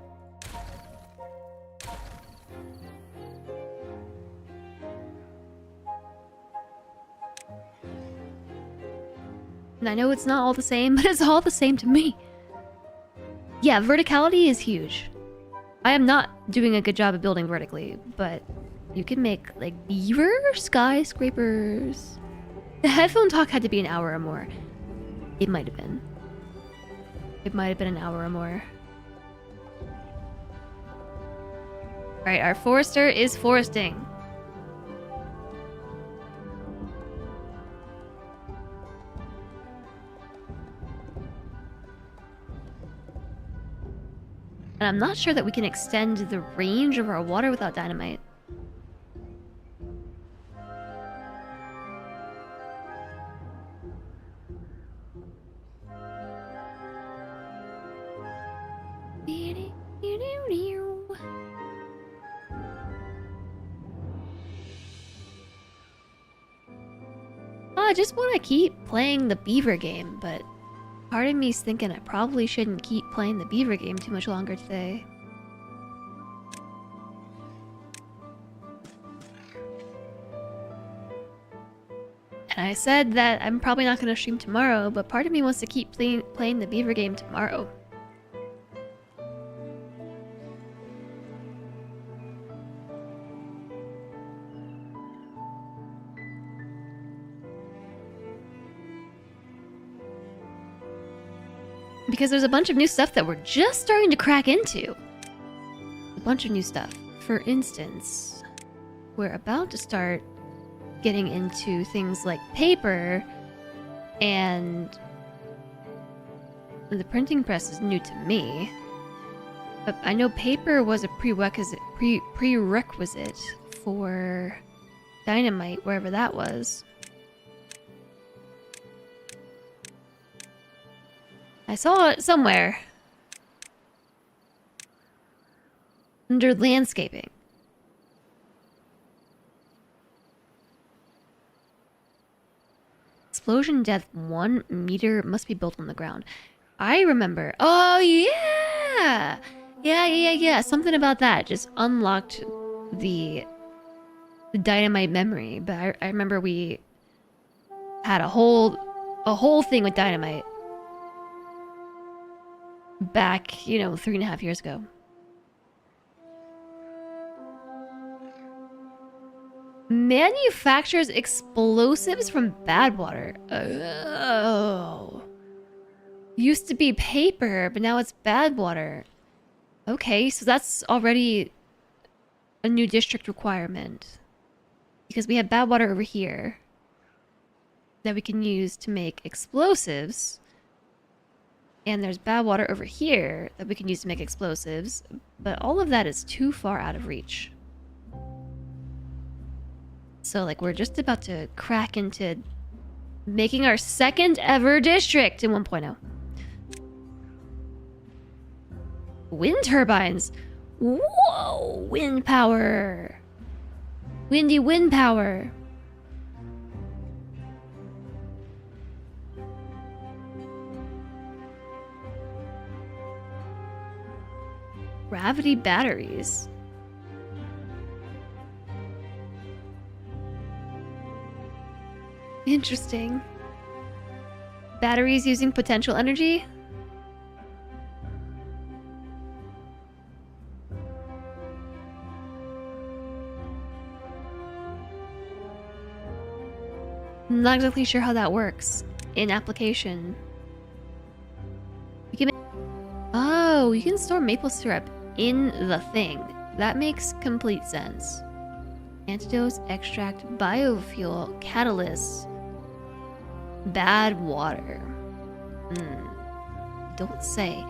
And I know it's not all the same, but it's all the same to me. Yeah, verticality is huge. I am not doing a good job of building vertically, but you can make, like, beaver skyscrapers. The headphone talk had to be an hour or more. It might have been. It might have been an hour or more. Alright, our forester is foresting. And I'm not sure that we can extend the range of our water without dynamite. I just want to keep playing the beaver game, but part of me's thinking I probably shouldn't keep playing the beaver game too much longer today. And I said that I'm probably not going to stream tomorrow, but part of me wants to keep playing the beaver game tomorrow. Because there's a bunch of new stuff that we're just starting to crack into. A bunch of new stuff. For instance, we're about to start getting into things like paper, and the printing press is new to me. But I know paper was a prerequisite for dynamite, wherever that was. I saw it somewhere. Under landscaping. Explosion depth 1 meter must be built on the ground. I remember. Oh, yeah! Yeah. Something about that just unlocked the dynamite memory. But I remember we had a whole thing with dynamite. Back, 3.5 years ago. Manufactures explosives from bad water. Oh. Used to be paper, but now it's bad water. Okay, so that's already a new district requirement. Because we have bad water over here that we can use to make explosives. And there's bad water over here that we can use to make explosives. But all of that is too far out of reach. So, we're just about to crack into making our second ever district in 1.0. Wind turbines. Whoa! Wind power. Windy wind power. Gravity batteries. Interesting. Batteries using potential energy? I'm not exactly sure how that works in application. You can Oh, you can store maple syrup in the thing. That makes complete sense. Antidotes, extract, biofuel, catalysts, bad water. Don't say.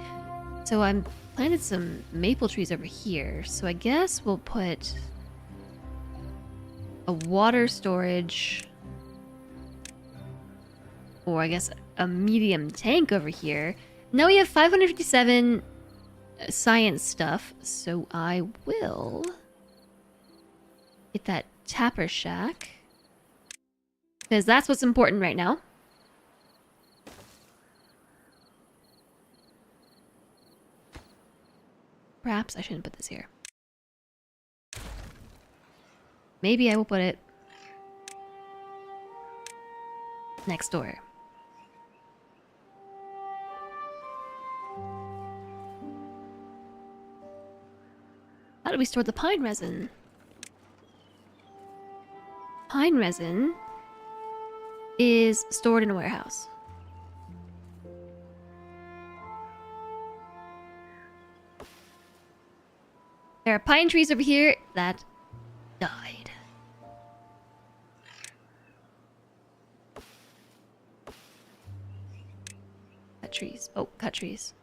So I'm planted some maple trees over here. So I guess we'll put a water storage, or I guess a medium tank over here. Now we have 557 science stuff, so I will get that tapper shack, because that's what's important right now. Perhaps I shouldn't put this here. Maybe I will put it next door. How do we store the pine resin? Pine resin is stored in a warehouse. There are pine trees over here that died. Cut trees. Oh, cut trees.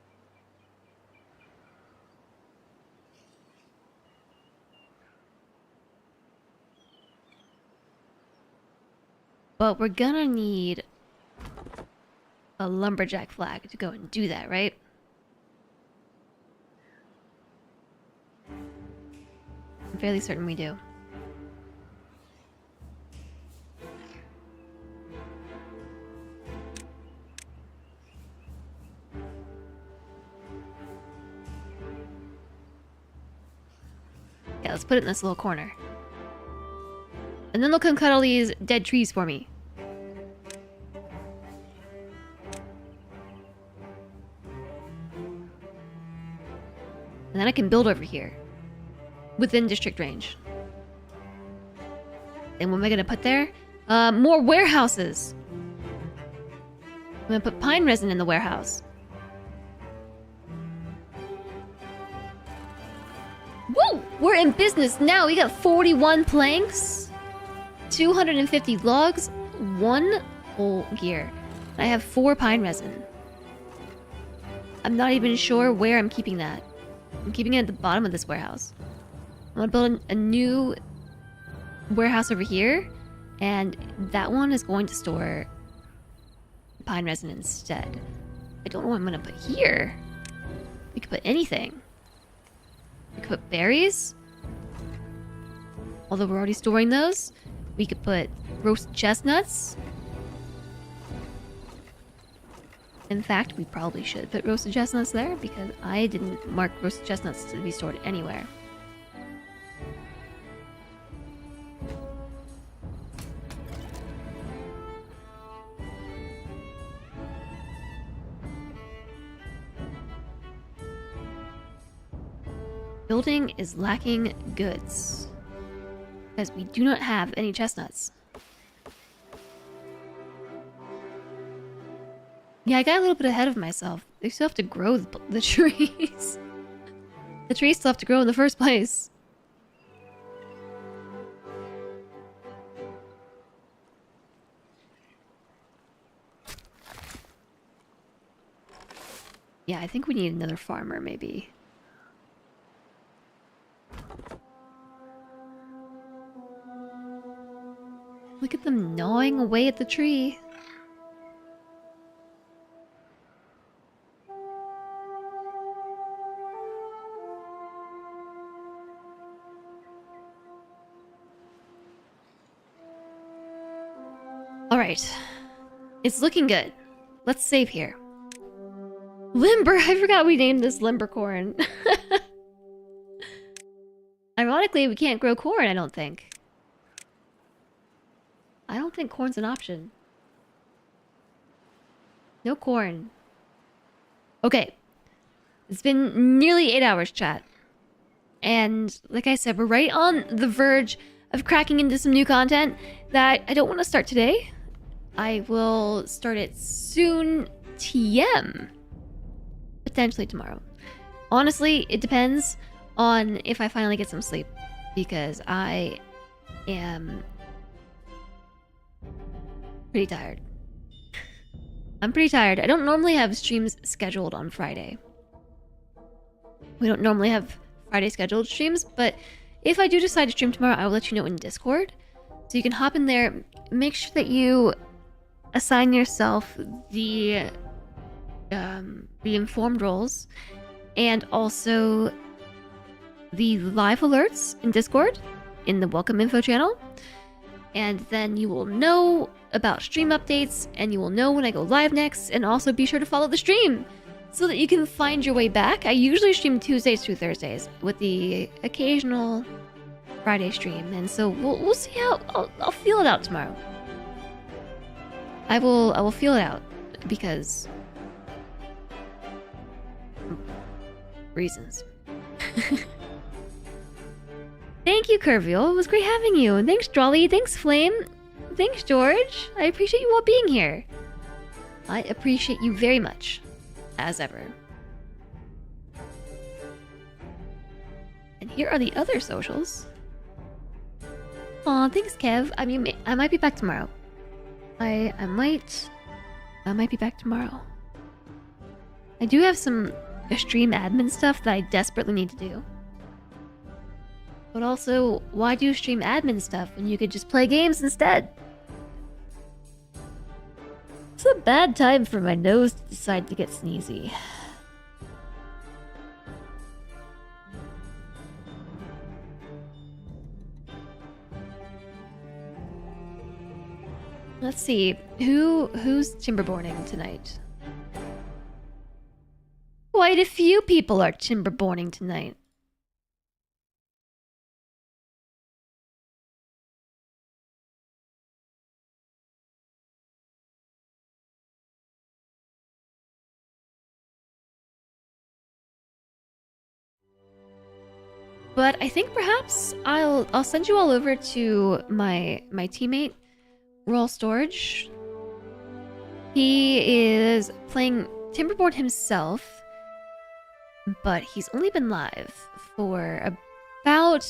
But we're gonna need a lumberjack flag to go and do that, right? I'm fairly certain we do. Yeah, let's put it in this little corner. And then they'll come cut all these dead trees for me. And then I can build over here. Within district range. And what am I gonna put there? More warehouses! I'm gonna put pine resin in the warehouse. Woo! We're in business now! We got 41 planks, 250 logs, 1 whole gear. I have 4 pine resin. I'm not even sure where I'm keeping that. I'm keeping it at the bottom of this warehouse. I'm gonna build a new warehouse over here, and that one is going to store pine resin instead. I don't know what I'm gonna put here. We could put anything. We could put berries. Although we're already storing those. We could put roast chestnuts. In fact, we probably should put roasted chestnuts there because I didn't mark roasted chestnuts to be stored anywhere. Building is lacking goods because we do not have any chestnuts. Yeah, I got a little bit ahead of myself. They still have to grow the trees. The trees still have to grow in the first place. Yeah, I think we need another farmer, maybe. Look at them gnawing away at the tree. Alright. It's looking good. Let's save here. Limber! I forgot we named this limber corn. Ironically, we can't grow corn, I don't think. I don't think corn's an option. No corn. Okay. It's been nearly 8 hours, chat. And like I said, we're right on the verge of cracking into some new content that I don't want to start today. I will start it soon, TM. Potentially tomorrow. Honestly, it depends on if I finally get some sleep. Because I am pretty tired. I'm pretty tired. I don't normally have streams scheduled on Friday. We don't normally have Friday scheduled streams, but if I do decide to stream tomorrow, I will let you know in Discord. So you can hop in there. Make sure that you assign yourself the informed roles and also the live alerts in Discord in the welcome info channel. And then you will know about stream updates and you will know when I go live next, and also be sure to follow the stream so that you can find your way back. I usually stream Tuesdays through Thursdays with the occasional Friday stream, and so we'll see how I'll feel it out tomorrow. I will feel it out because reasons. Thank you, Curviel. It was great having you. And thanks, Drolly. Thanks, Flame. Thanks, George. I appreciate you all being here. I appreciate you very much, as ever. And here are the other socials. Aw, thanks, Kev. I mean, I might be back tomorrow. I might be back tomorrow. I do have some stream admin stuff that I desperately need to do. But also, why do stream admin stuff when you could just play games instead? It's a bad time for my nose to decide to get sneezy. Let's see. Who's timberborning tonight? Quite a few people are timberborning tonight. But I think perhaps I'll send you all over to my teammate, Roll Storage. He is playing Timberborn himself, but he's only been live for about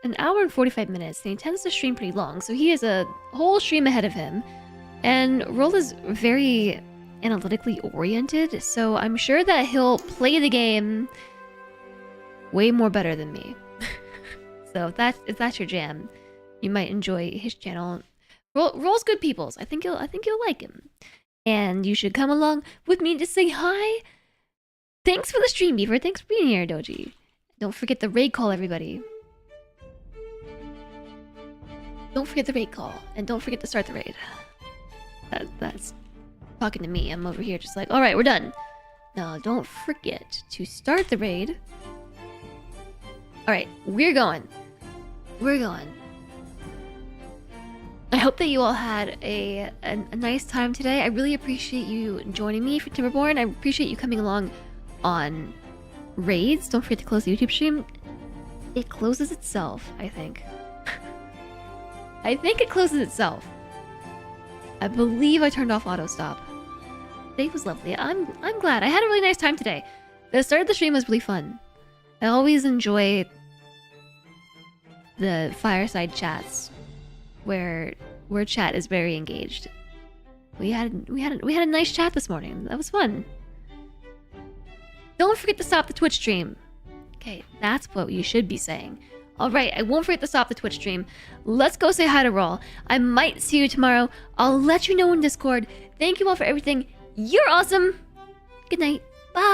an hour and 45 minutes, and he tends to stream pretty long, so he has a whole stream ahead of him. And Roll is very analytically oriented, so I'm sure that he'll play the game way more better than me. So if that's your jam, you might enjoy his channel. Roll's good peoples. I think you'll like him. And you should come along with me to say hi. Thanks for the stream, Beaver. Thanks for being here, Doji. Don't forget the raid call, everybody. Don't forget the raid call, and don't forget to start the raid. That's talking to me. I'm over here just like, all right, we're done. Now, don't forget to start the raid. All right, we're going. We're going. I hope that you all had a nice time today. I really appreciate you joining me for Timberborn. I appreciate you coming along on raids. Don't forget to close the YouTube stream. It closes itself, I think. I think it closes itself. I believe I turned off auto stop. Today was lovely. I'm glad. I had a really nice time today. The start of the stream was really fun. I always enjoy the fireside chats where chat is very engaged. We had a nice chat this morning. That was fun. Don't forget to stop the Twitch stream. Okay, that's what you should be saying. All right, I won't forget to stop the Twitch stream. Let's go say hi to Roll. I might see you tomorrow. I'll let you know in Discord. Thank you all for everything. You're awesome. Good night. Bye.